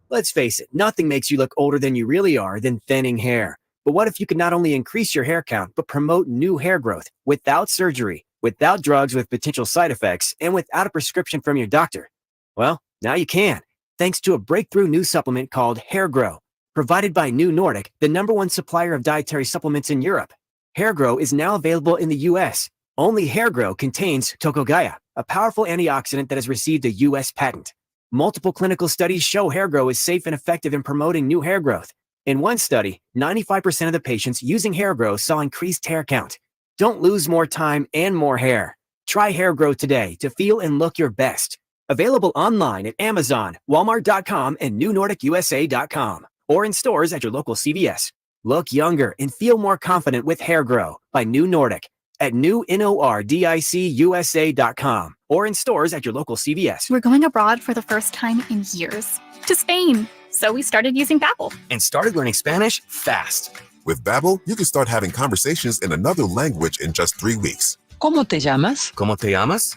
S11: Let's face it, nothing makes you look older than you really are than thinning hair. But what if you could not only increase your hair count, but promote new hair growth without surgery, without drugs with potential side effects, and without a prescription from your doctor? Well, now you can, thanks to a breakthrough new supplement called Hair Grow, provided by New Nordic, the #1 supplier of dietary supplements in Europe. Hair Grow is now available in the U.S. Only Hair Grow contains Tocogaya, a powerful antioxidant that has received a U.S. patent. Multiple clinical studies show Hair Grow is safe and effective in promoting new hair growth. In one study, 95% of the patients using Hair Grow saw increased hair count. Don't lose more time and more hair. Try Hair Grow today to feel and look your best. Available online at Amazon, Walmart.com, and NewNordicUSA.com, or in stores at your local CVS. Look younger and feel more confident with Hair Grow by New Nordic at NewNordicUSA.com, or in stores at your local CVS.
S10: We're going abroad for the first time in years, to Spain. So we started using Babbel.
S11: And started learning Spanish fast.
S5: With Babbel, you can start having conversations in another language in just 3 weeks.
S11: ¿Cómo te llamas? ¿Cómo te llamas?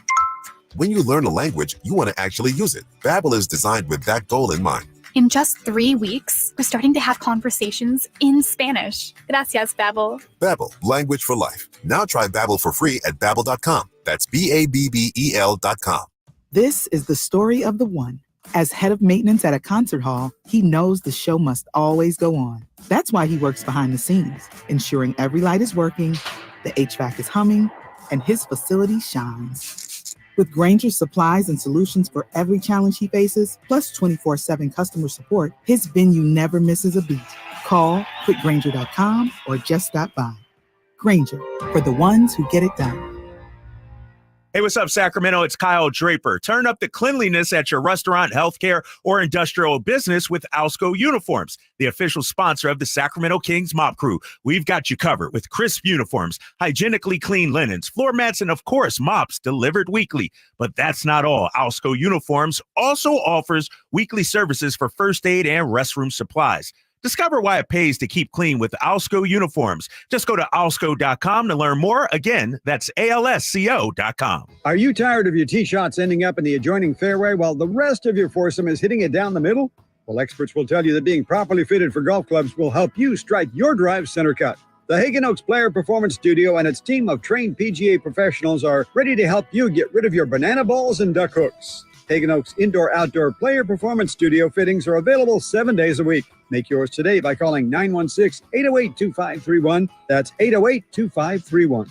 S5: When you learn a language, you want to actually use it. Babbel is designed with that goal in mind.
S10: In just 3 weeks, we're starting to have conversations in Spanish. Gracias, Babbel.
S5: Babbel, language for life. Now try Babbel for free at Babbel.com. That's BABBEL.com.
S6: This is the story of the one. As head of maintenance at a concert hall, he knows the show must always go on. That's why he works behind the scenes, ensuring every light is working, the HVAC is humming, and his facility shines. With Grainger's supplies and solutions for every challenge he faces, plus 24/7 customer support, his venue never misses a beat. Call quickgrainger.com or just stop by. Grainger, for the ones who get it done.
S17: Hey, what's up, Sacramento? It's Kyle Draper. Turn up the cleanliness at your restaurant, healthcare, or industrial business with Alsco Uniforms, the official sponsor of the Sacramento Kings Mop Crew. We've got you covered with crisp uniforms, hygienically clean linens, floor mats, and of course, mops delivered weekly. But that's not all. Alsco Uniforms also offers weekly services for first aid and restroom supplies. Discover why it pays to keep clean with Alsco Uniforms. Just go to alsco.com to learn more. Again, that's ALSCO.com.
S7: Are you tired of your tee shots ending up in the adjoining fairway while the rest of your foursome is hitting it down the middle? Well, experts will tell you that being properly fitted for golf clubs will help you strike your drive center cut. The Hagen Oaks Player Performance Studio and its team of trained PGA professionals are ready to help you get rid of your banana balls and duck hooks. Hagen Oaks Indoor-Outdoor Player Performance Studio fittings are available 7 days a week. Make yours today by calling 916-808-2531. That's 808-2531.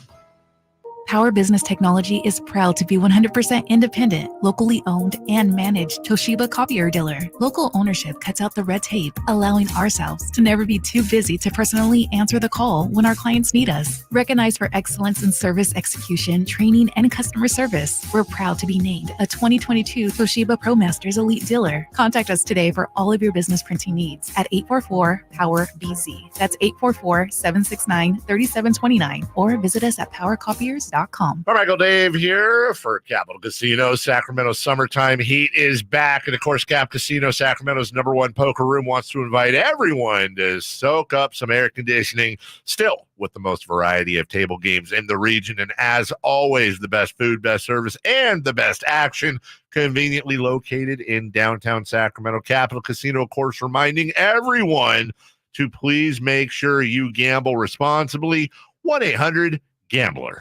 S10: Power Business Technology is proud to be 100% independent, locally owned, and managed Toshiba copier dealer. Local ownership cuts out the red tape, allowing ourselves to never be too busy to personally answer the call when our clients need us. Recognized for excellence in service execution, training, and customer service, we're proud to be named a 2022 Toshiba ProMasters Elite Dealer. Contact us today for all of your business printing needs at 844-POWER-BZ. That's 844-769-3729, or visit us at powercopiers.com.
S14: Carmichael Dave here for Capital Casino. Sacramento Summertime Heat is back. And of course, Cap Casino, Sacramento's #1 poker room, wants to invite everyone to soak up some air conditioning, still with the most variety of table games in the region. And as always, the best food, best service, and the best action, conveniently located in downtown Sacramento. Capital Casino, of course, reminding everyone to please make sure you gamble responsibly. 1-800-GAMBLER.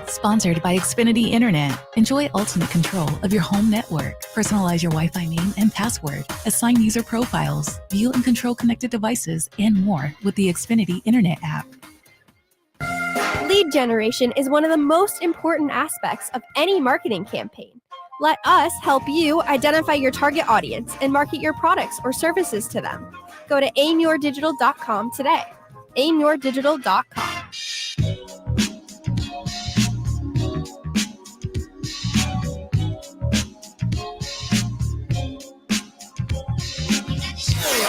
S10: Sponsored by Xfinity Internet. Enjoy ultimate control of your home network. Personalize your Wi-Fi name and password. Assign user profiles. View and control connected devices and more with the Xfinity Internet app.
S8: Lead generation is one of the most important aspects of any marketing campaign. Let us help you identify your target audience and market your products or services to them. Go to aimyourdigital.com today. aimyourdigital.com.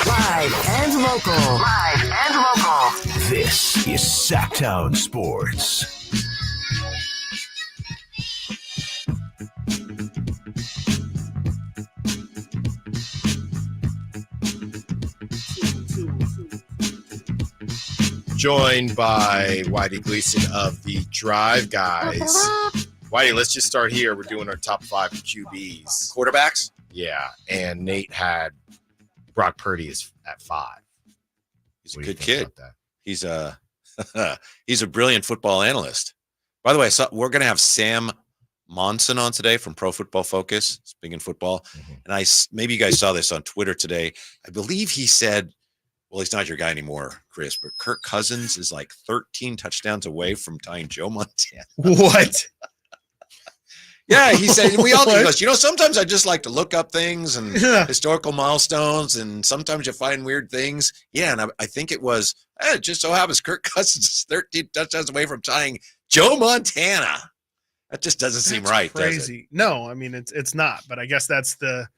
S1: Live and local. This is Sacktown Sports.
S3: Joined by Whitey Gleason of the Drive Guys. Whitey, let's just start here. We're doing our top 5 QBs.
S9: Quarterbacks?
S3: Yeah, and Nate had Brock Purdy is at 5.
S9: He's a good kid. He's a he's a brilliant football analyst. By the way, we're going to have Sam Monson on today from Pro Football Focus, speaking football. And maybe you guys saw this on Twitter today. I believe he said, well, he's not your guy anymore, Chris, but Kirk Cousins is like 13 touchdowns away from tying Joe Montana.
S4: What?
S9: Yeah, he said, he goes, sometimes I just like to look up things and historical milestones, and sometimes you find weird things. Yeah, and I think it was, it just so happens Kirk Cousins is 13 touchdowns away from tying Joe Montana. That just doesn't seem right,
S4: crazy.
S9: does it?
S4: No, I mean, it's not, but I guess that's the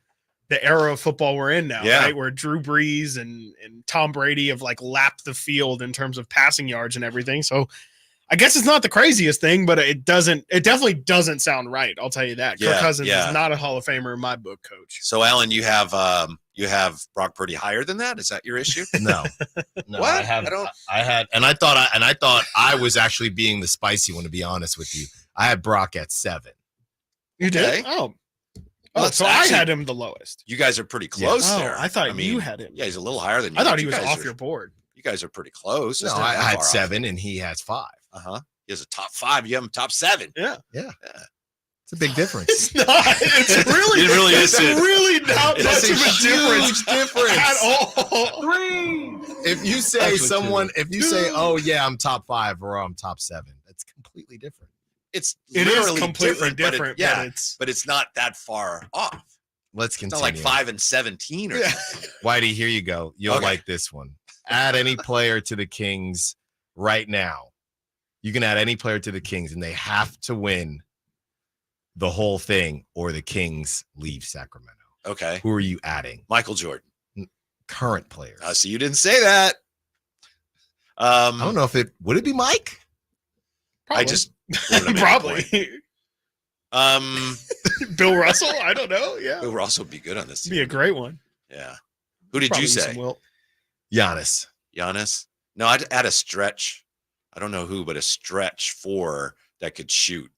S4: era of football we're in now, right? Where Drew Brees and Tom Brady have like lapped the field in terms of passing yards and everything. So I guess it's not the craziest thing, but it definitely doesn't sound right. I'll tell you that. Kirk Cousins is not a Hall of Famer in my book, Coach.
S9: So Alan, you have Brock Purdy higher than that? Is that your issue?
S3: No.
S9: What?
S3: I thought I was actually being the spicy one, to be honest with you. I had Brock at 7.
S4: You did? Oh, so I had him the lowest.
S9: You guys are pretty close there.
S4: I thought you had him.
S9: Yeah, he's a little higher than you.
S4: I thought he was off your board.
S9: You guys are pretty close.
S3: No, I had 7 and he has 5.
S9: He has a top 5. You have him top 7.
S4: Yeah.
S3: It's a big difference.
S4: It's not. It's really.
S9: It really is.
S4: Really not much of a
S3: difference
S4: at all.
S3: 3. If you say oh yeah, I'm top 5 or I'm top 7, that's completely different.
S9: It
S4: is completely different.
S9: But it's not that far off.
S3: Let's continue.
S9: It's not like 5 and 17 or something.
S3: Whitey, here you go. You'll like this one. Add any player to the Kings right now. You can add any player to the Kings, and they have to win the whole thing, or the Kings leave Sacramento.
S9: Okay.
S3: Who are you adding?
S9: Michael Jordan.
S3: Current players.
S9: So you didn't say that.
S3: I don't know if would it be Mike?
S9: Probably.
S4: Probably. Bill Russell? I don't know. Yeah.
S9: Bill Russell would be good on this team.
S4: Be a great one.
S9: Yeah. Who did you say?
S3: Giannis.
S9: No, I'd add a stretch. I don't know who, but a stretch 4 that could shoot.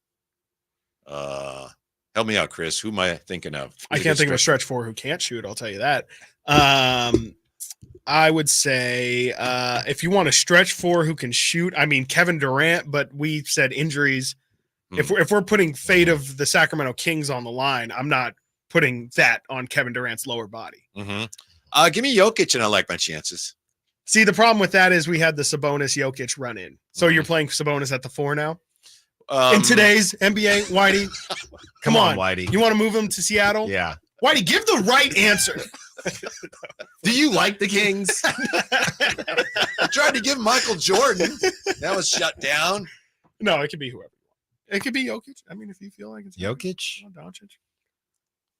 S9: Help me out, Chris. Who am I thinking of?
S4: I can't think of a stretch 4 who can't shoot. I'll tell you that. I would say if you want a stretch 4 who can shoot, I mean Kevin Durant, but we said injuries. If we're putting fate of the Sacramento Kings on the line, I'm not putting that on Kevin Durant's lower body.
S9: Give me Jokic, and I like my chances.
S4: See, the problem with that is we had the Sabonis Jokic run in. So you're playing Sabonis at the 4 now? In today's NBA, Whitey.
S13: Come on, Whitey.
S4: You want to move him to Seattle?
S13: Yeah.
S4: Whitey, give the right answer.
S13: Do you like the Kings?
S9: I tried to give Michael Jordan. That was shut down.
S4: No, it could be whoever you want. It could be Jokic. I mean, if you feel like it's
S13: Jokic.
S4: Doncic.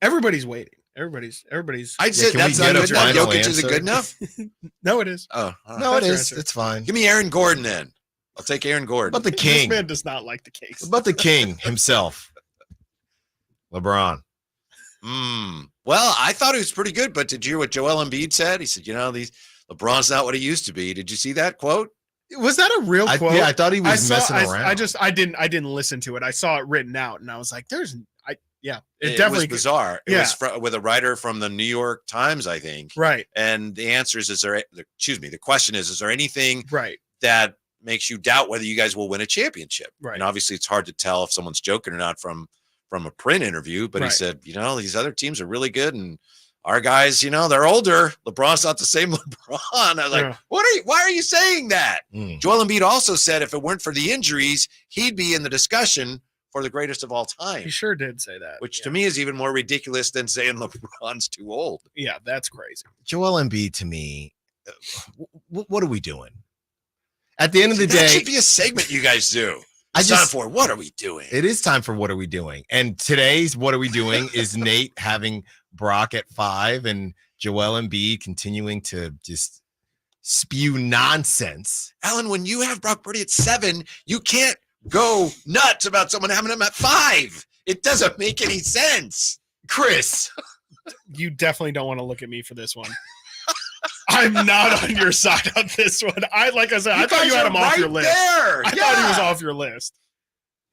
S4: Everybody's waiting. Everybody's.
S9: I said that's not good enough. Jokic isn't good enough.
S4: No, it is.
S9: Oh,
S13: no, it is. It's fine.
S9: Give me Aaron Gordon then. I'll take Aaron Gordon.
S13: What about the King?
S4: This man does not like the Kings.
S13: What about the King himself? LeBron.
S9: Well, I thought he was pretty good, but did you hear what Joel Embiid said? He said, LeBron's not what he used to be. Did you see that quote?
S4: Was that a real quote?
S13: Yeah, I thought he was messing around.
S4: I didn't listen to it. I saw it written out, and I was like, it
S9: was
S4: definitely
S9: bizarre. It was with a writer from the New York Times, I think.
S4: Right.
S9: And the answer is the question is there anything that makes you doubt whether you guys will win a championship?
S4: Right.
S9: And obviously it's hard to tell if someone's joking or not from a print interview, but he said, these other teams are really good and our guys, they're older. LeBron's not the same LeBron. I was like, why are you saying that? Joel Embiid also said if it weren't for the injuries, he'd be in the discussion for the greatest of all time.
S4: He sure did say that.
S9: Which to me is even more ridiculous than saying LeBron's too old.
S4: Yeah, that's crazy.
S13: Joel Embiid, to me, what are we doing? At the end of the day,
S9: that should be a segment you guys do. It's time for what are we doing?
S13: It is time for what are we doing? And today's what are we doing is Nate having Brock at 5 and Joel Embiid continuing to just spew nonsense.
S9: Alan, when you have Brock Purdy at 7, you can't go nuts about someone having him at 5. It doesn't make any sense.
S13: Chris,
S4: you definitely don't want to look at me for this one. I'm not on your side on this one. I thought you had him off your list. I thought he was off your list.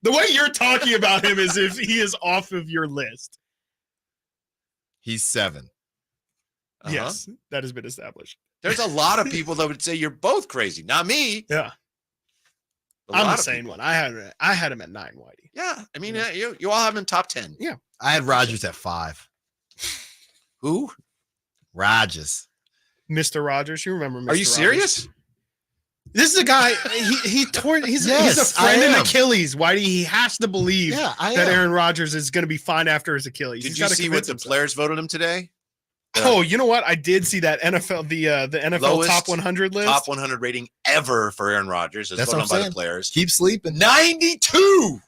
S4: The way you're talking about him is if he is off of your list.
S13: He's 7.
S4: Yes, that has been established.
S9: There's a lot of people that would say you're both crazy. Not me.
S4: Yeah. I'm the same one. I had him at 9, Whitey.
S9: Yeah. I mean, you all have him in top 10.
S4: Yeah.
S13: I had Rodgers at 5.
S9: Who?
S13: Rodgers.
S4: Mr. Rogers. You remember Mr.
S9: Are you serious?
S4: This is a guy, he's a friend in Achilles. Whitey, he has to believe that Aaron Rodgers is going to be fine after his Achilles.
S9: Did you see what the players voted him today?
S4: Oh, you know what? I did see that NFL, the NFL top 100 list.
S9: Top 100 rating ever for Aaron Rodgers. That's voted on by the players.
S13: Keep sleeping.
S9: 92.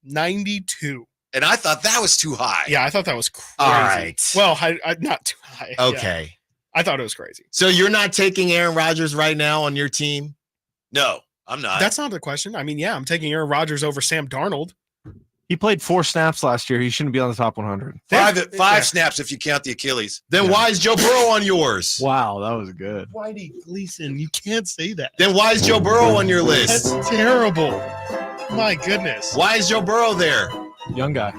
S4: 92.
S9: And I thought that was too high.
S4: Yeah, I thought that was crazy.
S13: All right.
S4: Well, I not too high.
S13: Okay.
S4: Yeah. I thought it was crazy.
S13: So you're not taking Aaron Rodgers right now on your team?
S9: No, I'm not.
S4: That's not the question. I mean, yeah, I'm taking Aaron Rodgers over Sam Darnold.
S29: He played 4 snaps last year. He shouldn't be on the top 100.
S9: Five snaps if you count the Achilles.
S13: Then why is Joe Burrow on yours?
S29: Wow, that was good.
S4: Whitey Gleason, you can't say that.
S13: Then why is Joe Burrow on your list?
S4: That's terrible. My goodness.
S13: Why is Joe Burrow there?
S29: Young guy.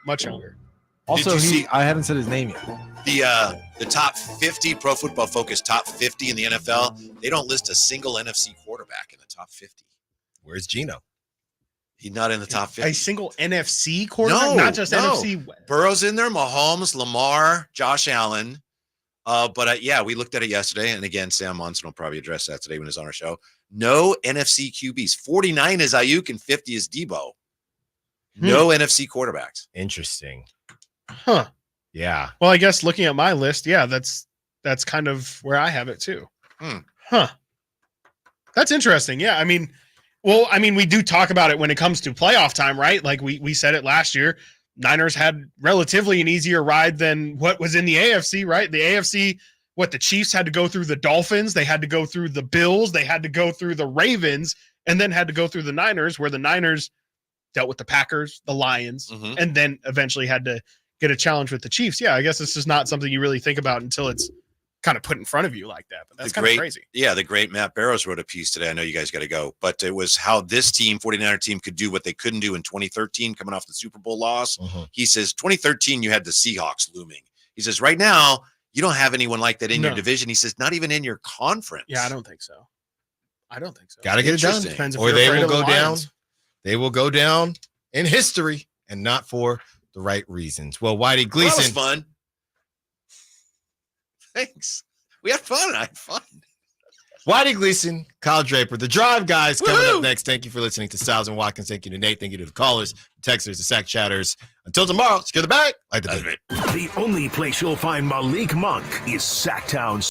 S4: Much younger.
S29: Also, I haven't said his name yet.
S9: The top 50 Pro Football Focus top 50 in the NFL, they don't list a single NFC quarterback in the top 50.
S13: Where's Geno?
S9: He's not in the top 50.
S4: A single NFC quarterback? Not just NFC.
S9: Burrow's in there, Mahomes, Lamar, Josh Allen. But we looked at it yesterday. And again, Sam Monson will probably address that today when he's on our show. No NFC QBs. 49 is Ayuk and 50 is Debo. No NFC quarterbacks.
S13: Interesting.
S4: Huh.
S13: Yeah.
S4: Well, I guess looking at my list, that's kind of where I have it too. Huh. That's interesting. Yeah. I mean, we do talk about it when it comes to playoff time, right? Like we said it last year. Niners had relatively an easier ride than what was in the AFC, right? The AFC, the Chiefs had to go through the Dolphins, they had to go through the Bills, they had to go through the Ravens, and then had to go through the Niners, where the Niners dealt with the Packers, the Lions, and then eventually had to get a challenge with the Chiefs. Yeah, I guess this is not something you really think about until it's kind of put in front of you like that. But that's kind of crazy.
S9: Yeah, the great Matt Barrows wrote a piece today. I know you guys got to go, but it was how this team, 49er team, could do what they couldn't do in 2013, coming off the Super Bowl loss. He says 2013, you had the Seahawks looming. He says right now, you don't have anyone like that in your division. He says not even in your conference.
S4: Yeah, I don't think so.
S13: Got to get it done.
S4: Depends if
S13: or they will go down.
S4: Lions.
S13: They will go down in history and not for the right reasons. Well, Whitey Gleason.
S9: That was fun. Thanks. We had fun. I had fun.
S13: Whitey Gleason, Kyle Draper, the Drive guys coming up next. Thank you for listening to Stiles and Watkins. Thank you to Nate. Thank you to the callers, the texters, the sack chatters. Until tomorrow, secure the bag like the
S1: The only place you'll find Malik Monk is Sacktown